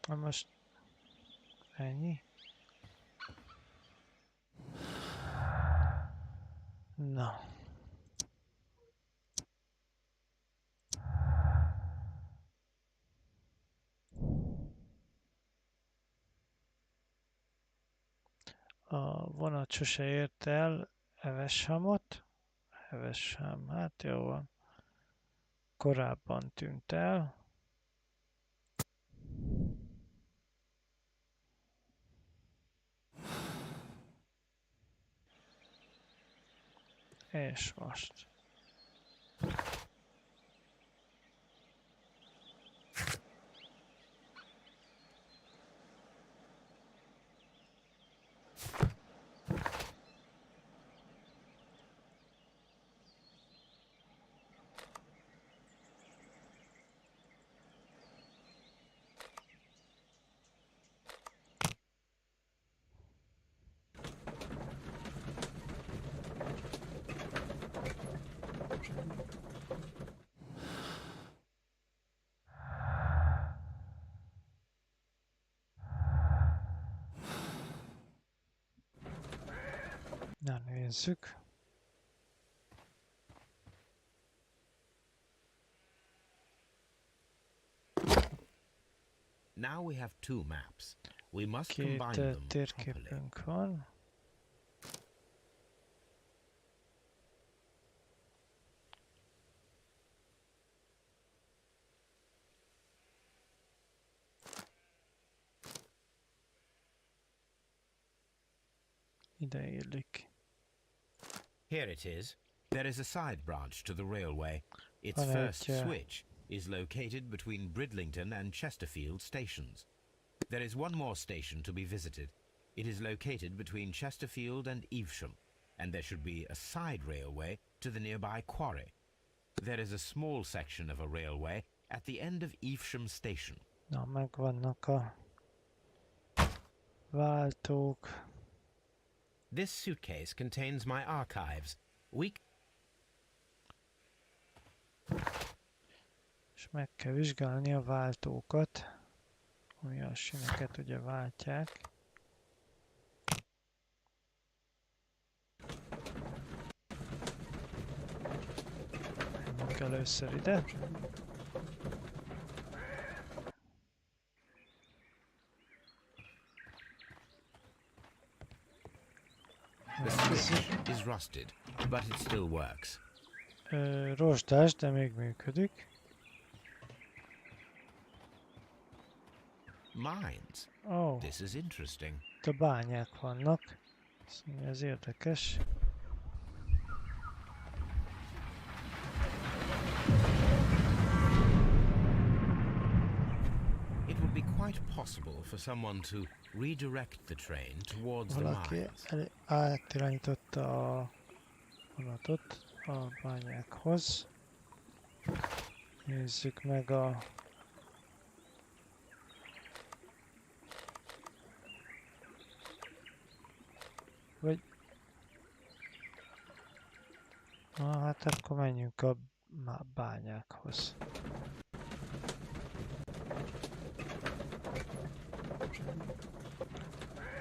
Na most ennyi? Na. A vonat sose ért el Eveshamot. Evesham, hát jó van. Korábban tűnt el. És most. Na nézzük. Now we have two maps. We must Két combine them properly. térképünk van. Ide illik. Here it is. There is a side branch to the railway. Its Van first egy, switch is located between Bridlington and Chesterfield stations. There is one more station to be visited. It is located between Chesterfield and Evesham, and there should be a side railway to the nearby quarry. There is a small section of a railway at the end of Evesham station. Na, megvannak a váltók. This suitcase contains my archives. És meg kell vizsgálni a váltókat, ami a sineket ugye váltják. Menjünk először ide. The switch is rusted, but it still works. Rozsdás, de még működik. Mines. Oh, This is interesting. itt a bányák vannak. Ez érdekes. It would be quite possible for someone to redirect the train towards the Valaki mines. átirányította a vonatot a bányákhoz. Nézzük meg a vagy hát akkor menjünk a bányákhoz.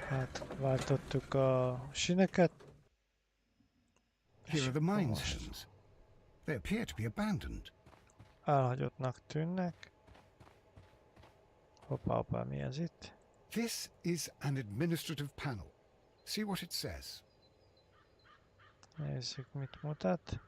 Hát váltottuk a sineket. Here are the mine stones. They appear to be abandoned. Elhagyottnak tűnnek. Hoppá, mi ez itt? This is an administrative panel. See what it says. Nézzük, mit mutat.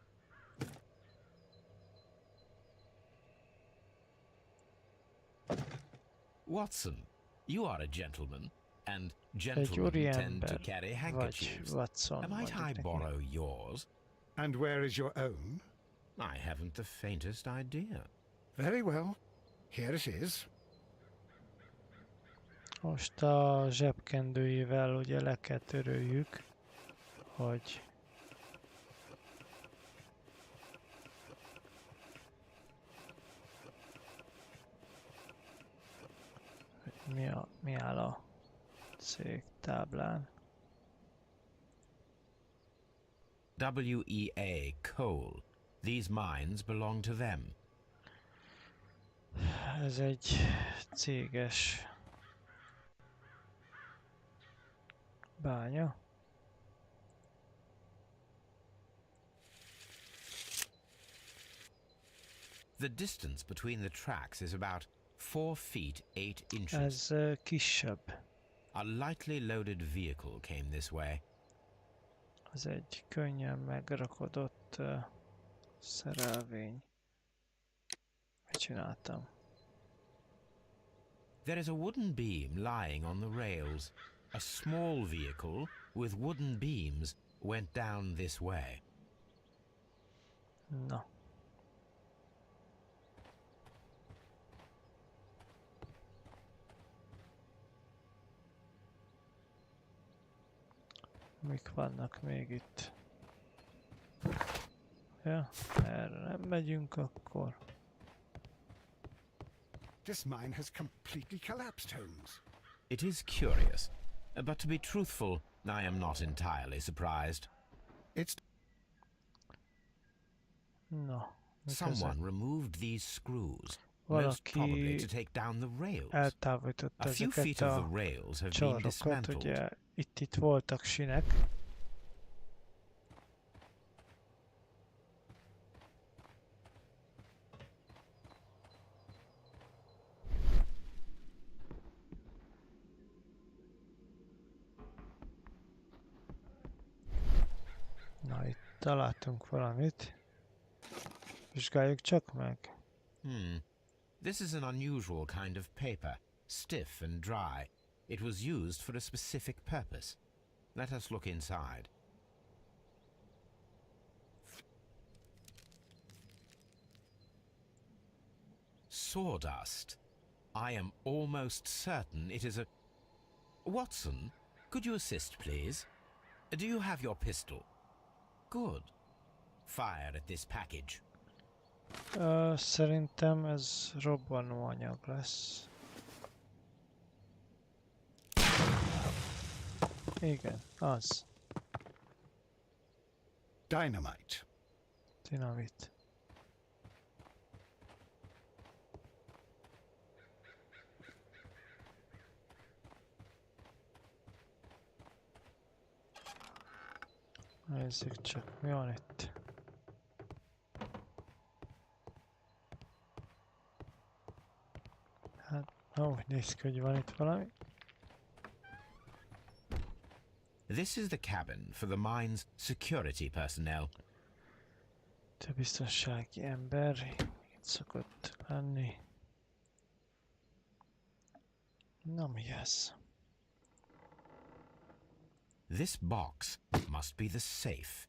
Watson, you are a gentleman, and Egy gentlemen tend to úriember carry vagy, handkerchiefs. Watson. Might I mondjuk neki. borrow yours? And where is your own? I haven't the faintest idea. Very well. Here it is. Most a zsebkendőjével ugye le kell töröljük, hogy mi áll a cég táblán. WEA Coal. These mines belong to them. Ez egy céges bánya. The distance between the tracks is about 4 feet 8 inches. Ez kisebb. A lightly loaded vehicle came this way. Az egy könnyen megrakodott szerelvény. Mit csináltam? There is a wooden beam lying on the rails. A small vehicle with wooden beams went down this way. Na. Mik vannak még itt? Ja, erre nem megyünk akkor. This mine has completely collapsed, Holmes. It is curious, but to be truthful, I am not entirely surprised. It's... No. Someone removed these screws, most probably to take down the rails. Eltávolította A few feet ezeket of the a rails have been csarnokat, dismantled. ugye itt voltak sinek. találtunk valamit. Vizsgáljuk csak meg. This is an unusual kind of paper, stiff and dry. It was used for a specific purpose. Let us look inside. Sawdust. I am almost certain it is a... Watson, could you assist, please? Do you have your pistol? Good. Fire at this package. Szerintem ez robbanóanyag lesz. Igen, az. Dynamite. Dinamit. Nézzük csak, mi van itt. Hát, úgy néz ki, hogy van itt valami. This is the cabin for the mine's security personnel. Te biztonsági ember, itt szokott lenni. Na mi ez? This box must be the safe.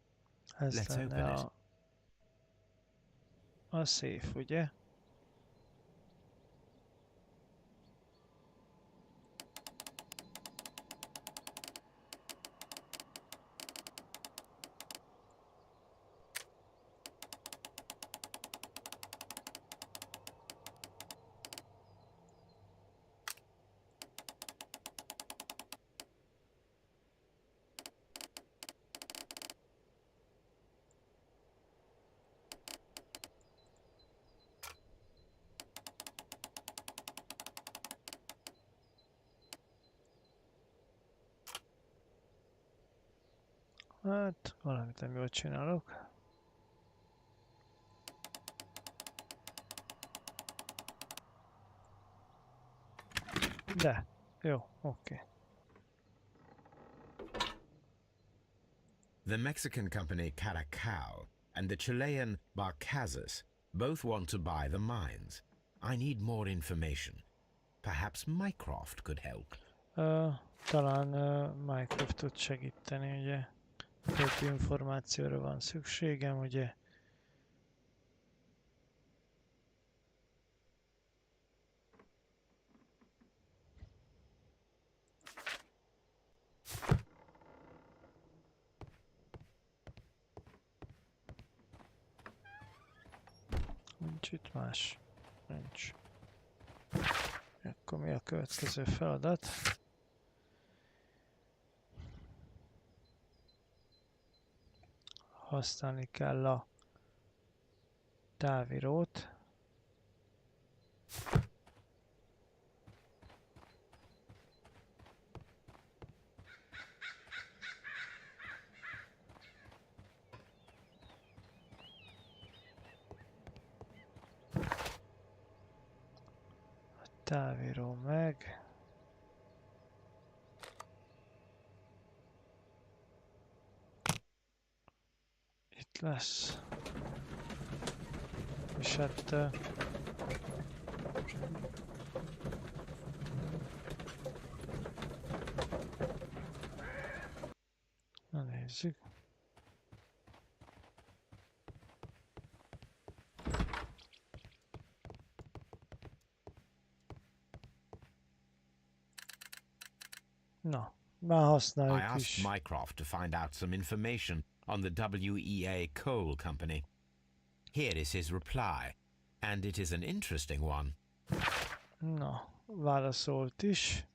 Ez Let's lenne open it. a safe, ugye? Hát, valamit nem jól csinálok. De, jó, oké. The Mexican company Caracao and the Chilean Barcazas both want to buy the mines. I need more information. Perhaps Mycroft could help. Talán Mycroft tud segíteni, ugye? Több információra van szükségem, ugye? Nincs itt más. Nincs. Akkor mi a következő feladat? Használni kell a távírót. A távíró meg. Itt lesz. És hát na nézzük. Na, már I használjuk asked is. Mycroft to find out some information on the WEA Coal Company. Here is his reply, and it is an interesting one. Na, válaszolt is.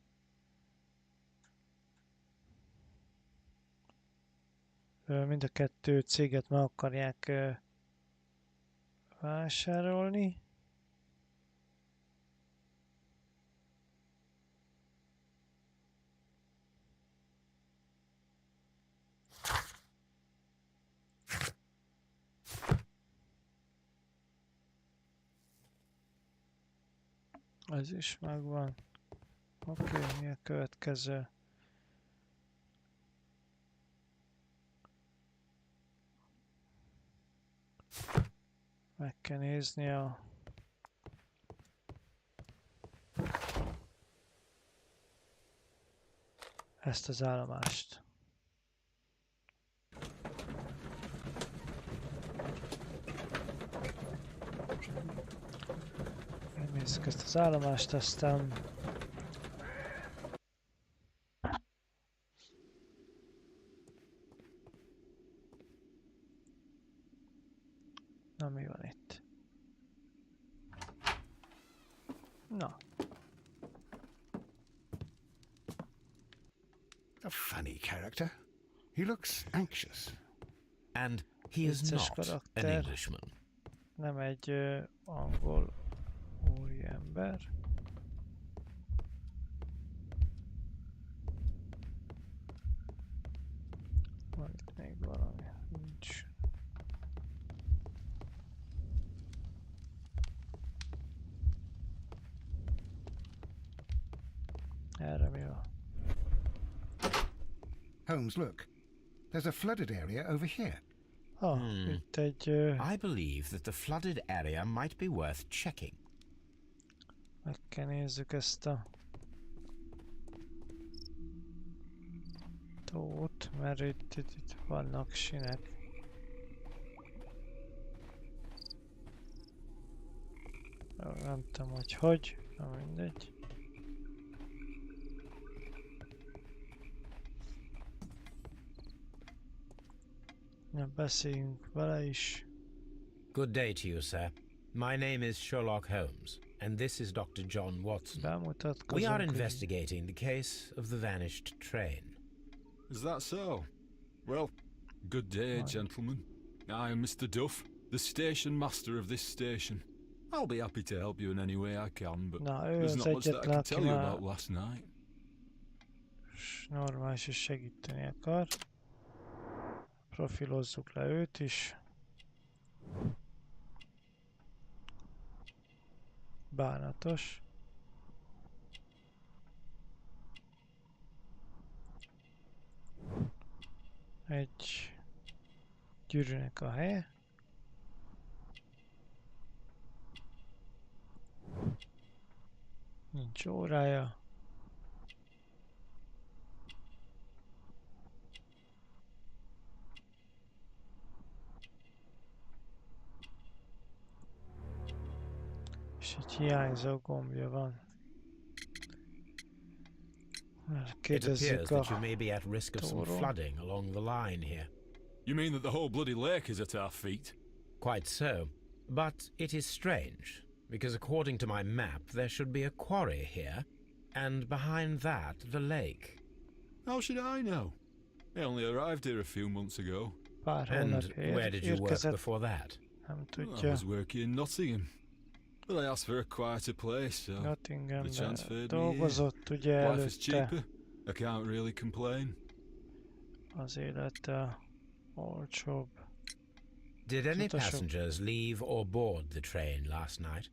Mind a kettő céget meg akarják vásárolni. Ez is megvan. Oké, mi a következő? Meg kell nézni ezt az állomást. Megnézzük ezt az állomást, aztán na, mi van itt? Na. A funny character. He looks anxious. And he is not an Englishman. Nem egy angol úriember. Van itt még valami? Nincs. Erre mi van? Holmes, look. There's a flooded area over here. Itt egy... I believe that the flooded area might be worth checking. Meg kell nézzük ezt a tót, mert itt vannak sinek. Nem tudom, hogy, na mindegy. Na, beszéljünk vele is. Good day to you, sir. My name is Sherlock Holmes, and this is Dr. John Watson. We are investigating the case of the vanished train. Is that so? Well, good day, gentlemen. I am Mr. Duff, the station master of this station. I'll be happy to help you in any way I can, but there's not much that I can tell you about last night. Normális, és segíteni akar. Profilozzuk le őt is. Bánatos. Egy gyűrűnek a helye. Nincs órája. És egy hiányzó gombja van. It appears that you may be at risk of some flooding along the line here. You mean that the whole bloody lake is at our feet? Quite so. But it is strange, because according to my map, there should be a quarry here, and behind that, the lake. How should I know? I only arrived here a few months ago. And where did you work before that? I was working in Nottingham. But I asked for a quieter place, so they transferred me here. Life is cheaper. I can't really complain. Az élete olcsóbb. Did any passengers leave or board the train last night?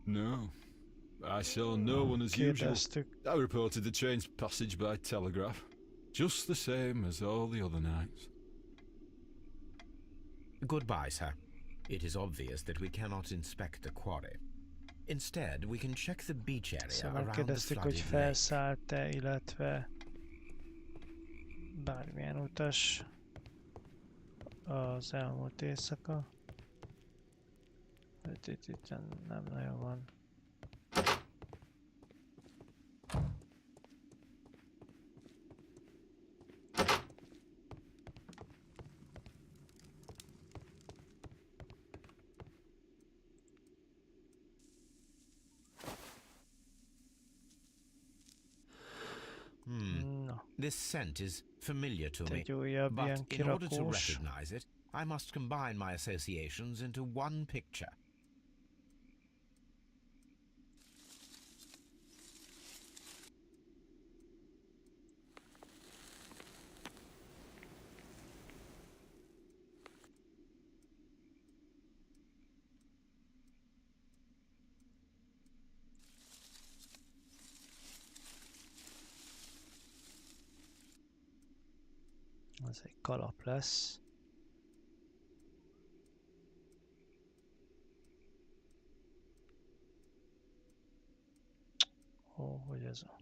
No. I saw no one as usual. I reported the train's passage by telegraph. Just the same as all the other nights. Goodbye, sir. It is obvious that we cannot inspect the quarry. Instead, we can check the beach area around the flooded hogy lake. felszállt-e, illetve bármilyen utas az elmúlt éjszaka. Itt nem nagyon van. This scent is familiar to me, újabb but ilyen in order to kirakós. recognize it, I must combine my associations into one picture. Az egy kalap lesz. Ó, hogy ez a...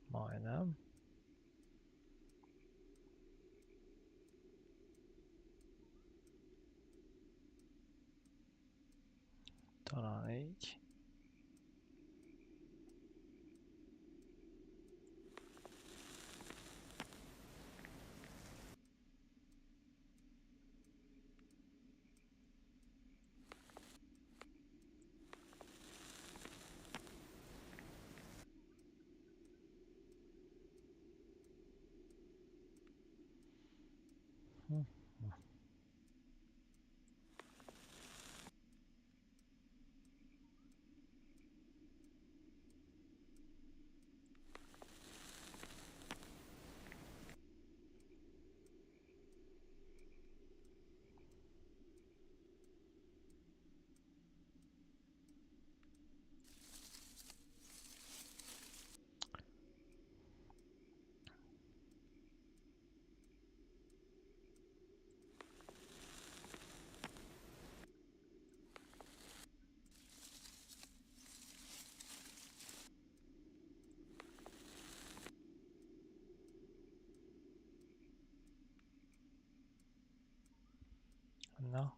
Majdnem. Talán így. Na.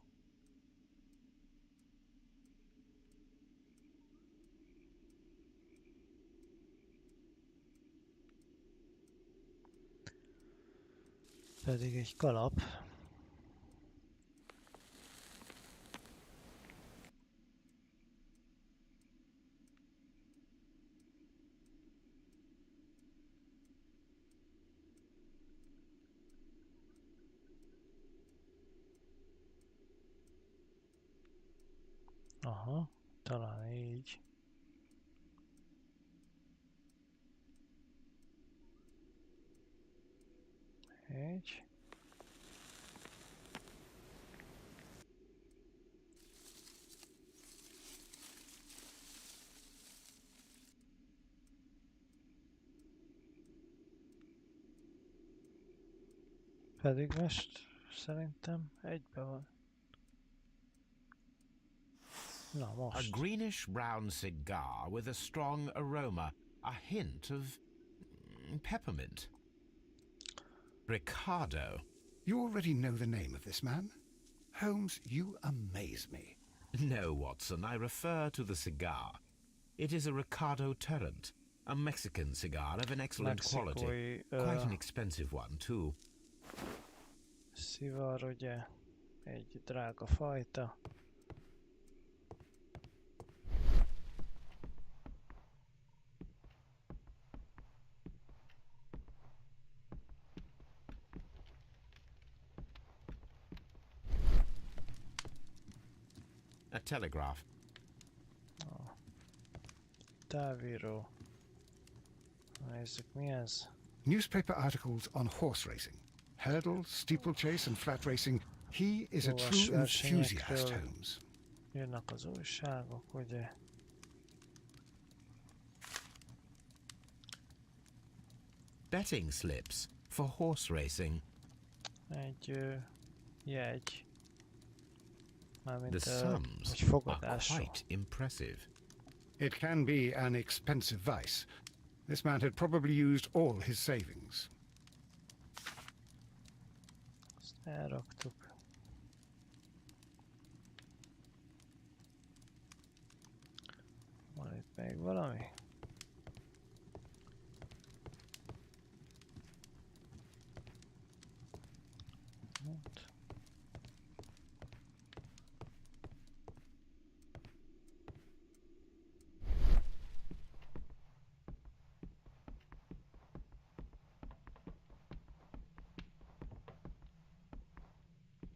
Pedig egy kalap. Aha, talán így. Így. Pedig most szerintem egybe van. Na most. A greenish-brown cigar with a strong aroma, a hint of peppermint. Ricardo. You already know the name of this man? Holmes, you amaze me. No, Watson, I refer to the cigar. It is a Ricardo Tarrant, a Mexican cigar of an excellent quality. Quite an expensive one, too. Szivar, ugye, egy drága fajta. A telegraph. Oh. Távíró. Nézzük, mi ez? Newspaper articles on horse racing. Hurdle, steeplechase and flat racing. He is a true enthusiast, Holmes. Jönnek az újságok, ugye? Betting slips for horse racing. Egy jegy. The sums are quite impressive. It can be an expensive vice. This man had probably used all his savings. Ezt elraktuk. még valami?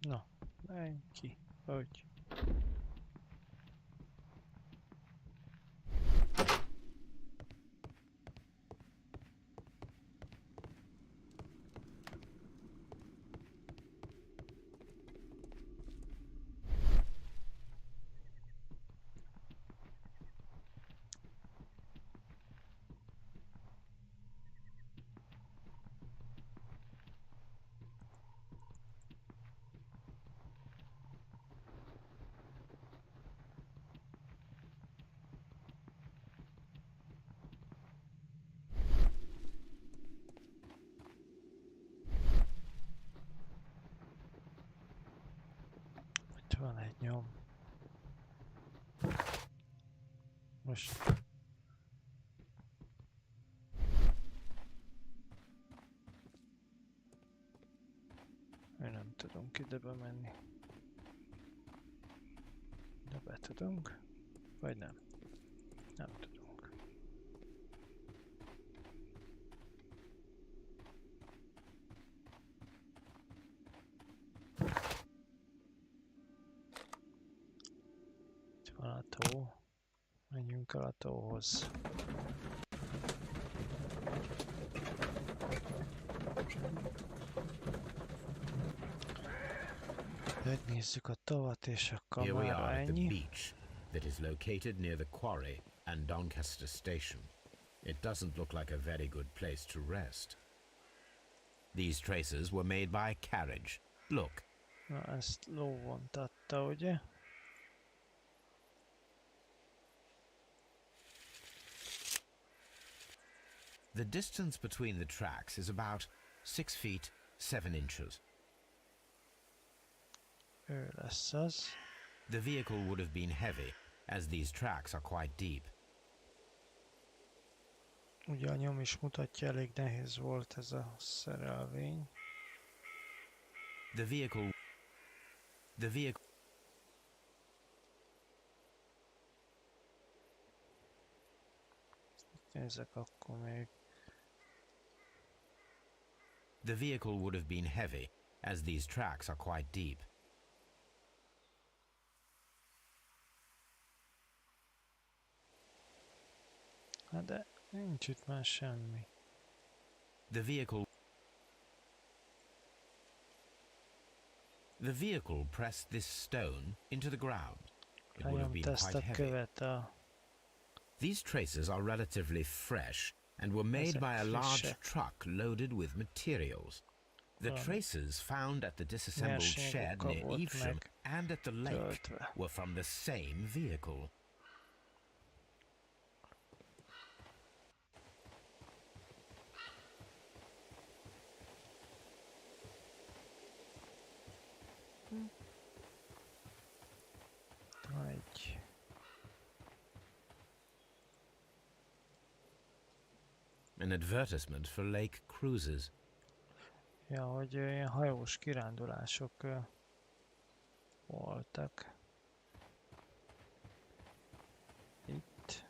Na, menj ki, hogy? Itt van egy nyom. Most... Mi nem tudunk ide bemenni. De be tudunk? Vagy nem? Nem tudunk. Itt van a tó. Menjünk el a tóhoz. Megnézzük a tavat és akkor Here we már are at the ennyi. beach that is located near the quarry and Doncaster station. It doesn't look like a very good place to rest. These traces were made by a carriage. Look. Na, ezt lóvontatta, ugye? The distance between the tracks is about 6 feet 7 inches. Ő lesz az. The vehicle would have been heavy, as these tracks are quite deep. Ugye a nyom is mutatja, elég nehéz volt ez a szerelvény. The vehicle... Nézzek akkor még. The vehicle would have been heavy, as these tracks are quite deep. Hát de nincs itt már semmi. The vehicle pressed this stone into the ground. It would have been quite heavy. These traces are relatively fresh and were made by a large truck loaded with materials. The traces found at the disassembled shed near Evesham and at the lake were from the same vehicle. An advertisement for lake cruises. Ja, hogy ilyen hajós kirándulások voltak. Itt.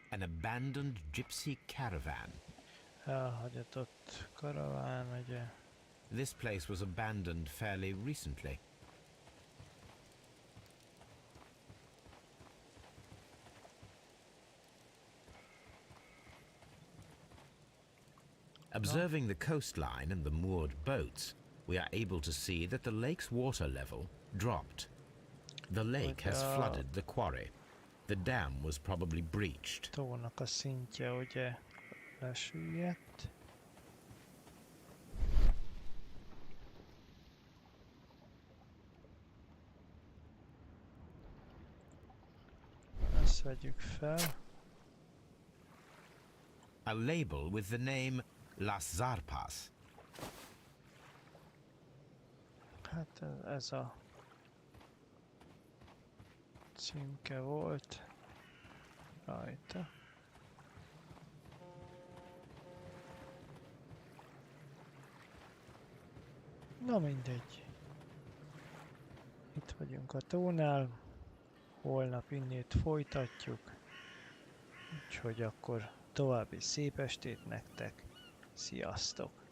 An abandoned gypsy caravan. Elhagyatott karaván, ugye. This place was abandoned fairly recently. Observing the coastline and the moored boats, we are able to see that the lake's water level dropped. The lake has flooded the quarry. The dam was probably breached. Tónak a szintje ugye lesüllyedt. Ezt vegyük fel. A label with the name Las Zarpas. Hát ez a címke volt rajta. Na mindegy. Itt vagyunk a tónál. Holnap innét folytatjuk. Úgyhogy akkor további szép estét nektek. Sziasztok!